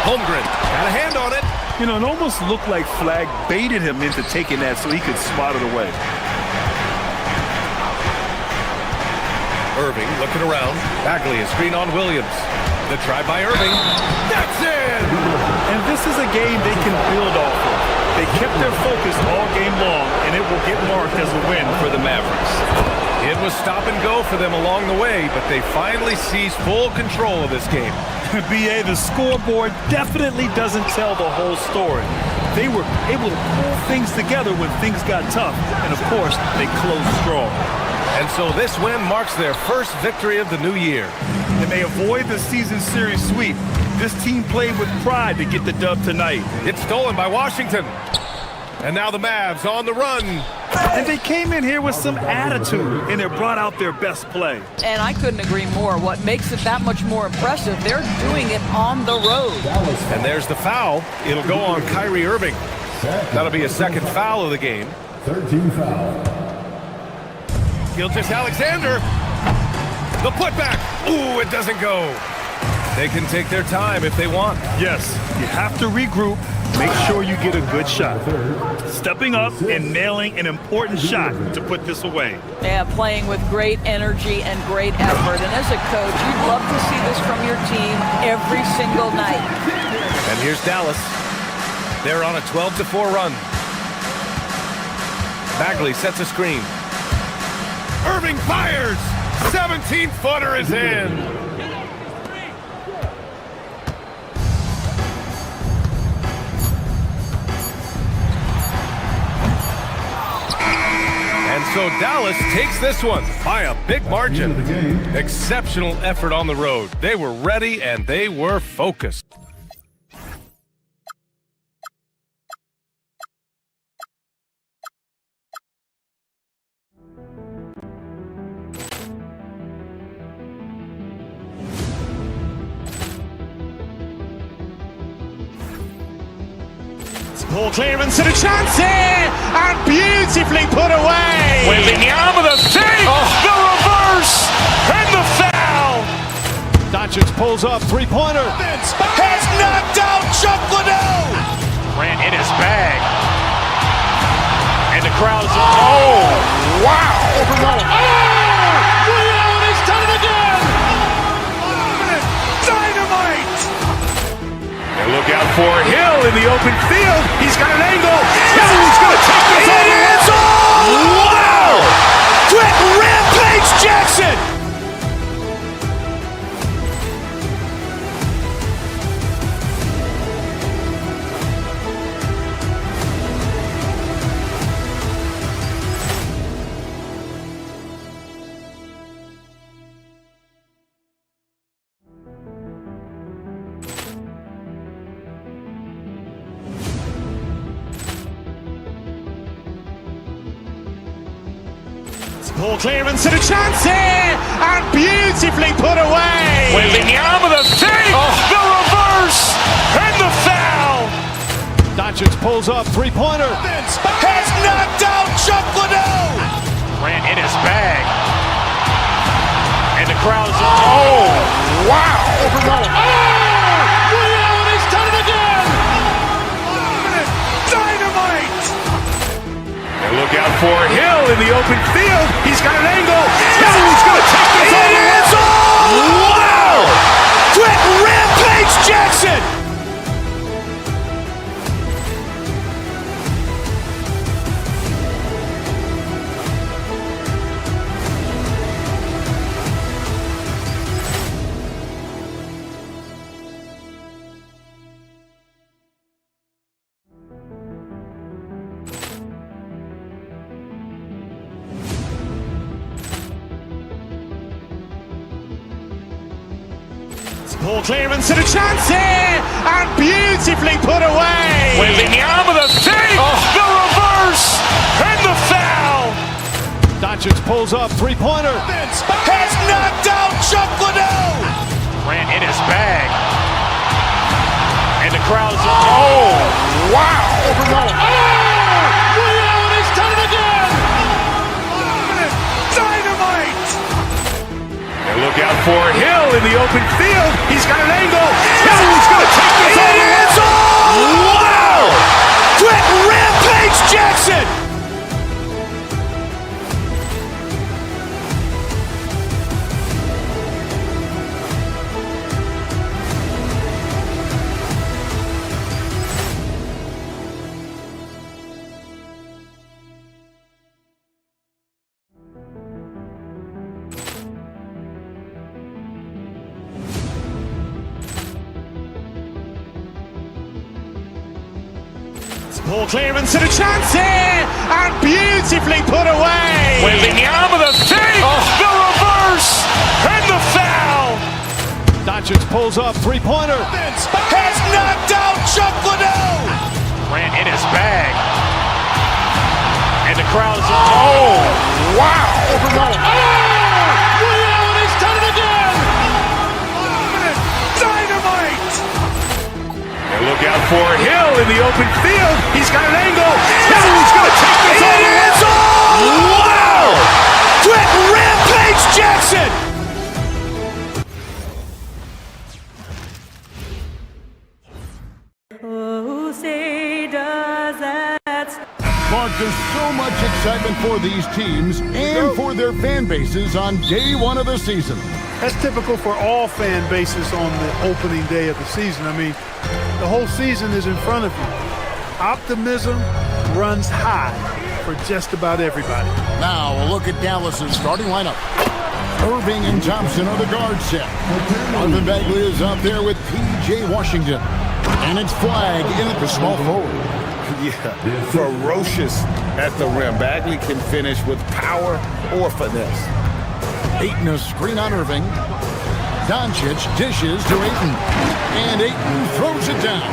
Holmgren got a hand on it. You know, it almost looked like Flag baited him into taking that so he could swat it away. Irving looking around. Bagley, a screen on Williams. The try by Irving. That's it! And this is a game they can build off of. They kept their focus all game long, and it will get marked as a win for the Mavericks. It was stop and go for them along the way, but they finally seized full control of this game. BA, the scoreboard definitely doesn't tell the whole story. They were able to pull things together when things got tough, and of course, they closed strong. And so this win marks their first victory of the new year. And they avoid the season series sweep. This team played with pride to get the dub tonight. It's stolen by Washington. And now the Mavs on the run. And they came in here with some attitude, and they brought out their best play. And I couldn't agree more. What makes it that much more impressive, they're doing it on the road. And there's the foul. It'll go on Kyrie Irving. That'll be a second foul of the game. 13 foul. Gilgeous-Alexander. The putback. Ooh, it doesn't go. They can take their time if they want. Yes, you have to regroup. Make sure you get a good shot. Stepping up and nailing an important shot to put this away. Yeah, playing with great energy and great effort. And as a coach, you'd love to see this from your team every single night. And here's Dallas. They're on a 12-4 run. Bagley sets a screen. Irving fires! 17-footer is in! And so Dallas takes this one by a big margin. Exceptional effort on the road. They were ready and they were focused. Ball clearance and a chance here, and beautifully put away. Wembanyama the save, the reverse, and the foul. Doncic pulls up, three-pointer. Has knocked out Chuck Liddell. Ran in his bag. And the crowd's, oh, wow. He's done it again. Dynamite. And look out for Hill in the open field. He's got an angle. Hill's going to take this all. It is all. Wow. Quick Rampage Jackson. Ball clearance and a chance here, and beautifully put away. Wembanyama the save, the reverse, and the foul. Doncic pulls up, three-pointer. Has knocked out Chuck Liddell. Ran in his bag. And the crowd's, oh, wow. for Hill in the open field. He's got an angle. Hill is going to take this all the way. Wow! Quick Rampage Jackson! Poor clearance and a chance here, and beautifully put away. Wembanyama the fake, the reverse, and the foul. Doncic pulls up, three-pointer. Has knocked out Chuck Liddell. Grant in his bag. And the crowd's, oh, wow. He's done it again. Dynamite. And look out for Hill in the open field. He's got an angle. Hill is going to take this all the way. Wow! Quick Rampage Jackson. Poor clearance and a chance here, and beautifully put away. Wembanyama the fake, the reverse, and the foul. Doncic pulls up, three-pointer. Has knocked out Chuck Liddell. Grant in his bag. And the crowd's, oh, wow. He's done it again. Dynamite. And look out for Hill in the open field. He's got an angle. Hill is going to take this all the way. Wow! Quick Rampage Jackson. Mark, there's so much excitement for these teams and for their fan bases on day one of the season. That's typical for all fan bases on the opening day of the season. I mean, the whole season is in front of you. Optimism runs high for just about everybody. Now, a look at Dallas's starting lineup. Irving and Thompson are the guard set. Marvin Bagley is out there with P.J. Washington. And it's Flag in at the small forward. Yeah, ferocious at the rim. Bagley can finish with power or finesse. Ayton a screen on Irving. Doncic dishes to Ayton. And Ayton throws it down.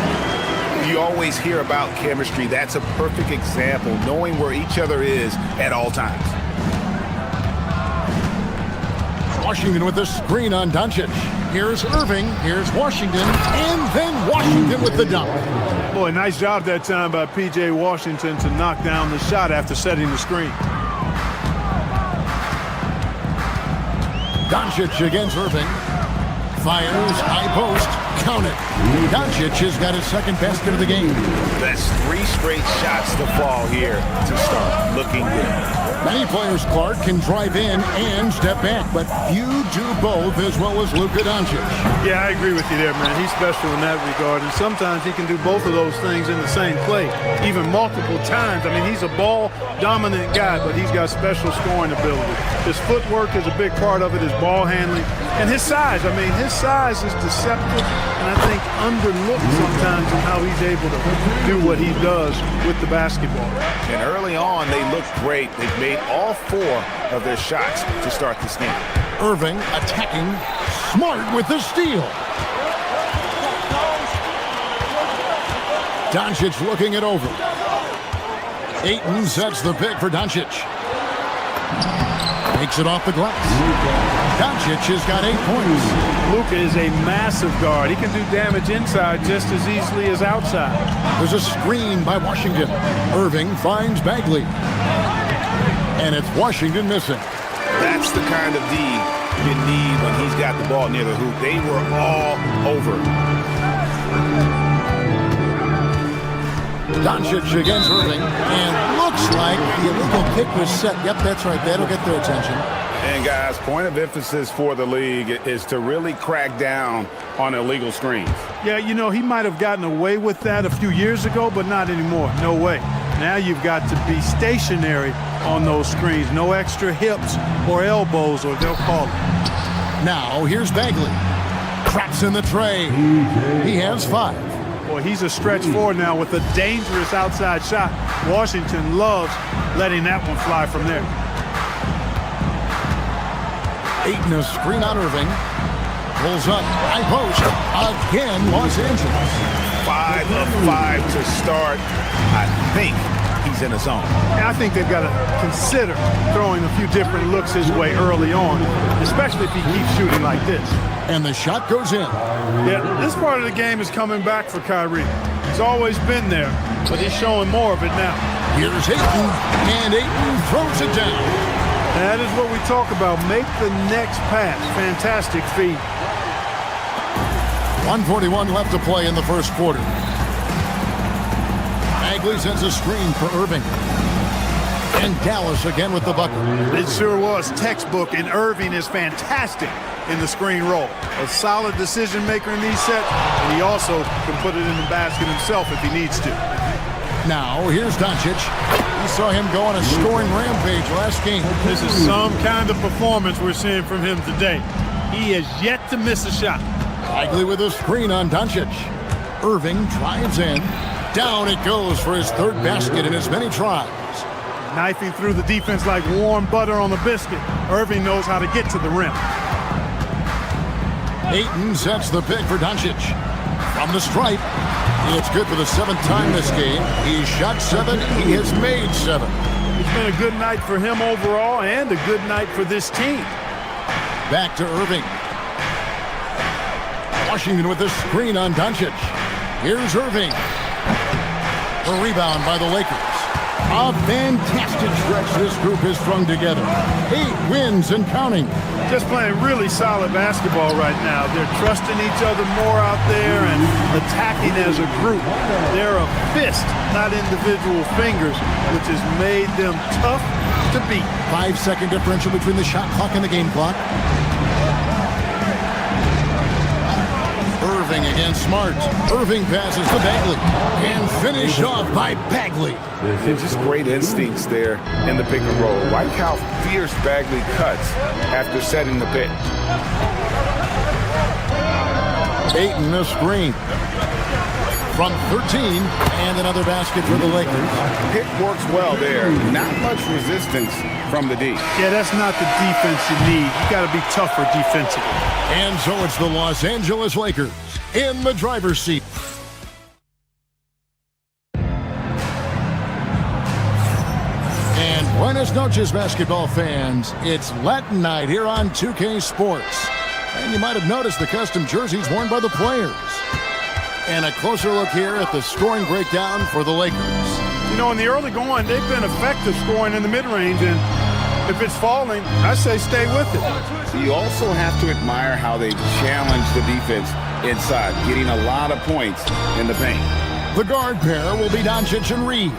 You always hear about chemistry. That's a perfect example, knowing where each other is at all times. Washington with the screen on Doncic. Here's Irving, here's Washington, and then Washington with the dunk. Boy, nice job that time by P.J. Washington to knock down the shot after setting the screen. Doncic against Irving. Fires, high post, count it. Doncic has got his second basket of the game. That's 3 straight shots to fall here to start. Looking good. Many players, Clark, can drive in and step back, but few do both as well as Luka Doncic. Yeah, I agree with you there, man. He's special in that regard, and sometimes he can do both of those things in the same play, even multiple times. I mean, he's a ball-dominant guy, but he's got special scoring ability. His footwork is a big part of it, his ball handling, and his size. I mean, his size is deceptive, and I think underlooked sometimes in how he's able to do what he does with the basketball. And early on, they looked great. They've made all 4 of their shots to start this game. Irving attacking, smart with the steal. Doncic looking it over. Ayton sets the pick for Doncic. Takes it off the glass. Doncic has got 8 points. Luka is a massive guard. He can do damage inside just as easily as outside. There's a screen by Washington. Irving finds Bagley. And it's Washington missing. That's the kind of D you need when he's got the ball near the hoop. They were all over. Doncic against Irving, and looks like the illegal kick was set. Yep, that's right. That'll get their attention. And guys, point of emphasis for the league is to really crack down on illegal screens. Yeah, you know, he might have gotten away with that a few years ago, but not anymore. No way. Now you've got to be stationary on those screens. No extra hips or elbows, or they'll call it. Now, here's Bagley. Traps in the tray. He has 5. Boy, he's a stretch forward now with a dangerous outside shot. Washington loves letting that one fly from there. Ayton a screen on Irving. Pulls up. High post. Again, Los Angeles. 5 of 5 to start. I think he's in a zone. And I think they've got to consider throwing a few different looks his way early on, especially if he keeps shooting like this. And the shot goes in. Yeah, this part of the game is coming back for Kyrie. He's always been there, but he's showing more of it now. Here's Ayton, and Ayton throws it down. That is what we talk about. Make the next pass. Fantastic feed. 1:41 left to play in the first quarter. Bagley sends a screen for Irving. And Dallas again with the bucket. It sure was textbook, and Irving is fantastic in the screen roll. A solid decision maker in these sets, and he also can put it in the basket himself if he needs to. Now, here's Doncic. We saw him go on a scoring rampage last game. This is some kind of performance we're seeing from him today. He has yet to miss a shot. Bagley with a screen on Doncic. Irving drives in. Down it goes for his 3rd basket in as many tries. Knifing through the defense like warm butter on a biscuit. Irving knows how to get to the rim. Ayton sets the pick for Doncic. From the stripe. It's good for the 7th time this game. He shot 7. He has made 7. It's been a good night for him overall and a good night for this team. Back to Irving. Washington with the screen on Doncic. Here's Irving. A rebound by the Lakers. A fantastic stretch this group has strung together. 8 wins and counting. Just playing really solid basketball right now. They're trusting each other more out there and attacking as a group. They're a fist, not individual fingers, which has made them tough to beat. 5-second differential between the shot clock and the game clock. Irving against Smart. Irving passes to Bagley. And finished off by Bagley. And just great instincts there in the pick and roll. Like how fierce Bagley cuts after setting the pick. Ayton a screen. From 13, and another basket for the Lakers. Pick works well there. Not much resistance from the D. Yeah, that's not the defense you need. You got to be tougher defensively. And so it's the Los Angeles Lakers in the driver's seat. And buenas noches, basketball fans. It's Latin night here on 2K Sports. And you might have noticed the custom jerseys worn by the players. And a closer look here at the scoring breakdown for the Lakers. You know, in the early going, they've been effective scoring in the mid-range, and if it's falling, I say stay with it. You also have to admire how they challenge the defense inside, getting a lot of points in the paint. The guard pair will be Doncic and Reed.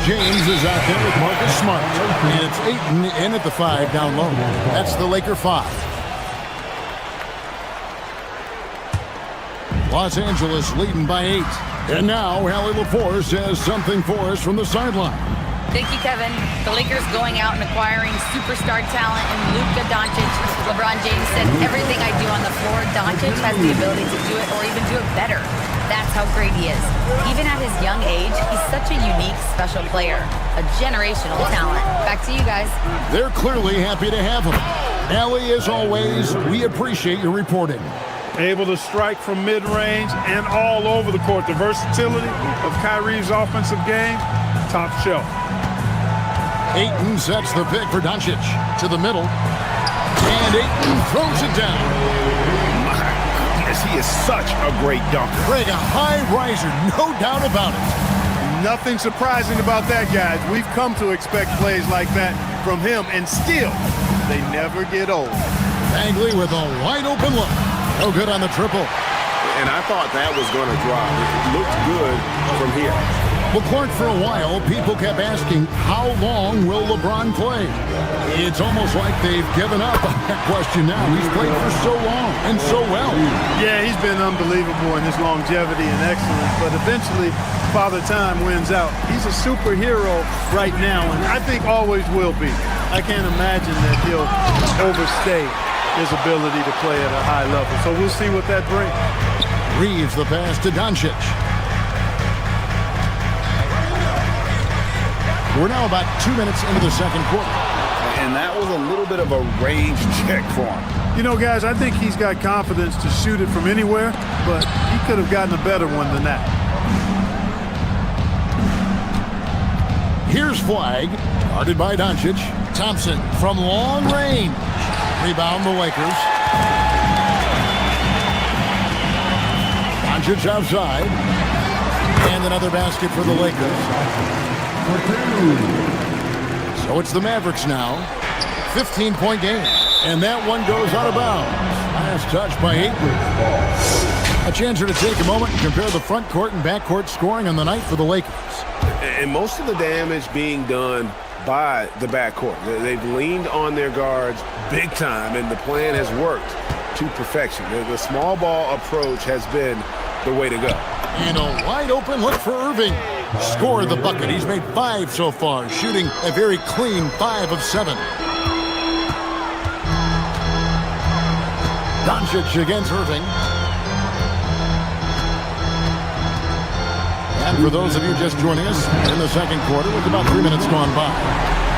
James is out there with Marcus Smart. And it's Ayton in at the 5 down low. That's the Laker 5. Los Angeles leading by 8. And now, Allie LaForce has something for us from the sideline. Thank you, Kevin. The Lakers going out and acquiring superstar talent in Luka Doncic. LeBron James said, everything I do on the floor, Doncic has the ability to do it or even do it better. That's how great he is. Even at his young age, he's such a unique, special player. A generational talent. Back to you guys. They're clearly happy to have him. Allie, as always, we appreciate your reporting. Able to strike from mid-range and all over the court. The versatility of Kyrie's offensive game, top shelf. Ayton sets the pick for Doncic to the middle. And Ayton throws it down. My goodness, he is such a great dunker. Greg, a high riser, no doubt about it. Nothing surprising about that, guys. We've come to expect plays like that from him, and still, they never get old. Bagley with a wide-open look. No good on the triple. And I thought that was going to drop. It looked good from here. Well, Clark, for a while, people kept asking, how long will LeBron play? It's almost like they've given up on that question now. He's played for so long and so well. Yeah, he's been unbelievable in his longevity and excellence, but eventually Father Time wins out. He's a superhero right now, and I think always will be. I can't imagine that he'll overstay his ability to play at a high level. So we'll see what that brings. Reeves the pass to Doncic. We're now about 2 minutes into the second quarter. And that was a little bit of a range check for him. You know, guys, I think he's got confidence to shoot it from anywhere, but he could have gotten a better one than that. Here's Flag, guarded by Doncic. Thompson from long range. Rebound the Lakers. Doncic outside. And another basket for the Lakers. So it's the Mavericks now. 15-point game. And that one goes out of bounds. Last touch by Ayton. A chance here to take a moment and compare the front court and back court scoring on the night for the Lakers. And most of the damage being done by the backcourt. They've leaned on their guards big time, and the plan has worked to perfection. The small ball approach has been the way to go. And a wide open look for Irving. Scored the bucket. He's made 5 so far, shooting a very clean 5 of 7. Doncic against Irving. And for those of you just joining us in the second quarter, with about 3 minutes gone by,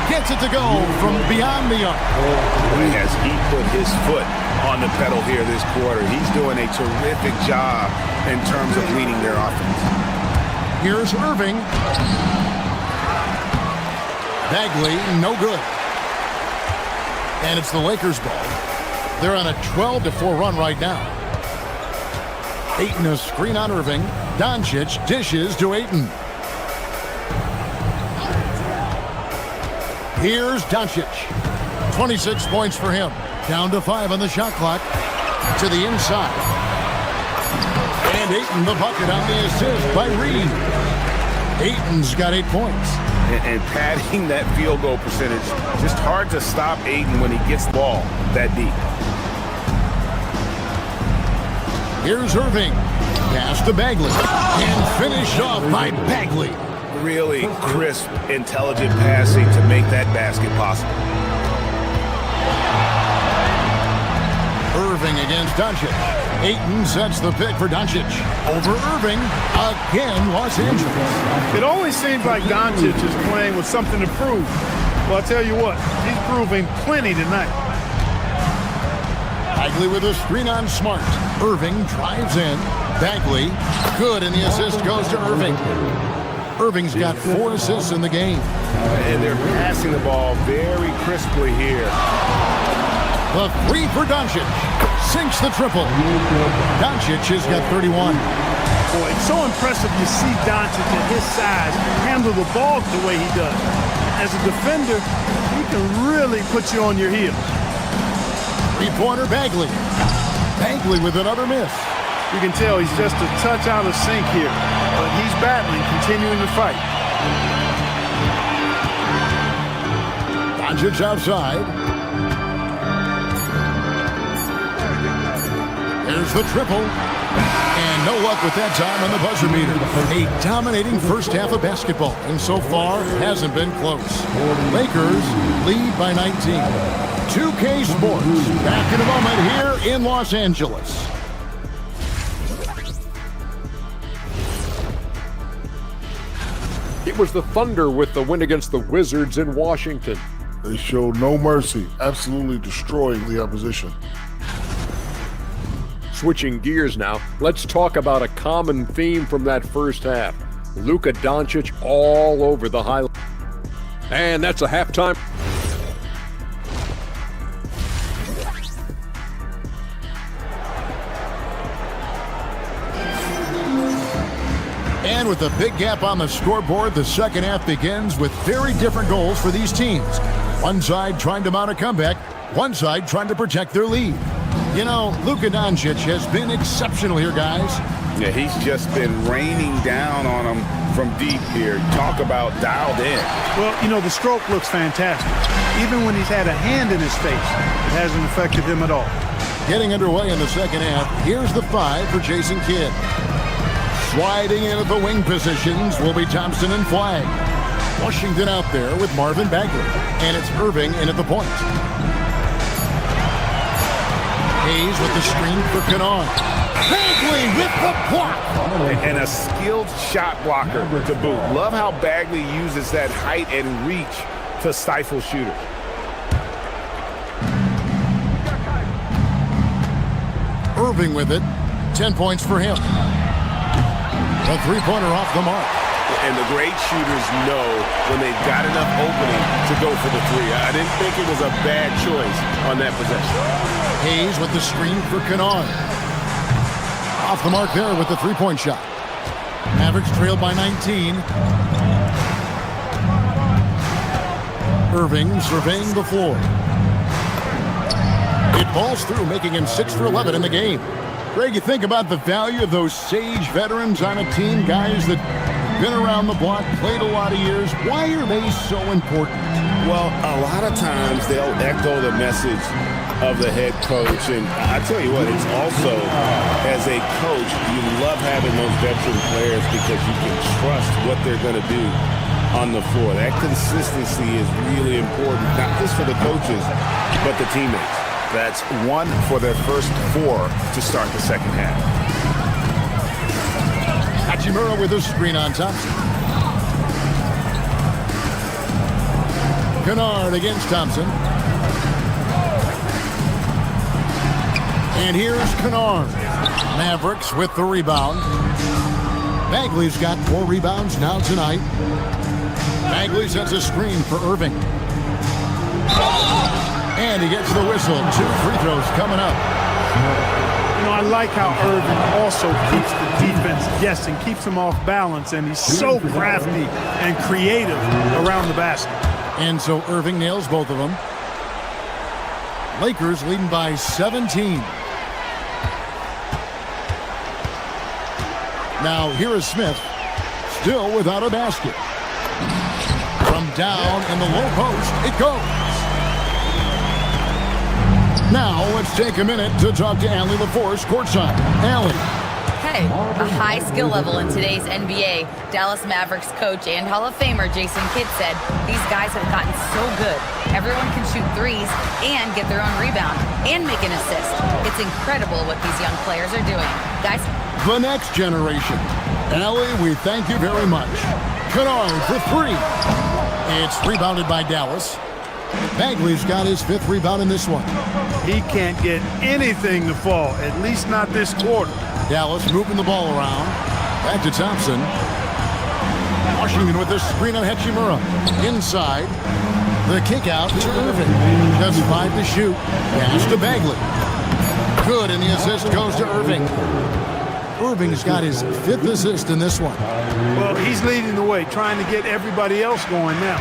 gets it to go from beyond the arc. Boy, has he put his foot on the pedal here this quarter. He's doing a terrific job in terms of leading their offense. Here's Irving. Bagley, no good. And it's the Lakers' ball. They're on a 12-4 run right now. Ayton a screen on Irving. Doncic dishes to Ayton. Here's Doncic. 26 points for him. Down to 5 on the shot clock. To the inside. And Ayton the bucket on the assist by Reed. Ayton's got 8 points. And padding that field goal percentage, just hard to stop Ayton when he gets the ball that deep. Here's Irving. Pass to Bagley. And finished off by Bagley. Really crisp, intelligent passing to make that basket possible. Irving against Doncic. Ayton sets the pick for Doncic. Over Irving. Again, Los Angeles. It always seems like Doncic is playing with something to prove. Well, I'll tell you what, he's proving plenty tonight. Bagley with a screen on Smart. Irving drives in. Bagley, good, and the assist goes to Irving. Irving's got 4 assists in the game. And they're passing the ball very crisply here. The 3 for Doncic. Sinks the triple. Doncic has got 31. Boy, it's so impressive you see Doncic at his size handle the ball the way he does. As a defender, he can really put you on your heels. 3-pointer Bagley. Bagley with another miss. You can tell he's just a touch out of sync here, but he's battling, continuing to fight. Doncic outside. There's the triple. And no luck with that time on the buzzer meter. A dominating first half of basketball, and so far hasn't been close. Lakers lead by 19. 2K Sports, back in a moment here in Los Angeles. It was the Thunder with the win against the Wizards in Washington. They showed no mercy, absolutely destroying the opposition. Switching gears now, let's talk about a common theme from that first half. Luka Doncic all over the highlight. And that's a halftime. And with a big gap on the scoreboard, the second half begins with very different goals for these teams. One side trying to mount a comeback, one side trying to protect their lead. You know, Luka Doncic has been exceptional here, guys. Yeah, he's just been raining down on him from deep here. Talk about dialed in. Well, you know, the stroke looks fantastic. Even when he's had a hand in his face, it hasn't affected him at all. Getting underway in the second half, here's the 5 for Jason Kidd. Sliding in at the wing positions will be Thompson and Flagg. Washington out there with Marvin Bagley. And it's Irving in at the point. Hayes with the screen for Kennard. Bagley with the block. And a skilled shot blocker to boot. Love how Bagley uses that height and reach to stifle shooters. Irving with it. 10 points for him. A three-pointer off the mark. And the great shooters know when they've got enough opening to go for the three. I didn't think it was a bad choice on that possession. Hayes with the screen for Kennard. Off the mark there with the three-point shot. Mavericks trailed by 19. Irving surveying the floor. It balls through, making him 6 for 11 in the game. Greg, you think about the value of those sage veterans on a team, guys that been around the block, played a lot of years. Why are they so important? Well, a lot of times they'll echo the message of the head coach. And I tell you what, it's also, as a coach, you love having those veteran players because you can trust what they're going to do on the floor. That consistency is really important, not just for the coaches, but the teammates. That's 1 for their first 4 to start the second half. Hachimura with a screen on Thompson. Kennard against Thompson. And here's Kennard. Mavericks with the rebound. Bagley's got 4 rebounds now tonight. Bagley sets a screen for Irving. And he gets the whistle. 2 free throws coming up. You know, I like how Irving also keeps the defense guessing, keeps them off balance, and he's so crafty and creative around the basket. And so Irving nails both of them. Lakers leading by 17. Now here is Smith, still without a basket. From down in the low post, it goes. Now let's take a minute to talk to Allie LaForce courtside. Allie. Hey, a high skill level in today's NBA. Dallas Mavericks coach and Hall of Famer Jason Kidd said these guys have gotten so good. Everyone can shoot threes and get their own rebound and make an assist. It's incredible what these young players are doing. Guys. The next generation. Allie, we thank you very much. Kennard for 3. It's rebounded by Dallas. Bagley's got his 5th rebound in this one. He can't get anything to fall, at least not this quarter. Dallas moving the ball around. Back to Thompson. Washington with the screen on Hachimura. Inside. The kick out to Irving. Just 5 to shoot. Pass to Bagley. Good, and the assist goes to Irving. Irving's got his 5th assist in this one. Well, he's leading the way, trying to get everybody else going now.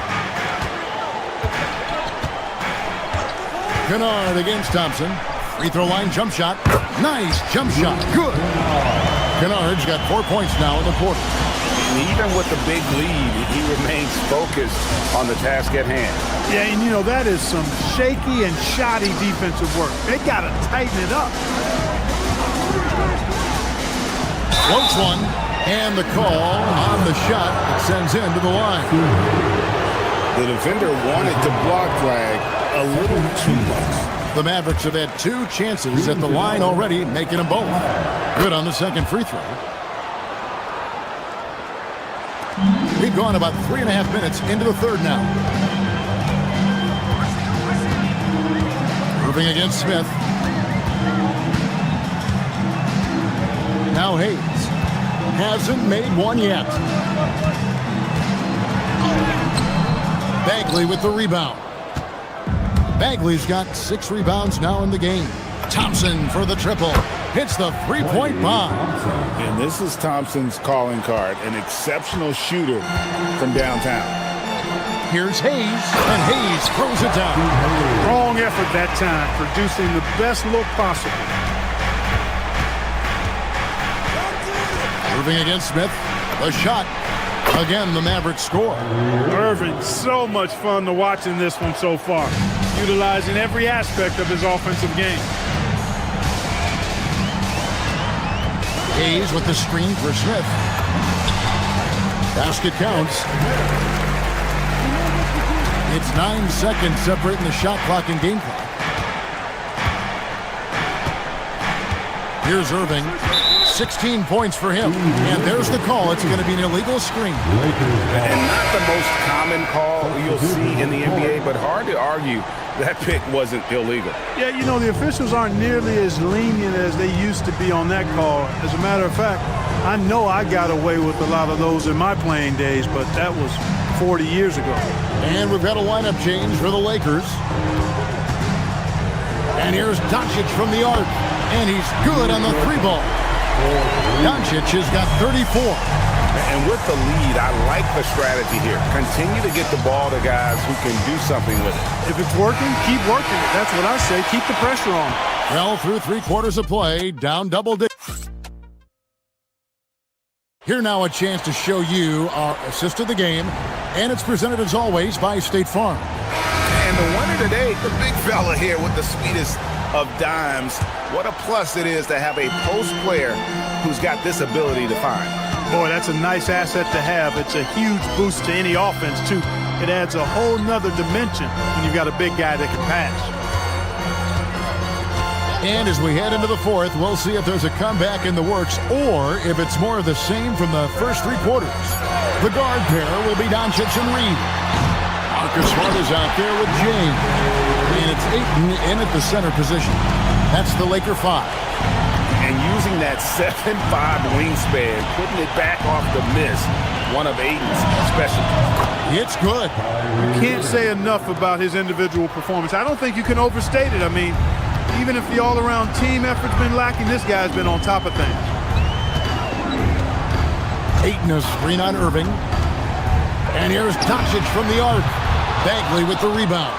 Kennard against Thompson. Free throw line jump shot. Nice jump shot. Good. Kennard's got 4 points now in the quarter. Even with the big lead, he remains focused on the task at hand. Yeah, and you know, that is some shaky and shoddy defensive work. They got to tighten it up. Floats one, and the call on the shot that sends him to the line. The defender wanted to block Flagg a little too much. The Mavericks have had 2 chances at the line already, making them both. Good on the second free throw. We've gone about 3.5 minutes into the third now. Irving against Smith. Now Hayes. Hasn't made one yet. Bagley with the rebound. Bagley's got 6 rebounds now in the game. Thompson for the triple. Hits the 3-point bomb. And this is Thompson's calling card, an exceptional shooter from downtown. Here's Hayes, and Hayes throws it down. Strong effort that time, producing the best look possible. Irving against Smith. The shot. Again, the Mavericks score. Irving, so much fun to watch in this one so far, utilizing every aspect of his offensive game. Hayes with the screen for Smith. Basket counts. It's 9 seconds separating the shot clock and game clock. Here's Irving. 16 points for him. And there's the call. It's going to be an illegal screen. And not the most common call you'll see in the NBA, but hard to argue that pick wasn't illegal. Yeah, you know, the officials aren't nearly as lenient as they used to be on that call. As a matter of fact, I know I got away with a lot of those in my playing days, but that was 40 years ago. And we've got a lineup change for the Lakers. And here's Doncic from the arc. And he's good on the three ball. Doncic has got 34. And with the lead, I like the strategy here. Continue to get the ball to guys who can do something with it. If it's working, keep working it. That's what I say. Keep the pressure on. Well, through 3 quarters of play, down double digits. Here now a chance to show you our assist of the game. And it's presented as always by State Farm. And the winner today, the big fella here with the sweetest of dimes. What a plus it is to have a post player who's got this ability to find. Boy, that's a nice asset to have. It's a huge boost to any offense, too. It adds a whole nother dimension when you've got a big guy that can pass. And as we head into the fourth, we'll see if there's a comeback in the works or if it's more of the same from the first 3 quarters. The guard pair will be Doncic and Reed. Marcus Smart is out there with James. And it's Ayton in at the center position. That's the Laker 5. And using that 7'5" wingspan, putting it back off the miss, one of Ayton's specialties. It's good. You can't say enough about his individual performance. I don't think you can overstate it. I mean, even if the all-around team effort's been lacking, this guy's been on top of things. Ayton a screen on Irving. And here's Doncic from the arc. Bagley with the rebound.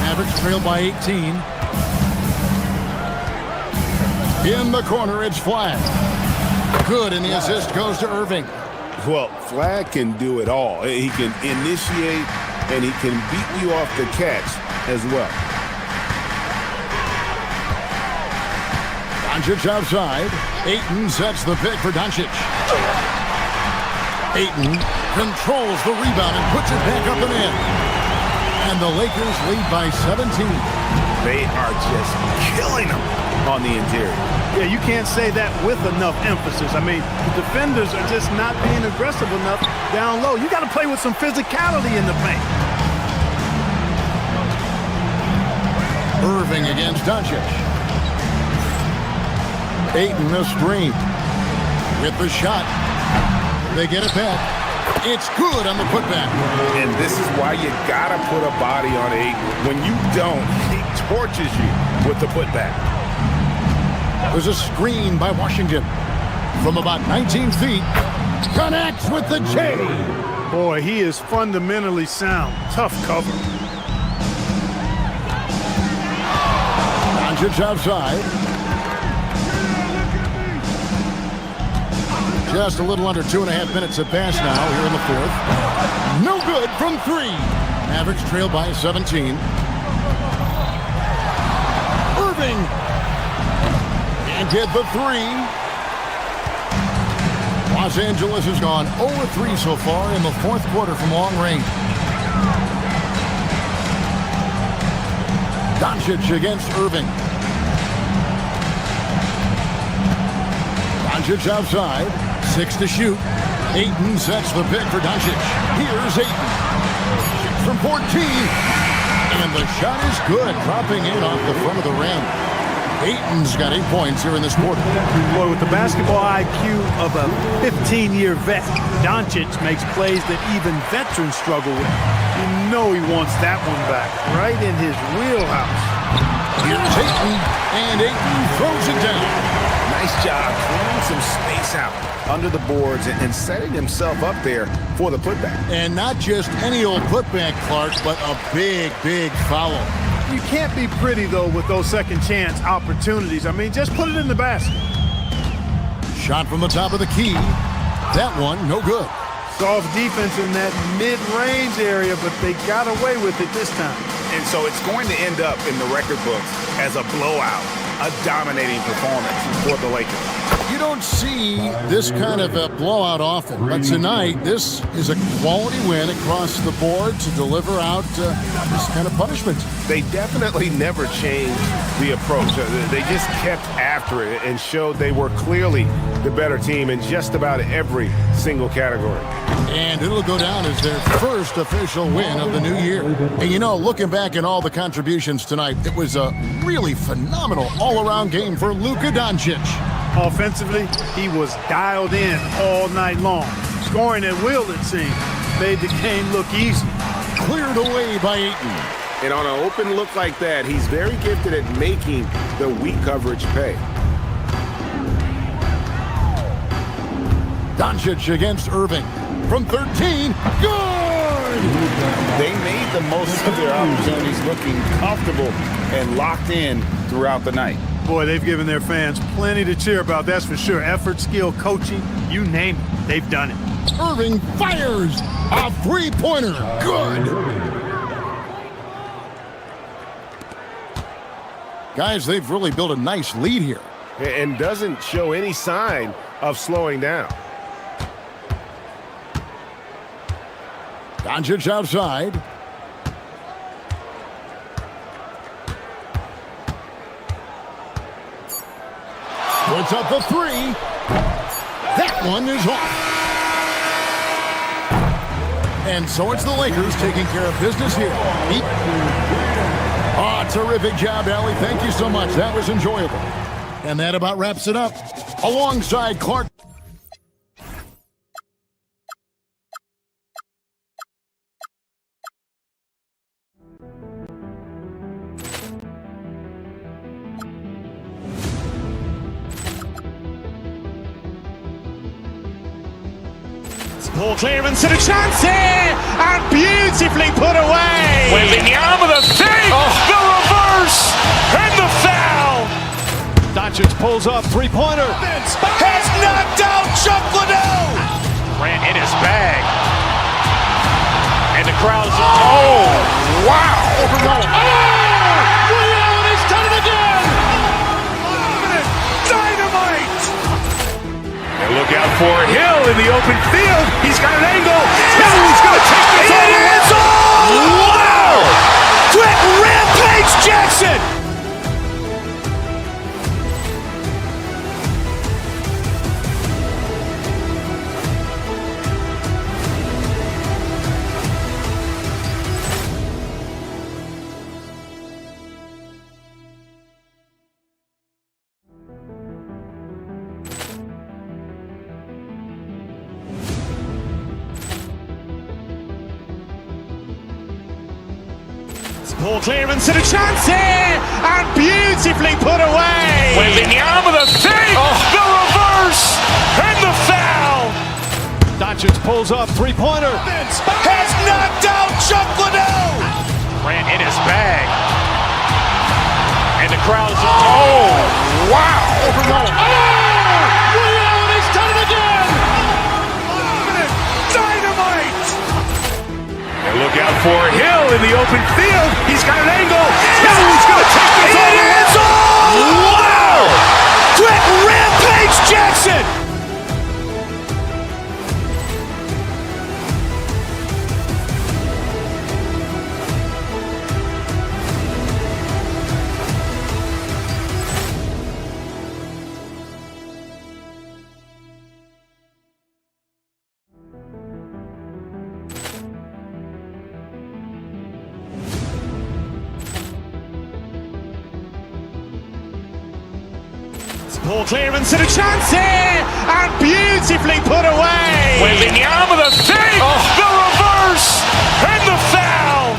Mavericks trail by 18. In the corner, it's Flag. Good, and the assist goes to Irving. Well, Flag can do it all. He can initiate, and he can beat you off the catch as well. Doncic outside. Ayton sets the pick for Doncic. Ayton controls the rebound and puts it back up and in. And the Lakers lead by 17. They are just killing them on the interior. Yeah, you can't say that with enough emphasis. I mean, the defenders are just not being aggressive enough down low. You got to play with some physicality in the paint. Irving against Doncic. Ayton a screen. With the shot. They get it back. It's good on the putback. And this is why you gotta put a body on Ayton. When you don't, he torches you with the putback. There's a screen by Washington. From about 19 feet, connects with the J. Boy, he is fundamentally sound. Tough cover. Doncic outside. Just a little under 2.5 minutes have passed now here in the fourth. No good from 3. Mavericks trail by 17. Irving. And hit the 3. Los Angeles has gone 0-3 so far in the fourth quarter from long range. Doncic against Irving. Doncic outside. 6 to shoot. Ayton sets the pick for Doncic. Here's Ayton. Shoots from 14. And the shot is good, dropping in off the front of the rim. Ayton's got 8 points here in this quarter. Boy, with the basketball IQ of a 15-year vet, Doncic makes plays that even veterans struggle with. You know he wants that one back, right in his wheelhouse. Here's Ayton, and Ayton throws it down. Nice job clearing some space out. under the boards and setting himself up there for the putback. And not just any old putback, Clark, but a big, big foul. You can't be pretty, though, with those second chance opportunities. I mean, just put it in the basket. Shot from the top of the key. That one, no good. Soft defense in that mid-range area, but they got away with it this time. And so it's going to end up in the record books as a blowout, a dominating performance for the Lakers. You don't see this kind of a blowout often, but tonight this is a quality win across the board to deliver out this kind of punishment. They definitely never changed the approach. They just kept after it and showed they were clearly the better team in just about every single category. And it'll go down as their first official win of the new year. And you know, looking back at all the contributions tonight, it was a really phenomenal all-around game for Luka Doncic. Offensively, he was dialed in all night long. Scoring at will, it seemed, made the game look easy. Cleared away by Ayton. And on an open look like that, he's very gifted at making the weak coverage pay. Doncic against Irving. From 13, good! They made the most of their opportunities, looking comfortable and locked in throughout the night. Boy, they've given their fans plenty to cheer about, that's for sure. Effort, skill, coaching, you name it, they've done it. Irving fires a three-pointer. Good! Guys, they've really built a nice lead here. And doesn't show any sign of slowing down. Doncic outside. Puts up the three. That one is off. And so it's the Lakers taking care of business here. Oh, terrific job, Allie. Thank you so much. That was enjoyable. And that about wraps it up. Alongside Clark. Ball clearance and a chance here, and beautifully put away. Wembanyama with a save, the reverse, and the foul. Doncic pulls up, three-pointer. Has knocked out Chuck Liddell. Ran in his bag. And the crowd's, oh, wow. Liddell has done it again. Dynamite. And look out for Hill in the open field. He's got an angle. He's going to take this all the way. Wow! Quick Rampage Jackson. Ball clearance and a chance here, and beautifully put away. Wembanyama with a save, the reverse, and the foul. Doncic pulls up, three-pointer. Has knocked out Chuck Liddell. Ran in his bag. And the crowd's, oh, wow. Liddell has done it again. Dynamite. And look out for Hill in the open field. He's got an angle. He's going to take this all the way. Wow! Quick Rampage Jackson. Ball clearance and a chance here, and beautifully put away. Wembanyama with a save, the reverse, and the foul.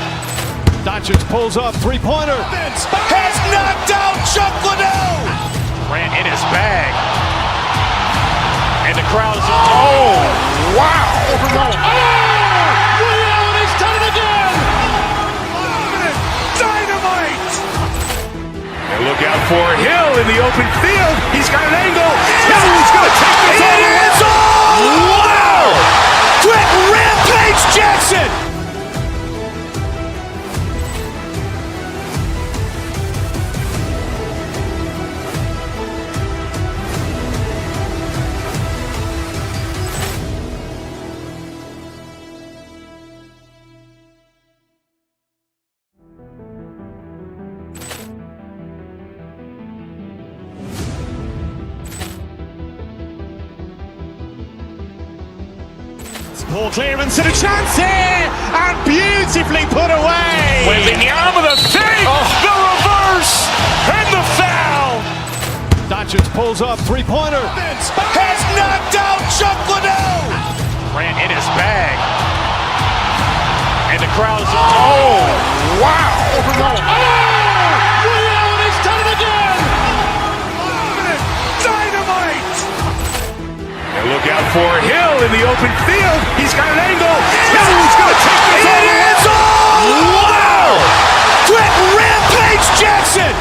Doncic pulls up, three-pointer. Has knocked out Chuck Liddell. Ran in his bag. And the crowd is, oh, wow. Ray Allen has done it again! Dynamite! And look out for Hill in the open field. He's got an angle. Hill is going to take this all the way. Wow! Quick Rampage Jackson! Poor clearance and a chance here! And beautifully put away! Wembanyama the fake! The reverse! And the foul! Doncic pulls up, three-pointer. Has knocked out Chuck Liddell! Grant in his bag. And the crowd is, oh, wow! Ray Allen has done it again! Dynamite! And look out for Hill in the open field. He's got an angle. Hill is going to take this all the way. Wow! Quick Rampage Jackson!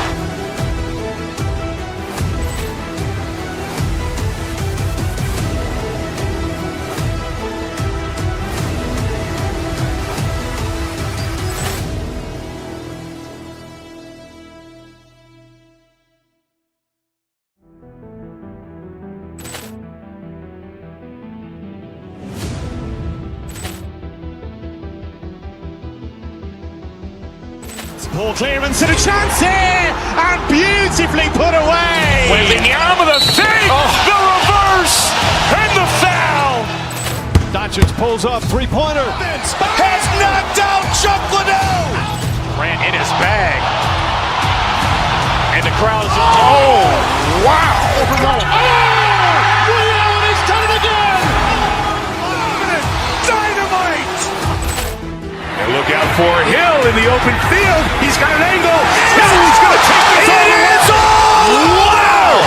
Poor clearance and a chance here! And beautifully put away! Wembanyama the fake! The reverse! And the foul! Doncic pulls up, three-pointer. Has knocked out Chuck Liddell! Grant in his bag. And the crowd is, oh, wow! Ray Allen has done it again! Dynamite! And look out for Hill in the open field. He's got an angle. Hill is going to take this all the way. Wow!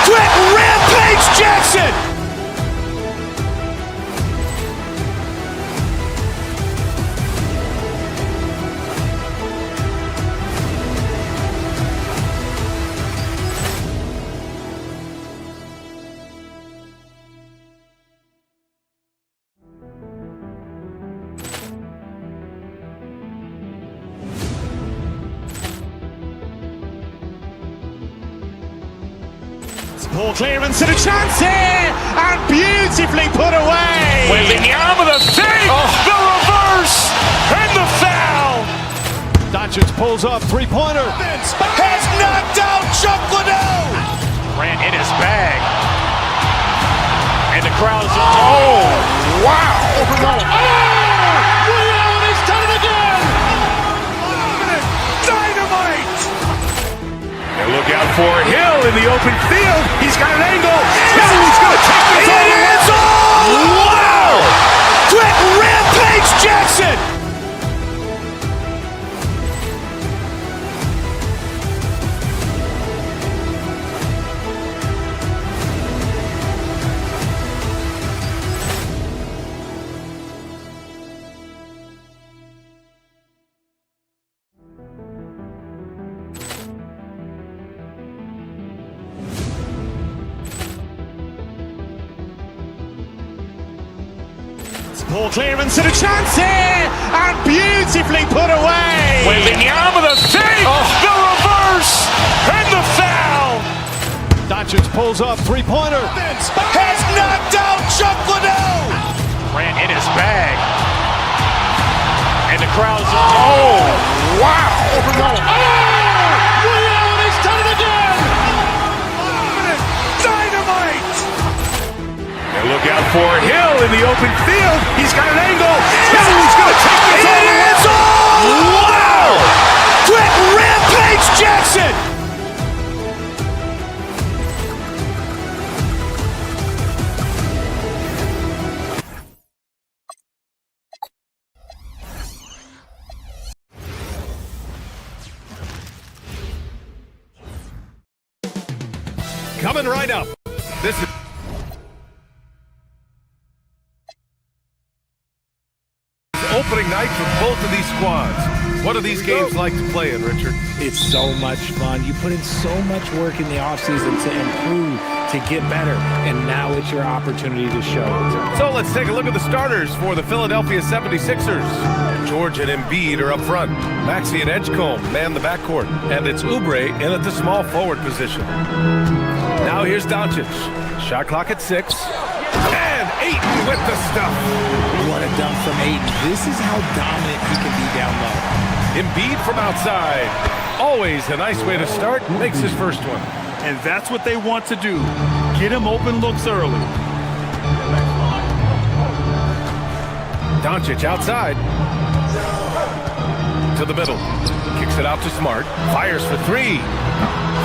Quick Rampage Jackson! Poor clearance and a chance here! And beautifully put away! Wembanyama the fake! The reverse! And the foul! Doncic pulls up, three-pointer. Has knocked out Chuck Liddell! Grant in his bag. And the crowd is, oh, wow! Ray Allen has done it again! Dynamite! And look out for Hill in the open field. He's got an angle. Hill is going to take this all the way. Wow! Quick Rampage Jackson! Poor clearance and a chance here! And beautifully put away! Wembanyama the fake! The reverse! And the foul! Doncic pulls up, three-pointer. Has knocked out Chuck Liddell! Grant in his bag. And the crowd is, oh, wow! Ray Allen has done it again! Dynamite! And look out for Hill in the open field. He's got an angle. Hill is going to take this all the way. Wow! Quick Rampage Jackson! Coming right up. This is opening night for both of these squads. What are these games like to play in, Richard? It's so much fun. You put in so much work in the offseason to improve, to get better, and now it's your opportunity to show it. So let's take a look at the starters for the Philadelphia 76ers. George and Embiid are up front. Maxey and Edgecombe man the backcourt. And it's Oubre in at the small forward position. Now here's Doncic. Shot clock at 6. And Ayton with the stuff. What a dunk from Ayton. This is how dominant he can be down low. Embiid from outside. Always a nice way to start. Makes his first one. And that's what they want to do. Get him open looks early. Doncic outside. To the middle. Kicks it out to Smart. Fires for 3.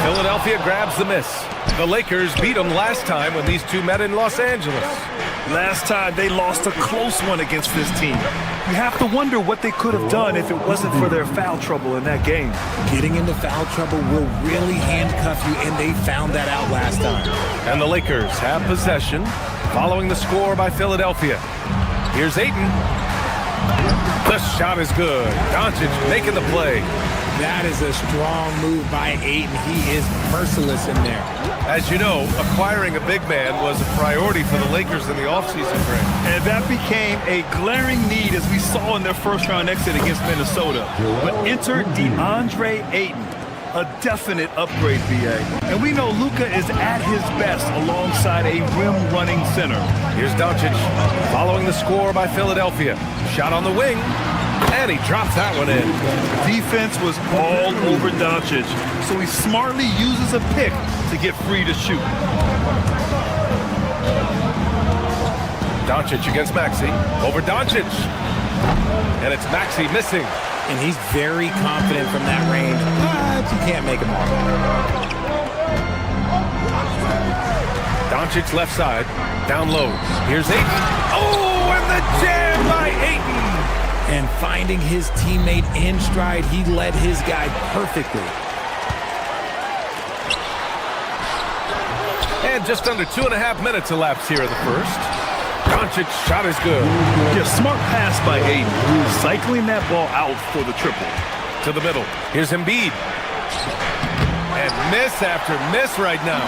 Philadelphia grabs the miss. The Lakers beat them last time when these two met in Los Angeles. Last time they lost a close one against this team. You have to wonder what they could have done if it wasn't for their foul trouble in that game. Getting into foul trouble will really handcuff you, and they found that out last time. And the Lakers have possession, following the score by Philadelphia. Here's Ayton. The shot is good. Doncic making the play. That is a strong move by Ayton. He is merciless in there. As you know, acquiring a big man was a priority for the Lakers in the offseason, Greg. And that became a glaring need as we saw in their first-round exit against Minnesota. But enter DeAndre Ayton, a definite upgrade, BA. And we know Luka is at his best alongside a rim-running center. Here's Doncic, following the score by Philadelphia. Shot on the wing. And he drops that one in. Defense was all over Doncic, so he smartly uses a pick to get free to shoot. Doncic against Maxey. Over Doncic. And it's Maxey missing. And he's very confident from that range, but you can't make him all. Doncic left side. Down low. Here's Ayton. Oh, and the jam by Ayton. And finding his teammate in stride, he led his guy perfectly. And just under 2.5 minutes elapsed here in the first. Doncic's shot is good. Yeah, smart pass by Ayton, cycling that ball out for the triple. To the middle. Here's Embiid. And miss after miss right now.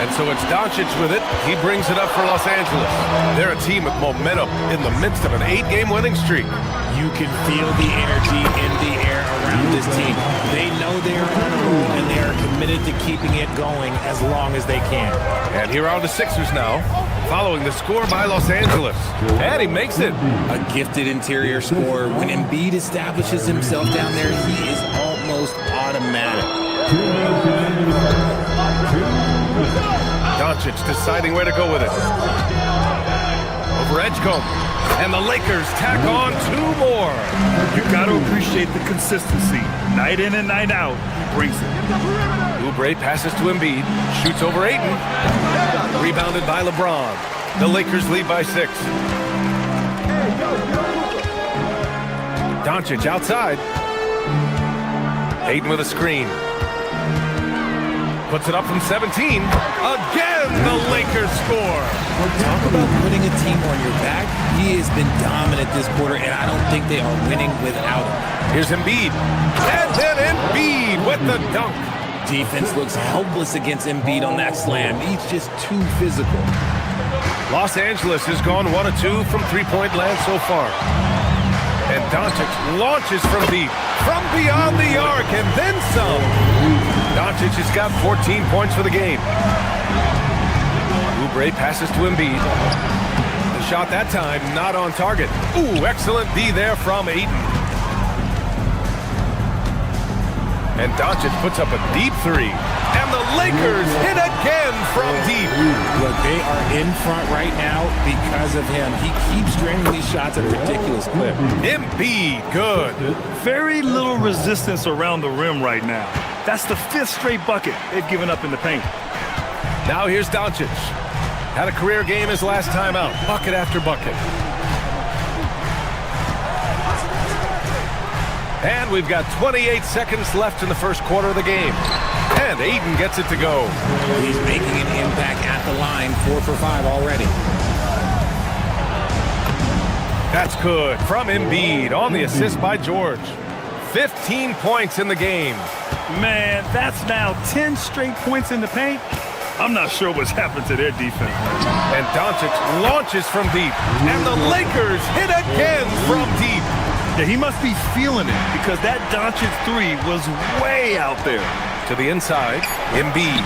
And so it's Doncic with it. He brings it up for Los Angeles. They're a team with momentum in the midst of an 8-game winning streak. You can feel the energy in the air around this team. They know they are on a roll, and they are committed to keeping it going as long as they can. And here are the Sixers now, following the score by Los Angeles. And he makes it. A gifted interior scorer. When Embiid establishes himself down there, he is almost automatic. Doncic deciding where to go with it. Over Edgecombe. And the Lakers tack on 2 more. You got to appreciate the consistency. Night in and night out, he brings it. Oubre passes to Embiid. Shoots over Ayton. Rebounded by LeBron. The Lakers lead by 6. Doncic outside. Ayton with a screen. Puts it up from 17. Again, the Lakers score. Talk about putting a team on your back. He has been dominant this quarter, and I don't think they are winning without him. Here's Embiid. And then Embiid with the dunk. Defense looks helpless against Embiid on that slam. He's just too physical. Los Angeles has gone 1 of 2 from three-point land so far. And Doncic launches from deep, from beyond the arc, and then some. Doncic has got 14 points for the game. Oubre passes to Embiid. The shot that time not on target. Ooh, excellent D there from Ayton. And Doncic puts up a deep 3. And the Lakers hit again from deep. Look, they are in front right now because of him. He keeps draining these shots at a ridiculous clip. Embiid, good. Very little resistance around the rim right now. That's the 5th straight bucket they've given up in the paint. Now here's Doncic. Had a career game his last time out. Bucket after bucket. And we've got 28 seconds left in the first quarter of the game. And Ayton gets it to go. He's making an impact at the line. 4 for 5 already. That's good from Embiid on the assist by George. 15 points in the game. Man, that's now 10 straight points in the paint. I'm not sure what's happened to their defense. And Doncic launches from deep. And the Lakers hit again from deep. Yeah, he must be feeling it because that Doncic three was way out there. To the inside, Embiid.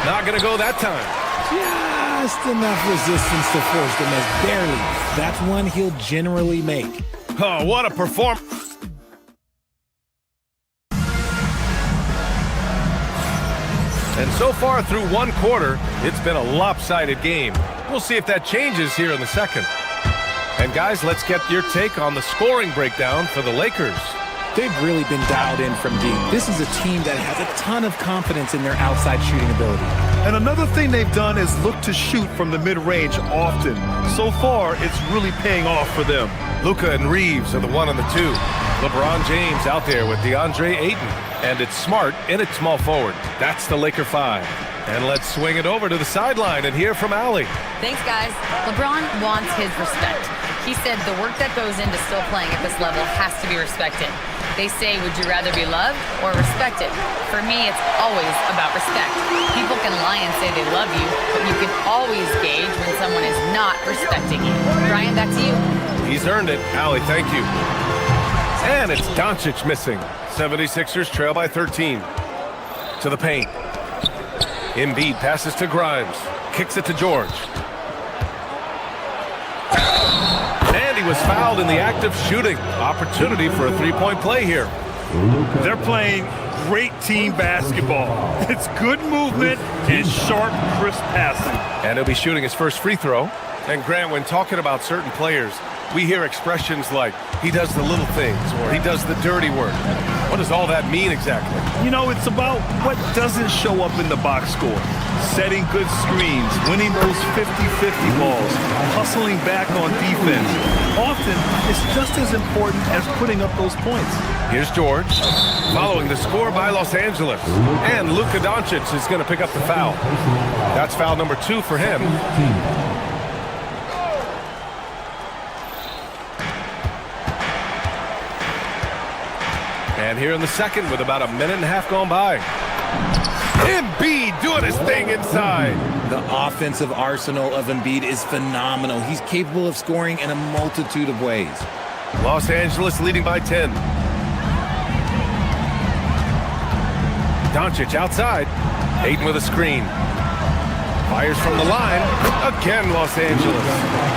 Not going to go that time. Just enough resistance to force the miss. Barely. That's one he'll generally make. Oh, what a performance. And so far through one quarter, it's been a lopsided game. We'll see if that changes here in the second. And guys, let's get your take on the scoring breakdown for the Lakers. They've really been dialed in from deep. This is a team that has a ton of confidence in their outside shooting ability. And another thing they've done is look to shoot from the mid-range often. So far, it's really paying off for them. Luka and Reeves are the 1 and the 2. LeBron James out there with DeAndre Ayton. And it's Smart in at small forward. That's the Laker 5. And let's swing it over to the sideline and hear from Allie. Thanks, guys. LeBron wants his respect. He said the work that goes into still playing at this level has to be respected. They say, would you rather be loved or respected? For me, it's always about respect. People can lie and say they love you, but you can always gauge when someone is not respecting you. Brian, back to you. He's earned it. Allie, thank you. And it's Doncic missing. 76ers trail by 13. To the paint. Embiid passes to Grimes. Kicks it to George. And he was fouled in the act of shooting. Opportunity for a three-point play here. They're playing great team basketball. It's good movement and sharp, crisp passing. And he'll be shooting his first free throw. And Grant, when talking about certain players, we hear expressions like, he does the little things, or he does the dirty work. What does all that mean exactly? You know, it's about what doesn't show up in the box score. Setting good screens, winning those 50-50 balls, hustling back on defense. Often, it's just as important as putting up those points. Here's George, following the score by Los Angeles. And Luka Doncic is going to pick up the foul. That's foul number 2 for him. And here in the second with about a minute and a half gone by. Embiid doing his thing inside. The offensive arsenal of Embiid is phenomenal. He's capable of scoring in a multitude of ways. Los Angeles leading by 10. Doncic outside. Ayton with a screen. Fires from the line. Again, Los Angeles.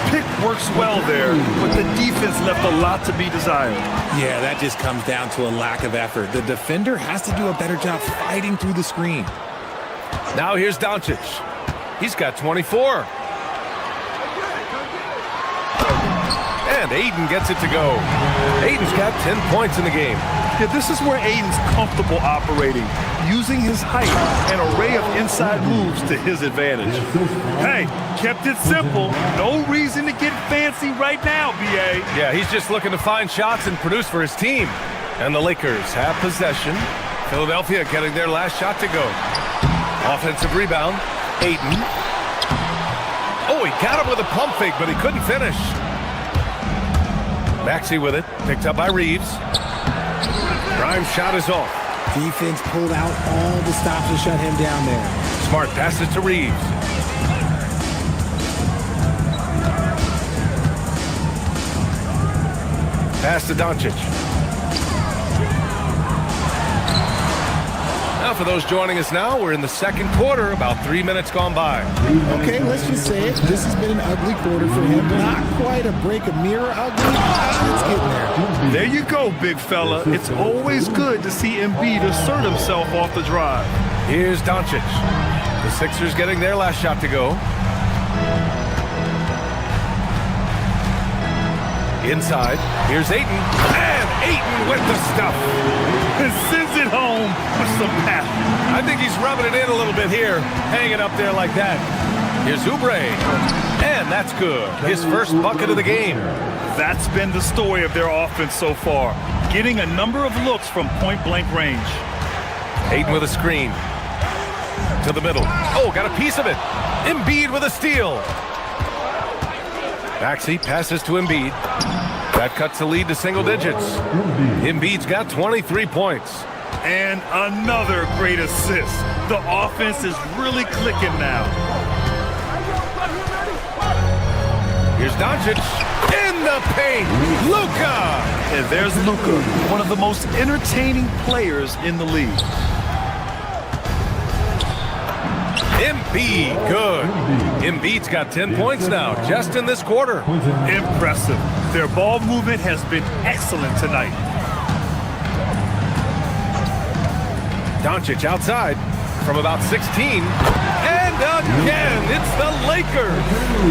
Pick works well there, but the defense left a lot to be desired. Yeah, that just comes down to a lack of effort. The defender has to do a better job fighting through the screen. Now here's Doncic. He's got 24. And Ayton gets it to go. Ayton's got 10 points in the game. Yeah, this is where Ayton's comfortable operating, using his height and array of inside moves to his advantage. Hey, kept it simple. No reason to get fancy right now, B.A. Yeah, he's just looking to find shots and produce for his team. And the Lakers have possession. Philadelphia getting their last shot to go. Offensive rebound. Ayton. Oh, he got him with a pump fake, but he couldn't finish. Maxey with it. Picked up by Reeves. Grimes' shot is off. Defense pulled out all the stops to shut him down there. Smart passes to Reeves. Pass to Doncic. Now for those joining us now, we're in the second quarter, about 3 minutes gone by. Okay, let's just say it. This has been an ugly quarter for him. Not quite a break a mirror ugly. It's getting there. There you go, big fella. It's always good to see Embiid assert himself off the drive. Here's Doncic. The Sixers getting their last shot to go. Inside, here's Ayton. And Ayton with the stuff. And sends it home with some passion. I think he's rubbing it in a little bit here, hanging up there like that. Here's Oubre. And that's good. His first bucket of the game. That's been the story of their offense so far. Getting a number of looks from point-blank range. Ayton with a screen. To the middle. Oh, got a piece of it. Embiid with a steal. Maxey passes to Embiid. That cuts the lead to single digits. Embiid's got 23 points. And another great assist. The offense is really clicking now. Here's Doncic in the paint. Luka! And there's Luka, one of the most entertaining players in the league. Embiid, good. Embiid's got 10 points now, just in this quarter. Impressive. Their ball movement has been excellent tonight. Doncic outside from about 16. And again, it's the Lakers.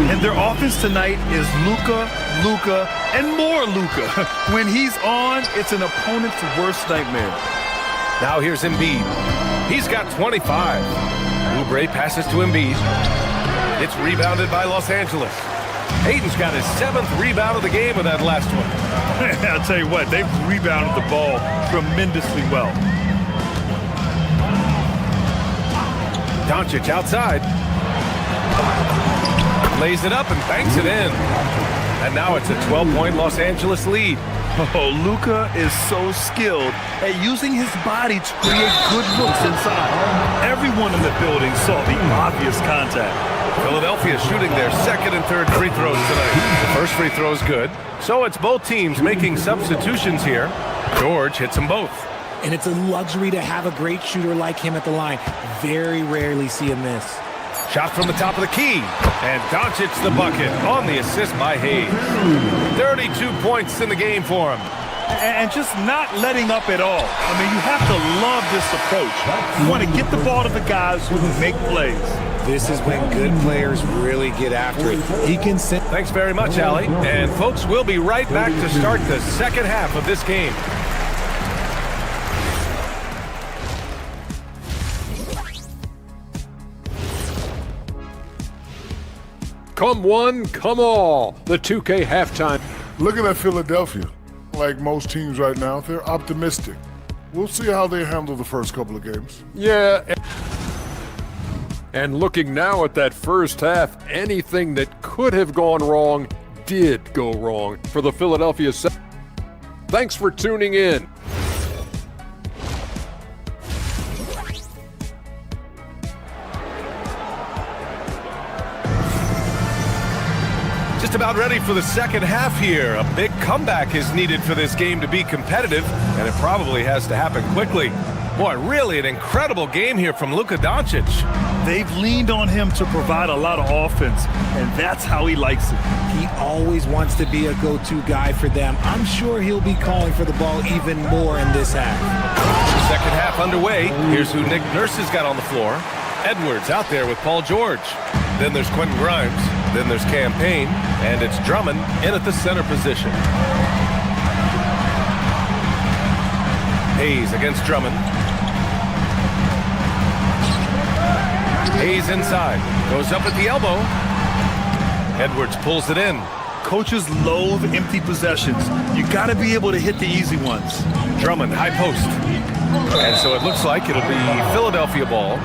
And their offense tonight is Luka, Luka, and more Luka. When he's on, it's an opponent's worst nightmare. Now here's Embiid. He's got 25. Oubre passes to Embiid. It's rebounded by Los Angeles. Hayden's got his 7th rebound of the game with that last one. I'll tell you what, they've rebounded the ball tremendously well. Doncic outside. Lays it up and banks it in. And now it's a 12-point Los Angeles lead. Oh, Luka is so skilled at using his body to create good looks inside. Everyone in the building saw the obvious contact. Philadelphia shooting their 2nd and 3rd free throws tonight. The first free throw is good. So it's both teams making substitutions here. George hits them both. And it's a luxury to have a great shooter like him at the line. Very rarely see him miss. Shot from the top of the key. And Doncic the bucket on the assist by Hayes. 32 points in the game for him. And just not letting up at all. I mean, you have to love this approach. You want to get the ball to the guys who make plays. This is when good players really get after it. He can sit. Thanks very much, Allie. And folks, we'll be right back to start the second half of this game. Come one, come all. The 2K halftime. Looking at Philadelphia, like most teams right now, they're optimistic. We'll see how they handle the first couple of games. Yeah. And looking now at that first half, anything that could have gone wrong did go wrong for the Philadelphia. Thanks for tuning in. Just about ready for the second half here. A big comeback is needed for this game to be competitive, and it probably has to happen quickly. Boy, really an incredible game here from Luka Doncic. They've leaned on him to provide a lot of offense, and that's how he likes it. He always wants to be a go-to guy for them. I'm sure he'll be calling for the ball even more in this half. Second half underway. Here's who Nick Nurse has got on the floor. Edwards out there with Paul George. Then there's Quentin Grimes. Then there's Campaign. And it's Drummond in at the center position. Hayes against Drummond. Hayes inside. Goes up at the elbow. Edwards pulls it in. Coaches loathe empty possessions. You got to be able to hit the easy ones. Drummond, high post. And so it looks like it'll be Philadelphia ball.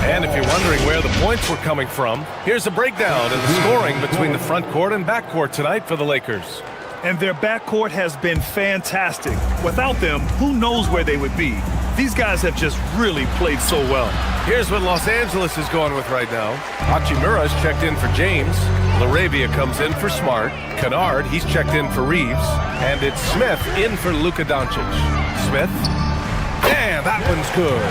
And if you're wondering where the points were coming from, here's a breakdown of the scoring between the front court and back court tonight for the Lakers. And their backcourt has been fantastic. Without them, who knows where they would be? These guys have just really played so well. Here's what Los Angeles is going with right now. Hachimura's checked in for James. LaRavia comes in for Smart. Kennard, he's checked in for Reeves. And it's Smith in for Luka Doncic. Smith. Damn, that one's good.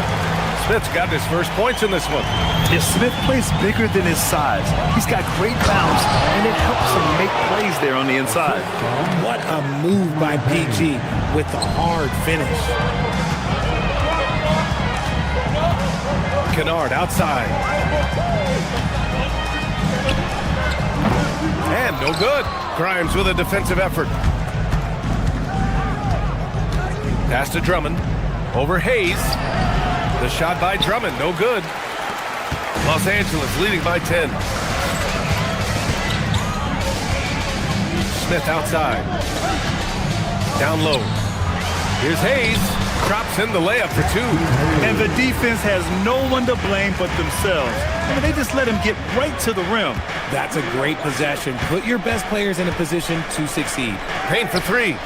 Smith's got his first points in this one. If Smith plays bigger than his size, he's got great bounce, and it helps him make plays there on the inside. What a move by PG with the hard finish. Kennard outside. And no good. Grimes with a defensive effort. Pass to Drummond. Over Hayes. The shot by Drummond, no good. Los Angeles leading by 10. Smith outside. Down low. Here's Hayes. Drops in the layup for two. And the defense has no one to blame but themselves. I mean, they just let him get right to the rim. That's a great possession. Put your best players in a position to succeed. Payne for three.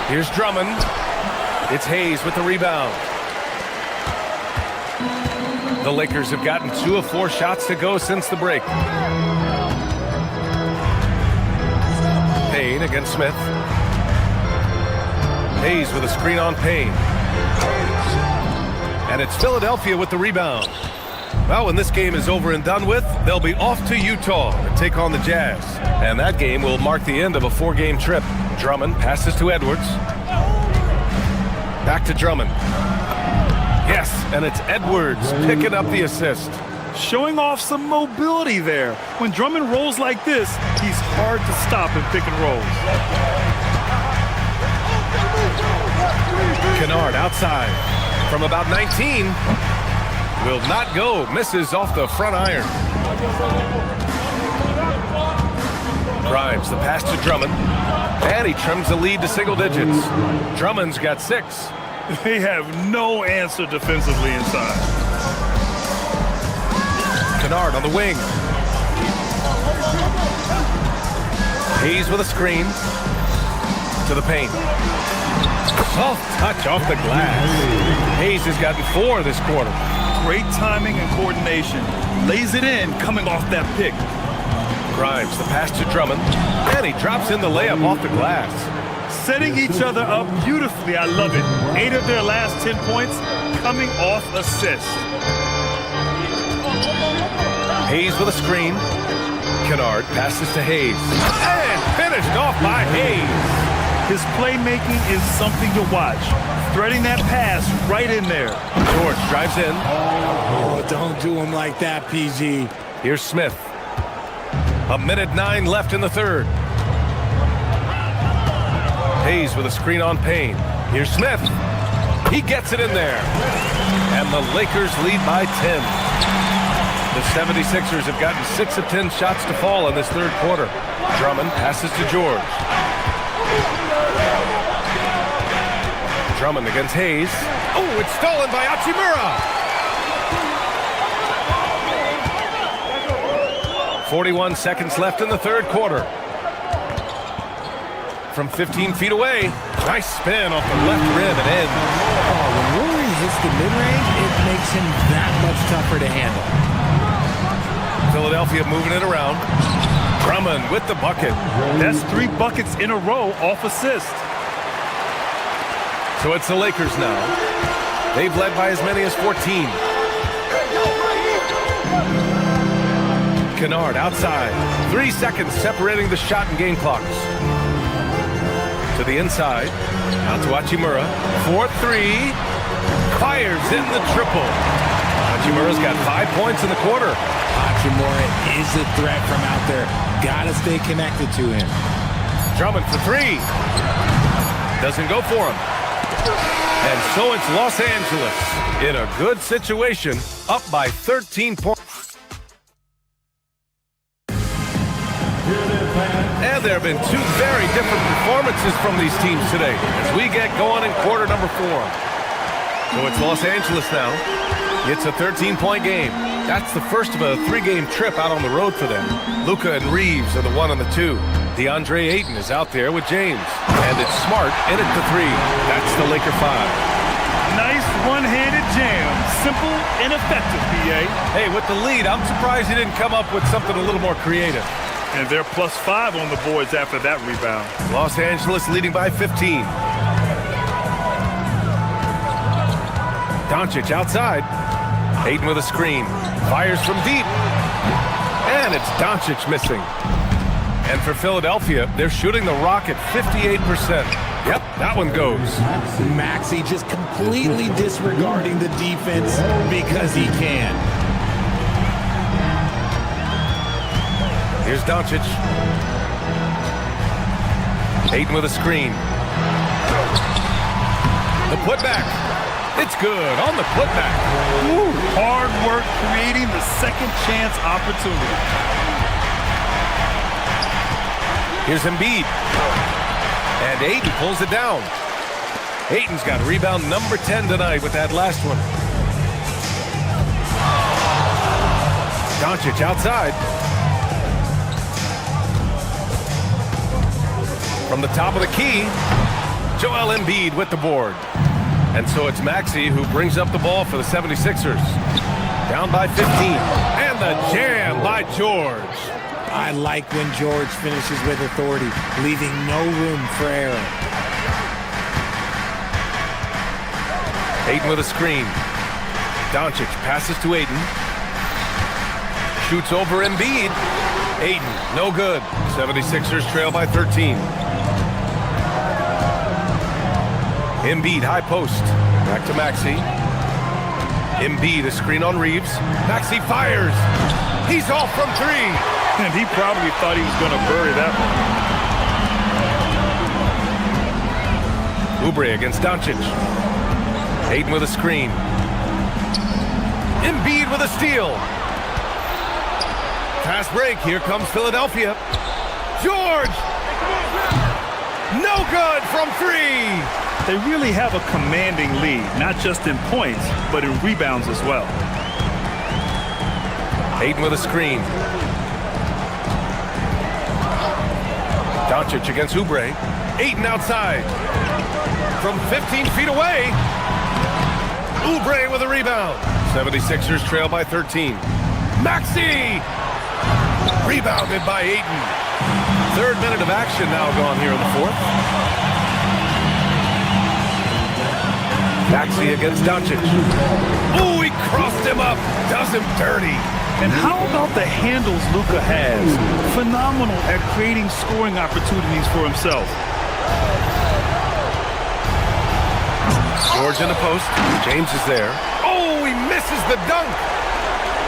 Here's Drummond. It's Hayes with the rebound. The Lakers have gotten 2 of 4 shots to go since the break. Payne against Smith. Hayes with a screen on Payne. And it's Philadelphia with the rebound. Well, when this game is over and done with, they'll be off to Utah to take on the Jazz. And that game will mark the end of a 4-game trip. Drummond passes to Edwards. Back to Drummond. Yes, and it's Edwards picking up the assist. Showing off some mobility there. When Drummond rolls like this, he's hard to stop in pick and rolls. Kennard outside from about 19. Will not go. Misses off the front iron. Grimes, the pass to Drummond. And he trims the lead to single digits. Drummond's got 6. They have no answer defensively inside. Kennard on the wing. Hayes with a screen. To the paint. Soft touch off the glass. Hayes has gotten 4 this quarter. Great timing and coordination. Lays it in coming off that pick. Grimes, the pass to Drummond. And he drops in the layup off the glass. Setting each other up beautifully. I love it. 8 of their last 10 points coming off assists. Hayes with a screen. Kennard passes to Hayes. And finished off by Hayes. His playmaking is something to watch. Threading that pass right in there. George drives in. Oh, don't do him like that, PG. Here's Smith. 1:09 left in the third. Hayes with a screen on Payne. Here's Smith. He gets it in there. And the Lakers lead by 10. The 76ers have gotten 6 of 10 shots to fall in this third quarter. Drummond passes to George. Drummond against Hayes. Oh, it's stolen by Hachimura. 41 seconds left in the third quarter. From 15 feet away. Nice spin off the left rim and in. Oh, when Rory hits the mid-range, it makes him that much tougher to handle. Philadelphia moving it around. Drummond with the bucket. That's 3 buckets in a row off assist. So it's the Lakers now. They've led by as many as 14. Kennard outside. 3 seconds separating the shot and game clocks. To the inside. Out to Hachimura. 4-3. Fires in the triple. Hachimura's got 5 points in the quarter. Hachimura is a threat from out there. Gotta stay connected to him. Drummond for 3. Doesn't go for him. And so it's Los Angeles in a good situation, up by 13 points. And there have been 2 very different performances from these teams today as we get going in quarter number 4. So it's Los Angeles now. It's a 13-point game. That's the first of a 3-game trip out on the road for them. Luka and Reeves are the 1 and the 2. DeAndre Ayton is out there with James. And it's Smart in at the 3. That's the Laker 5. Nice one-handed jam. Simple and effective, PA. Hey, with the lead, I'm surprised he didn't come up with something a little more creative. And they're +5 on the boards after that rebound. Los Angeles leading by 15. Doncic outside. Ayton with a screen. Fires from deep. And it's Doncic missing. And for Philadelphia, they're shooting the rock at 58%. Yep, that one goes. Maxey just completely disregarding the defense because he can. Here's Doncic. Ayton with a screen. The putback. It's good on the putback. Woo. Hard work creating the second chance opportunity. Here's Embiid. And Ayton pulls it down. Ayton's got rebound number 10 tonight with that last one. Doncic outside. From the top of the key, Joel Embiid with the board. And so it's Maxey who brings up the ball for the 76ers. Down by 15. And the jam by George. I like when George finishes with authority, leaving no room for error. Ayton with a screen. Doncic passes to Ayton. Shoots over Embiid. Ayton, no good. 76ers trail by 13. Embiid, high post. Back to Maxey. Embiid, a screen on Reeves. Maxey fires. He's off from three. And he probably thought he was going to bury that one. Oubre against Doncic. Ayton with a screen. Embiid with a steal. Fast break. Here comes Philadelphia. George. No good from three. They really have a commanding lead, not just in points, but in rebounds as well. Ayton with a screen. Doncic against Oubre. Ayton outside. From 15 feet away. Oubre with a rebound. 76ers trail by 13. Maxey! Rebounded by Ayton. Third minute of action now gone here in the fourth. Maxey against Doncic. Ooh, he crossed him up. Does him dirty. And how about the handles Luka has? Phenomenal at creating scoring opportunities for himself. George in the post. James is there. Oh, he misses the dunk.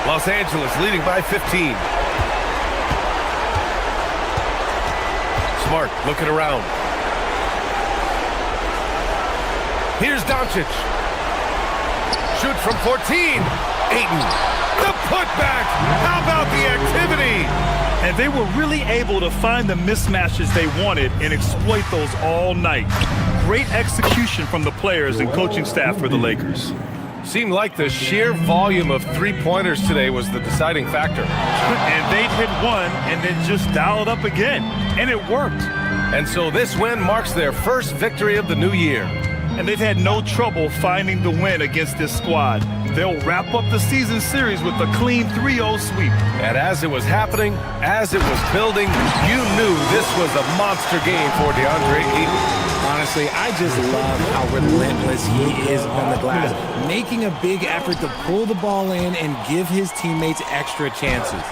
Los Angeles leading by 15. Smart looking around. Here's Doncic. Shoots from 14. Ayton. The putback. How about the activity? And they were really able to find the mismatches they wanted and exploit those all night. Great execution from the players and coaching staff for the Lakers. Seemed like the sheer volume of three-pointers today was the deciding factor. And they'd hit one and then just dial it up again. And it worked. And so this win marks their first victory of the new year. And they've had no trouble finding the win against this squad. They'll wrap up the season series with a clean 3-0 sweep. And as it was happening, as it was building, you knew this was a monster game for DeAndre Ayton. Honestly, I just love how relentless he is on the glass, making a big effort to pull the ball in and give his teammates extra chances.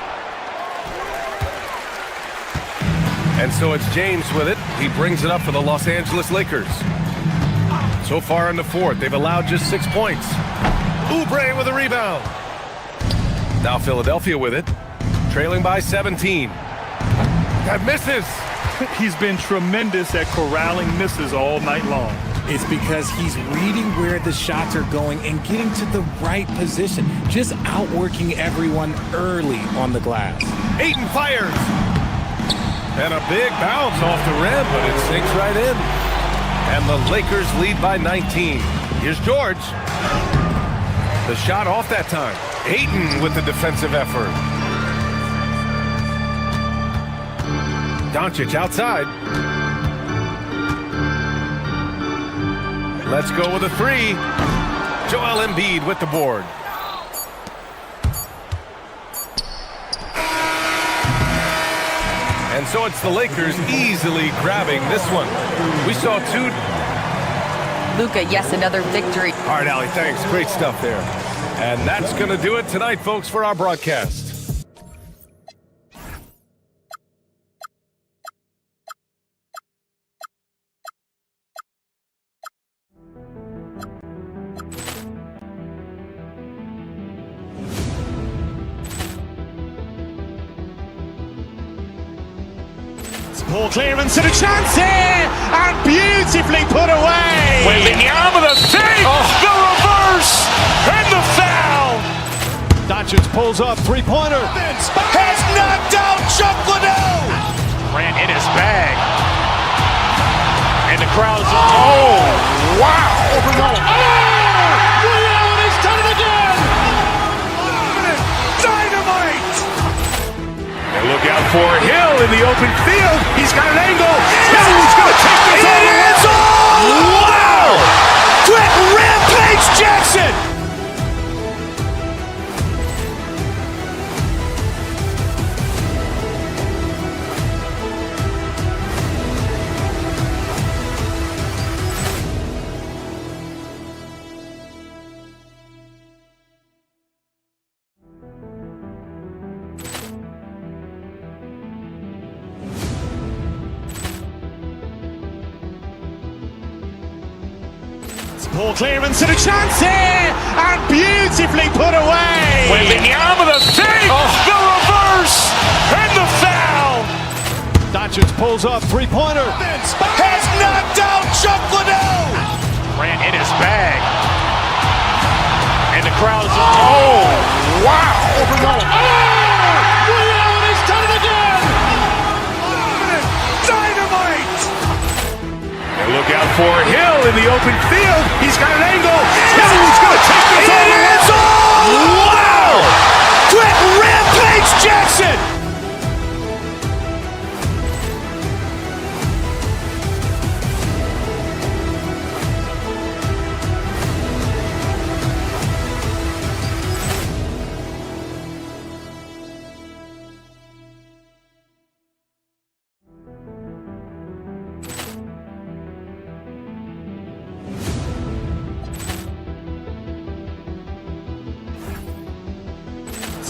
And so it's James with it. He brings it up for the Los Angeles Lakers. So far in the fourth, they've allowed just 6 points. Oubre with a rebound. Now Philadelphia with it, trailing by 17. That misses. He's been tremendous at corralling misses all night long. It's because he's reading where the shots are going and getting to the right position, just outworking everyone early on the glass. Ayton fires. And a big bounce off the rim, but it sinks right in. And the Lakers lead by 19. Here's George. The shot off that time. Ayton with the defensive effort. Doncic outside. Let's go with a three. Joel Embiid with the board. And so it's the Lakers easily grabbing this one. We saw two. Luka, yes, another victory. All right, Allie, thanks. Great stuff there. And that's going to do it tonight, folks, for our broadcast. Poor clearance and a chance here, and beautifully put away. Wembanyama with a save, the reverse, and the foul. Doncic pulls up, three-pointer. Has knocked out Chuck Liddell. Ran in his bag. And the crowd's Oh, wow. Liddell has done it again. Dynamite. for Hill in the open field. He's got an angle. Hill's going to take this over the end zone. Wow! Quick Rampage Jackson! Ball clearance and a chance here, and beautifully put away. Wembanyama the fake, the reverse, and the foul. Doncic pulls up, three-pointer. Has knocked out Chuck Liddell. Ran in his bag. And the crowd is, oh, wow. Allen has done it again. Dynamite. And look out for Hill in the open field. He's got an angle. Hill's going to take this over the end zone. Wow. Quick Rampage Jackson.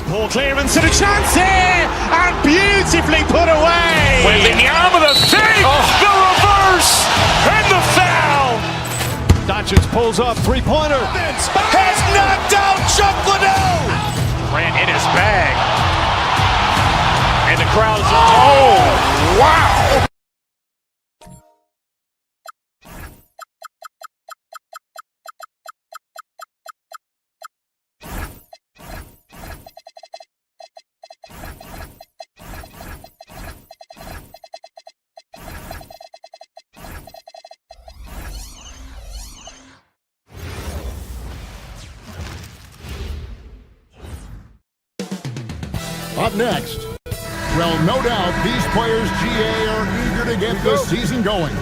Ball clearance and a chance here, and beautifully put away. Wembanyama the fake, the reverse, and the foul. Doncic pulls up, three-pointer. Has knocked out Chuck Liddell. Ran in his bag. And the crowd is, oh, wow. Up next, well, no doubt these players, GA, are eager to get the season going.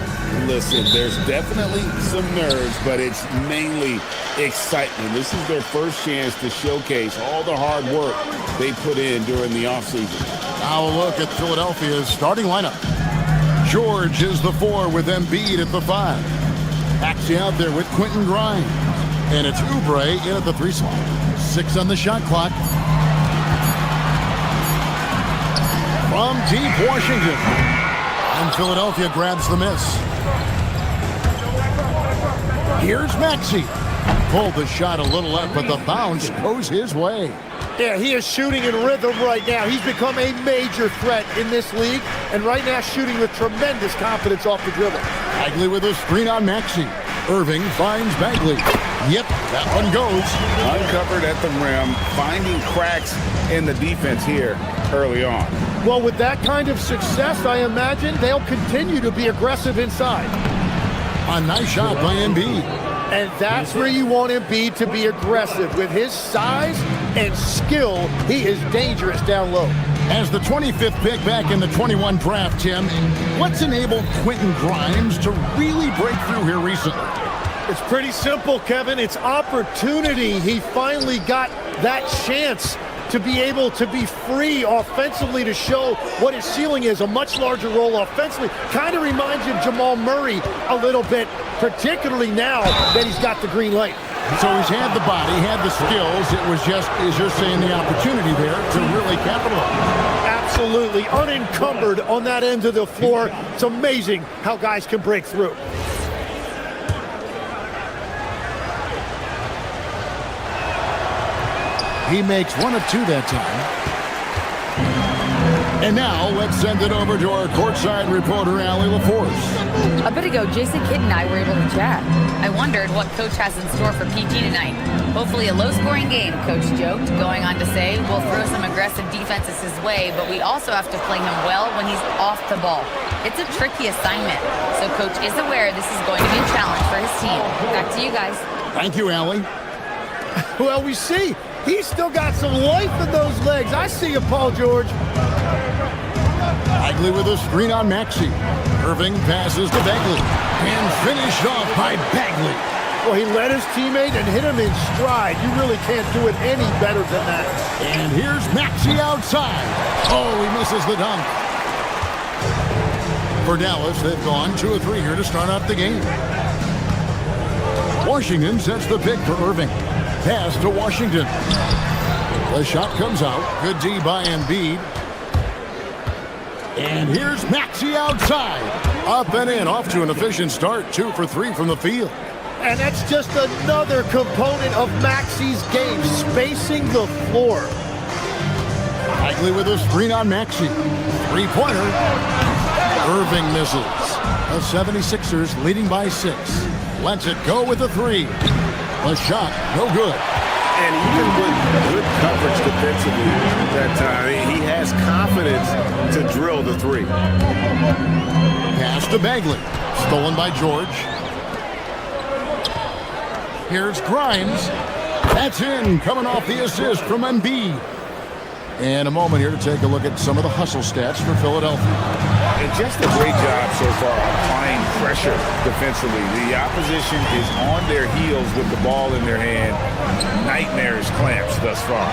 Listen, there's definitely some nerves, but it's mainly excitement. This is their first chance to showcase all the hard work they put in during the offseason. Now a look at Philadelphia's starting lineup. George is the 4 with Embiid at the 5. Maxey out there with Quentin Grimes. And it's Oubre in at the 3 slot. 6 on the shot clock. From deep Washington. And Philadelphia grabs the miss. Here's Maxey. Pulled the shot a little left, but the bounce goes his way. Yeah, he is shooting in rhythm right now. He's become a major threat in this league, and right now shooting with tremendous confidence off the dribble. Bagley with a screen on Maxey. Irving finds Bagley. Yep, that one goes. Uncovered at the rim, finding cracks in the defense here early on. Well, with that kind of success, I imagine they'll continue to be aggressive inside. A nice shot by Embiid. And that's where you want Embiid to be aggressive. With his size and skill, he is dangerous down low. As the 25th pick back in the 21 draft, Tim, what's enabled Quentin Grimes to really break through here recently? It's pretty simple, Kevin. It's opportunity. He finally got that chance to be able to be free offensively, to show what his ceiling is, a much larger role offensively. Kind of reminds you of Jamal Murray a little bit, particularly now that he's got the green light. So he's had the body, had the skills. It was just, as you're saying, the opportunity there to really capitalize. Absolutely unencumbered on that end of the floor. It's amazing how guys can break through. He makes 1 of 2 that time. And now let's send it over to our courtside reporter, Allie LaForce. A bit ago, Jason Kidd and I were able to chat. I wondered what Coach has in store for PG tonight. Hopefully a low-scoring game, Coach joked, going on to say, we'll throw some aggressive defenses his way, but we also have to play him well when he's off the ball. It's a tricky assignment, so Coach is aware this is going to be a challenge for his team. Back to you guys. Thank you, Allie. Well, we see he's still got some life in those legs. I see you, Paul George. Bagley with a screen on Maxey. Irving passes to Bagley. And finished off by Bagley. Well, he led his teammate and hit him in stride. You really can't do it any better than that. And here's Maxey outside. Oh, he misses the dunk. For Dallas, they've gone 2 of 3 here to start out the game. Washington sets the pick for Irving. Pass to Washington. The shot comes out. Good D by Embiid. And here's Maxey outside. Up and in, off to an efficient start. 2 for 3 from the field. And that's just another component of Maxey's game, spacing the floor. Bagley with a screen on Maxey. Three-pointer. Irving misses. The 76ers leading by 6. Lets it go with the 3. The shot, no good. And even with good coverage defensively that time, he has confidence to drill the 3. Pass to Bagley. Stolen by George. Here's Grimes. That's in, coming off the assist from Embiid. And a moment here to take a look at some of the hustle stats for Philadelphia. And just a great job so far applying pressure defensively. The opposition is on their heels with the ball in their hand. Nightmarish clamps thus far.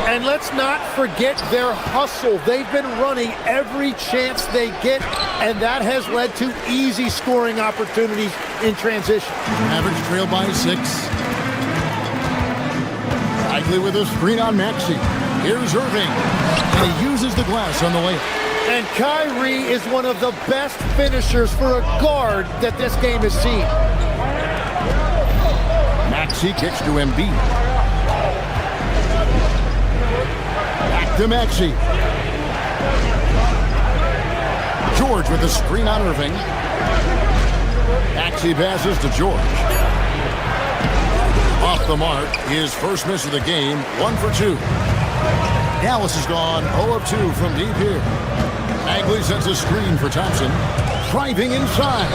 And let's not forget their hustle. They've been running every chance they get, and that has led to easy scoring opportunities in transition. Mavericks trail by 6. Bagley with a screen on Maxey. Here's Irving, and he uses the glass on the layup. And Kyrie is one of the best finishers for a guard that this game has seen. Maxey kicks to Embiid. Back to Maxey. George with a screen on Irving. Maxey passes to George. Off the mark, his first miss of the game, 1 for 2. Dallas has gone 0 of 2 from deep here. Bagley sets a screen for Thompson. Driving inside.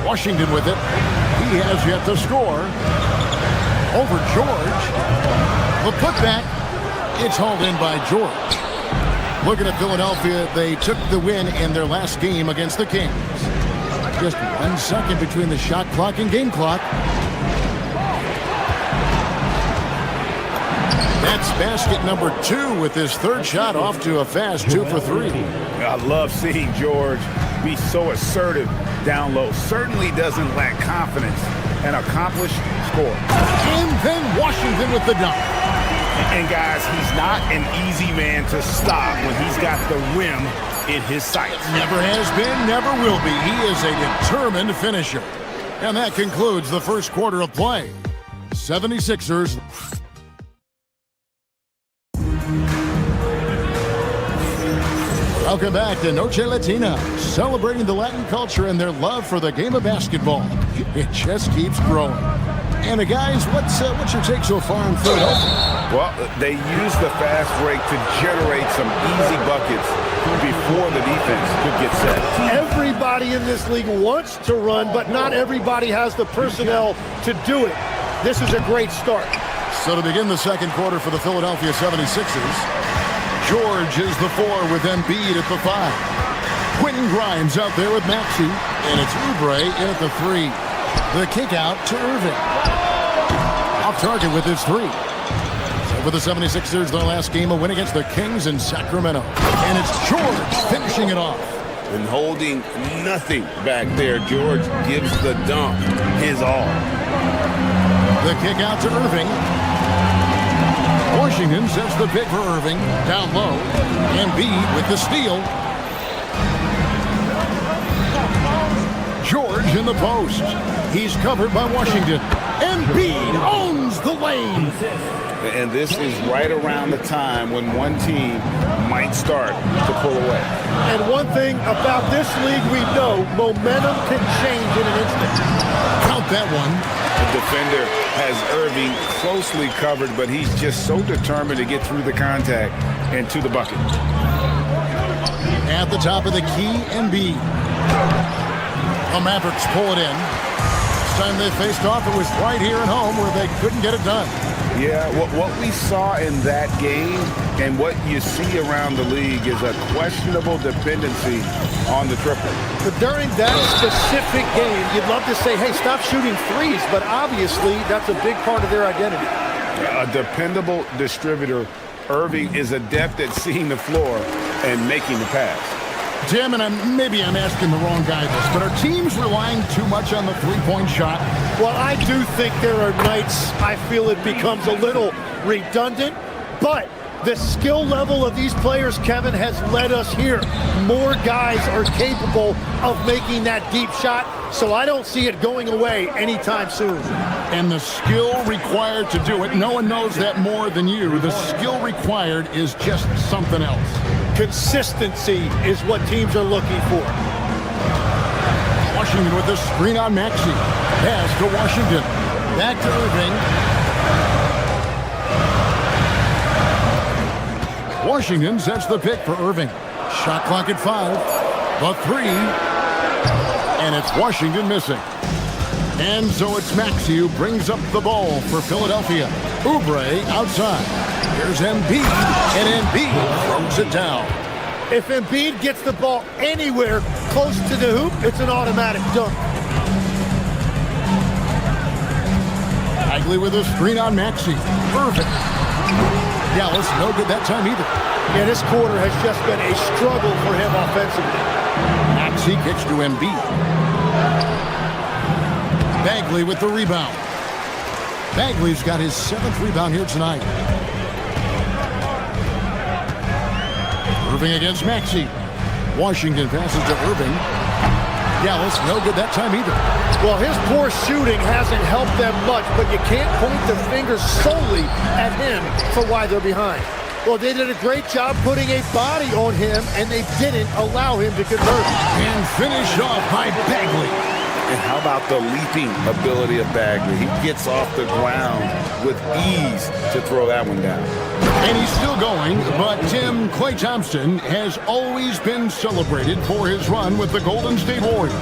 Washington with it. He has yet to score. Over George. The putback. It's hauled in by George. Looking at Philadelphia, they took the win in their last game against the Kings. Just 1 second between the shot clock and game clock. That's basket number 2 with his third shot off to a fast 2 for 3. I love seeing George be so assertive down low. Certainly doesn't lack confidence. An accomplished scorer. And then Washington with the dunk. And guys, he's not an easy man to stop when he's got the rim in his sights. Never has been, never will be. He is a determined finisher. And that concludes the first quarter of play. 76ers. Welcome back to Noche Latina, celebrating the Latin culture and their love for the game of basketball. It just keeps growing. And guys, what's your take so far on Philadelphia? Well, they use the fast break to generate some easy buckets before the defense could get set. Everybody in this league wants to run, but not everybody has the personnel to do it. This is a great start. So to begin the second quarter for the Philadelphia 76ers, George is the 4 with Embiid at the 5. Quentin Grimes out there with Maxey, and it's Oubre in at the 3. The kick out to Irving. Off target with his 3. So for the 76ers, their last game, a win against the Kings in Sacramento. And it's George finishing it off. And holding nothing back there, George gives the dunk his all. The kick out to Irving. Washington sets the pick for Irving. Down low. Embiid with the steal. George in the post. He's covered by Washington. Embiid owns the lane. And this is right around the time when one team might start to pull away. And one thing about this league we know, momentum can change in an instant. Count that one. The defender has Irving closely covered, but he's just so determined to get through the contact and to the bucket. At the top of the key, Embiid. The Mavericks pull it in. Last time they faced off, it was right here at home where they couldn't get it done. Yeah, what we saw in that game and what you see around the league is a questionable dependency on the triple. But during that specific game, you'd love to say, hey, stop shooting threes, but obviously that's a big part of their identity. A dependable distributor. Irving is adept at seeing the floor and making the pass. Tim, and maybe I'm asking the wrong guy this, but are teams relying too much on the three-point shot? Well, I do think there are nights I feel it becomes a little redundant, but the skill level of these players, Kevin, has led us here. More guys are capable of making that deep shot, so I don't see it going away anytime soon. And the skill required to do it, no one knows that more than you. The skill required is just something else. Consistency is what teams are looking for. Washington with the screen on Maxey. Pass to Washington. Back to Irving. Washington sets the pick for Irving. Shot clock at 5. The 3. And it's Washington missing. And so it's Maxey who brings up the ball for Philadelphia. Oubre outside. Here's Embiid, and Embiid throws it down. If Embiid gets the ball anywhere close to the hoop, it's an automatic dunk. Bagley with a screen on Maxey. Perfect. Dallas no good that time either. Yeah, this quarter has just been a struggle for him offensively. Maxey kicks to Embiid. Bagley with the rebound. Bagley's got his 7th rebound here tonight. Irving against Maxey. Washington passes to Irving. Dallas no good that time either. Well, his poor shooting hasn't helped them much, but you can't point the finger solely at him for why they're behind. Well, they did a great job putting a body on him, and they didn't allow him to convert. And finished off by Bagley. And how about the leaping ability of Bagley? He gets off the ground with ease to throw that one down. And he's still going, but Tim, Klay Thompson has always been celebrated for his run with the Golden State Warriors.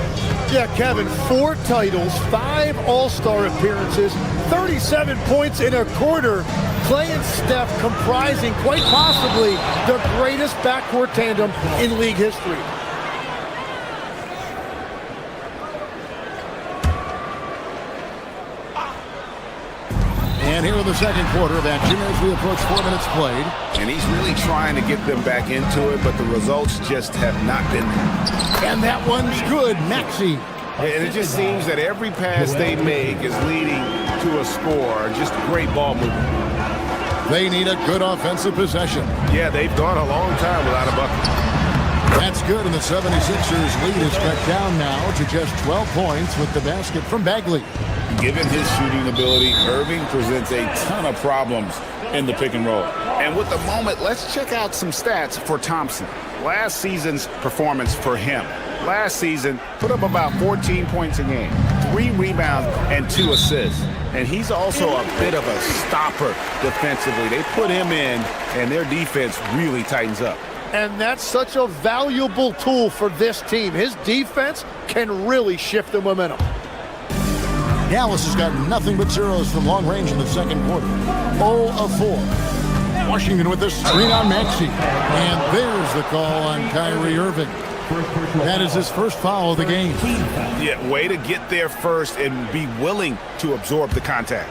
Yeah, Kevin, 4 titles, 5 All-Star appearances, 37 points in a quarter. Klay and Steph comprising quite possibly the greatest backcourt tandem in league history. And here in the second quarter of action as we approach 4 minutes played. And he's really trying to get them back into it, but the results just have not been there. And that one's good, Maxey. And it just seems that every pass they make is leading to a score. Just great ball movement. They need a good offensive possession. Yeah, they've gone a long time without a bucket. That's good, and the 76ers lead is cut down now to just 12 points with the basket from Bagley. Given his shooting ability, Irving presents a ton of problems in the pick and roll. And with the moment, let's check out some stats for Thompson. Last season's performance for him. Last season, put up about 14 points a game, 3 rebounds, and 2 assists. And he's also a bit of a stopper defensively. They put him in, and their defense really tightens up. And that's such a valuable tool for this team. His defense can really shift the momentum. Dallas has got nothing but zeros from long range in the second quarter. 0 of 4. Washington with the screen on Maxey. And there's the call on Kyrie Irving. That is his first foul of the game. Yeah, way to get there first and be willing to absorb the contact.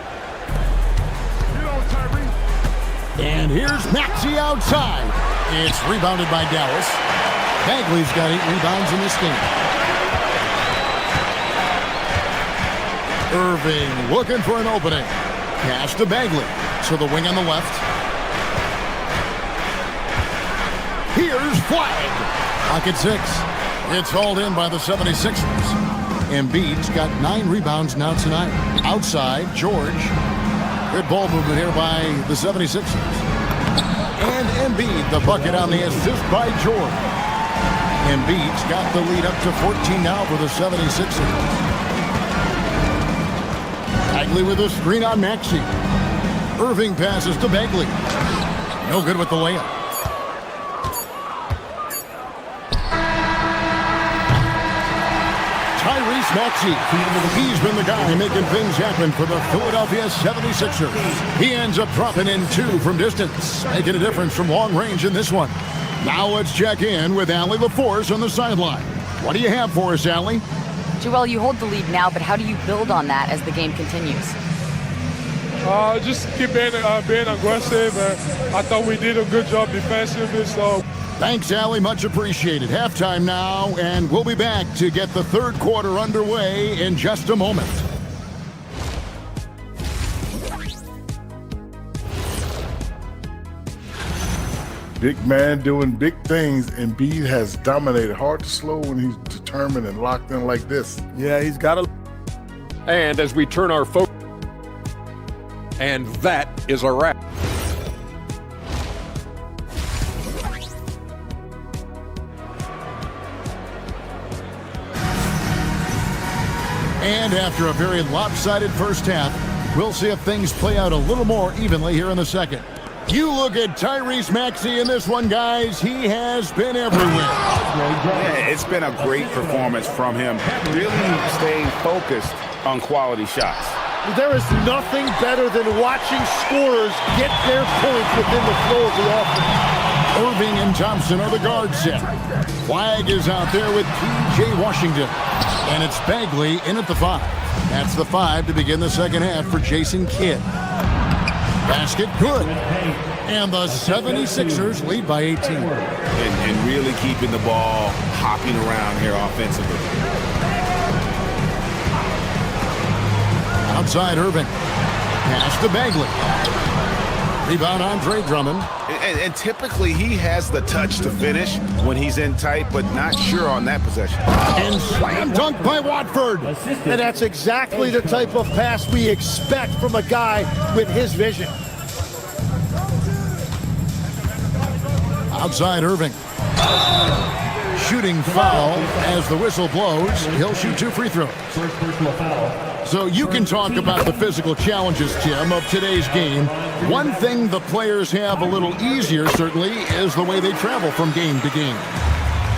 And here's Maxey outside. It's rebounded by Dallas. Bagley's got 8 rebounds in this game. Irving looking for an opening. Pass to Bagley. So the wing on the left. Here's Flag. Pocket 6. It's hauled in by the 76ers. Embiid's got 9 rebounds now tonight. Outside, George. Good ball movement here by the 76ers. And Embiid, the bucket on the assist by George. Embiid's got the lead up to 14 now for the 76ers. Bagley with a screen on Maxey. Irving passes to Bagley. No good with the layup. Tyrese Maxey. He's been the guy making things happen for the Philadelphia 76ers. He ends up dropping in 2 from distance, making a difference from long range in this one. Now let's check in with Allie LaForce on the sideline. What do you have for us, Allie? Joel, you hold the lead now, but how do you build on that as the game continues? Just keep being aggressive. I thought we did a good job defensively. So. Thanks, Allie. Much appreciated. Halftime now, and we'll be back to get the third quarter underway in just a moment. Big man doing big things, and B has dominated. Hard to slow when he's determined and locked in like this. Yeah, he's got to. And as we turn our focus, and that is a wrap. And after a very lopsided first half, we'll see if things play out a little more evenly here in the second. You look at Tyrese Maxey in this one, guys. He has been everywhere. Yeah, it's been a great performance from him. Really staying focused on quality shots. There is nothing better than watching scorers get their points within the flow of the offense. Irving and Thompson are the guard set. Flag is out there with P.J. Washington. And it's Bagley in at the 5. That's the 5 to begin the second half for Jason Kidd. Basket good. And the 76ers lead by 18. And really keeping the ball hopping around here offensively. Outside Irving. Pass to Bagley. Rebound Andre Drummond. And typically he has the touch to finish when he's in tight, but not sure on that possession. And slam dunk by Watford. And that's exactly the type of pass we expect from a guy with his vision. Outside Irving. Shooting foul as the whistle blows. He'll shoot 2 free throws. So you can talk about the physical challenges, Tim, of today's game. One thing the players have a little easier, certainly, is the way they travel from game to game.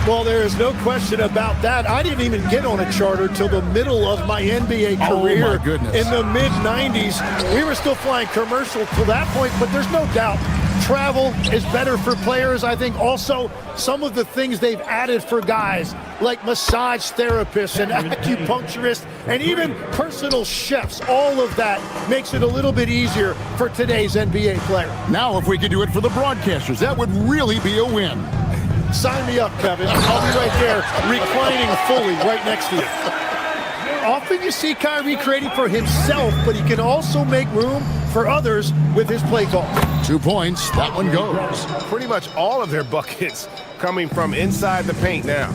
Well, there is no question about that. I didn't even get on a charter till the middle of my NBA career. Oh, my goodness. In the mid-90s. We were still flying commercial till that point, but there's no doubt travel is better for players. I think also some of the things they've added for guys like massage therapists and acupuncturists and even personal chefs, all of that makes it a little bit easier for today's NBA player. Now, if we could do it for the broadcasters, that would really be a win. Sign me up, Kevin. I'll be right there reclining fully right next to you. Often you see Kyrie creating for himself, but he can also make room for others with his play call. 2 points. That one goes. Pretty much all of their buckets coming from inside the paint now.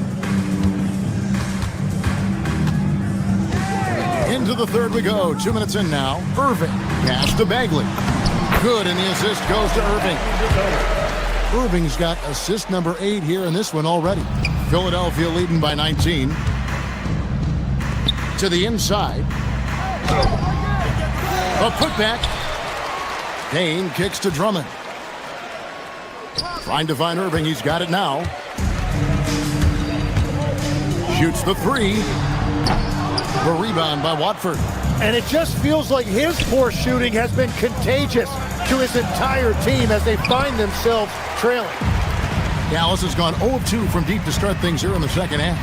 Into the third we go. 2 minutes in now. Irving. Pass to Bagley. Good, and the assist goes to Irving. Irving's got assist number 8 here in this one already. Philadelphia leading by 19. To the inside. A putback. Kane kicks to Drummond. Trying to find Irving. He's got it now. Shoots the 3. The rebound by Watford. And it just feels like his poor shooting has been contagious to his entire team as they find themselves trailing. Dallas has gone 0 of 2 from deep to start things here in the second half.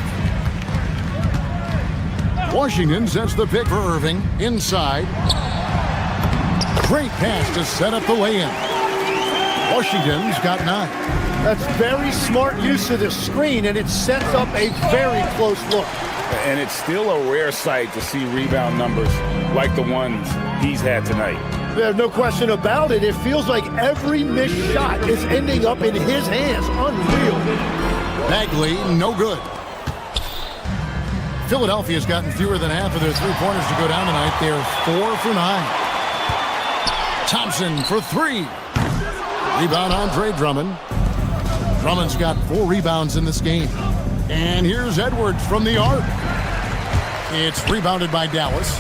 Washington sets the pick for Irving. Inside. Great pass to set up the lay-in. Washington's got 9. That's very smart use of the screen, and it sets up a very close look. And it's still a rare sight to see rebound numbers like the ones he's had tonight. There's no question about it. It feels like every missed shot is ending up in his hands. Unreal. Bagley, no good. Philadelphia's gotten fewer than half of their three-pointers to go down tonight. They're 4 for 9. Thompson for 3. Rebound Andre Drummond. Drummond's got 4 rebounds in this game. And here's Edwards from the arc. It's rebounded by Dallas.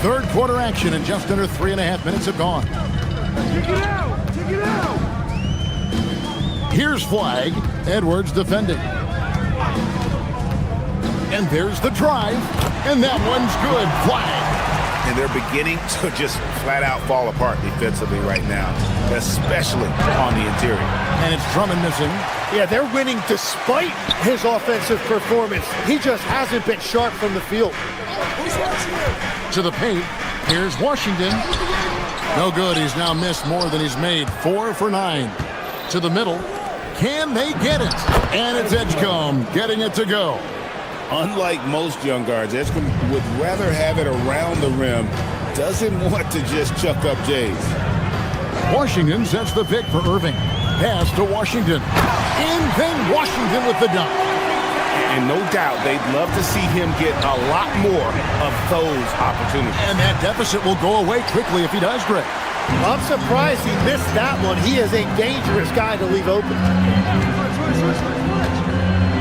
Third quarter action, and just under 3.5 minutes have gone. Take it out! Take it out! Here's Flag. Edwards defending. And there's the drive. And that one's good. Flag. And they're beginning to just flat out fall apart defensively right now, especially on the interior. And it's Drummond missing. Yeah, they're winning despite his offensive performance. He just hasn't been sharp from the field. To the paint. Here's Washington. No good. He's now missed more than he's made. 4 for 9. To the middle. Can they get it? And it's Edgecombe getting it to go. Unlike most young guards, Edgecombe would rather have it around the rim. Doesn't want to just chuck up Jays. Washington sets the pick for Irving. Pass to Washington. In then Washington with the dunk. And no doubt they'd love to see him get a lot more of those opportunities. And that deficit will go away quickly if he does, Greg. I'm surprised he missed that one. He is a dangerous guy to leave open.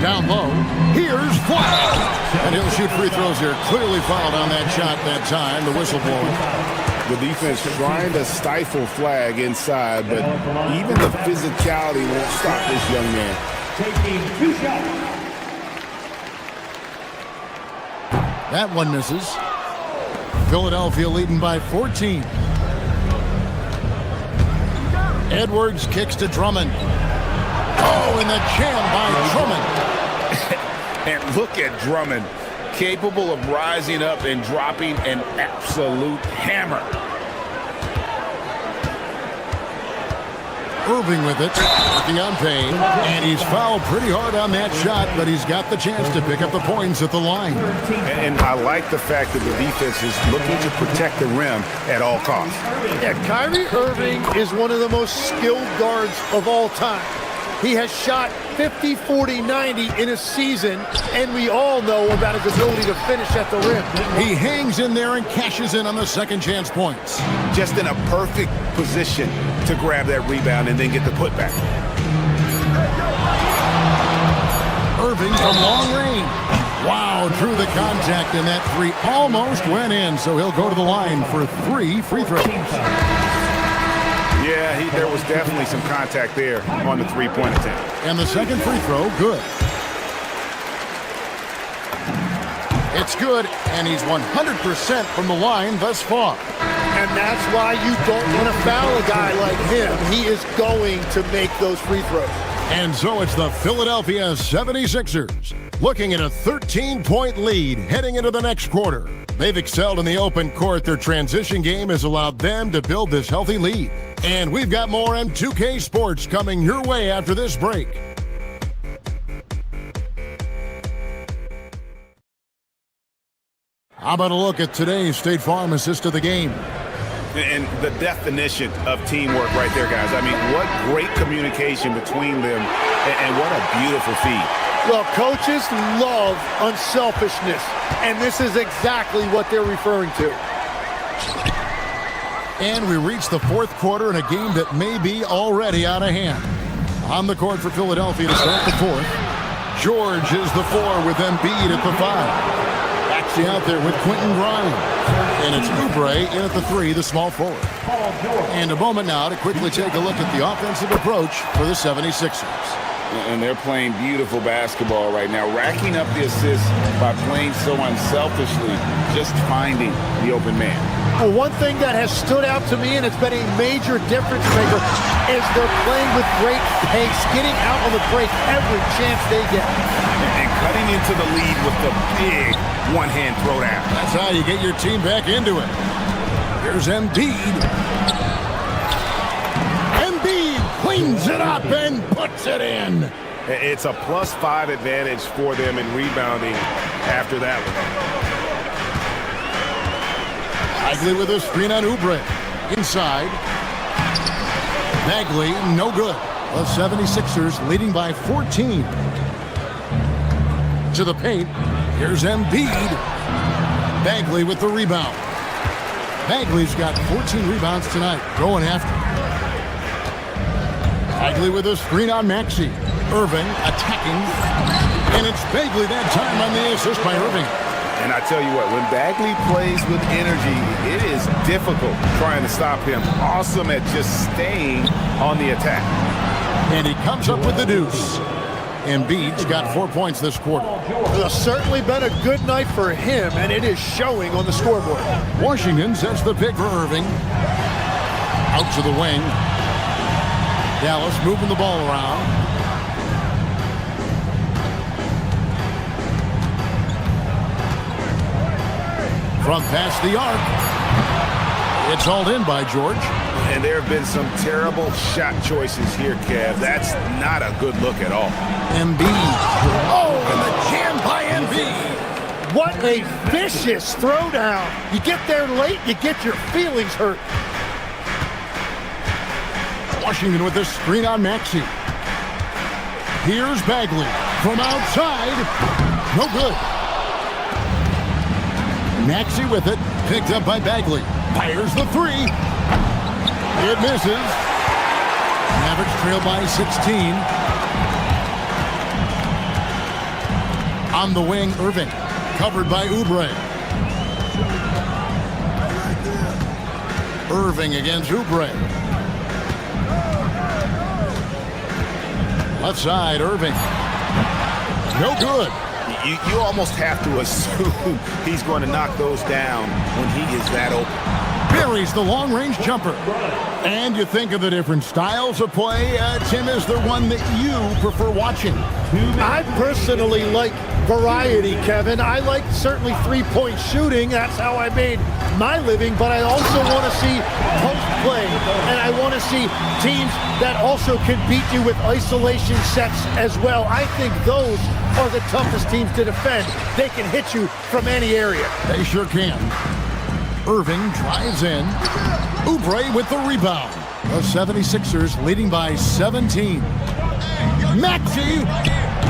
Down low, here's Flag. And he'll shoot free throws here. Clearly fouled on that shot that time, the whistle blower. The defense trying to stifle Flag inside, but even the physicality won't stop this young man. Taking 2 shots. That one misses. Philadelphia leading by 14. Edwards kicks to Drummond. Oh, and the jam by Drummond. And look at Drummond, capable of rising up and dropping an absolute hammer. Irving with it, looking unpaid, and he's fouled pretty hard on that shot, but he's got the chance to pick up the points at the line. And I like the fact that the defense is looking to protect the rim at all costs. Yeah, Kyrie Irving is one of the most skilled guards of all time. He has shot 50, 40, 90 in a season, and we all know about his ability to finish at the rim. He hangs in there and cashes in on the second chance points. Just in a perfect position to grab that rebound and then get the putback. Irving from long range. Wow, drew the contact, and that three almost went in, so he'll go to the line for 3 free throws. Yeah, there was definitely some contact there on the three-point attempt. And the second free throw, good. It's good, and he's 100% from the line thus far. And that's why you don't want to foul a guy like him. He is going to make those free throws. And so it's the Philadelphia 76ers looking at a 13-point lead heading into the next quarter. They've excelled in the open court. Their transition game has allowed them to build this healthy lead. And we've got more M2K Sports coming your way after this break. How about a look at today's State Farm assist of the game? And the definition of teamwork right there, guys. I mean, what great communication between them, and what a beautiful feed. Well, coaches love unselfishness, and this is exactly what they're referring to. And we reach the fourth quarter in a game that may be already out of hand. On the court for Philadelphia to start the fourth. George is the 4 with Embiid at the 5. Actually out there with Quentin Grimes. And it's Oubre in at the 3, the small forward. And a moment now to quickly take a look at the offensive approach for the 76ers. And they're playing beautiful basketball right now, racking up the assists by playing so unselfishly, just finding the open man. Well, one thing that has stood out to me, and it's been a major difference maker, is they're playing with great pace, getting out on the break every chance they get. And cutting into the lead with the big one-hand throwdown. That's how you get your team back into it. Here's Embiid. Cleans it up and puts it in. It's a +5 advantage for them in rebounding after that one. Bagley with a screen on Oubre. Inside. Bagley, no good. The 76ers leading by 14. To the paint. Here's Embiid. Bagley with the rebound. Bagley's got 14 rebounds tonight. Going after. Bagley with a screen on Maxey. Irving attacking. And it's Bagley that time on the assist by Irving. And I tell you what, when Bagley plays with energy, it is difficult trying to stop him. Awesome at just staying on the attack. And he comes up with the deuce. Embiid's got 4 points this quarter. It's certainly been a good night for him, and it is showing on the scoreboard. Washington sets the pick for Irving. Out to the wing. Dallas moving the ball around. From past the arc. It's hauled in by George. And there have been some terrible shot choices here, Kev. That's not a good look at all. Embiid. Oh, and the jam by Embiid. What a vicious throwdown. You get there late, you get your feelings hurt. Washington with the screen on Maxey. Here's Bagley from outside. No good. Maxey with it. Picked up by Bagley. Fires the three. It misses. Mavericks trail by 16. On the wing, Irving. Covered by Oubre. Irving against Oubre. Left side, Irving. No good. You almost have to assume he's going to knock those down when he is that open. Buries the long-range jumper. And you think of the different styles of play. Tim, is there one that you prefer watching? I personally like variety, Kevin. I like certainly three-point shooting. That's how I made my living. But I also want to see post play. And I want to see teams that also can beat you with isolation sets as well. I think those are the toughest teams to defend. They can hit you from any area. They sure can. Irving drives in. Oubre with the rebound. The 76ers leading by 17. Maxey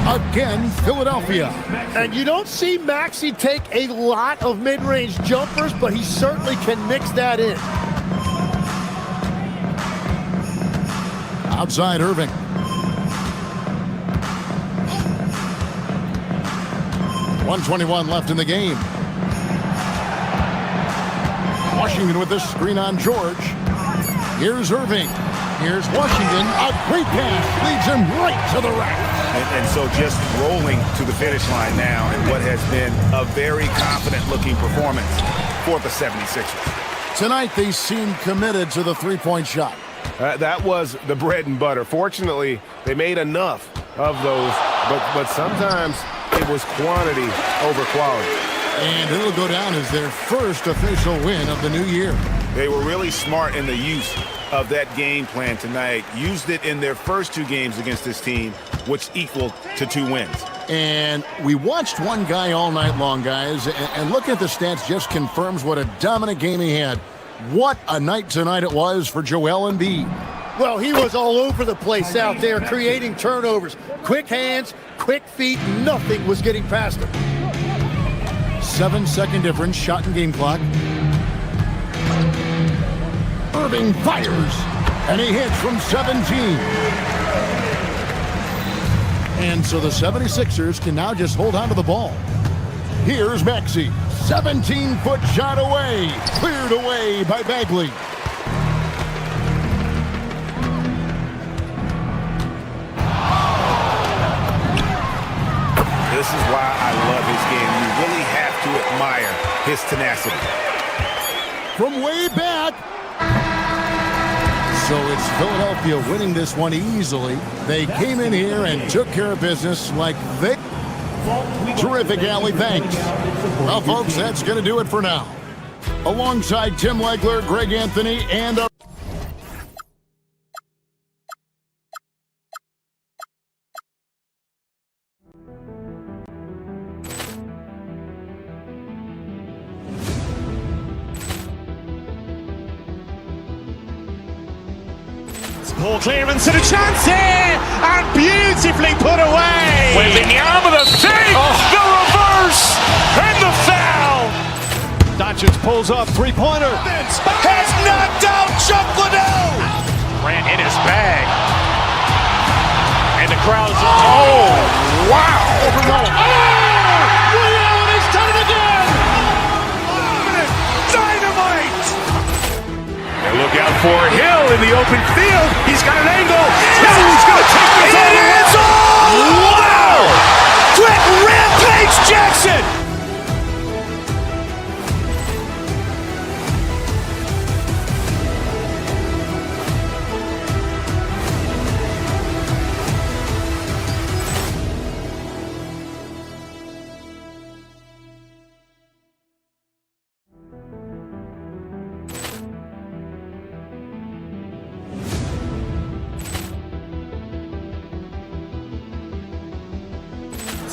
again, Philadelphia. And you don't see Maxey take a lot of mid-range jumpers, but he certainly can mix that in. Outside Irving. .121 left in the game. Washington with the screen on George. Here's Irving. Here's Washington. A great pass leads him right to the rack. And so just rolling to the finish line now in what has been a very confident-looking performance for the 76ers. Tonight they seem committed to the three-point shot. That was the bread and butter. Fortunately, they made enough of those, but sometimes it was quantity over quality. And it'll go down as their first official win of the new year. They were really smart in the use of that game plan tonight. Used it in their first two games against this team, which equaled to 2 wins. And we watched one guy all night long, guys, and looking at the stats just confirms what a dominant game he had. What a night tonight it was for Joel Embiid. Well, he was all over the place out there, creating turnovers. Quick hands, quick feet, nothing was getting past him. 7-second difference, shot and game clock. Irving fires, and he hits from 17. And so the 76ers can now just hold on to the ball. Here's Maxey, 17-foot shot away, cleared away by Bagley. This is why I love his game. You really have to admire his tenacity. From way back. So it's Philadelphia winning this one easily. They came in here and took care of business like they... Terrific, Allie. Thanks. Well, folks, that's going to do it for now. Alongside Tim Legler, Greg Anthony, and our... Poor clearance and a chance here, and beautifully put away. Wembanyama the save, the reverse, and the foul. Doncic pulls up, three-pointer. Has knocked out Chuck Liddell. Ran in his bag. And the crowd's... Oh, wow. Will Allen has done it again. Dynamite. And look out for Hill in the open field. He's got an angle. Hill is going to take this. It is all. Wow.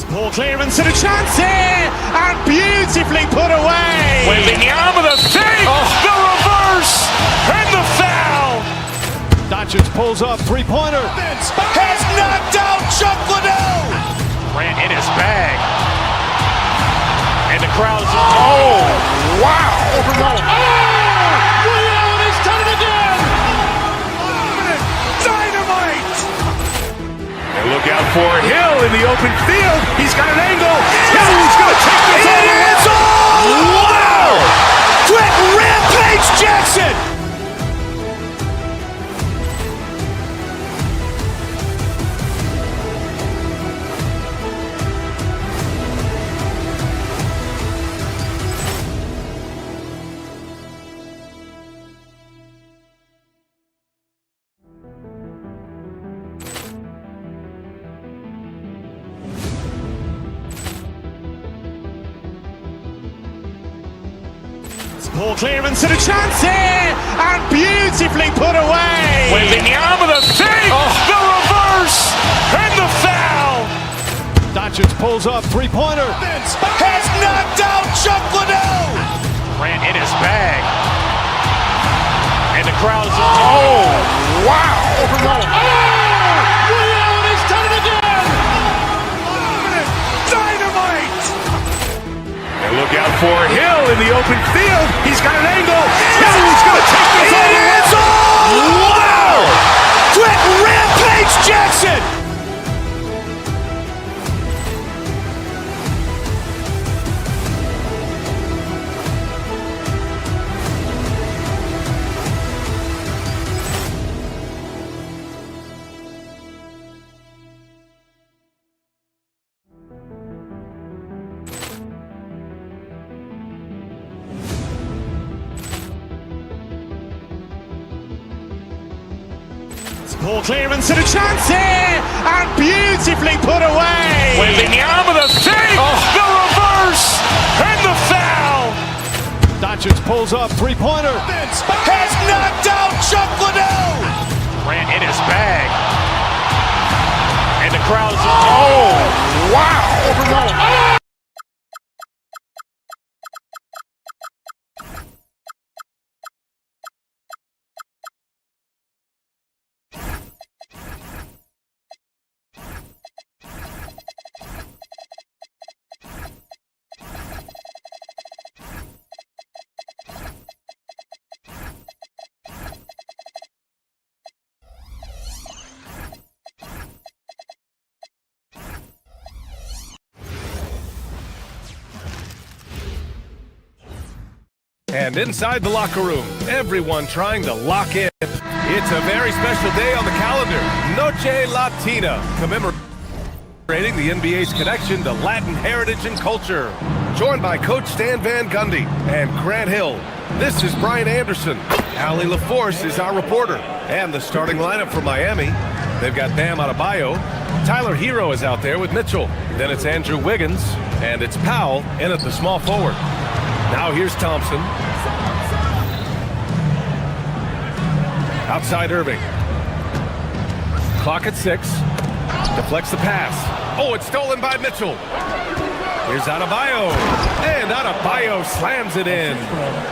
Poor clearance and a chance here, and beautifully put away. Waving the arm of the fake, the reverse, and the foul. Doncic pulls up, three-pointer. Has knocked out Chuck Liddell. Ran in his bag. And the crowd is, oh, wow. Ray Allen has done it again. Dynamite. And look out for Hill in the open field. He's got an angle. Hill's going to take this all the way. It's all. Wow. Quick Rampage Jackson. Poor clearance and a chance here, and beautifully put away. Waving the arm of the fake, the reverse, and the foul. Doncic pulls up, three-pointer. Has knocked out Chuck Liddell. Ran in his bag. And the crowd is, oh, wow. Ray Allen has done it again. Dynamite. And look out for Hill in the open field. He's got an angle. Hill's going to take this all the way. Wow. Quick Rampage Jackson. Poor clearance and a chance here, and beautifully put away. Waving the arm of the fake, the reverse, and the foul. Doncic pulls up, three-pointer. Has knocked out Chuck Liddell. Ran in his bag. And the crowd is, oh, wow. And inside the locker room, everyone trying to lock in. It's a very special day on the calendar. Noche Latina, commemorating the NBA's connection to Latin heritage and culture. Joined by Coach Stan Van Gundy and Grant Hill. This is Brian Anderson. Allie LaForce is our reporter. And the starting lineup for Miami. They've got Bam Adebayo. Tyler Hero is out there with Mitchell. Then it's Andrew Wiggins. And it's Powell in at the small forward. Now here's Thompson. Outside Irving. Clock at 6. Deflects the pass. Oh, it's stolen by Mitchell. Here's Adebayo. And Adebayo slams it in.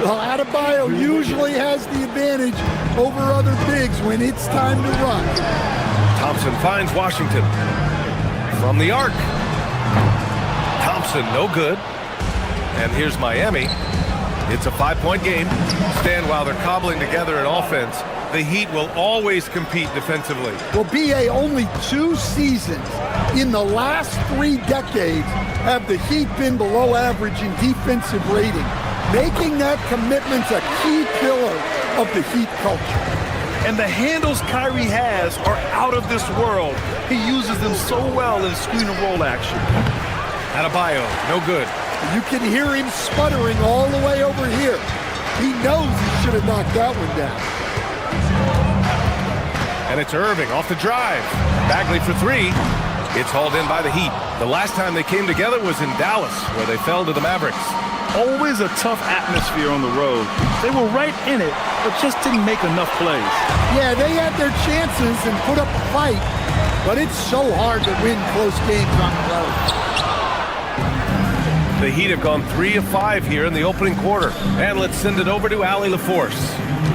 Well, Adebayo usually has the advantage over other bigs when it's time to run. Thompson finds Washington. From the arc. Thompson, no good. And here's Miami. It's a 5-point game. Stan, while they're cobbling together an offense, the Heat will always compete defensively. Well, BA, only 2 seasons in the last 3 decades have the Heat been below average in defensive rating, making that commitment a key pillar of the Heat culture. And the handles Kyrie has are out of this world. He uses them so well in screen and roll action. Adebayo, no good. You can hear him sputtering all the way over here. He knows he should have knocked that one down. And it's Irving off the drive. Bagley for 3. It's hauled in by the Heat. The last time they came together was in Dallas, where they fell to the Mavericks. Always a tough atmosphere on the road. They were right in it, but just didn't make enough plays. Yeah, they had their chances and put up a fight, but it's so hard to win close games on the road. The Heat have gone 3 of 5 here in the opening quarter. And let's send it over to Allie LaForce.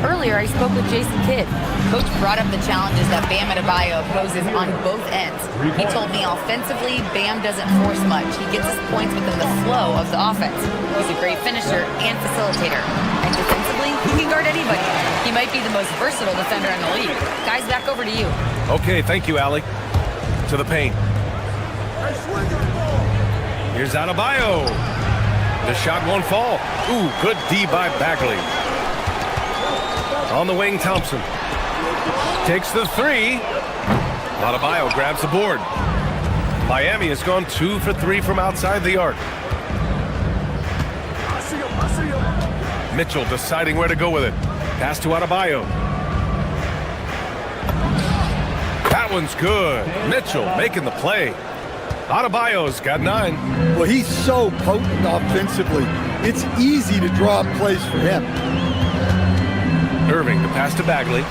Earlier, I spoke with Jason Kidd. Coach brought up the challenges that Bam Adebayo poses on both ends. He told me offensively, Bam doesn't force much. He gets his points within the flow of the offense. He's a great finisher and facilitator. And defensively, he can guard anybody. He might be the most versatile defender in the league. Guys, back over to you. Okay, thank you, Allie. To the paint. Here's Adebayo. The shot won't fall. Ooh, good D by Bagley. On the wing, Thompson. Takes the 3. Adebayo grabs the board. Miami has gone 2 for 3 from outside the arc. Mitchell deciding where to go with it. Pass to Adebayo. That one's good. Mitchell making the play. Adebayo's got 9. Well, he's so potent offensively. It's easy to draw up plays for him. Irving, the pass to Bagley.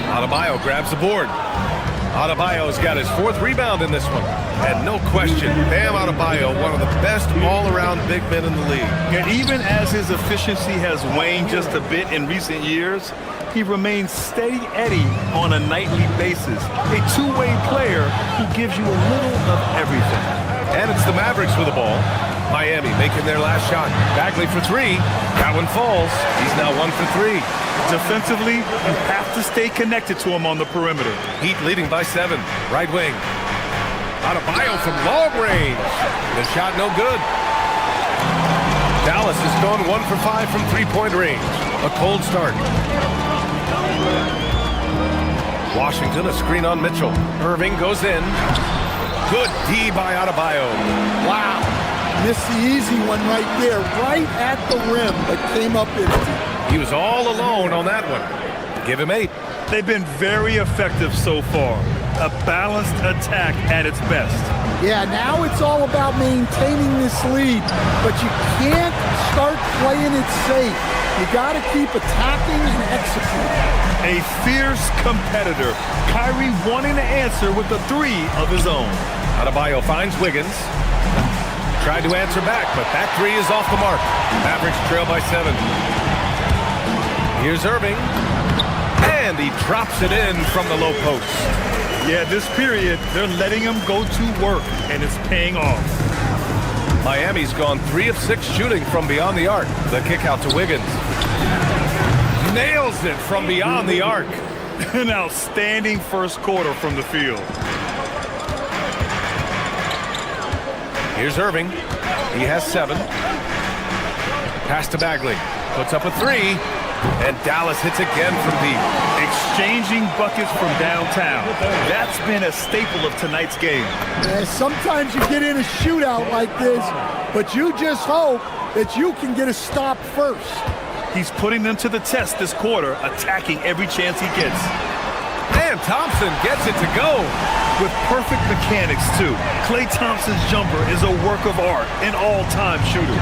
Adebayo grabs the board. Adebayo's got his 4th rebound in this one. And no question, Bam Adebayo, one of the best all-around big men in the league. And even as his efficiency has waned just a bit in recent years, he remains steady Eddie on a nightly basis. A two-way player who gives you a little of everything. And it's the Mavericks with the ball. Miami making their last shot. Bagley for 3. That one falls. He's now 1 for 3. Defensively, you have to stay connected to him on the perimeter. Heat leading by 7. Right wing. Adebayo from long range. The shot no good. Dallas has gone 1 for 5 from 3-point range. A cold start. Washington, a screen on Mitchell. Irving goes in. Good D by Adebayo. Wow. Missed the easy one right there, right at the rim, but came up empty. He was all alone on that one. Give him 8. They've been very effective so far. A balanced attack at its best. Yeah, now it's all about maintaining this lead, but you can't start playing it safe. You got to keep attacking and executing. A fierce competitor. Kyrie wanting to answer with a 3 of his own. Adebayo finds Wiggins. Tried to answer back, but that 3 is off the mark. Mavericks trail by 7. Here's Irving. And he drops it in from the low post. Yeah, this period, they're letting him go to work, and it's paying off. Miami's gone 3 of 6 shooting from beyond the arc. The kick out to Wiggins. Nails it from beyond the arc. An outstanding first quarter from the field. Here's Irving. He has 7. Pass to Bagley. Puts up a 3. And Dallas hits again from deep. Exchanging buckets from downtown. That's been a staple of tonight's game. Yeah, sometimes you get in a shootout like this, but you just hope that you can get a stop first. He's putting them to the test this quarter, attacking every chance he gets. And Thompson gets it to go. With perfect mechanics, too. Klay Thompson's jumper is a work of art, an all-time shooter.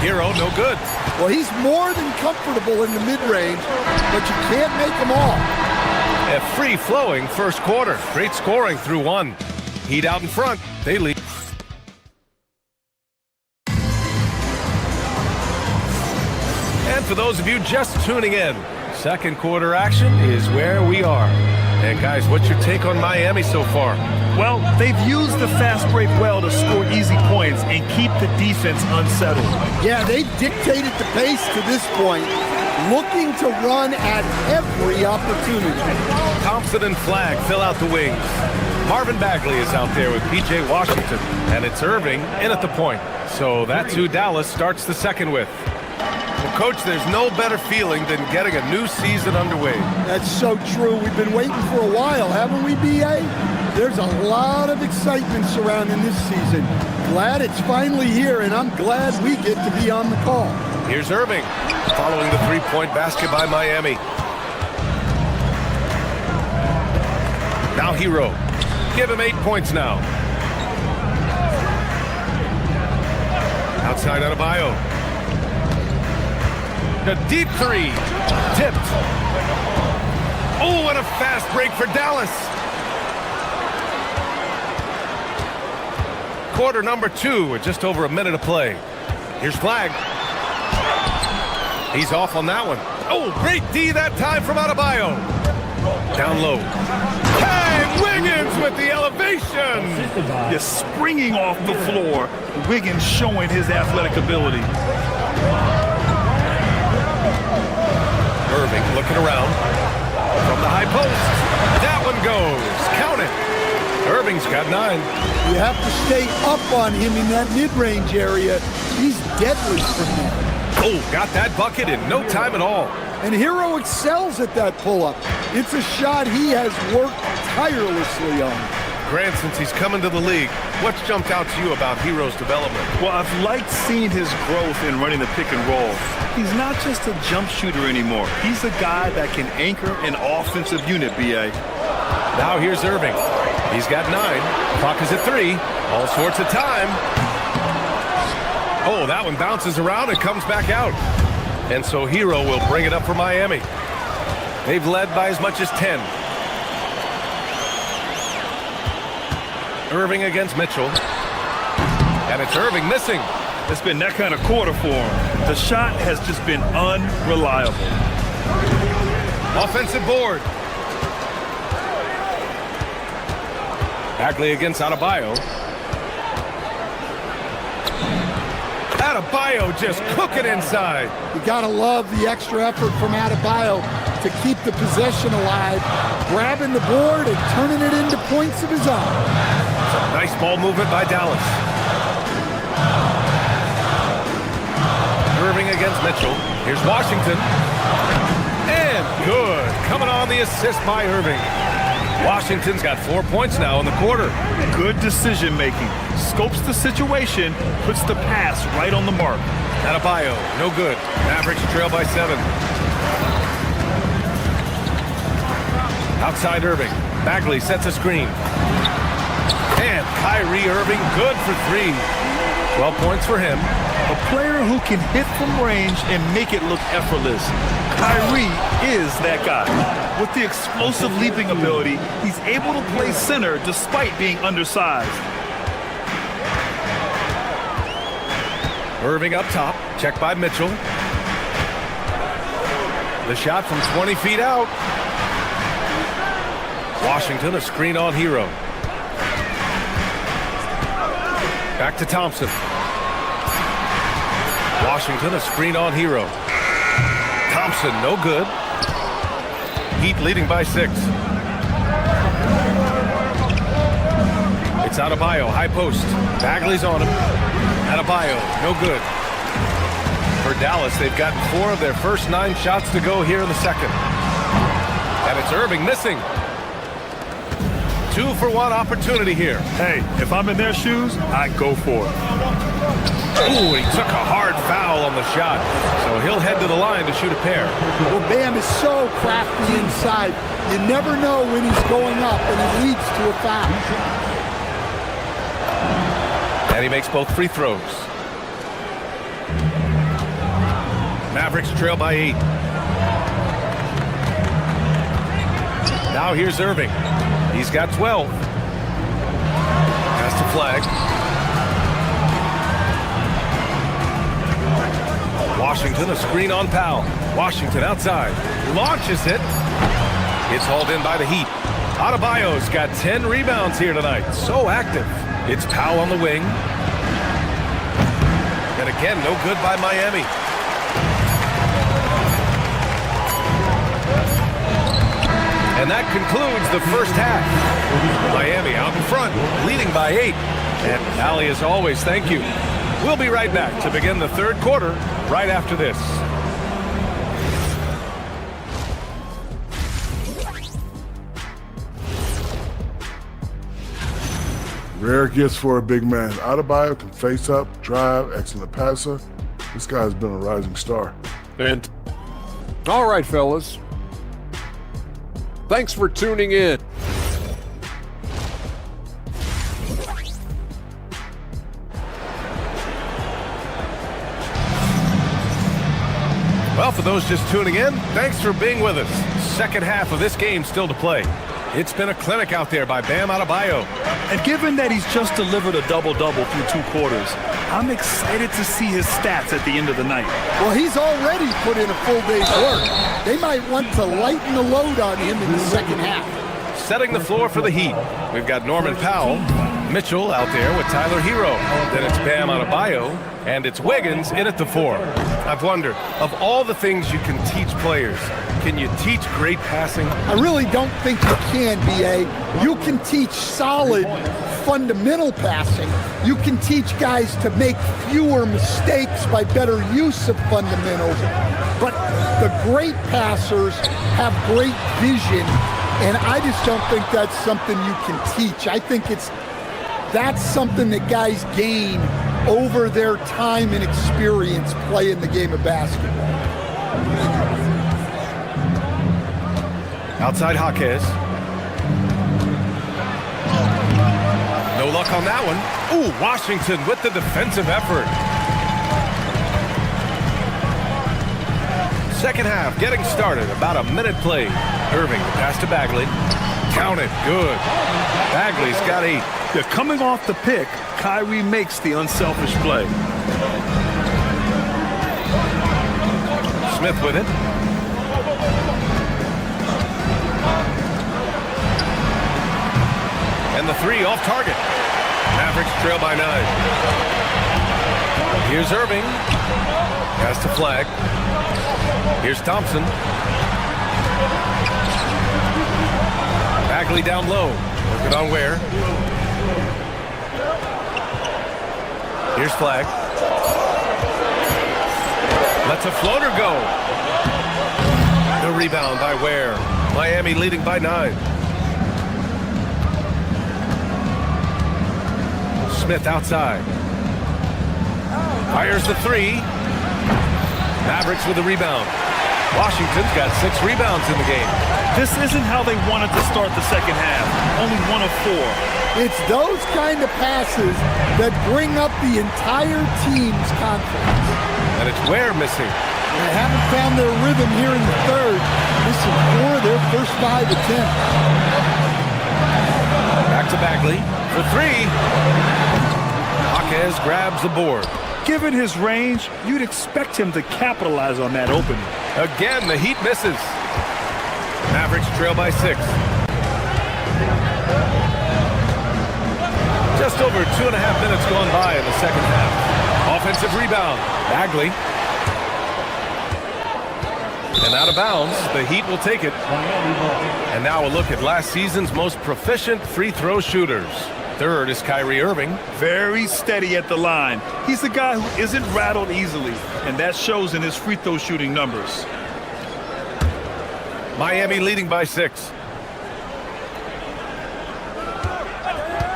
Hero, no good. Well, he's more than comfortable in the mid-range, but you can't make them all. A free-flowing first quarter. Great scoring through 1. Heat out in front. They lead. And for those of you just tuning in, second quarter action is where we are. And guys, what's your take on Miami so far? Well, they've used the fast break well to score easy points and keep the defense unsettled. Yeah, they've dictated the pace to this point, looking to run at every opportunity. Thompson and Flagg fill out the wings. Marvin Bagley is out there with P.J. Washington, and it's Irving in at the point. So that's who Dallas starts the second with. Well, Coach, there's no better feeling than getting a new season underway. That's so true. We've been waiting for a while, haven't we, B.A.? There's a lot of excitement surrounding this season. Glad it's finally here, and I'm glad we get to be on the call. Here's Irving, following the three-point basket by Miami. Now Hero. Give him 8 points now. Outside Adebayo. A deep 3. Tipped. Oh, what a fast break for Dallas. quarter number 2 with just over a minute to play. Here's Flag. He's off on that one. Oh, great D that time from Adebayo. Down low. Hey, Wiggins with the elevation. Just springing off the floor. Wiggins showing his athletic ability. Irving looking around. From the high post. That one goes. Count it. Irving's got 9. You have to stay up on him in that mid-range area. He's deadly from there. Oh, got that bucket in no time at all. And Hero excels at that pull-up. It's a shot he has worked tirelessly on. Grant, since he's come into the league, what's jumped out to you about Hero's development? Well, I've liked seeing his growth in running the pick and roll. He's not just a jump shooter anymore. He's a guy that can anchor an offensive unit, B.A. Now here's Irving. He's got 9. Clock is at 3. All sorts of time. Oh, that one bounces around and comes back out. And so Hero will bring it up for Miami. They've led by as much as 10. Irving against Mitchell. And it's Irving missing. It's been that kind of quarter for him. The shot has just been unreliable. Offensive board. Bagley against Adebayo. Adebayo just cooking inside. You gotta love the extra effort from Adebayo to keep the possession alive, grabbing the board and turning it into points of his own. Nice ball movement by Dallas. Irving against Mitchell. Here's Washington. And good. Coming on the assist by Irving. Washington's got 4 points now in the quarter. Good decision making. Scopes the situation, puts the pass right on the mark. Adebayo, no good. Mavericks trail by 7. Outside Irving. Bagley sets a screen. And Kyrie Irving good for 3. 12 points for him. A player who can hit from range and make it look effortless. Kyrie is that guy. With the explosive leaping ability, he's able to play center despite being undersized. Irving up top, checked by Mitchell. The shot from 20 feet out. Washington, a screen on Hero. Back to Thompson. Washington, a screen on Hero. Thompson, no good. Heat leading by 6. It's Adebayo, high post. Bagley's on him. Adebayo, no good. For Dallas, they've gotten 4 of their first 9 shots to go here in the second. And it's Irving missing. 2-for-1 opportunity here. Hey, if I'm in their shoes, I go for it. Ooh, he took a hard foul on the shot. So he'll head to the line to shoot a pair. Well, Bam is so crafty inside. You never know when he's going up, and it leads to a foul. And he makes both free throws. Mavericks trail by 8. Now here's Irving. He's got 12. Pass to Flag. Washington, a screen on Powell. Washington outside. Launches it. It's hauled in by the Heat. Adebayo's got 10 rebounds here tonight. So active. It's Powell on the wing. And again, no good by Miami. And that concludes the first half. Miami out in front, leading by 8. And Allie, as always, thank you. We'll be right back to begin the third quarter right after this. Rare gifts for a big man. Adebayo can face up, drive, excellent passer. This guy's been a rising star. And all right, fellas. Thanks for tuning in. Well, for those just tuning in, thanks for being with us. Second half of this game still to play. It's been a clinic out there by Bam Adebayo. And given that he's just delivered a double-double through 2 quarters, I'm excited to see his stats at the end of the night. Well, he's already put in a full day's work. They might want to lighten the load on him in the second half. Setting the floor for the Heat, we've got Norman Powell, Mitchell out there with Tyler Hero. Then it's Bam Adebayo, and it's Wiggins in at the 4. I've wondered, of all the things you can teach players, can you teach great passing? I really don't think you can, B.A. You can teach solid, fundamental passing. You can teach guys to make fewer mistakes by better use of fundamentals. But the great passers have great vision, and I just don't think that's something you can teach. I think that's something that guys gain over their time and experience playing the game of basketball. Outside Jaquez. No luck on that one. Ooh, Washington with the defensive effort. Second half getting started. About a minute played. Irving pass to Bagley. Count it. Good. Bagley's got 8. They're coming off the pick. Kyrie makes the unselfish play. Smith with it. And the 3 off target. Mavericks trail by 9. Here's Irving. Pass to Flag. Here's Thompson. Bagley down low. Work it on Ware. Here's Flag. Lets a floater go. The rebound by Ware. Miami leading by 9. Smith outside. Fires the 3. Mavericks with the rebound. Washington's got 6 rebounds in the game. This isn't how they wanted to start the second half. Only 1 of 4. It's those kind of passes that bring up the entire team's confidence. And it's Ware missing. They haven't found their rhythm here in the third. Missing 4 of their first 5 attempts. Back to Bagley for 3. Jaquez grabs the board. Given his range, you'd expect him to capitalize on that opening. Again, the Heat misses. Mavericks trail by 6. Just over 2.5 minutes gone by in the second half. Offensive rebound. Bagley. And out of bounds, the Heat will take it. And now a look at last season's most proficient free throw shooters. Third is Kyrie Irving. Very steady at the line. He's the guy who isn't rattled easily, and that shows in his free throw shooting numbers. Miami leading by 6.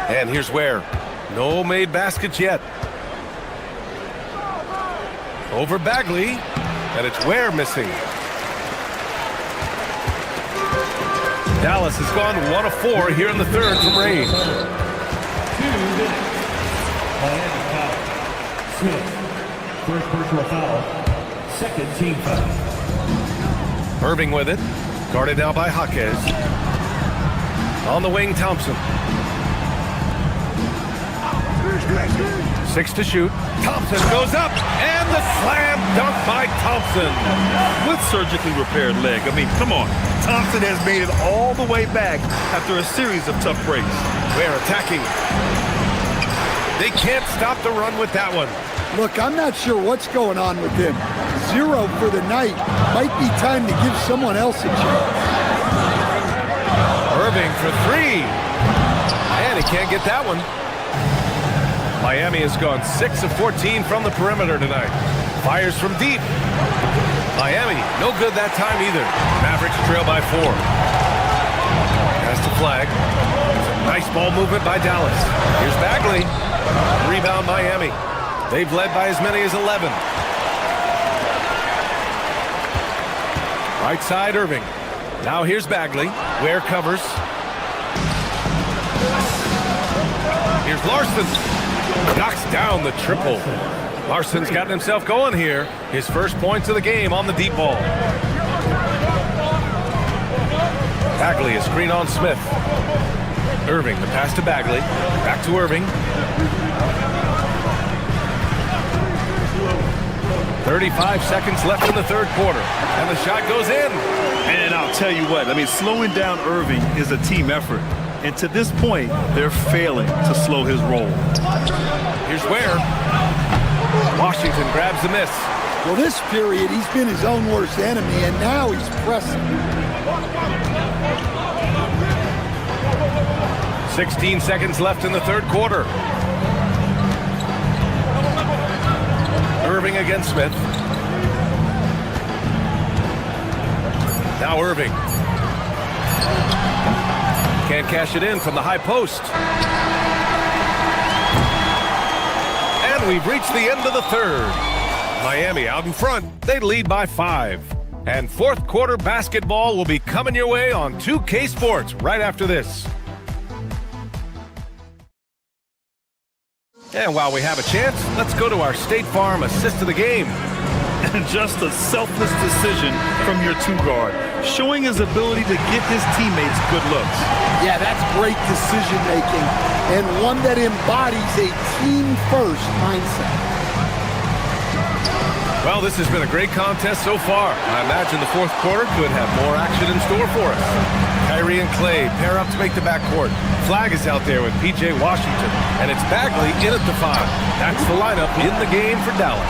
And here's Ware. No made baskets yet. Over Bagley, and it's Ware missing. Dallas has gone 1 of 4 here in the third from range. Miami foul. Smith, first personal foul, second team foul. Irving with it. Guarded now by Jaquez. On the wing, Thompson. 6 to shoot. Thompson goes up, and the slam dunk by Thompson. With surgically repaired leg. I mean, come on. Thompson has made it all the way back after a series of tough breaks. They're attacking. They can't stop the run with that one. Look, I'm not sure what's going on with him. 0 for the night. Might be time to give someone else a chance. Irving for 3. And he can't get that one. Miami has gone 6 of 14 from the perimeter tonight. Fires from deep. Miami, no good that time either. Mavericks trail by 4. Pass to Flag. Nice ball movement by Dallas. Here's Bagley. Rebound Miami. They've led by as many as 11. Right side Irving. Now here's Bagley. Ware covers. Here's Larson. Knocks down the triple. Larson's gotten himself going here. His first points of the game on the deep ball. Bagley, a screen on Smith. Irving, the pass to Bagley. Back to Irving. 35 seconds left in the third quarter. And the shot goes in. And I'll tell you what, I mean, slowing down Irving is a team effort. And to this point, they're failing to slow his roll. Here's Ware. Washington grabs the miss. Well, this period, he's been his own worst enemy, and now he's pressing. 16 seconds left in the third quarter. Irving against Smith. Now Irving. Can't cash it in from the high post. And we've reached the end of the third. Miami out in front. They lead by 5. And fourth quarter basketball will be coming your way on 2K Sports right after this. And while we have a chance, let's go to our State Farm assist of the game. And just a selfless decision from your two-guard, showing his ability to get his teammates good looks. Yeah, that's great decision-making, and one that embodies a team-first mindset. Well, this has been a great contest so far. I imagine the fourth quarter could have more action in store for us. Kyrie and Clay pair up to make the backcourt. Flag is out there with P.J. Washington, and it's Bagley in at the 5. That's the lineup in the game for Dallas.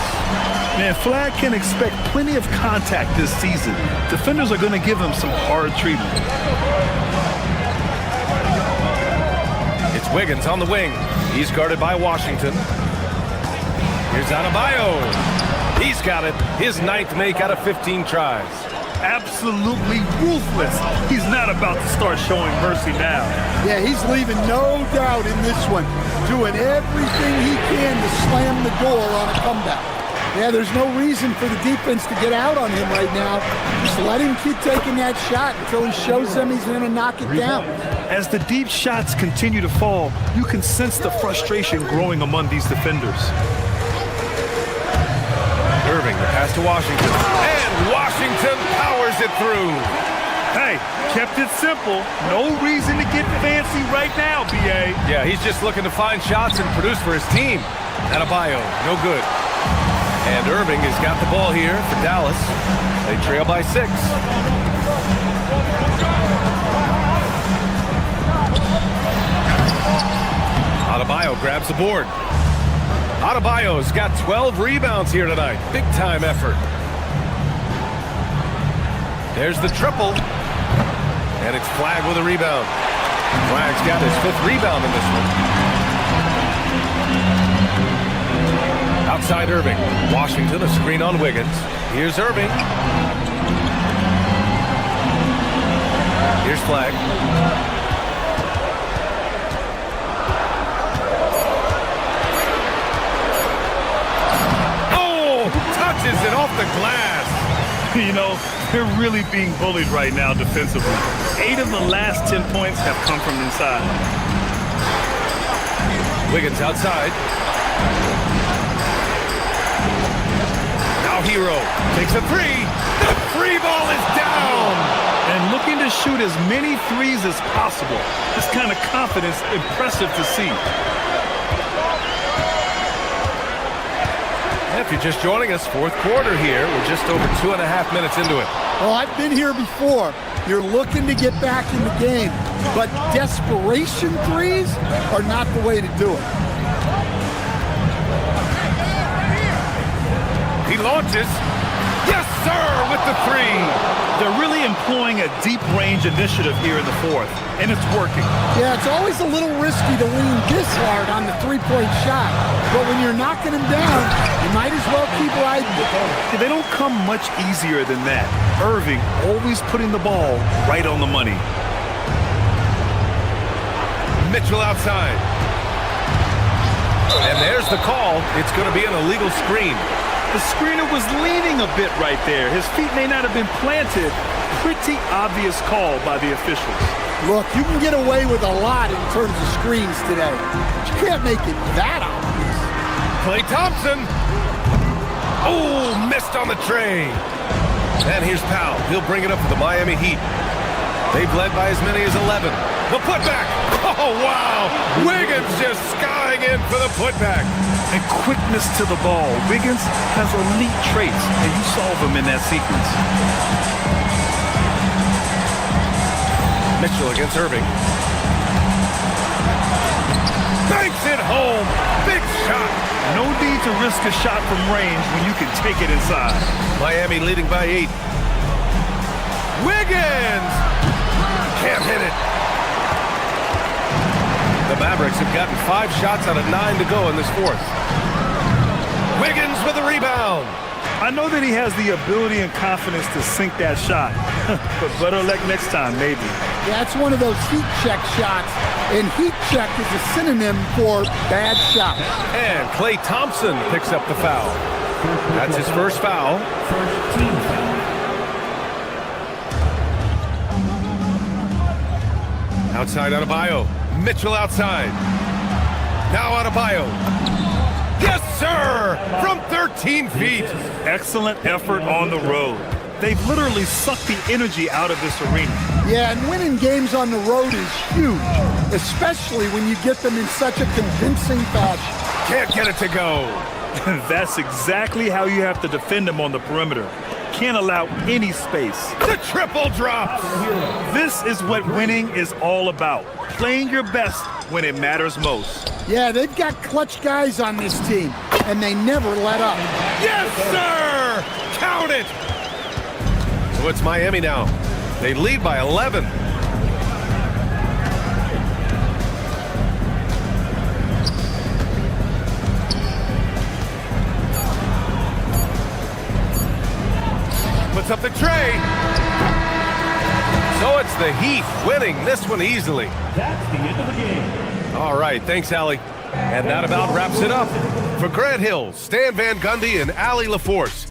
Man, Flag can expect plenty of contact this season. Defenders are going to give him some hard treatment. It's Wiggins on the wing. He's guarded by Washington. Here's Adebayo. He's got it. His 9th make out of 15 tries. Absolutely ruthless. He's not about to start showing mercy now. Yeah, he's leaving no doubt in this one. Doing everything he can to slam the door on a comeback. Yeah, there's no reason for the defense to get out on him right now. Just let him keep taking that shot until he shows them he's going to knock it down. As the deep shots continue to fall, you can sense the frustration growing among these defenders. Irving, the pass to Washington. And Washington powers it through. Hey, kept it simple. No reason to get fancy right now, B.A. Yeah, he's just looking to find shots and produce for his team. Adebayo, no good. And Irving has got the ball here for Dallas. They trail by 6. Adebayo grabs the board. Adebayo's got 12 rebounds here tonight. Big time effort. There's the triple. And it's Flag with a rebound. Flag's got his 5th rebound in this one. Outside Irving. Washington, a screen on Wiggins. Here's Irving. Here's Flag. Touches it off the glass. You know, they're really being bullied right now defensively. 8 of the last 10 points have come from inside. Wiggins outside. Now Hero takes a 3. The 3 ball is down. And looking to shoot as many threes as possible. This kind of confidence, impressive to see. If you're just joining us, fourth quarter here. We're just over 2.5 minutes into it. Well, I've been here before. You're looking to get back in the game, but desperation threes are not the way to do it. He launches. Yes, sir, with the 3. They're really employing a deep range initiative here in the fourth, and it's working. Yeah, it's always a little risky to lean this hard on the three-point shot, but when you're knocking them down, you might as well keep riding. They don't come much easier than that. Irving always putting the ball right on the money. Mitchell outside. And there's the call. It's going to be an illegal screen. The screener was leaning a bit right there. His feet may not have been planted. Pretty obvious call by the officials. Look, you can get away with a lot in terms of screens today. But you can't make it that obvious. Klay Thompson. Oh, missed on the tray. And here's Powell. He'll bring it up for the Miami Heat. They've led by as many as 11. The putback. Oh, wow. Wiggins just skying in for the putback. And quickness to the ball. Wiggins has elite traits, and you saw them in that sequence. Mitchell against Irving. Banks it home. Big shot. No need to risk a shot from range when you can take it inside. Miami leading by 8. Wiggins! Can't hit it. The Mavericks have gotten 5 shots out of 9 to go in this fourth. Wiggins with the rebound. I know that he has the ability and confidence to sink that shot, but better luck next time, maybe. Yeah, it's one of those heat check shots, and heat check is a synonym for bad shot. And Klay Thompson picks up the foul. That's his first foul. Outside Adebayo. Mitchell outside. Now Adebayo. Yes, sir! From 13 feet. Excellent effort on the road. They've literally sucked the energy out of this arena. Yeah, and winning games on the road is huge, especially when you get them in such a convincing fashion. Can't get it to go. That's exactly how you have to defend them on the perimeter. Can't allow any space. The triple drops. This is what winning is all about. Playing your best when it matters most. Yeah, they've got clutch guys on this team, and they never let up. Yes, sir! Count it! So it's Miami now. They lead by 11. Puts up the tray. So it's the Heat winning this one easily. That's the end of the game. All right, thanks, Allie. And that about wraps it up. For Grant Hill, Stan Van Gundy, and Allie LaForce.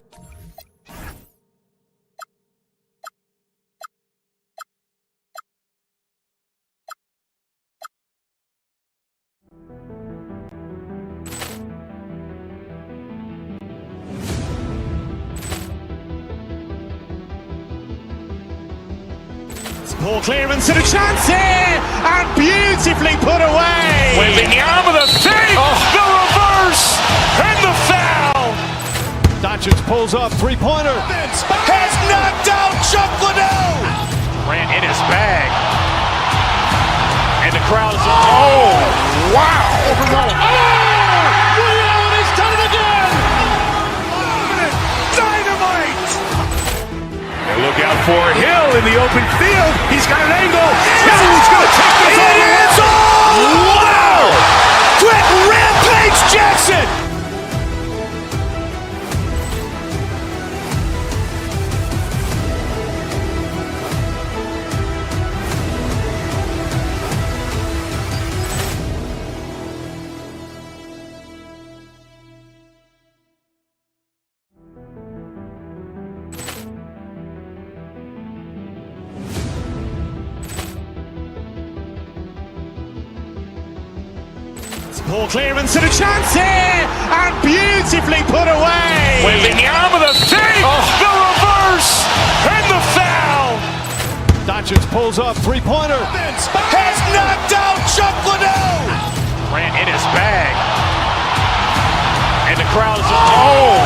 Ball clearance and a chance here, and beautifully put away. With the arm of the fake, the reverse, and the foul. Doncic pulls up, three-pointer. Has knocked out Chuck Liddell. Grant in his bag. And the crowd is, oh, wow. Overrun. Liddell has done it again. Dynamite. And look out for Hill in the open field. He's got an angle. Hill's going to take this all the way. Wow! Quick rampage Jackson. Ball clearance and a chance here, and beautifully put away. With the arm of the fake, the reverse, and the foul. Doncic pulls up, three-pointer. Has knocked out Chuck Liddell. Grant in his bag. And the crowd is, oh,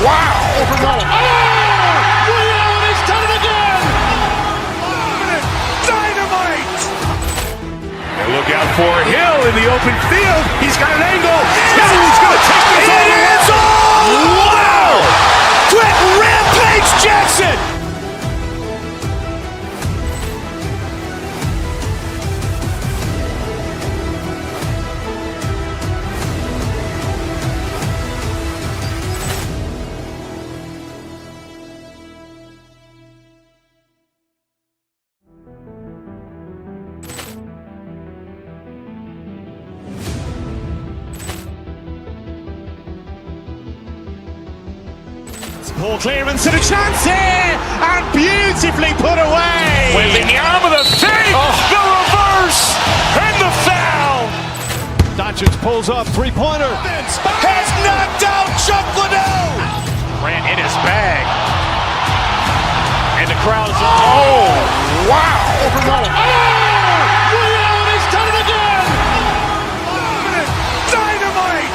wow. Overrun. Liddell has done it again. Dynamite. And look out for Hill in the open field. He's got an angle. Hill's going to take this all the way. Wow! Quick rampage Jackson. Ball clearance and a chance here, and beautifully put away. With the arm of the fake, the reverse, and the foul. Doncic pulls up, three-pointer. Has knocked out Chuck Liddell. Grant in his bag. And the crowd is, oh, wow! Overrun. He's done it again! Dynamite!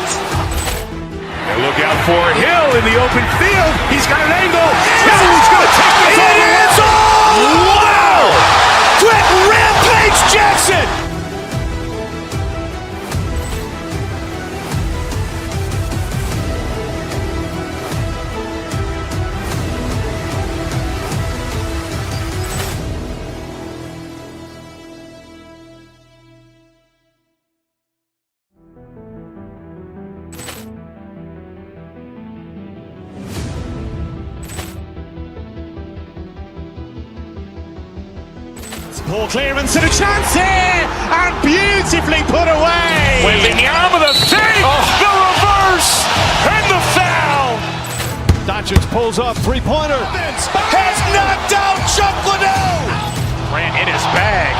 And look out for Hill in the open field. He's got an angle. Hill's going to take this all the way. Wow! Quick Rampage Jackson! Poor clearance and a chance here, and beautifully put away. Wembanyama the fake, the reverse, and the foul. Doncic pulls up, three-pointer. Has knocked out Chuck Liddell. Ran in his bag.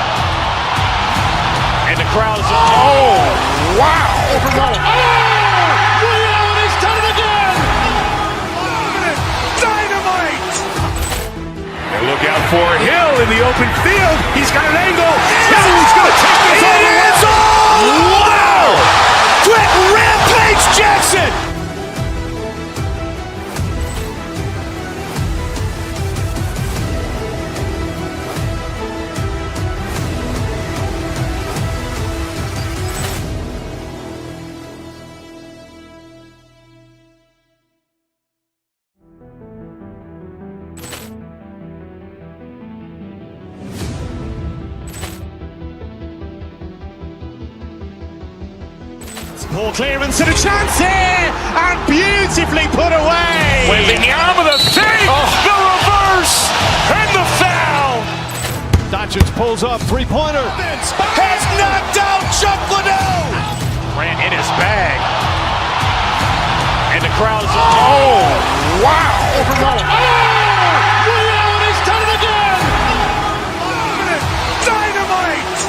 And the crowd is, oh, wow. Overrun. He's done it again. Dynamite. And look out for Hill in the open field. He's got an angle. Hill's going to take this all the way. Wow! Quick Rampage Jackson! Poor clearance and a chance here, and beautifully put away. Wembanyama the fake, the reverse, and the foul. Doncic pulls up, three-pointer. Has knocked out Chuck Liddell. Ran in his bag. And the crowd is, oh, wow. Overrun. He's done it again. Dynamite.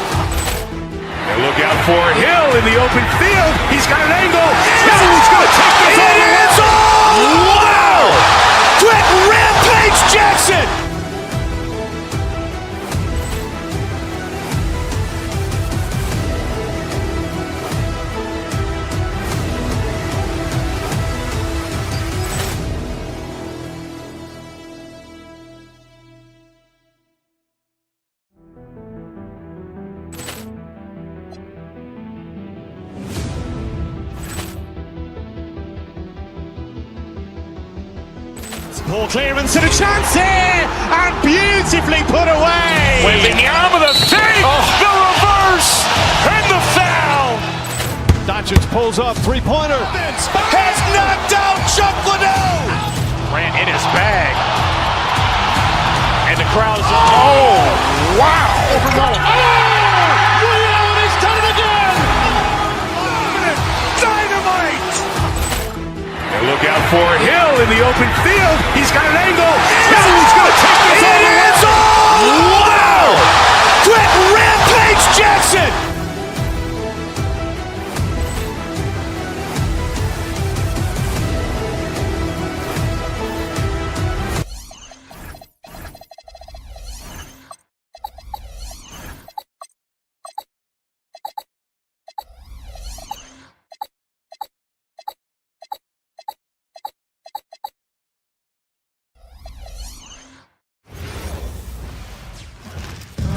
And look out for Hill in the open field. He's got an angle. Hill's going to take this all the way. Wow! Quick Rampage Jackson! Poor clearance and a chance here, and beautifully put away. Wembanyama the fake, the reverse, and the foul. Doncic pulls up, three-pointer. Has knocked out Chuck Liddell. Ran in his bag. And the crowd is, oh, wow. Overrun. He's done it again. Dynamite. And look out for Hill in the open field. He's got an angle. Hill's going to take this all the way. Wow! Quick Rampage Jackson!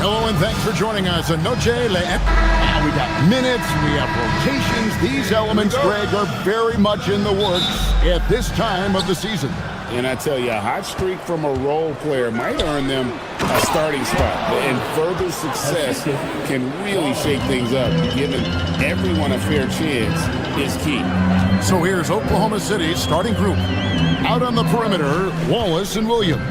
Hello and thanks for joining us on Noche Le. We got minutes, we have rotations. These elements, Greg, are very much in the works at this time of the season. And I tell you, a hot streak from a role player might earn them a starting spot. And further success can really shake things up. Giving everyone a fair chance is key. So here's Oklahoma City's starting group. Out on the perimeter, Wallace and Williams.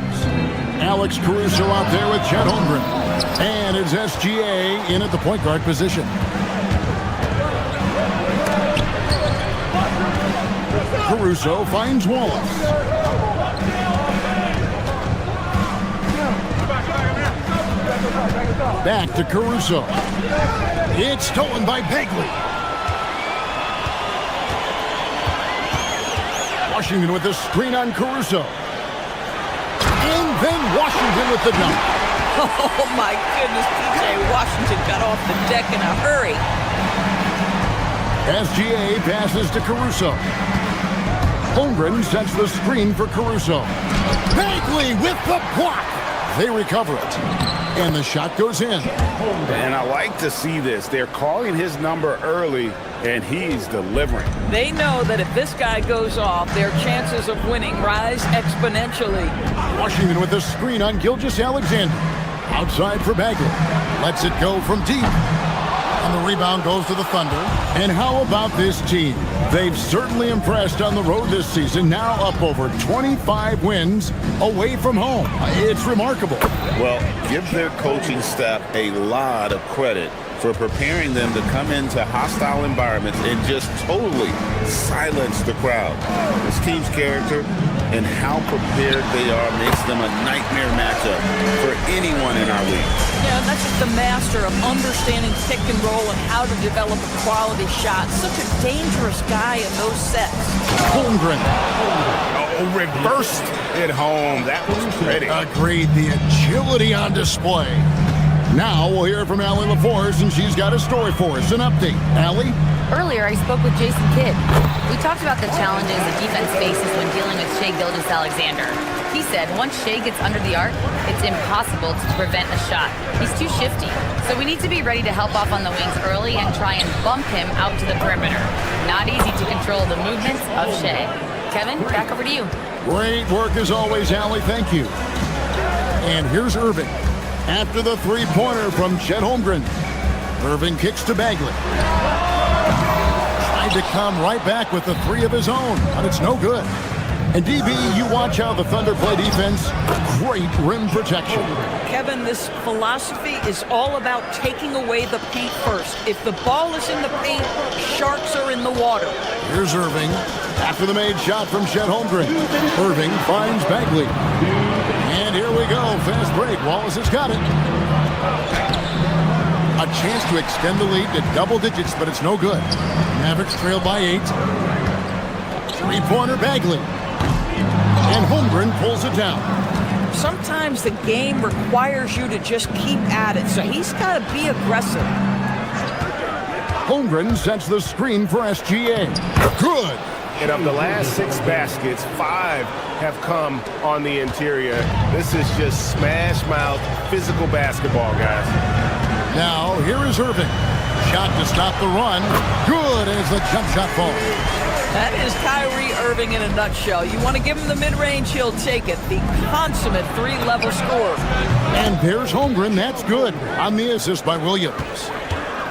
Alex Caruso out there with Chet Holmgren. And it's SGA in at the point guard position. Caruso finds Wallace. Back to Caruso. It's stolen by Bagley. Washington with the screen on Caruso. In Then Washington with the dunk. Oh my goodness, PJ Washington got off the deck in a hurry. SGA passes to Caruso. Holmgren sets the screen for Caruso. Bagley with the block. They recover it. And the shot goes in. And I like to see this. They're calling his number early, and he's delivering. They know that if this guy goes off, their chances of winning rise exponentially. Washington with the screen on Gilgeous-Alexander. Outside for Bagley. Lets it go from deep. And the rebound goes to the Thunder. And how about this team? They've certainly impressed on the road this season, now up over 25 wins away from home. It's remarkable. Well, give their coaching staff a lot of credit for preparing them to come into hostile environments and just totally silence the crowd. This team's character and how prepared they are makes them a nightmare matchup for anyone in our league. Yeah, and that's just the master of understanding pick and roll and how to develop a quality shot. Such a dangerous guy in those sets. Holmgren. Oh, reversed at home. That was pretty. Agreed. The agility on display. Now we'll hear from Allie LaForce, and she's got a story for us. An update. Allie? Earlier, I spoke with Jason Kidd. We talked about the challenges the defense faces when dealing with Shai Gilgeous-Alexander. He said once Shai gets under the arc, it's impossible to prevent a shot. He's too shifty. So we need to be ready to help off on the wings early and try and bump him out to the perimeter. Not easy to control the movements of Shai. Kevin, back over to you. Great work as always, Allie. Thank you. And here's Irving. After the three-pointer from Chet Holmgren. Irving kicks to Bagley. Tried to come right back with the three of his own, but it's no good. And DB, you watch how the Thunder play defense. Great rim protection. Kevin, this philosophy is all about taking away the paint first. If the ball is in the paint, sharks are in the water. Here's Irving. After the made shot from Chet Holmgren. Irving finds Bagley. And here we go. Fast break. Wallace has got it. A chance to extend the lead to double digits, but it's no good. Mavericks trail by 8. Three-pointer Bagley. And Holmgren pulls it down. Sometimes the game requires you to just keep at it, so he's got to be aggressive. Holmgren sets the screen for SGA. Good. And of the last 6 baskets, 5 have come on the interior. This is just smash mouth physical basketball, guys. Now, here is Irving. Shot to stop the run. Good as the jump shot falls. That is Kyrie Irving in a nutshell. You want to give him the mid-range, he'll take it. The consummate 3-level scorer. And there's Holmgren. That's good on the assist by Williams.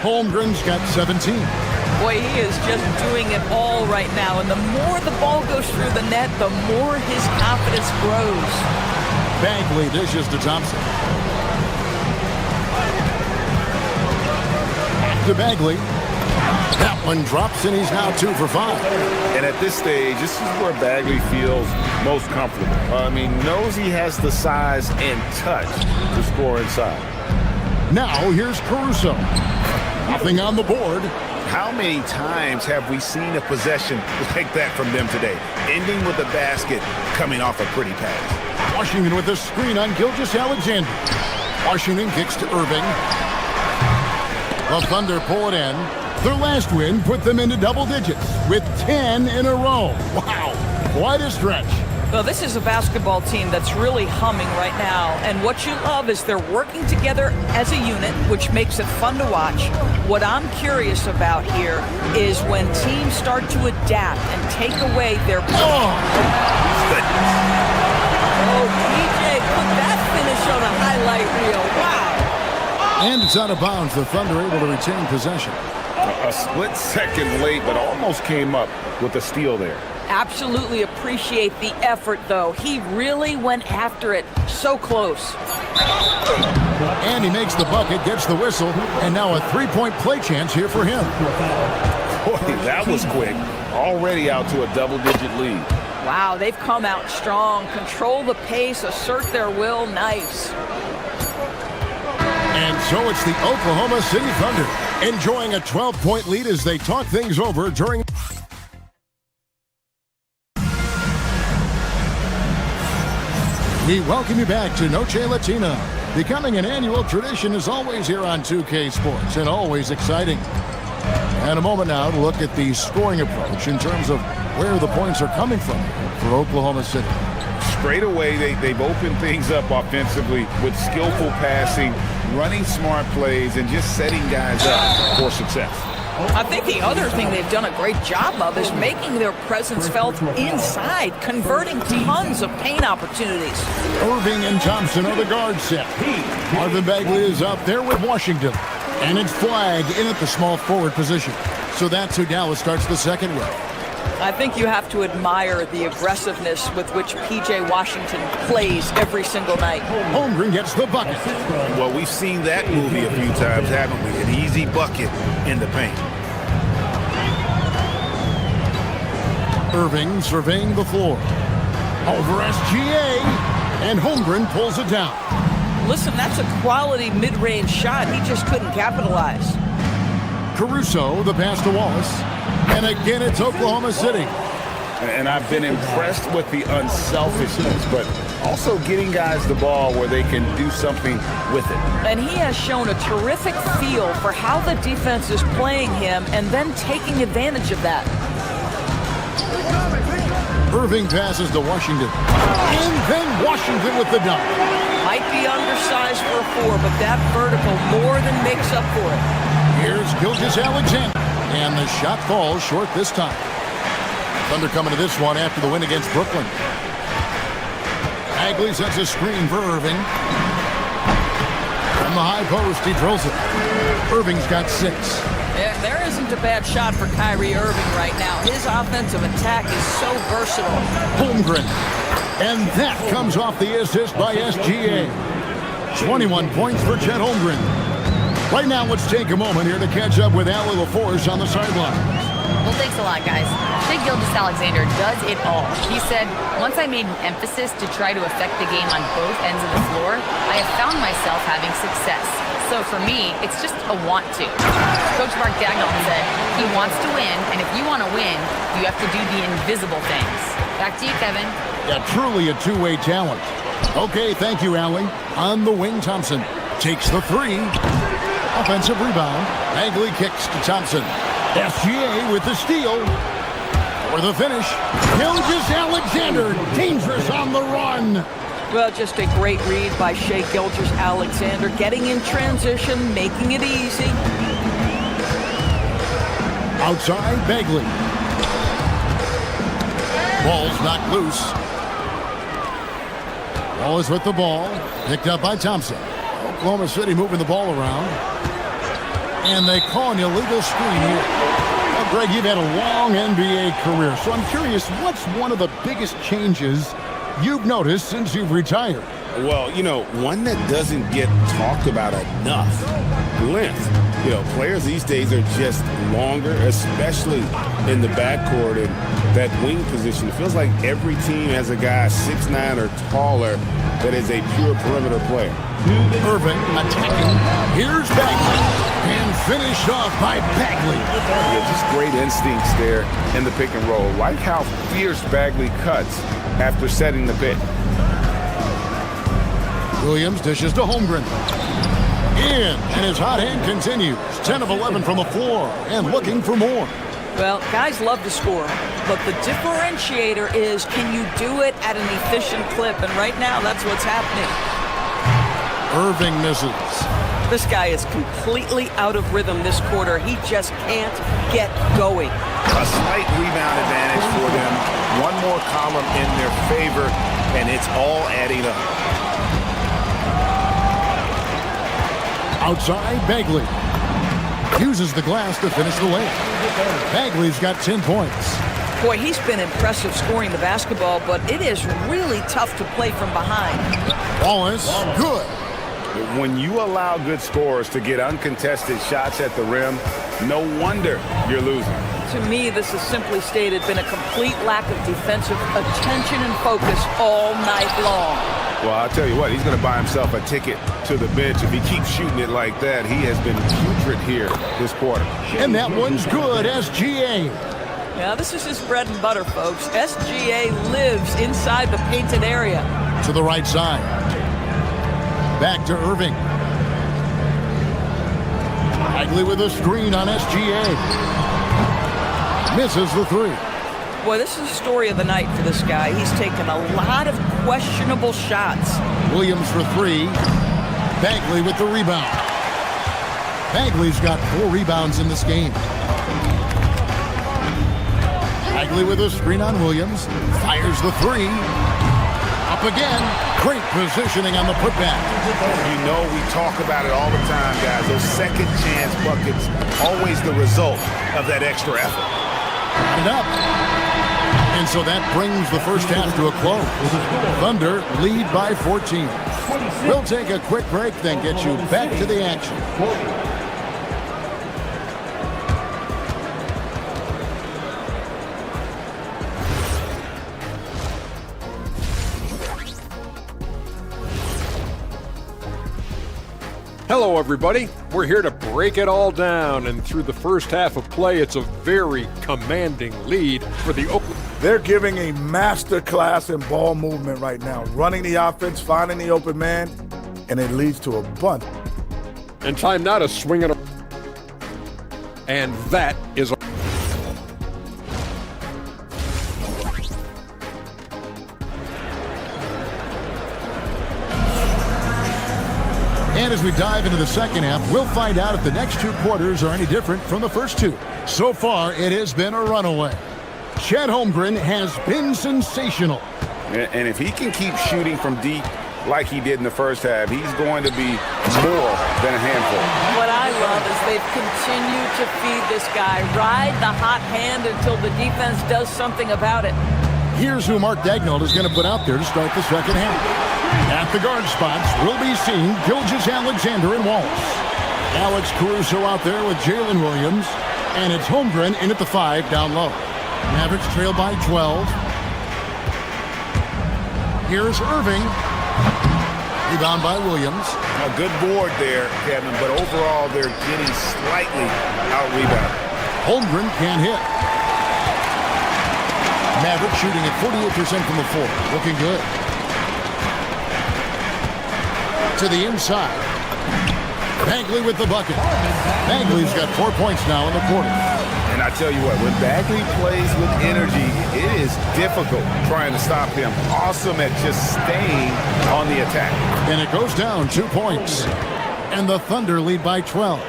Holmgren's got 17. Boy, he is just doing it all right now. And the more the ball goes through the net, the more his confidence grows. Bagley dishes to Thompson. To Bagley. That one drops, and he's now 2 for 5. And at this stage, this is where Bagley feels most comfortable. Knows he has the size and touch to score inside. Now here's Caruso. Nothing on the board. How many times have we seen a possession like that from them today? Ending with a basket, coming off a pretty pass. Washington with a screen on Gilgeous-Alexander. Washington kicks to Irving. The Thunder pull it in. Their last win put them into double digits with 10 in a row. Wow, quite a stretch. Well, this is a basketball team that's really humming right now. And what you love is they're working together as a unit, which makes it fun to watch. What I'm curious about here is when teams start to adapt and take away their... Oh, PJ put that finish on a highlight reel. Wow. And it's out of bounds. The Thunder able to retain possession. A split second late, but almost came up with a steal there. Absolutely appreciate the effort, though. He really went after it. So close. And he makes the bucket, gets the whistle, and now a three-point play chance here for him. Boy, that was quick. Already out to a double-digit lead. Wow, they've come out strong. Control the pace, assert their will. Nice. And so it's the Oklahoma City Thunder enjoying a 12-point lead as they talk things over during... We welcome you back to Noche Latina. Becoming an annual tradition is always here on 2K Sports and always exciting. And a moment now to look at the scoring approach in terms of where the points are coming from for Oklahoma City. Straight away, they've opened things up offensively with skillful passing, running smart plays, and just setting guys up for success. I think the other thing they've done a great job of is making their presence felt inside, converting tons of paint opportunities. Irving and Thompson are the guard set. Marvin Bagley is out there with Washington. And it's Flag in at the small forward position. So that's who Dallas starts the second with. I think you have to admire the aggressiveness with which P.J. Washington plays every single night. Holmgren gets the bucket. Well, we've seen that movie a few times, haven't we? An easy bucket in the paint. Irving surveying the floor. Over SGA. And Holmgren pulls it down. Listen, that's a quality mid-range shot. He just couldn't capitalize. Caruso, the pass to Wallace. And again, it's Oklahoma City. And I've been impressed with the unselfishness, but also getting guys the ball where they can do something with it. And he has shown a terrific feel for how the defense is playing him and then taking advantage of that. Irving passes to Washington. And then Washington with the dunk. Might be undersized for a 4, but that vertical more than makes up for it. Here's Gilgeous-Alexander. And the shot falls short this time. Thunder coming to this one after the win against Brooklyn. Bagley sets a screen for Irving. From the high post, he drills it. Irving's got 6. Yeah, there isn't a bad shot for Kyrie Irving right now. His offensive attack is so versatile. Holmgren. And that comes off the assist by SGA. 21 points for Chet Holmgren. Right now, let's take a moment here to catch up with Allie LaForce on the sidelines. Well, thanks a lot, guys. Big Gilgeous-Alexander does it all. He said, once I made an emphasis to try to affect the game on both ends of the floor, I have found myself having success. So for me, it's just a want to. Coach Mark Dagnall said, he wants to win, and if you want to win, you have to do the invisible things. Back to you, Kevin. Yeah, truly a two-way talent. Okay, thank you, Allie. On the wing, Thompson takes the 3. Offensive rebound. Bagley kicks to Thompson. SGA with the steal. For the finish, Gilgeous-Alexander, dangerous on the run. Well, just a great read by Shai Gilgeous-Alexander, getting in transition, making it easy. Outside, Bagley. Ball's knocked loose. Ball is with the ball, picked up by Thompson. Oklahoma City moving the ball around. And they call an illegal screen here. Well, Greg, you've had a long NBA career, so I'm curious, what's one of the biggest changes you've noticed since you've retired? Well, one that doesn't get talked about enough, length. Players these days are just longer, especially in the backcourt and that wing position. It feels like every team has a guy 6'9" or taller that is a pure perimeter player. Irving attacking. Here's Bagley. And finished off by Bagley. Yeah, just great instincts there in the pick and roll. Like how fierce Bagley cuts after setting the pick. Williams dishes to Holmgren. In, and his hot hand continues. 10 of 11 from the floor, and looking for more. Well, guys love to score, but the differentiator is, can you do it at an efficient clip? And right now, that's what's happening. Irving misses. This guy is completely out of rhythm this quarter. He just can't get going. A slight rebound advantage for them. One more column in their favor, and it's all adding up. Outside, Bagley uses the glass to finish the layup. Bagley's got 10 points. Boy, he's been impressive scoring the basketball, but it is really tough to play from behind. Wallace, good. When you allow good scorers to get uncontested shots at the rim, no wonder you're losing. To me, this is simply stated been a complete lack of defensive attention and focus all night long. Well, I'll tell you what, he's going to buy himself a ticket to the bench. If he keeps shooting it like that, he has been putrid here this quarter. And that one's good, SGA. Yeah, this is his bread and butter, folks. SGA lives inside the painted area. To the right side. Back to Irving. Bagley with a screen on SGA. Misses the three. Boy, this is the story of the night for this guy. He's taken a lot of questionable shots. Williams for three. Bagley with the rebound. Bagley's got 4 rebounds in this game. Bagley with a screen on Williams. Fires the three. Up again. Great positioning on the putback. You know we talk about it all the time, guys. Those second chance buckets, always the result of that extra effort. And up. And so that brings the first half to a close. Thunder lead by 14. We'll take a quick break, then get you back to the action. Hello, everybody. We're here to break it all down, and through the first half of play, it's a very commanding lead for the Oakland. They're giving a master class in ball movement right now, running the offense, finding the open man, and it leads to a bunt. And time now to swing it. And that is. And as we dive into the second half, we'll find out if the next 2 quarters are any different from the first 2. So far, it has been a runaway. Chet Holmgren has been sensational. And if he can keep shooting from deep like he did in the first half, he's going to be more than a handful. What I love is they've continued to feed this guy, ride the hot hand until the defense does something about it. Here's who Mark Daigneault is going to put out there to start the second half. At the guard spots, we'll be seeing Gilgeous-Alexander and Wallace. Alex Caruso out there with Jalen Williams. And it's Holmgren in at the 5 down low. Mavericks trail by 12. Here's Irving. Rebound by Williams. A good board there, Kevin, but overall they're getting slightly out-rebounded. Holmgren can't hit. Mavericks shooting at 48% from the floor. Looking good. To the inside. Bagley with the bucket. Bagley's got 4 points now in the quarter. And I tell you what, when Bagley plays with energy, it is difficult trying to stop him. Awesome at just staying on the attack. And it goes down 2 points. And the Thunder lead by 12.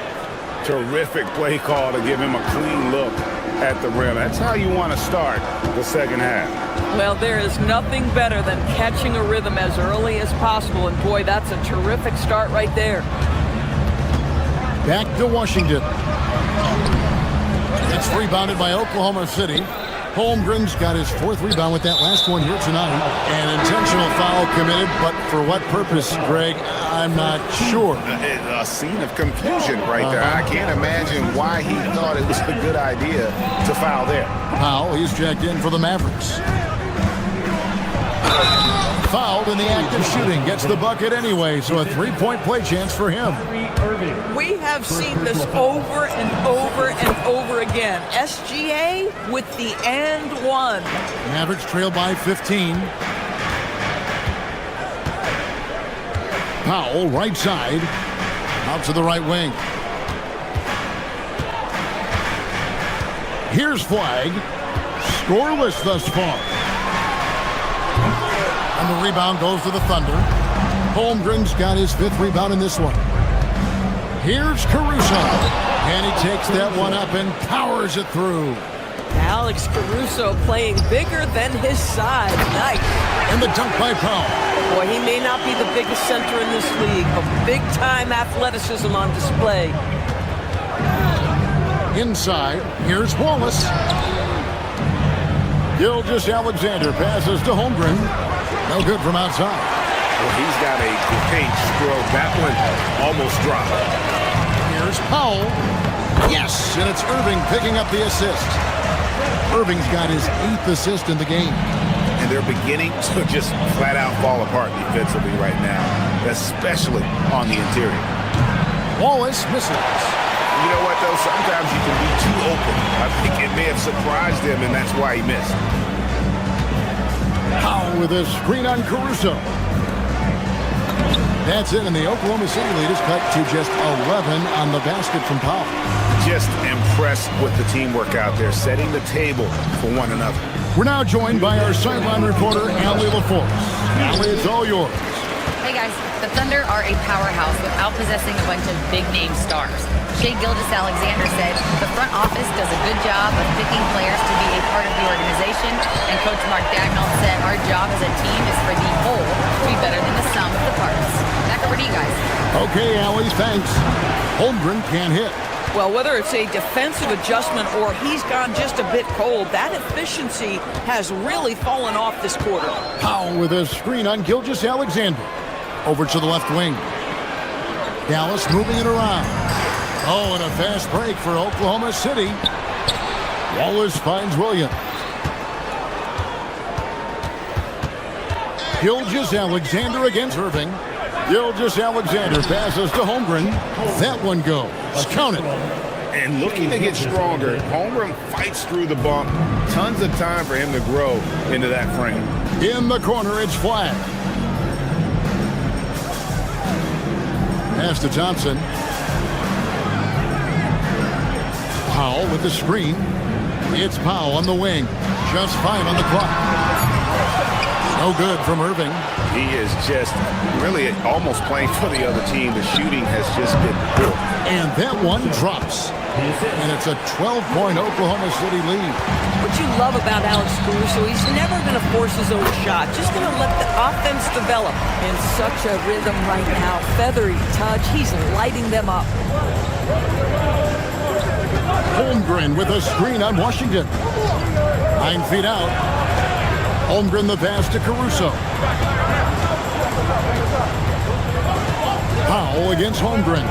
Terrific play call to give him a clean look at the rim. That's how you want to start the second half. Well, there is nothing better than catching a rhythm as early as possible. And boy, that's a terrific start right there. Back to Washington. It's rebounded by Oklahoma City. Holmgren's got his 4th rebound with that last one here tonight. An intentional foul committed, but for what purpose, Greg, I'm not sure. A scene of confusion right there. I can't imagine why he thought it was a good idea to foul there. Powell, he's checked in for the Mavericks. Fouled in the act of shooting. Gets the bucket anyway, so a 3-point play chance for him. We have seen this over and over and over again. SGA with the and one. Mavericks trail by 15. Powell, right side. Out to the right wing. Here's Flag. Scoreless thus far. And the rebound goes to the Thunder. Holmgren's got his 5th rebound in this one. Here's Caruso. And he takes that one up and powers it through. Alex Caruso playing bigger than his size. Nice. And the dunk by Powell. Boy, he may not be the biggest center in this league, but big-time athleticism on display. Inside, here's Wallace. Gilgeous-Alexander passes to Holmgren. No good from outside. Well, he's got a great stroke. That one almost dropped. Here's Powell. Yes, and it's Irving picking up the assist. Irving's got his 8th assist in the game. And they're beginning to just flat out fall apart defensively right now, especially on the interior. Wallace misses. You know what, though? Sometimes you can be too open. I think it may have surprised him, and that's why he missed. Powell with a screen on Caruso. That's it, and the Oklahoma City lead is cut to just 11 on the basket from Powell. Just impressed with the teamwork out there, setting the table for one another. We're now joined by our sideline reporter, Allie LaForce. Allie, it's all yours. Hey guys, the Thunder are a powerhouse without possessing a bunch of big-name stars. Shai Gilgeous-Alexander said the front office does a good job of picking players to be a part of the organization, and Coach Mark Dagnall said our job as a team is for the whole to be better than the sum of the parts. Back over to you guys. Okay, Allie, thanks. Holmgren can't hit. Well, whether it's a defensive adjustment or he's gone just a bit cold, that efficiency has really fallen off this quarter. Powell with a screen on Gilgeous-Alexander. Over to the left wing. Dallas moving it around. Oh, and a fast break for Oklahoma City. Wallace finds Williams. Gilgeous-Alexander against Irving. Gilgeous-Alexander passes to Holmgren. That one goes. Count it. And looking to get stronger, Holmgren fights through the bump. Tons of time for him to grow into that frame. In the corner, it's flat. Pass to Thompson. Powell with the screen. It's Powell on the wing. Just 5 on the clock. No good from Irving. He is just really almost playing for the other team. The shooting has just been poor. And that one drops. And it's a 12-point Oklahoma City lead. What you love about Alex Caruso, he's never going to force his own shot. Just going to let the offense develop. In such a rhythm right now. Feathery touch. He's lighting them up. Holmgren with a screen on Washington. 9 feet out. Holmgren the pass to Caruso. Powell against Holmgren.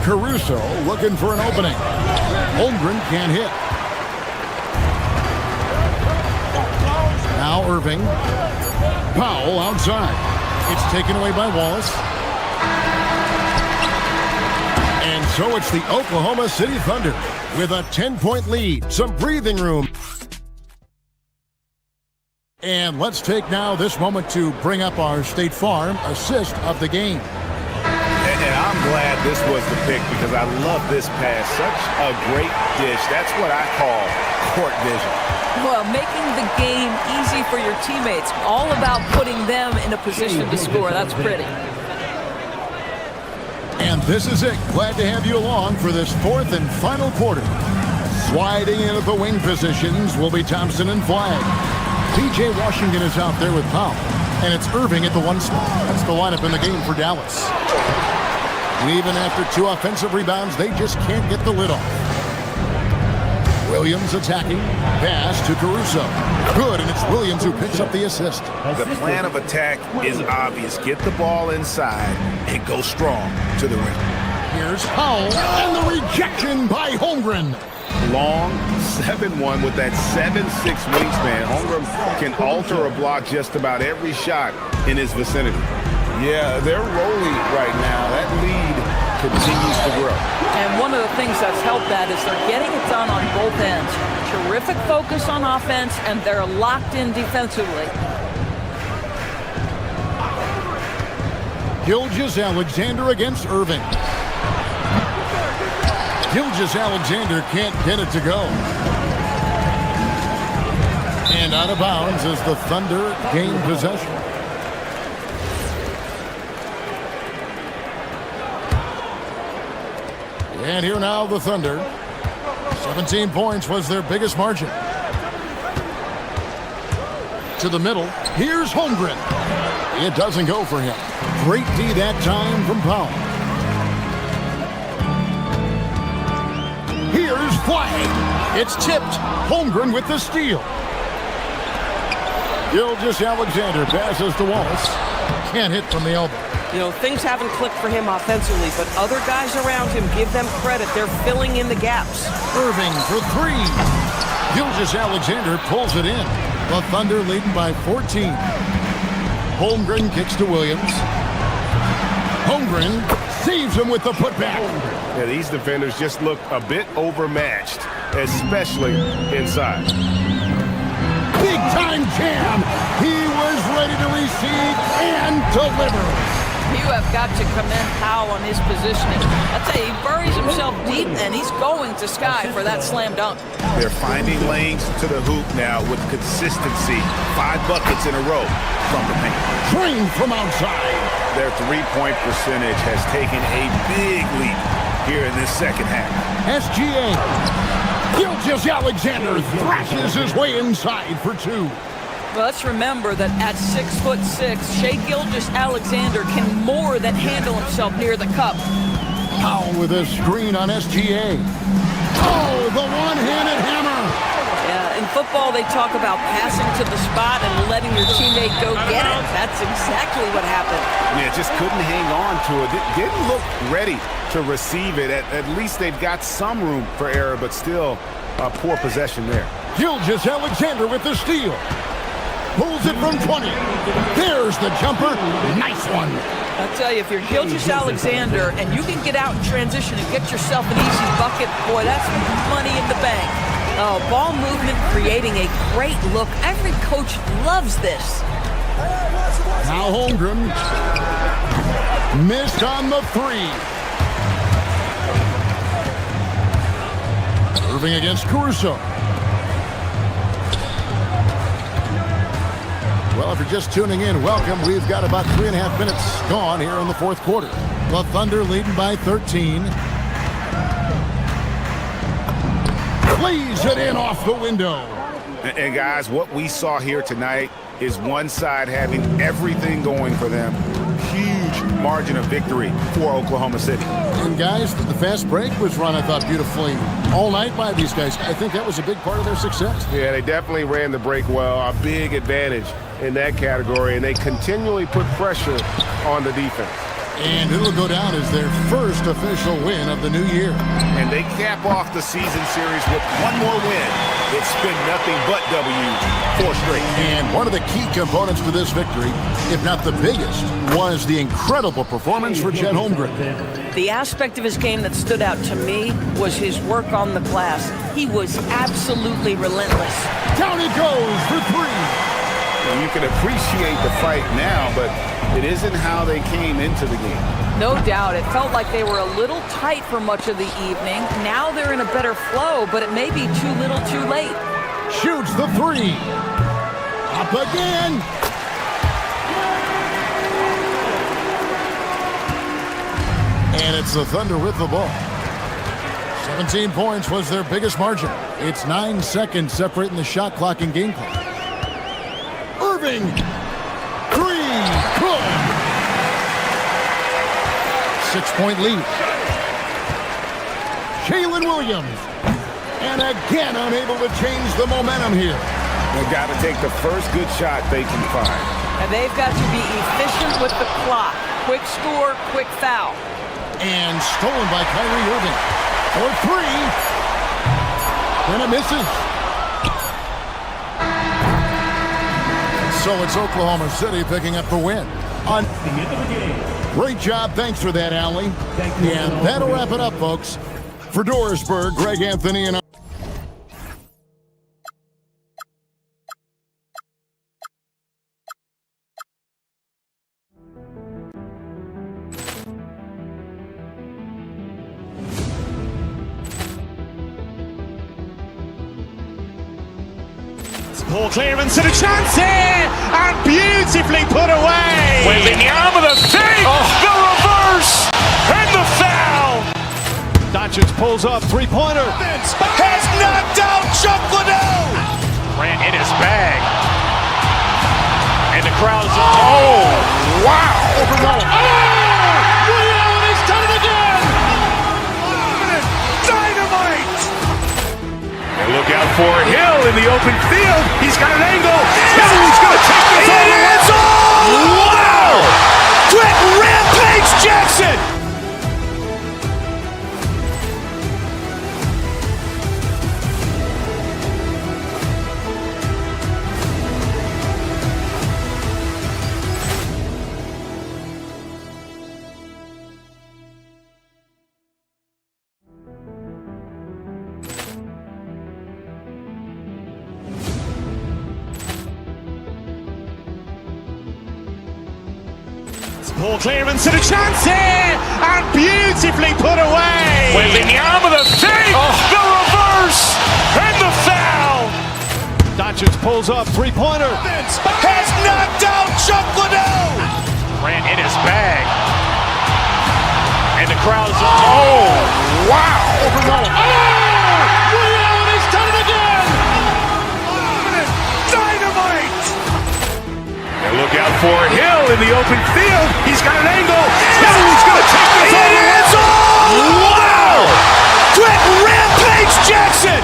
Caruso looking for an opening. Holmgren can't hit. Now Irving. Powell outside. It's taken away by Wallace. And so it's the Oklahoma City Thunder with a 10-point lead, some breathing room. And let's take now this moment to bring up our State Farm assist of the game. And I'm glad this was the pick because I love this pass. Such a great dish. That's what I call court vision. Well, making the game easy for your teammates. All about putting them in a position to score. That's pretty. And this is it. Glad to have you along for this fourth and final quarter. Sliding into the wing positions will be Thompson and Flagg. P.J. Washington is out there with Powell. And it's Irving at the 1 spot. That's the lineup in the game for Dallas. And even after 2 offensive rebounds, they just can't get the lid off. Williams attacking. Pass to Caruso. Good, and it's Williams who picks up the assist. The plan of attack is obvious. Get the ball inside and go strong to the rim. Here's Powell, and the rejection by Holmgren. Long 7-1 with that 7'6" wingspan. Holmgren can alter a block just about every shot in his vicinity. Yeah, they're rolling right now. That lead continues to grow. And one of the things that's helped that is they're getting it done on both ends. Terrific focus on offense, and they're locked in defensively. Gilgeous-Alexander against Irving. Gilgeous-Alexander can't get it to go. And out of bounds as the Thunder gain possession. And here now the Thunder. 17 points was their biggest margin. To the middle. Here's Holmgren. It doesn't go for him. Great D that time from Powell. Here's Flagg. It's tipped. Holmgren with the steal. Gilgeous-Alexander passes to Wallace. Can't hit from the elbow. You know, things haven't clicked for him offensively, but other guys around him, give them credit. They're filling in the gaps. Irving for 3. Gilgeous-Alexander pulls it in. The Thunder leading by 14. Holmgren kicks to Williams. Holmgren saves him with the putback. Yeah, these defenders just look a bit overmatched. especially inside. Big time jam. He was ready to receive and deliver. You have got to commend Powell on his positioning. I tell you, he buries himself deep, and he's going to Sky for that slam dunk. They're finding lanes to the hoop now with consistency. 5 buckets in a row from the paint. Drained from outside. Their three-point percentage has taken a big leap here in this second half. SGA. Gilgeous-Alexander thrashes his way inside for 2. Well, let's remember that at 6'6", Shai Gilgeous-Alexander can more than handle himself near the cup. Powell with a screen on SGA. Oh, the one-handed hammer. Yeah, in football they talk about passing to the spot and letting your teammate go get it. That's exactly what happened. Yeah, just couldn't hang on to it. Didn't look ready to receive it. At least they've got some room for error, but still a poor possession there. Gilgeous-Alexander with the steal. Pulls it from 20. There's the jumper. Nice one. I'll tell you, if you're Gilgeous-Alexander and you can get out in transition and get yourself an easy bucket, boy, that's money in the bank. Oh, ball movement creating a great look. Every coach loves this. Now Holmgren. Missed on the 3. Irving against Caruso. Well, if you're just tuning in, welcome. We've got about 3.5 minutes gone here in the fourth quarter. The Thunder leading by 13. Plays it in off the window. And guys, what we saw here tonight is one side having everything going for them. Huge margin of victory for Oklahoma City. And guys, the fast break was run, I thought, beautifully all night by these guys. I think that was a big part of their success. Yeah, they definitely ran the break well. A big advantage in that category, and they continually put pressure on the defense. And it'll go down as their first official win of the new year. And they cap off the season series with one more win. It's been nothing but W's, 4 straight. And one of the key components to this victory, if not the biggest, was the incredible performance for Chet Holmgren. The aspect of his game that stood out to me was his work on the glass. He was absolutely relentless. Down he goes for 3. You can appreciate the fight now, but it isn't how they came into the game. No doubt. It felt like they were a little tight for much of the evening. Now they're in a better flow, but it may be too little too late. Shoots the 3. Up again. And it's the Thunder with the ball. 17 points was their biggest margin. It's 9 seconds separating the shot clock and game clock. Irving. 3. Good. 6-point lead. Jalen Williams. And again unable to change the momentum here. They've got to take the first good shot they can find. And they've got to be efficient with the clock. Quick score, quick foul. And stolen by Kyrie Irving. For 3. And it misses. So it's Oklahoma City picking up the win. Great job. Thanks for that, Allie. And that'll wrap it up, folks. For Dorisburg, Greg Anthony and Ball clearance and a chance here, and beautifully put away. With the arm of the fake, the reverse, and the foul. Doncic pulls up, three-pointer. Has knocked out Chuck Liddell. Ran in his bag. And the crowd is, oh, wow. He's done it again. Dynamite. And look out for Hill in the open field. He's got an angle. He's going to take this all the way. Wow! Trent Rampage Jackson. Poor clearance and a chance here, and beautifully put away. Wembanyama the fake, the reverse, and the foul. Doncic pulls up, three-pointer. Has knocked out Chuck Liddell. Ran in his bag. And the crowd is, oh, wow. He's done it again. Dynamite. And look out for Hill in the open field. He's got an angle. Hill's going to take this all the way. Wow. Quick Rampage Jackson.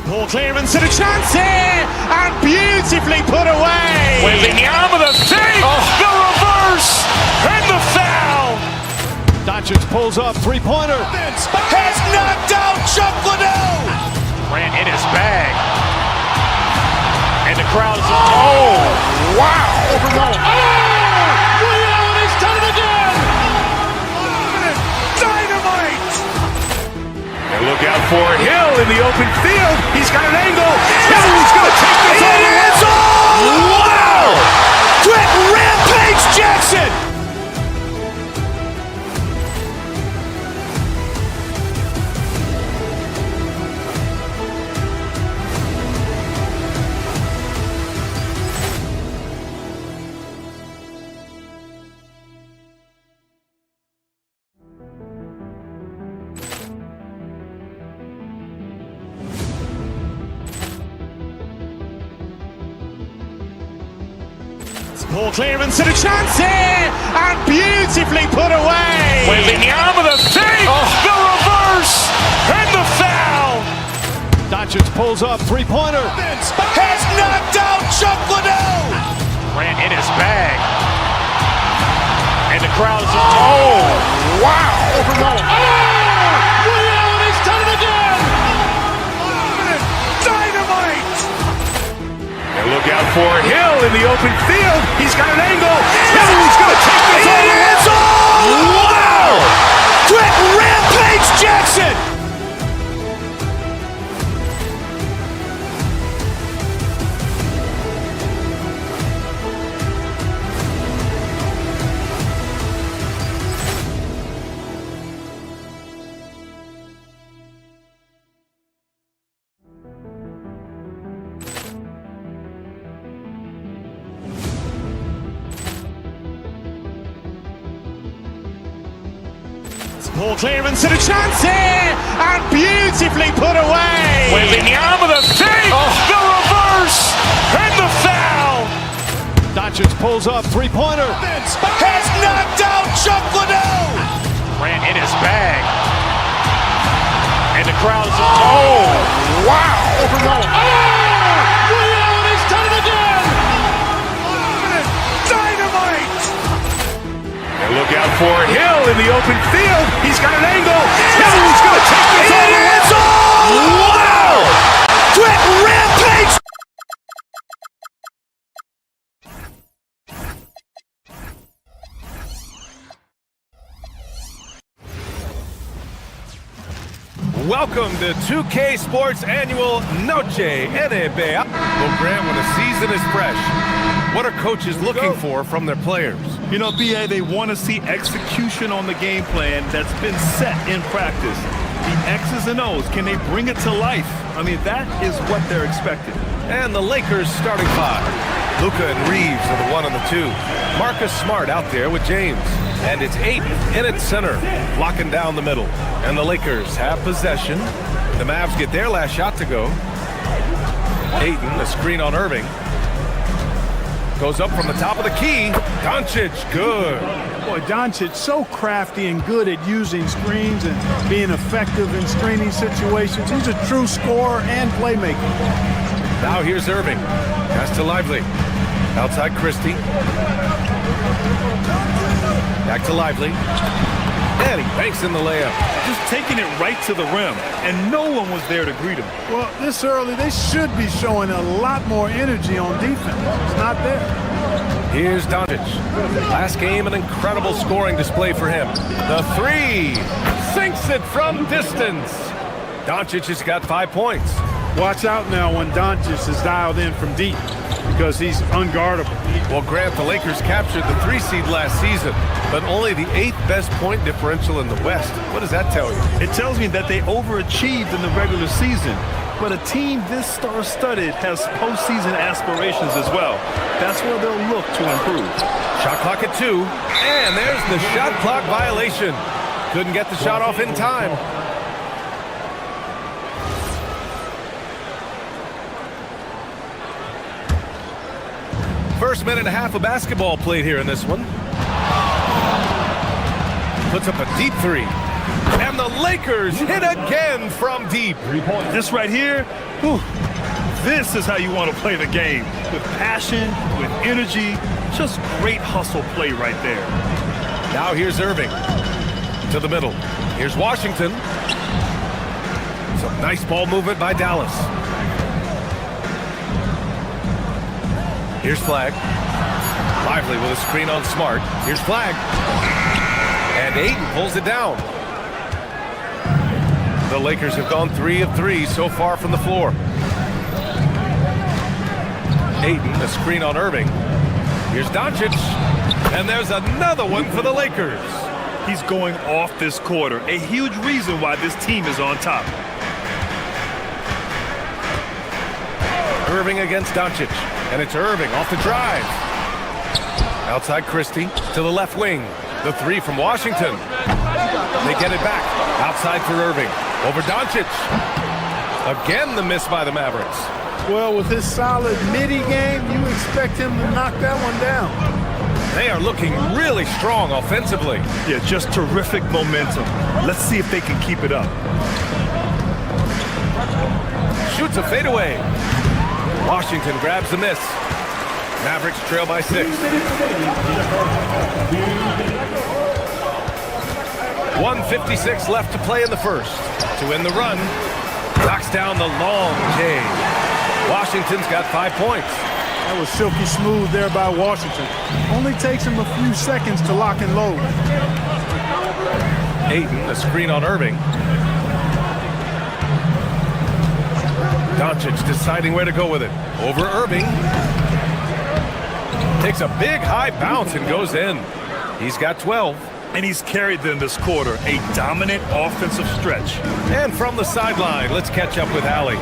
Poor clearance and a chance here, and beautifully put away. Wembanyama the fake, the reverse, and the foul. Doncic pulls up, three-pointer. Has knocked out Chuck Liddell. Ran in his bag. And the crowd is, oh, wow. He's done it again. Dynamite. And look out for Hill in the open field. He's got an angle. Hill's going to take this all the way. Wow. Quick Rampage Jackson. Poor clearance and a chance here, and beautifully put away. Wembanyama the fake, the reverse, and the foul. Doncic pulls up, three-pointer. Has knocked out Chuck Liddell. Ran in his bag. And the crowd is, oh, wow. He's done it again. Dynamite. And look out for Hill in the open field. He's got an angle. Hill's going to take this all the way. Wow. Quick Rampage Jackson. Poor clearance and a chance here, and beautifully put away. Wembanyama the fake, the reverse, and the foul. Doncic pulls up, three-pointer. Has knocked out Chuck Liddell. Ran in his bag. And the crowd is, oh, wow. He's done it again. Dynamite. And look out for Hill in the open field. He's got an angle. Hill's going to take this all the way. Wow. Quick Rampage. Welcome to 2K Sports Annual Noche NBA. Well, Grant, when the season is fresh, what are coaches looking for from their players? You know, BA, they want to see execution on the game plan that's been set in practice. The X's and O's, can they bring it to life? I mean, that is what they're expecting. And the Lakers starting five. Luka and Reeves are the 1 and the 2. Marcus Smart out there with James. And it's Ayton in at center, blocking down the middle. And the Lakers have possession. The Mavs get their last shot to go. Ayton, a screen on Irving. Goes up from the top of the key. Doncic, good. Boy, Doncic so crafty and good at using screens and being effective in screening situations. He's a true scorer and playmaker. Now here's Irving. Pass to Lively. Outside Christie. Back to Lively. And he banks in the layup. Just taking it right to the rim, and no one was there to greet him. Well, this early, they should be showing a lot more energy on defense. It's not there. Here's Doncic. Last game, an incredible scoring display for him. The three sinks it from distance. Doncic has got 5 points. Watch out now when Doncic is dialed in from deep because he's unguardable. Well, Grant, the Lakers captured the 3 seed last season, but only the 8th best point differential in the West. What does that tell you? It tells me that they overachieved in the regular season, but a team this star-studded has postseason aspirations as well. That's where they'll look to improve. Shot clock at 2, and there's the shot clock violation. Couldn't get the shot off in time. First minute and a half of basketball played here in this one. Puts up a deep 3. And the Lakers hit again from deep. 3 points. This right here, whew, this is how you want to play the game. With passion, with energy, just great hustle play right there. Now here's Irving to the middle. Here's Washington. Some nice ball movement by Dallas. Here's Flag. Lively with a screen on Smart. Here's Flag. And Ayton pulls it down. The Lakers have gone 3 of 3 so far from the floor. Ayton, a screen on Irving. Here's Doncic. And there's another one for the Lakers. He's going off this quarter. A huge reason why this team is on top. Irving against Doncic. And it's Irving off the drive. Outside Christie to the left wing. The 3 from Washington. They get it back. Outside for Irving. Over Doncic. Again the miss by the Mavericks. Well, with his solid midi game, you expect him to knock that one down. They are looking really strong offensively. Yeah, just terrific momentum. Let's see if they can keep it up. Shoots a fadeaway. Washington grabs the miss. Mavericks trail by 6. 1:56 left to play in the first. To win the run, knocks down the long J. Washington's got 5 points. That was silky smooth there by Washington. Only takes him a few seconds to lock and load. Ayton, a screen on Irving. Doncic deciding where to go with it. Over Irving. Takes a big high bounce and goes in. He's got 12. And he's carried them this quarter. A dominant offensive stretch. And from the sideline, let's catch up with Allie.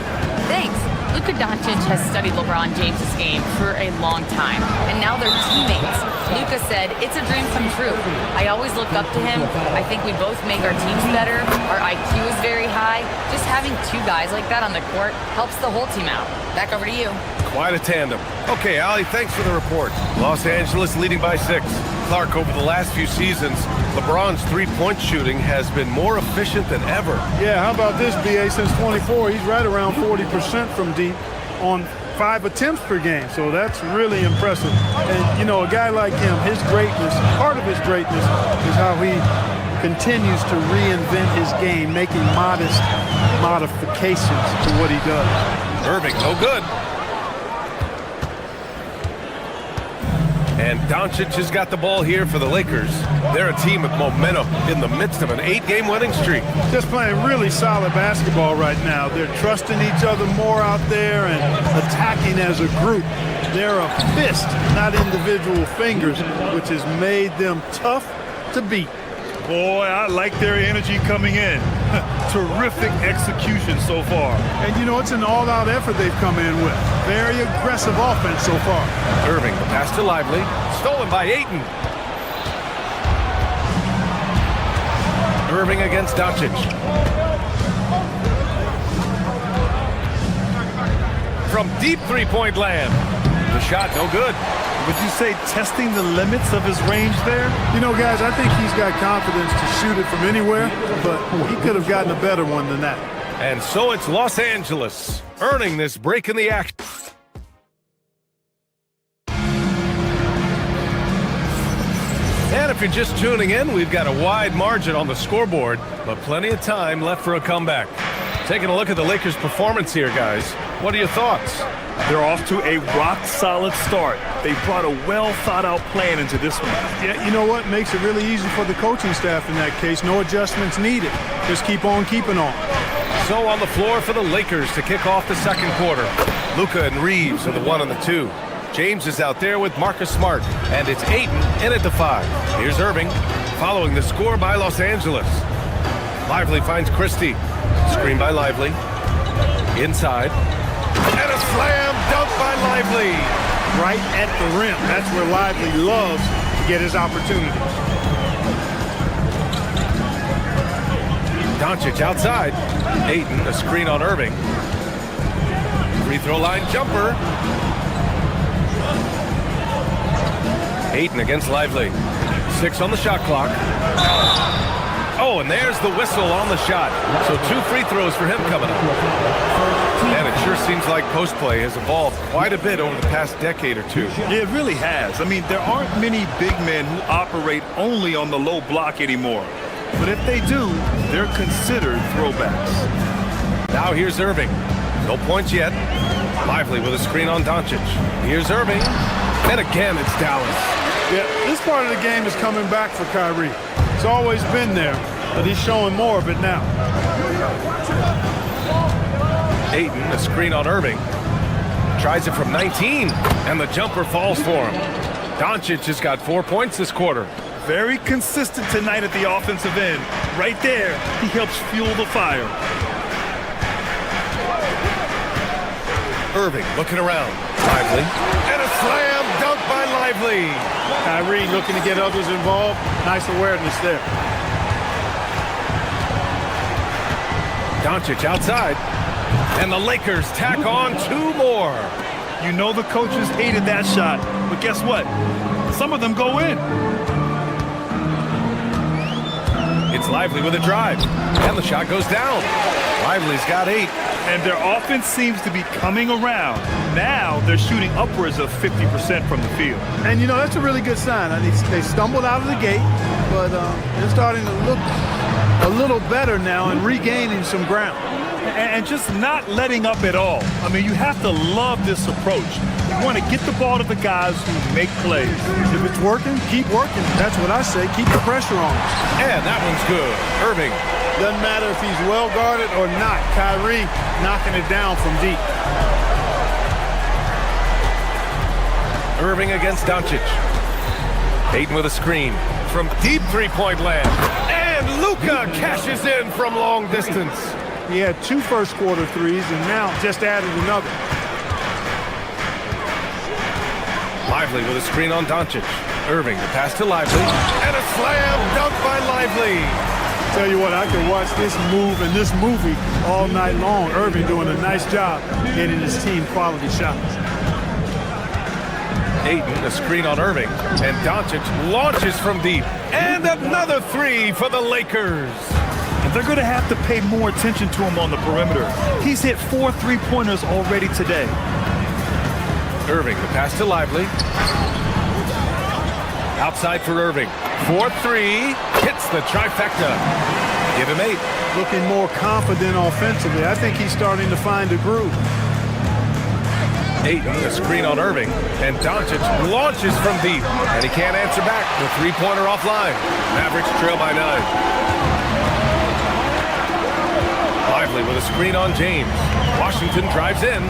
Thanks. Luka Doncic has studied LeBron James' game for a long time, and now they're teammates. Luka said, "It's a dream come true. I always look up to him. I think we both make our teams better. Our IQ is very high. Just having 2 guys like that on the court helps the whole team out." Back over to you. Quite a tandem. Okay, Allie, thanks for the report. Los Angeles leading by 6. Clark, over the last few seasons, LeBron's 3-point shooting has been more efficient than ever. Yeah, how about this, BA? Since 24, he's right around 40% from deep on 5 attempts per game. So that's really impressive. And, you know, a guy like him, his greatness, part of his greatness is how he continues to reinvent his game, making modest modifications to what he does. Irving, no good. And Doncic has got the ball here for the Lakers. They're a team with momentum in the midst of an 8-game winning streak. Just playing really solid basketball right now. They're trusting each other more out there and attacking as a group. They're a fist, not individual fingers, which has made them tough to beat. Boy, I like their energy coming in. Terrific execution so far. And, you know, it's an all-out effort they've come in with. Very aggressive offense so far. Irving, the pass to Lively. Stolen by Ayton. Irving against Doncic. From deep 3-point land. The shot, no good. Would you say testing the limits of his range there? You know, guys, I think he's got confidence to shoot it from anywhere, but he could have gotten a better one than that. And so it's Los Angeles earning this break in the action. And if you're just tuning in, we've got a wide margin on the scoreboard, but plenty of time left for a comeback. Taking a look at the Lakers' performance here, guys. What are your thoughts? They're off to a rock-solid start. They brought a well-thought-out plan into this one. Yeah, you know what? Makes it really easy for the coaching staff in that case. No adjustments needed. Just keep on keeping on. So on the floor for the Lakers to kick off the second quarter. Luka and Reeves are the 1 and the 2. James is out there with Marcus Smart, and it's Ayton in at the 5. Here's Irving, following the score by Los Angeles. Lively finds Christie. Screen by Lively. Inside. And a slam dunk by Lively. Right at the rim. That's where Lively loves to get his opportunities. Doncic outside. Ayton, a screen on Irving. Free throw line jumper. Ayton against Lively. 6 on the shot clock. Oh, and there's the whistle on the shot. So 2 free throws for him coming up. And it sure seems like post play has evolved quite a bit over the past decade or two. Yeah, it really has. I mean, there aren't many big men who operate only on the low block anymore. But if they do, they're considered throwbacks. Now here's Irving. No points yet. Lively with a screen on Doncic. Here's Irving. And again, it's Dallas. Yeah, this part of the game is coming back for Kyrie. It's always been there, but he's showing more of it now. Ayton, a screen on Irving. Tries it from 19, and the jumper falls for him. Doncic has got 4 points this quarter. Very consistent tonight at the offensive end. Right there, he helps fuel the fire. Irving looking around. Lively. And a slam dunk by Lively. Kyrie looking to get others involved. Nice awareness there. Doncic outside. And the Lakers tack on 2 more. You know the coaches hated that shot, but guess what? Some of them go in. It's Lively with a drive. And the shot goes down. Lively's got 8. And their offense seems to be coming around. Now they're shooting upwards of 50% from the field. And, you know, that's a really good sign. They stumbled out of the gate, but they're starting to look a little better now and regaining some ground. And just not letting up at all. I mean, you have to love this approach. You want to get the ball to the guys who make plays. If it's working, keep working. That's what I say. Keep the pressure on. And that one's good. Irving. Doesn't matter if he's well guarded or not. Kyrie knocking it down from deep. Irving against Doncic. Ayton with a screen from deep three-point land. And Luka cashes in from long distance. He had 2 first quarter threes and now just added another. Lively with a screen on Doncic. Irving, the pass to Lively. And a slam dunk by Lively. Tell you what, I could watch this move and this movie all night long. Irving doing a nice job getting his team quality shots. Ayton, a screen on Irving. And Doncic launches from deep. And another 3 for the Lakers. And they're going to have to pay more attention to him on the perimeter. He's hit 4 3-pointers already today. Irving, the pass to Lively. Outside for Irving. 4-3. Hits the trifecta. Give him 8. Looking more confident offensively. I think he's starting to find a groove. Ayton, a screen on Irving. And Doncic launches from deep. And he can't answer back. The 3-pointer offline. Mavericks trail by 9. Lively with a screen on James. Washington drives in.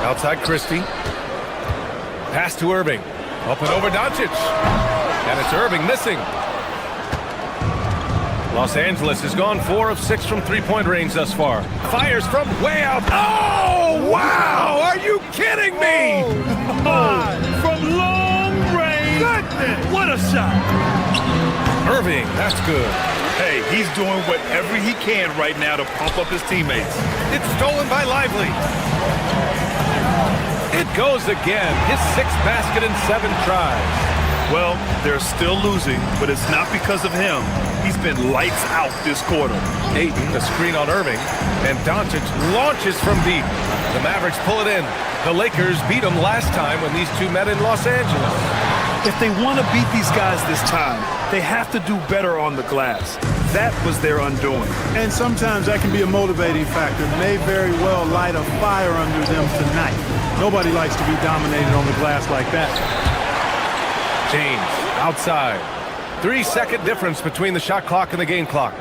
Outside Christie. Pass to Irving. Up and over Doncic. And it's Irving missing. Los Angeles has gone 4 of 6 from 3-point range thus far. Fires from way out. Oh, wow! Are you kidding me? From long range. Goodness. What a shot. Irving, that's good. Hey, he's doing whatever he can right now to pump up his teammates. It's stolen by Lively. It goes again. His 6th basket in 7 tries. Well, they're still losing, but it's not because of him. He's been lights out this quarter. Ayton, the screen on Irving. And Doncic launches from deep. The Mavericks pull it in. The Lakers beat them last time when these two met in Los Angeles. If they want to beat these guys this time, they have to do better on the glass. That was their undoing. And sometimes that can be a motivating factor. May very well light a fire under them tonight. Nobody likes to be dominated on the glass like that. James, outside. 3-second difference between the shot clock and the game clock.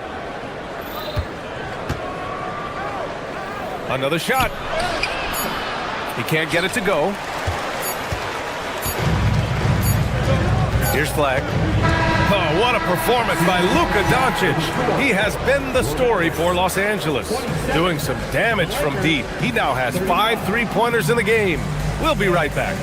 Another shot. He can't get it to go. Here's flag. Oh, what a performance by Luka Doncic. He has been the story for Los Angeles, doing some damage from deep. He now has 5 3-pointers in the game. We'll be right back.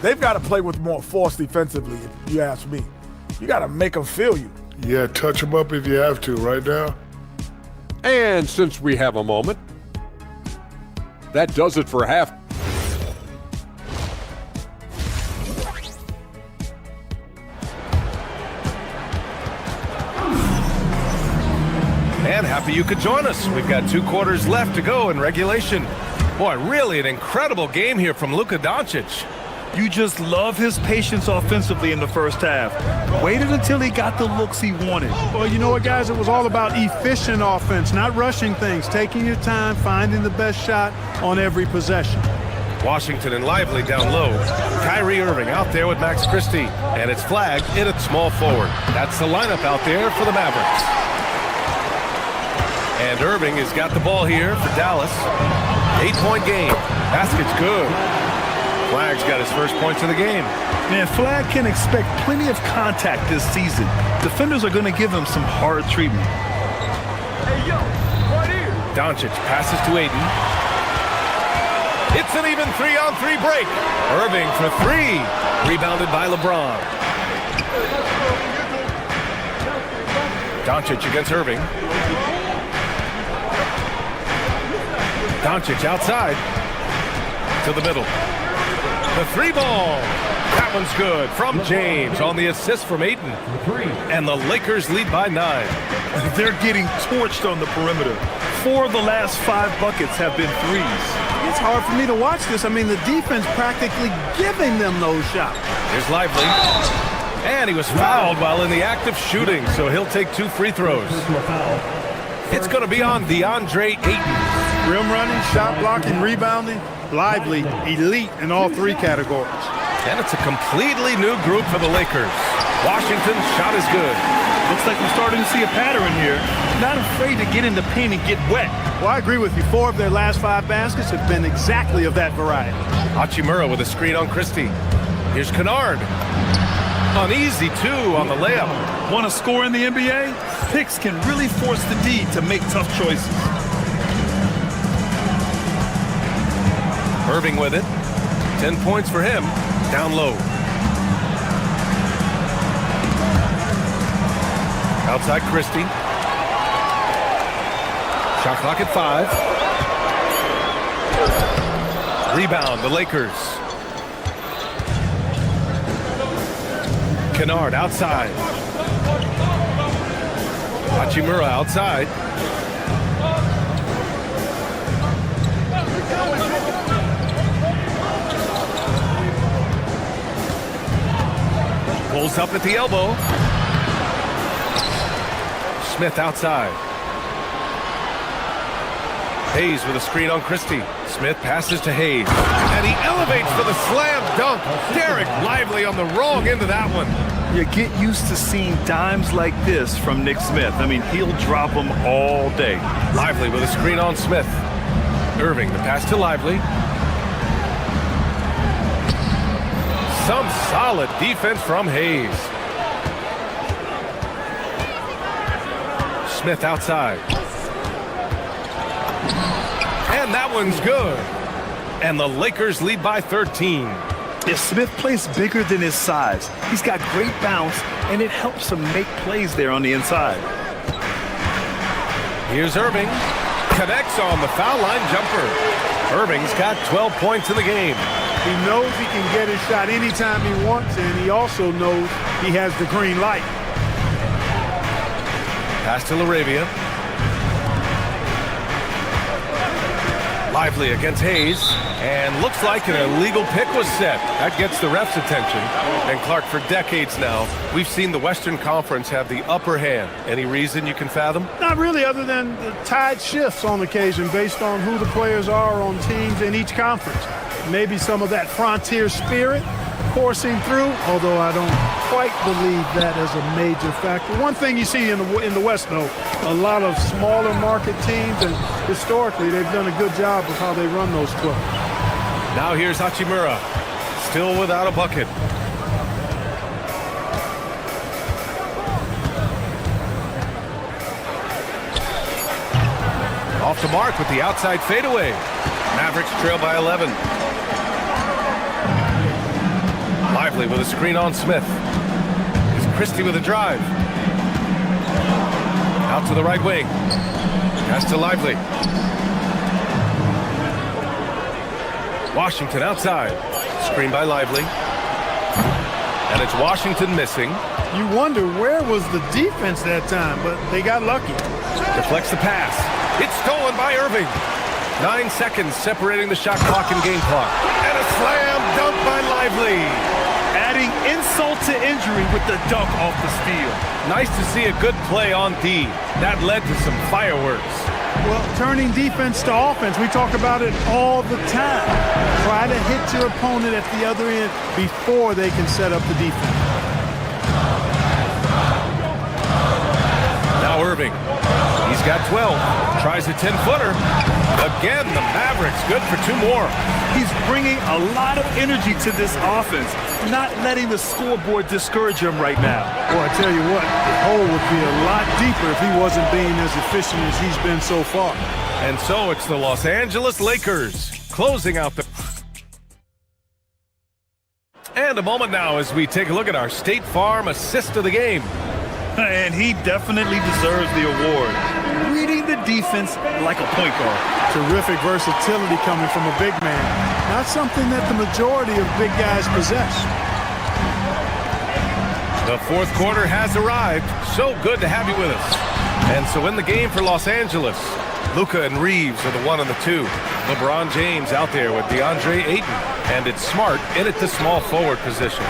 They've got to play with more force defensively, if you ask me. You got to make them feel you. Yeah, touch them up if you have to right now. And since we have a moment, that does it for half. And happy you could join us. We've got 2 quarters left to go in regulation. Boy, really an incredible game here from Luka Doncic. You just love his patience offensively in the first half. Waited until he got the looks he wanted. Well, you know what, guys? It was all about efficient offense, not rushing things, taking your time, finding the best shot on every possession. Washington and Lively down low. Kyrie Irving out there with Max Christie. And it's flagged in at small forward. That's the lineup out there for the Mavericks. And Irving has got the ball here for Dallas. 8-point game. Basket's good. Flag's got his first points of the game. Man, Flag can expect plenty of contact this season. Defenders are going to give him some hard treatment. Hey, yo, right here. Doncic passes to Ayton. It's an even 3-on-3 break. Irving for 3. Rebounded by LeBron. Doncic against Irving. Doncic outside to the middle. The 3-ball. That one's good from James on the assist from Ayton. And the Lakers lead by 9. They're getting torched on the perimeter. 4 of the last 5 buckets have been threes. It's hard for me to watch this. I mean, the defense practically giving them those shots. Here's Lively. And he was fouled while in the act of shooting, so he'll take 2 free throws. It's going to be on DeAndre Ayton. Rim running, shot blocking, rebounding. Lively, elite in all 3 categories. And it's a completely new group for the Lakers. Washington's shot is good. Looks like we're starting to see a pattern here. Not afraid to get in the paint and get wet. Well, I agree with you. 4 of their last 5 baskets have been exactly of that variety. Hachimura with a screen on Christie. Here's Kennard. An easy 2 on the layup. Want to score in the NBA? Picks can really force the D to make tough choices. Irving with it. 10 points for him. Down low. Outside Christie. Shot clock at 5. Rebound, the Lakers. Kennard outside. Hachimura outside. Pulls up at the elbow. Smith outside. Hayes with a screen on Christie. Smith passes to Hayes. And he elevates for the slam dunk. Derek Lively on the wrong end of that one. You get used to seeing dimes like this from Nick Smith. I mean, he'll drop them all day. Lively with a screen on Smith. Irving, the pass to Lively. Some solid defense from Hayes. Smith outside. And that one's good. And the Lakers lead by 13. If Smith plays bigger than his size, he's got great bounce, and it helps him make plays there on the inside. Here's Irving. Connects on the foul line jumper. Irving's got 12 points in the game. He knows he can get his shot anytime he wants, and he also knows he has the green light. Pass to LaRavia. Lively against Hayes, and looks like an illegal pick was set. That gets the ref's attention. And Clark, for decades now, we've seen the Western Conference have the upper hand. Any reason you can fathom? Not really, other than the tide shifts on occasion based on who the players are on teams in each conference. Maybe some of that frontier spirit coursing through, although I don't quite believe that as a major factor. One thing you see in the West, though, a lot of smaller market teams, and historically they've done a good job of how they run those clubs. Now here's Hachimura, still without a bucket. Off the mark with the outside fadeaway. Mavericks trail by 11. Lively with a screen on Smith. Here's Christie with a drive. Out to the right wing. Pass to Lively. Washington outside. Screen by Lively. And it's Washington missing. You wonder where was the defense that time, but they got lucky. Deflects the pass. It's stolen by Irving. 9 seconds separating the shot clock and game clock. And a slam dunk by Lively. Adding insult to injury with the dunk off the steal. Nice to see a good play on D. That led to some fireworks. Well, turning defense to offense, we talk about it all the time. Try to hit your opponent at the other end before they can set up the defense. Now Irving. He's got 12. Tries a 10-footer. Again, the Mavericks good for 2 more. He's bringing a lot of energy to this offense, not letting the scoreboard discourage him right now. Boy, I tell you what, the hole would be a lot deeper if he wasn't being as efficient as he's been so far. And so it's the Los Angeles Lakers closing out the... And a moment now as we take a look at our State Farm assist of the game. And he definitely deserves the award. Reading the defense like a point guard. Terrific versatility coming from a big man. Not something that the majority of big guys possess. The fourth quarter has arrived. So good to have you with us. And so in the game for Los Angeles, Luka and Reeves are the 1 and the 2. LeBron James out there with DeAndre Ayton. And it's Smart in at the small forward position.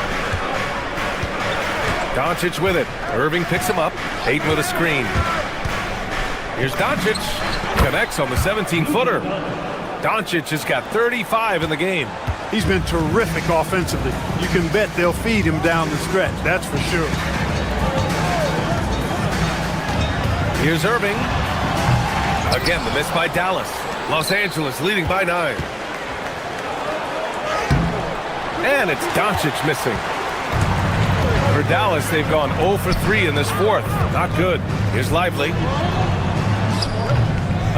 Doncic with it. Irving picks him up. Ayton with a screen. Here's Doncic. Connects on the 17-footer. Doncic has got 35 in the game. He's been terrific offensively. You can bet they'll feed him down the stretch. That's for sure. Here's Irving. Again, the miss by Dallas. Los Angeles leading by 9. And it's Doncic missing. For Dallas, they've gone 0 for 3 in this fourth. Not good. Here's Lively.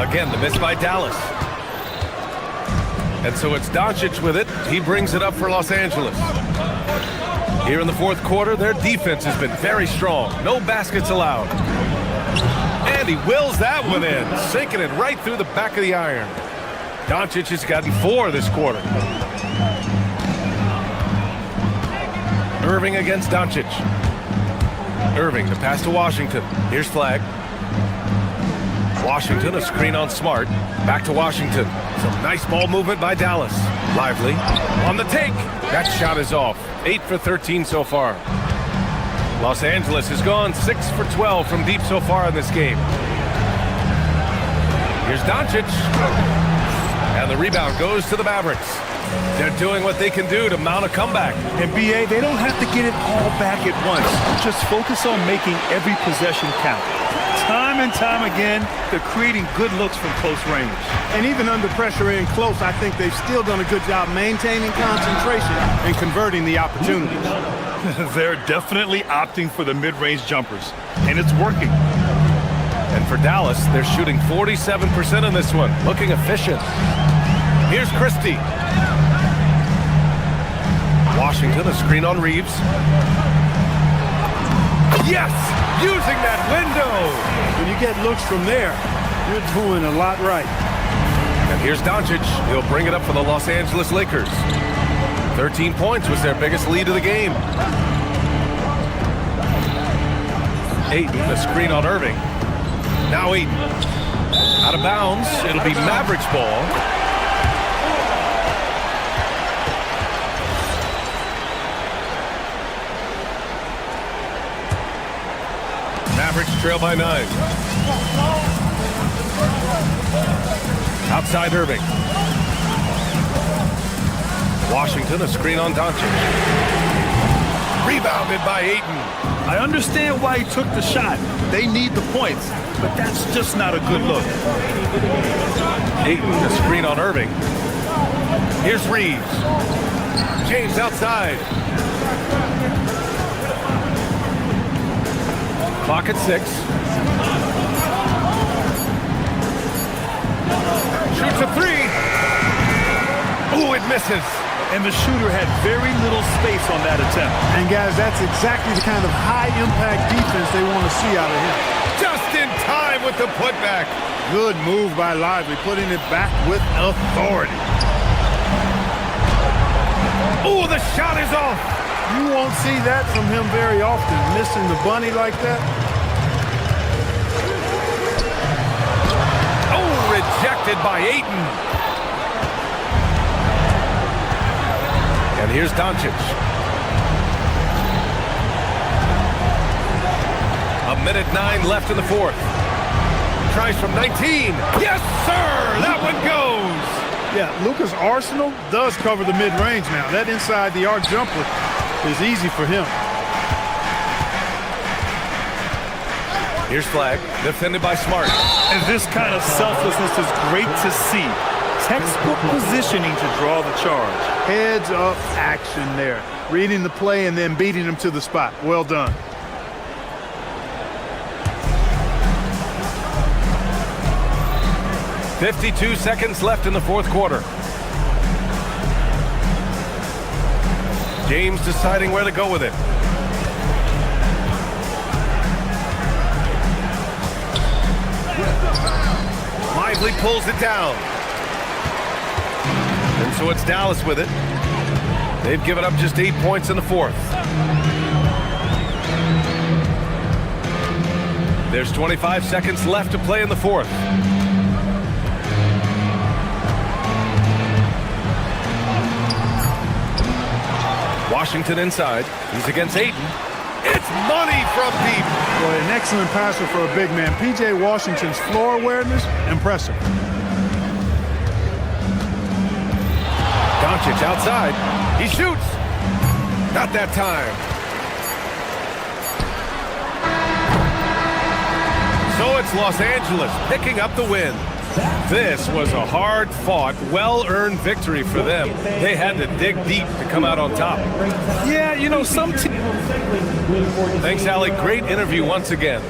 Again, the miss by Dallas. And so it's Doncic with it. He brings it up for Los Angeles. Here in the fourth quarter, their defense has been very strong. No baskets allowed. And he wills that one in, sinking it right through the back of the iron. Doncic has gotten 4 this quarter. Irving against Doncic. Irving, the pass to Washington. Here's Flag. Washington, a screen on Smart. Back to Washington. Some nice ball movement by Dallas. Lively on the take. That shot is off. 8 for 13 so far. Los Angeles has gone 6 for 12 from deep so far in this game. Here's Doncic. And the rebound goes to the Mavericks. They're doing what they can do to mount a comeback. And B.A., they don't have to get it all back at once. Just focus on making every possession count. Time and time again, they're creating good looks from close range. And even under pressure in close, I think they've still done a good job maintaining concentration and converting the opportunities. They're definitely opting for the mid-range jumpers, and it's working. And for Dallas, they're shooting 47% in this one, looking efficient. Here's Christie. Washington, a screen on Reeves. Yes! Using that window! When you get looks from there, you're doing a lot right. And here's Doncic. He'll bring it up for the Los Angeles Lakers. 13 points was their biggest lead of the game. Ayton, the screen on Irving. Now Ayton. Out of bounds. It'll be Mavericks ball. Mavericks trail by 9. Outside Irving. Washington, a screen on Doncic. Rebounded by Ayton. I understand why he took the shot. They need the points, but that's just not a good look. Ayton, a screen on Irving. Here's Reeves. James outside. Clock at 6. Shoots a 3. Ooh, it misses. And the shooter had very little space on that attempt. And guys, that's exactly the kind of high-impact defense they want to see out of him. Just in time with the putback. Good move by Lively, putting it back with authority. Ooh, the shot is off. You won't see that from him very often, missing the bunny like that. Oh, rejected by Ayton. And here's Doncic. A minute 9 left in the fourth. Tries from 19. Yes, sir! That one goes! Yeah, Luka's arsenal does cover the mid-range now. That inside the arc jumper is easy for him. Here's Flag, defended by Smart. And this kind of selflessness is great to see. Textbook positioning to draw the charge. Heads up action there. Reading the play and then beating him to the spot. Well done. .52 seconds left in the fourth quarter. James deciding where to go with it. Lively pulls it down. And so it's Dallas with it. They've given up just 8 points in the fourth. There's 25 seconds left to play in the fourth. Washington inside. He's against Ayton. It's money from deep. Boy, an excellent passer for a big man. P.J. Washington's floor awareness, impressive. Doncic outside. He shoots. Not that time. So it's Los Angeles picking up the win. This was a hard-fought, well-earned victory for them. They had to dig deep to come out on top. Yeah, you know, some Thanks, Allie. Great interview once again.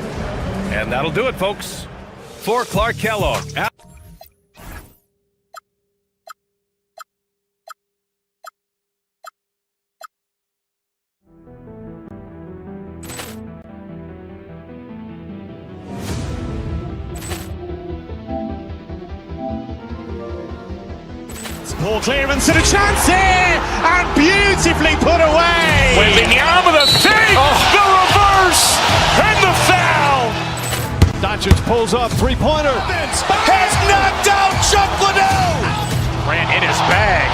And that'll do it, folks. For Clark Kellogg. Ball clearance and a chance here, and beautifully put away. Wembanyama the save, the reverse, and the foul. Doncic pulls up, three-pointer. Has knocked out Chuck Liddell. Grant in his bag.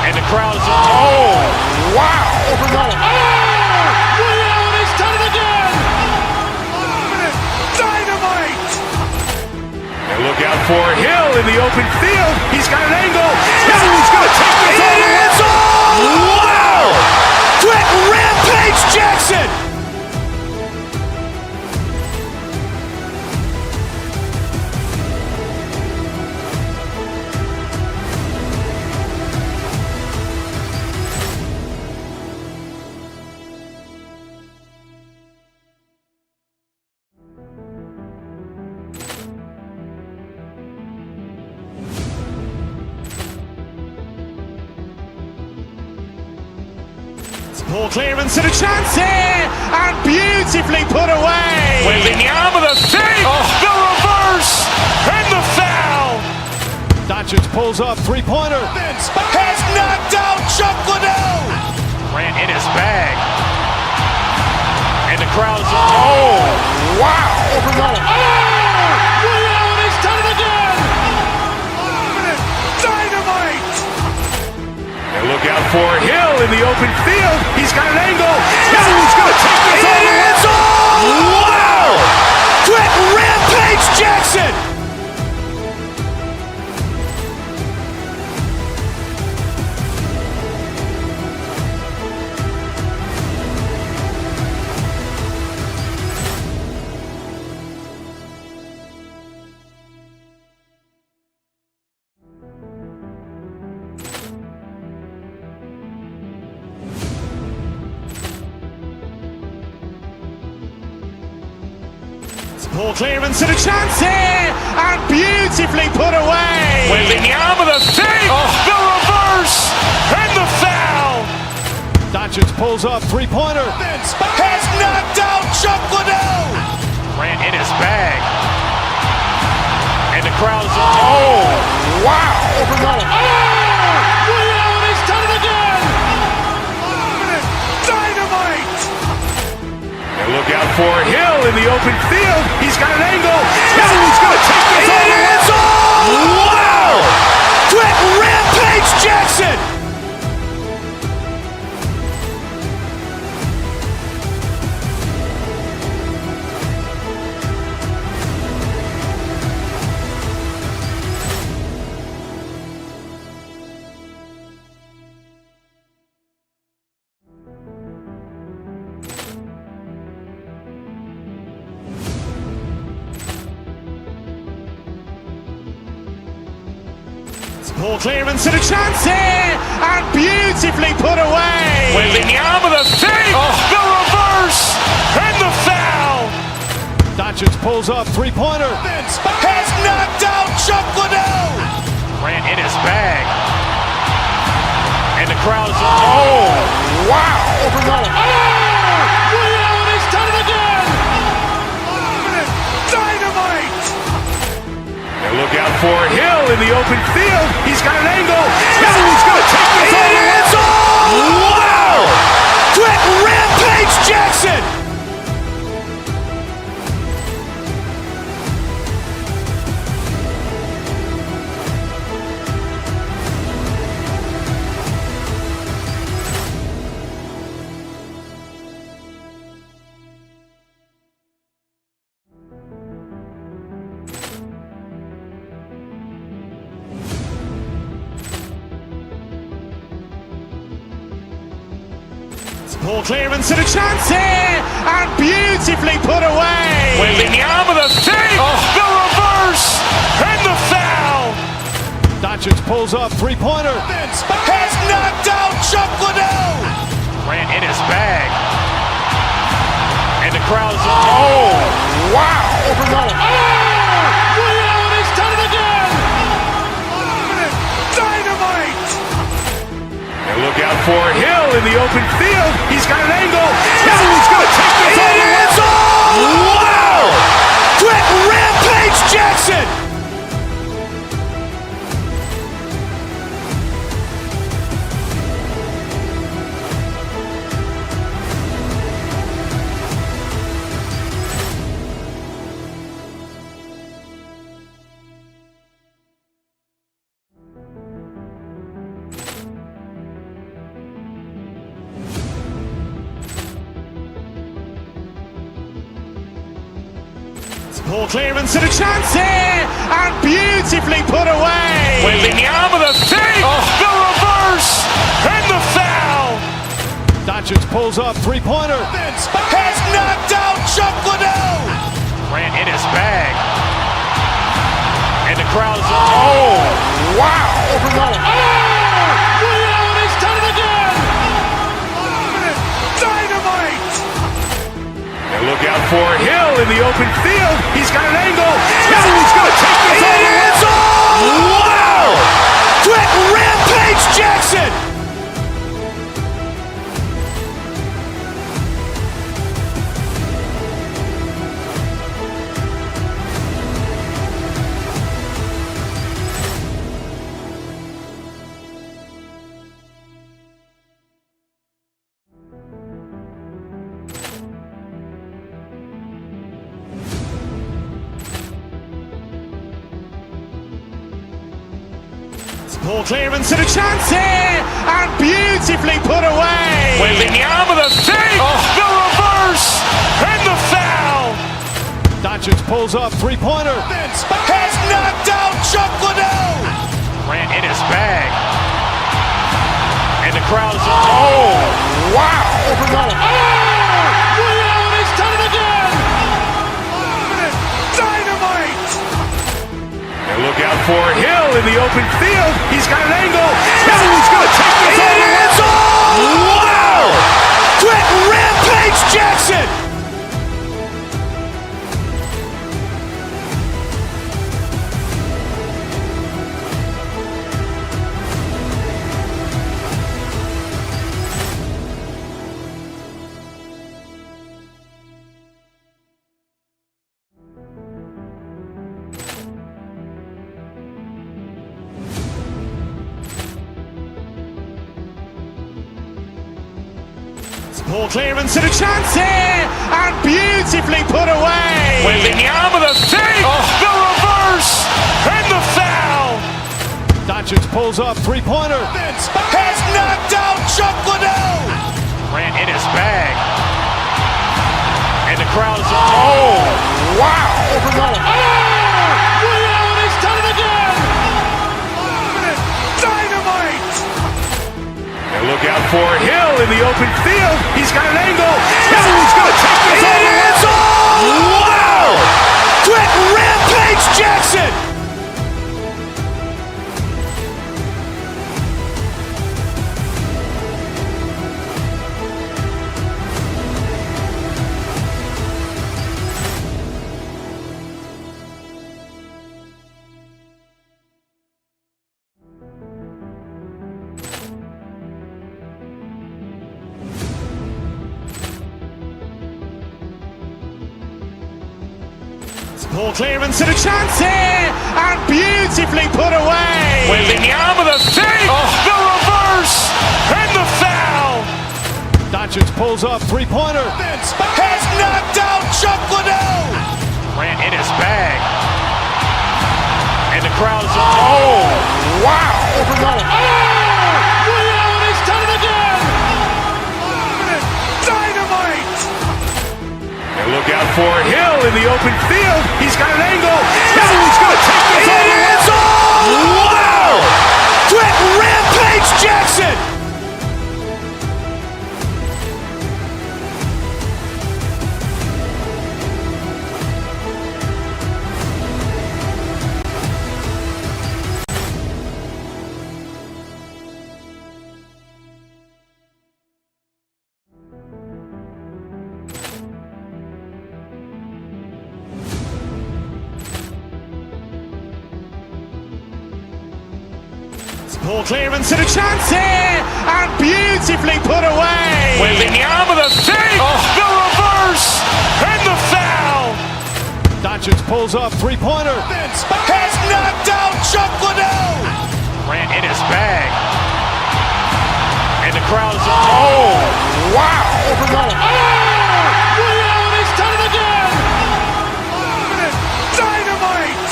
And the crowd is, oh, wow. He's done it again. Dynamite. And look out for Hill in the open field. He's got an angle. He's going to take this all the way. Wow! Brett Rampage Jackson. Ball clearance and a chance here, and beautifully put away. Wembanyama the save, the reverse, and the foul. Doncic pulls up, three-pointer. Has knocked out Chuck Liddell. Grant in his bag. And the crowd is, oh, wow. He's done it again. Dynamite. And look out for Hill in the open field. He's got an angle. He's going to take this all the way. Rampage Jackson! Poor clearance and a chance here, and beautifully put away. Wembanyama the fake, the reverse, and the foul. Doncic pulls up, three-pointer. Has knocked out Chuck Liddell. Grant in his bag. And the crowd is, oh, wow. Ray Allen has done it again. Dynamite. And look out for Hill in the open field. He's got an angle. He's going to take this all the way. Wow. Quick Rampage Jackson. Poor clearance and a chance here, and beautifully put away. Wembanyama the fake, the reverse, and the foul. Doncic pulls up, three-pointer. Has knocked out Chuck Liddell. Grant in his bag. And the crowd is, oh, wow. Ray Allen has done it again. Dynamite. And look out for Hill in the open field. He's got an angle. He's going to take this all the way. Wow. Quick Rampage Jackson. Poor clearance and a chance here, and beautifully put away. Wembanyama the fake, the reverse, and the foul. Doncic pulls up, three-pointer. Has knocked out Chuck Liddell. Grant in his bag. And the crowd is, oh, wow. Ray Allen has done it again. Dynamite. And look out for Hill in the open field. He's got an angle. He's going to take this all the way. Wow. Quick Rampage Jackson. Poor clearance and a chance here, and beautifully put away. Wembanyama the fake, the reverse, and the foul. Doncic pulls up, three-pointer. Has knocked out Chuck Liddell. Grant in his bag. And the crowd is, oh, wow. Ray Allen has done it again. Dynamite. And look out for Hill in the open field. He's got an angle. He's going to take this all the way. Wow. Quick Rampage Jackson. Poor clearance and a chance here, and beautifully put away. Wembanyama the fake, the reverse, and the foul. Doncic pulls up, three-pointer. Vince has knocked out Chuck Liddell. Grant in his bag. And the crowd is... Oh, wow. Ray Allen has done it again. Dynamite. And look out for Hill in the open field. He's got an angle. Hill's going to take this all the way. Wow. Quick Rampage Jackson. Poor clearance and a chance here, and beautifully put away. Wembanyama the save, the reverse, and the foul. Doncic pulls up, three-pointer. Vince has knocked out Chuck Liddell. Grant in his bag. And the crowd is... Oh, wow. Ray Allen has done it again. Dynamite. And look out for Hill in the open field. He's got an angle. Hill's going to take this all the way. Wow. Quick Rampage Jackson. Poor clearance and a chance here, and beautifully put away. Wembanyama the save, the reverse, and the foul. Doncic pulls up, three-pointer. Vince has knocked out Chuck Liddell. Grant in his bag. And the crowd is... Oh, wow. Ray Allen has done it again. Dynamite. And look out for Hill in the open field. He's got an angle. Hill's going to take this all the way. Wow. Quick Rampage Jackson. Poor clearance and a chance here, and beautifully put away. Wembanyama the save, the reverse, and the foul. Doncic pulls up, three-pointer. Vince has knocked out Chuck Liddell. Grant in his bag. And the crowd is... Oh, wow. Ray Allen has done it again. Dynamite.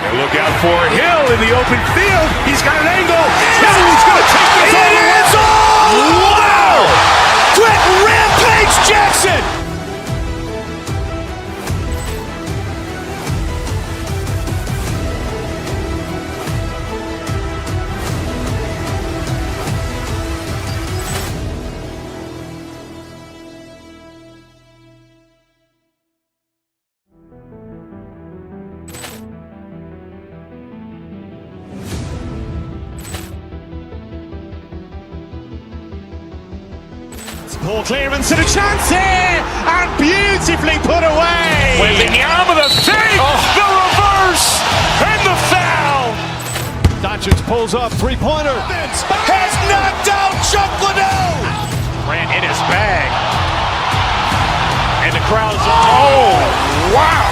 And look out for Hill in the open field. He's got an angle. Hill's going to take this all the way. Wow. Quick Rampage Jackson. Poor clearance and a chance here, and beautifully put away. Wembanyama the save, the reverse, and the foul. Doncic pulls up, three-pointer. Vince has knocked out Chuck Liddell. Grant in his bag. And the crowd is... Oh, wow.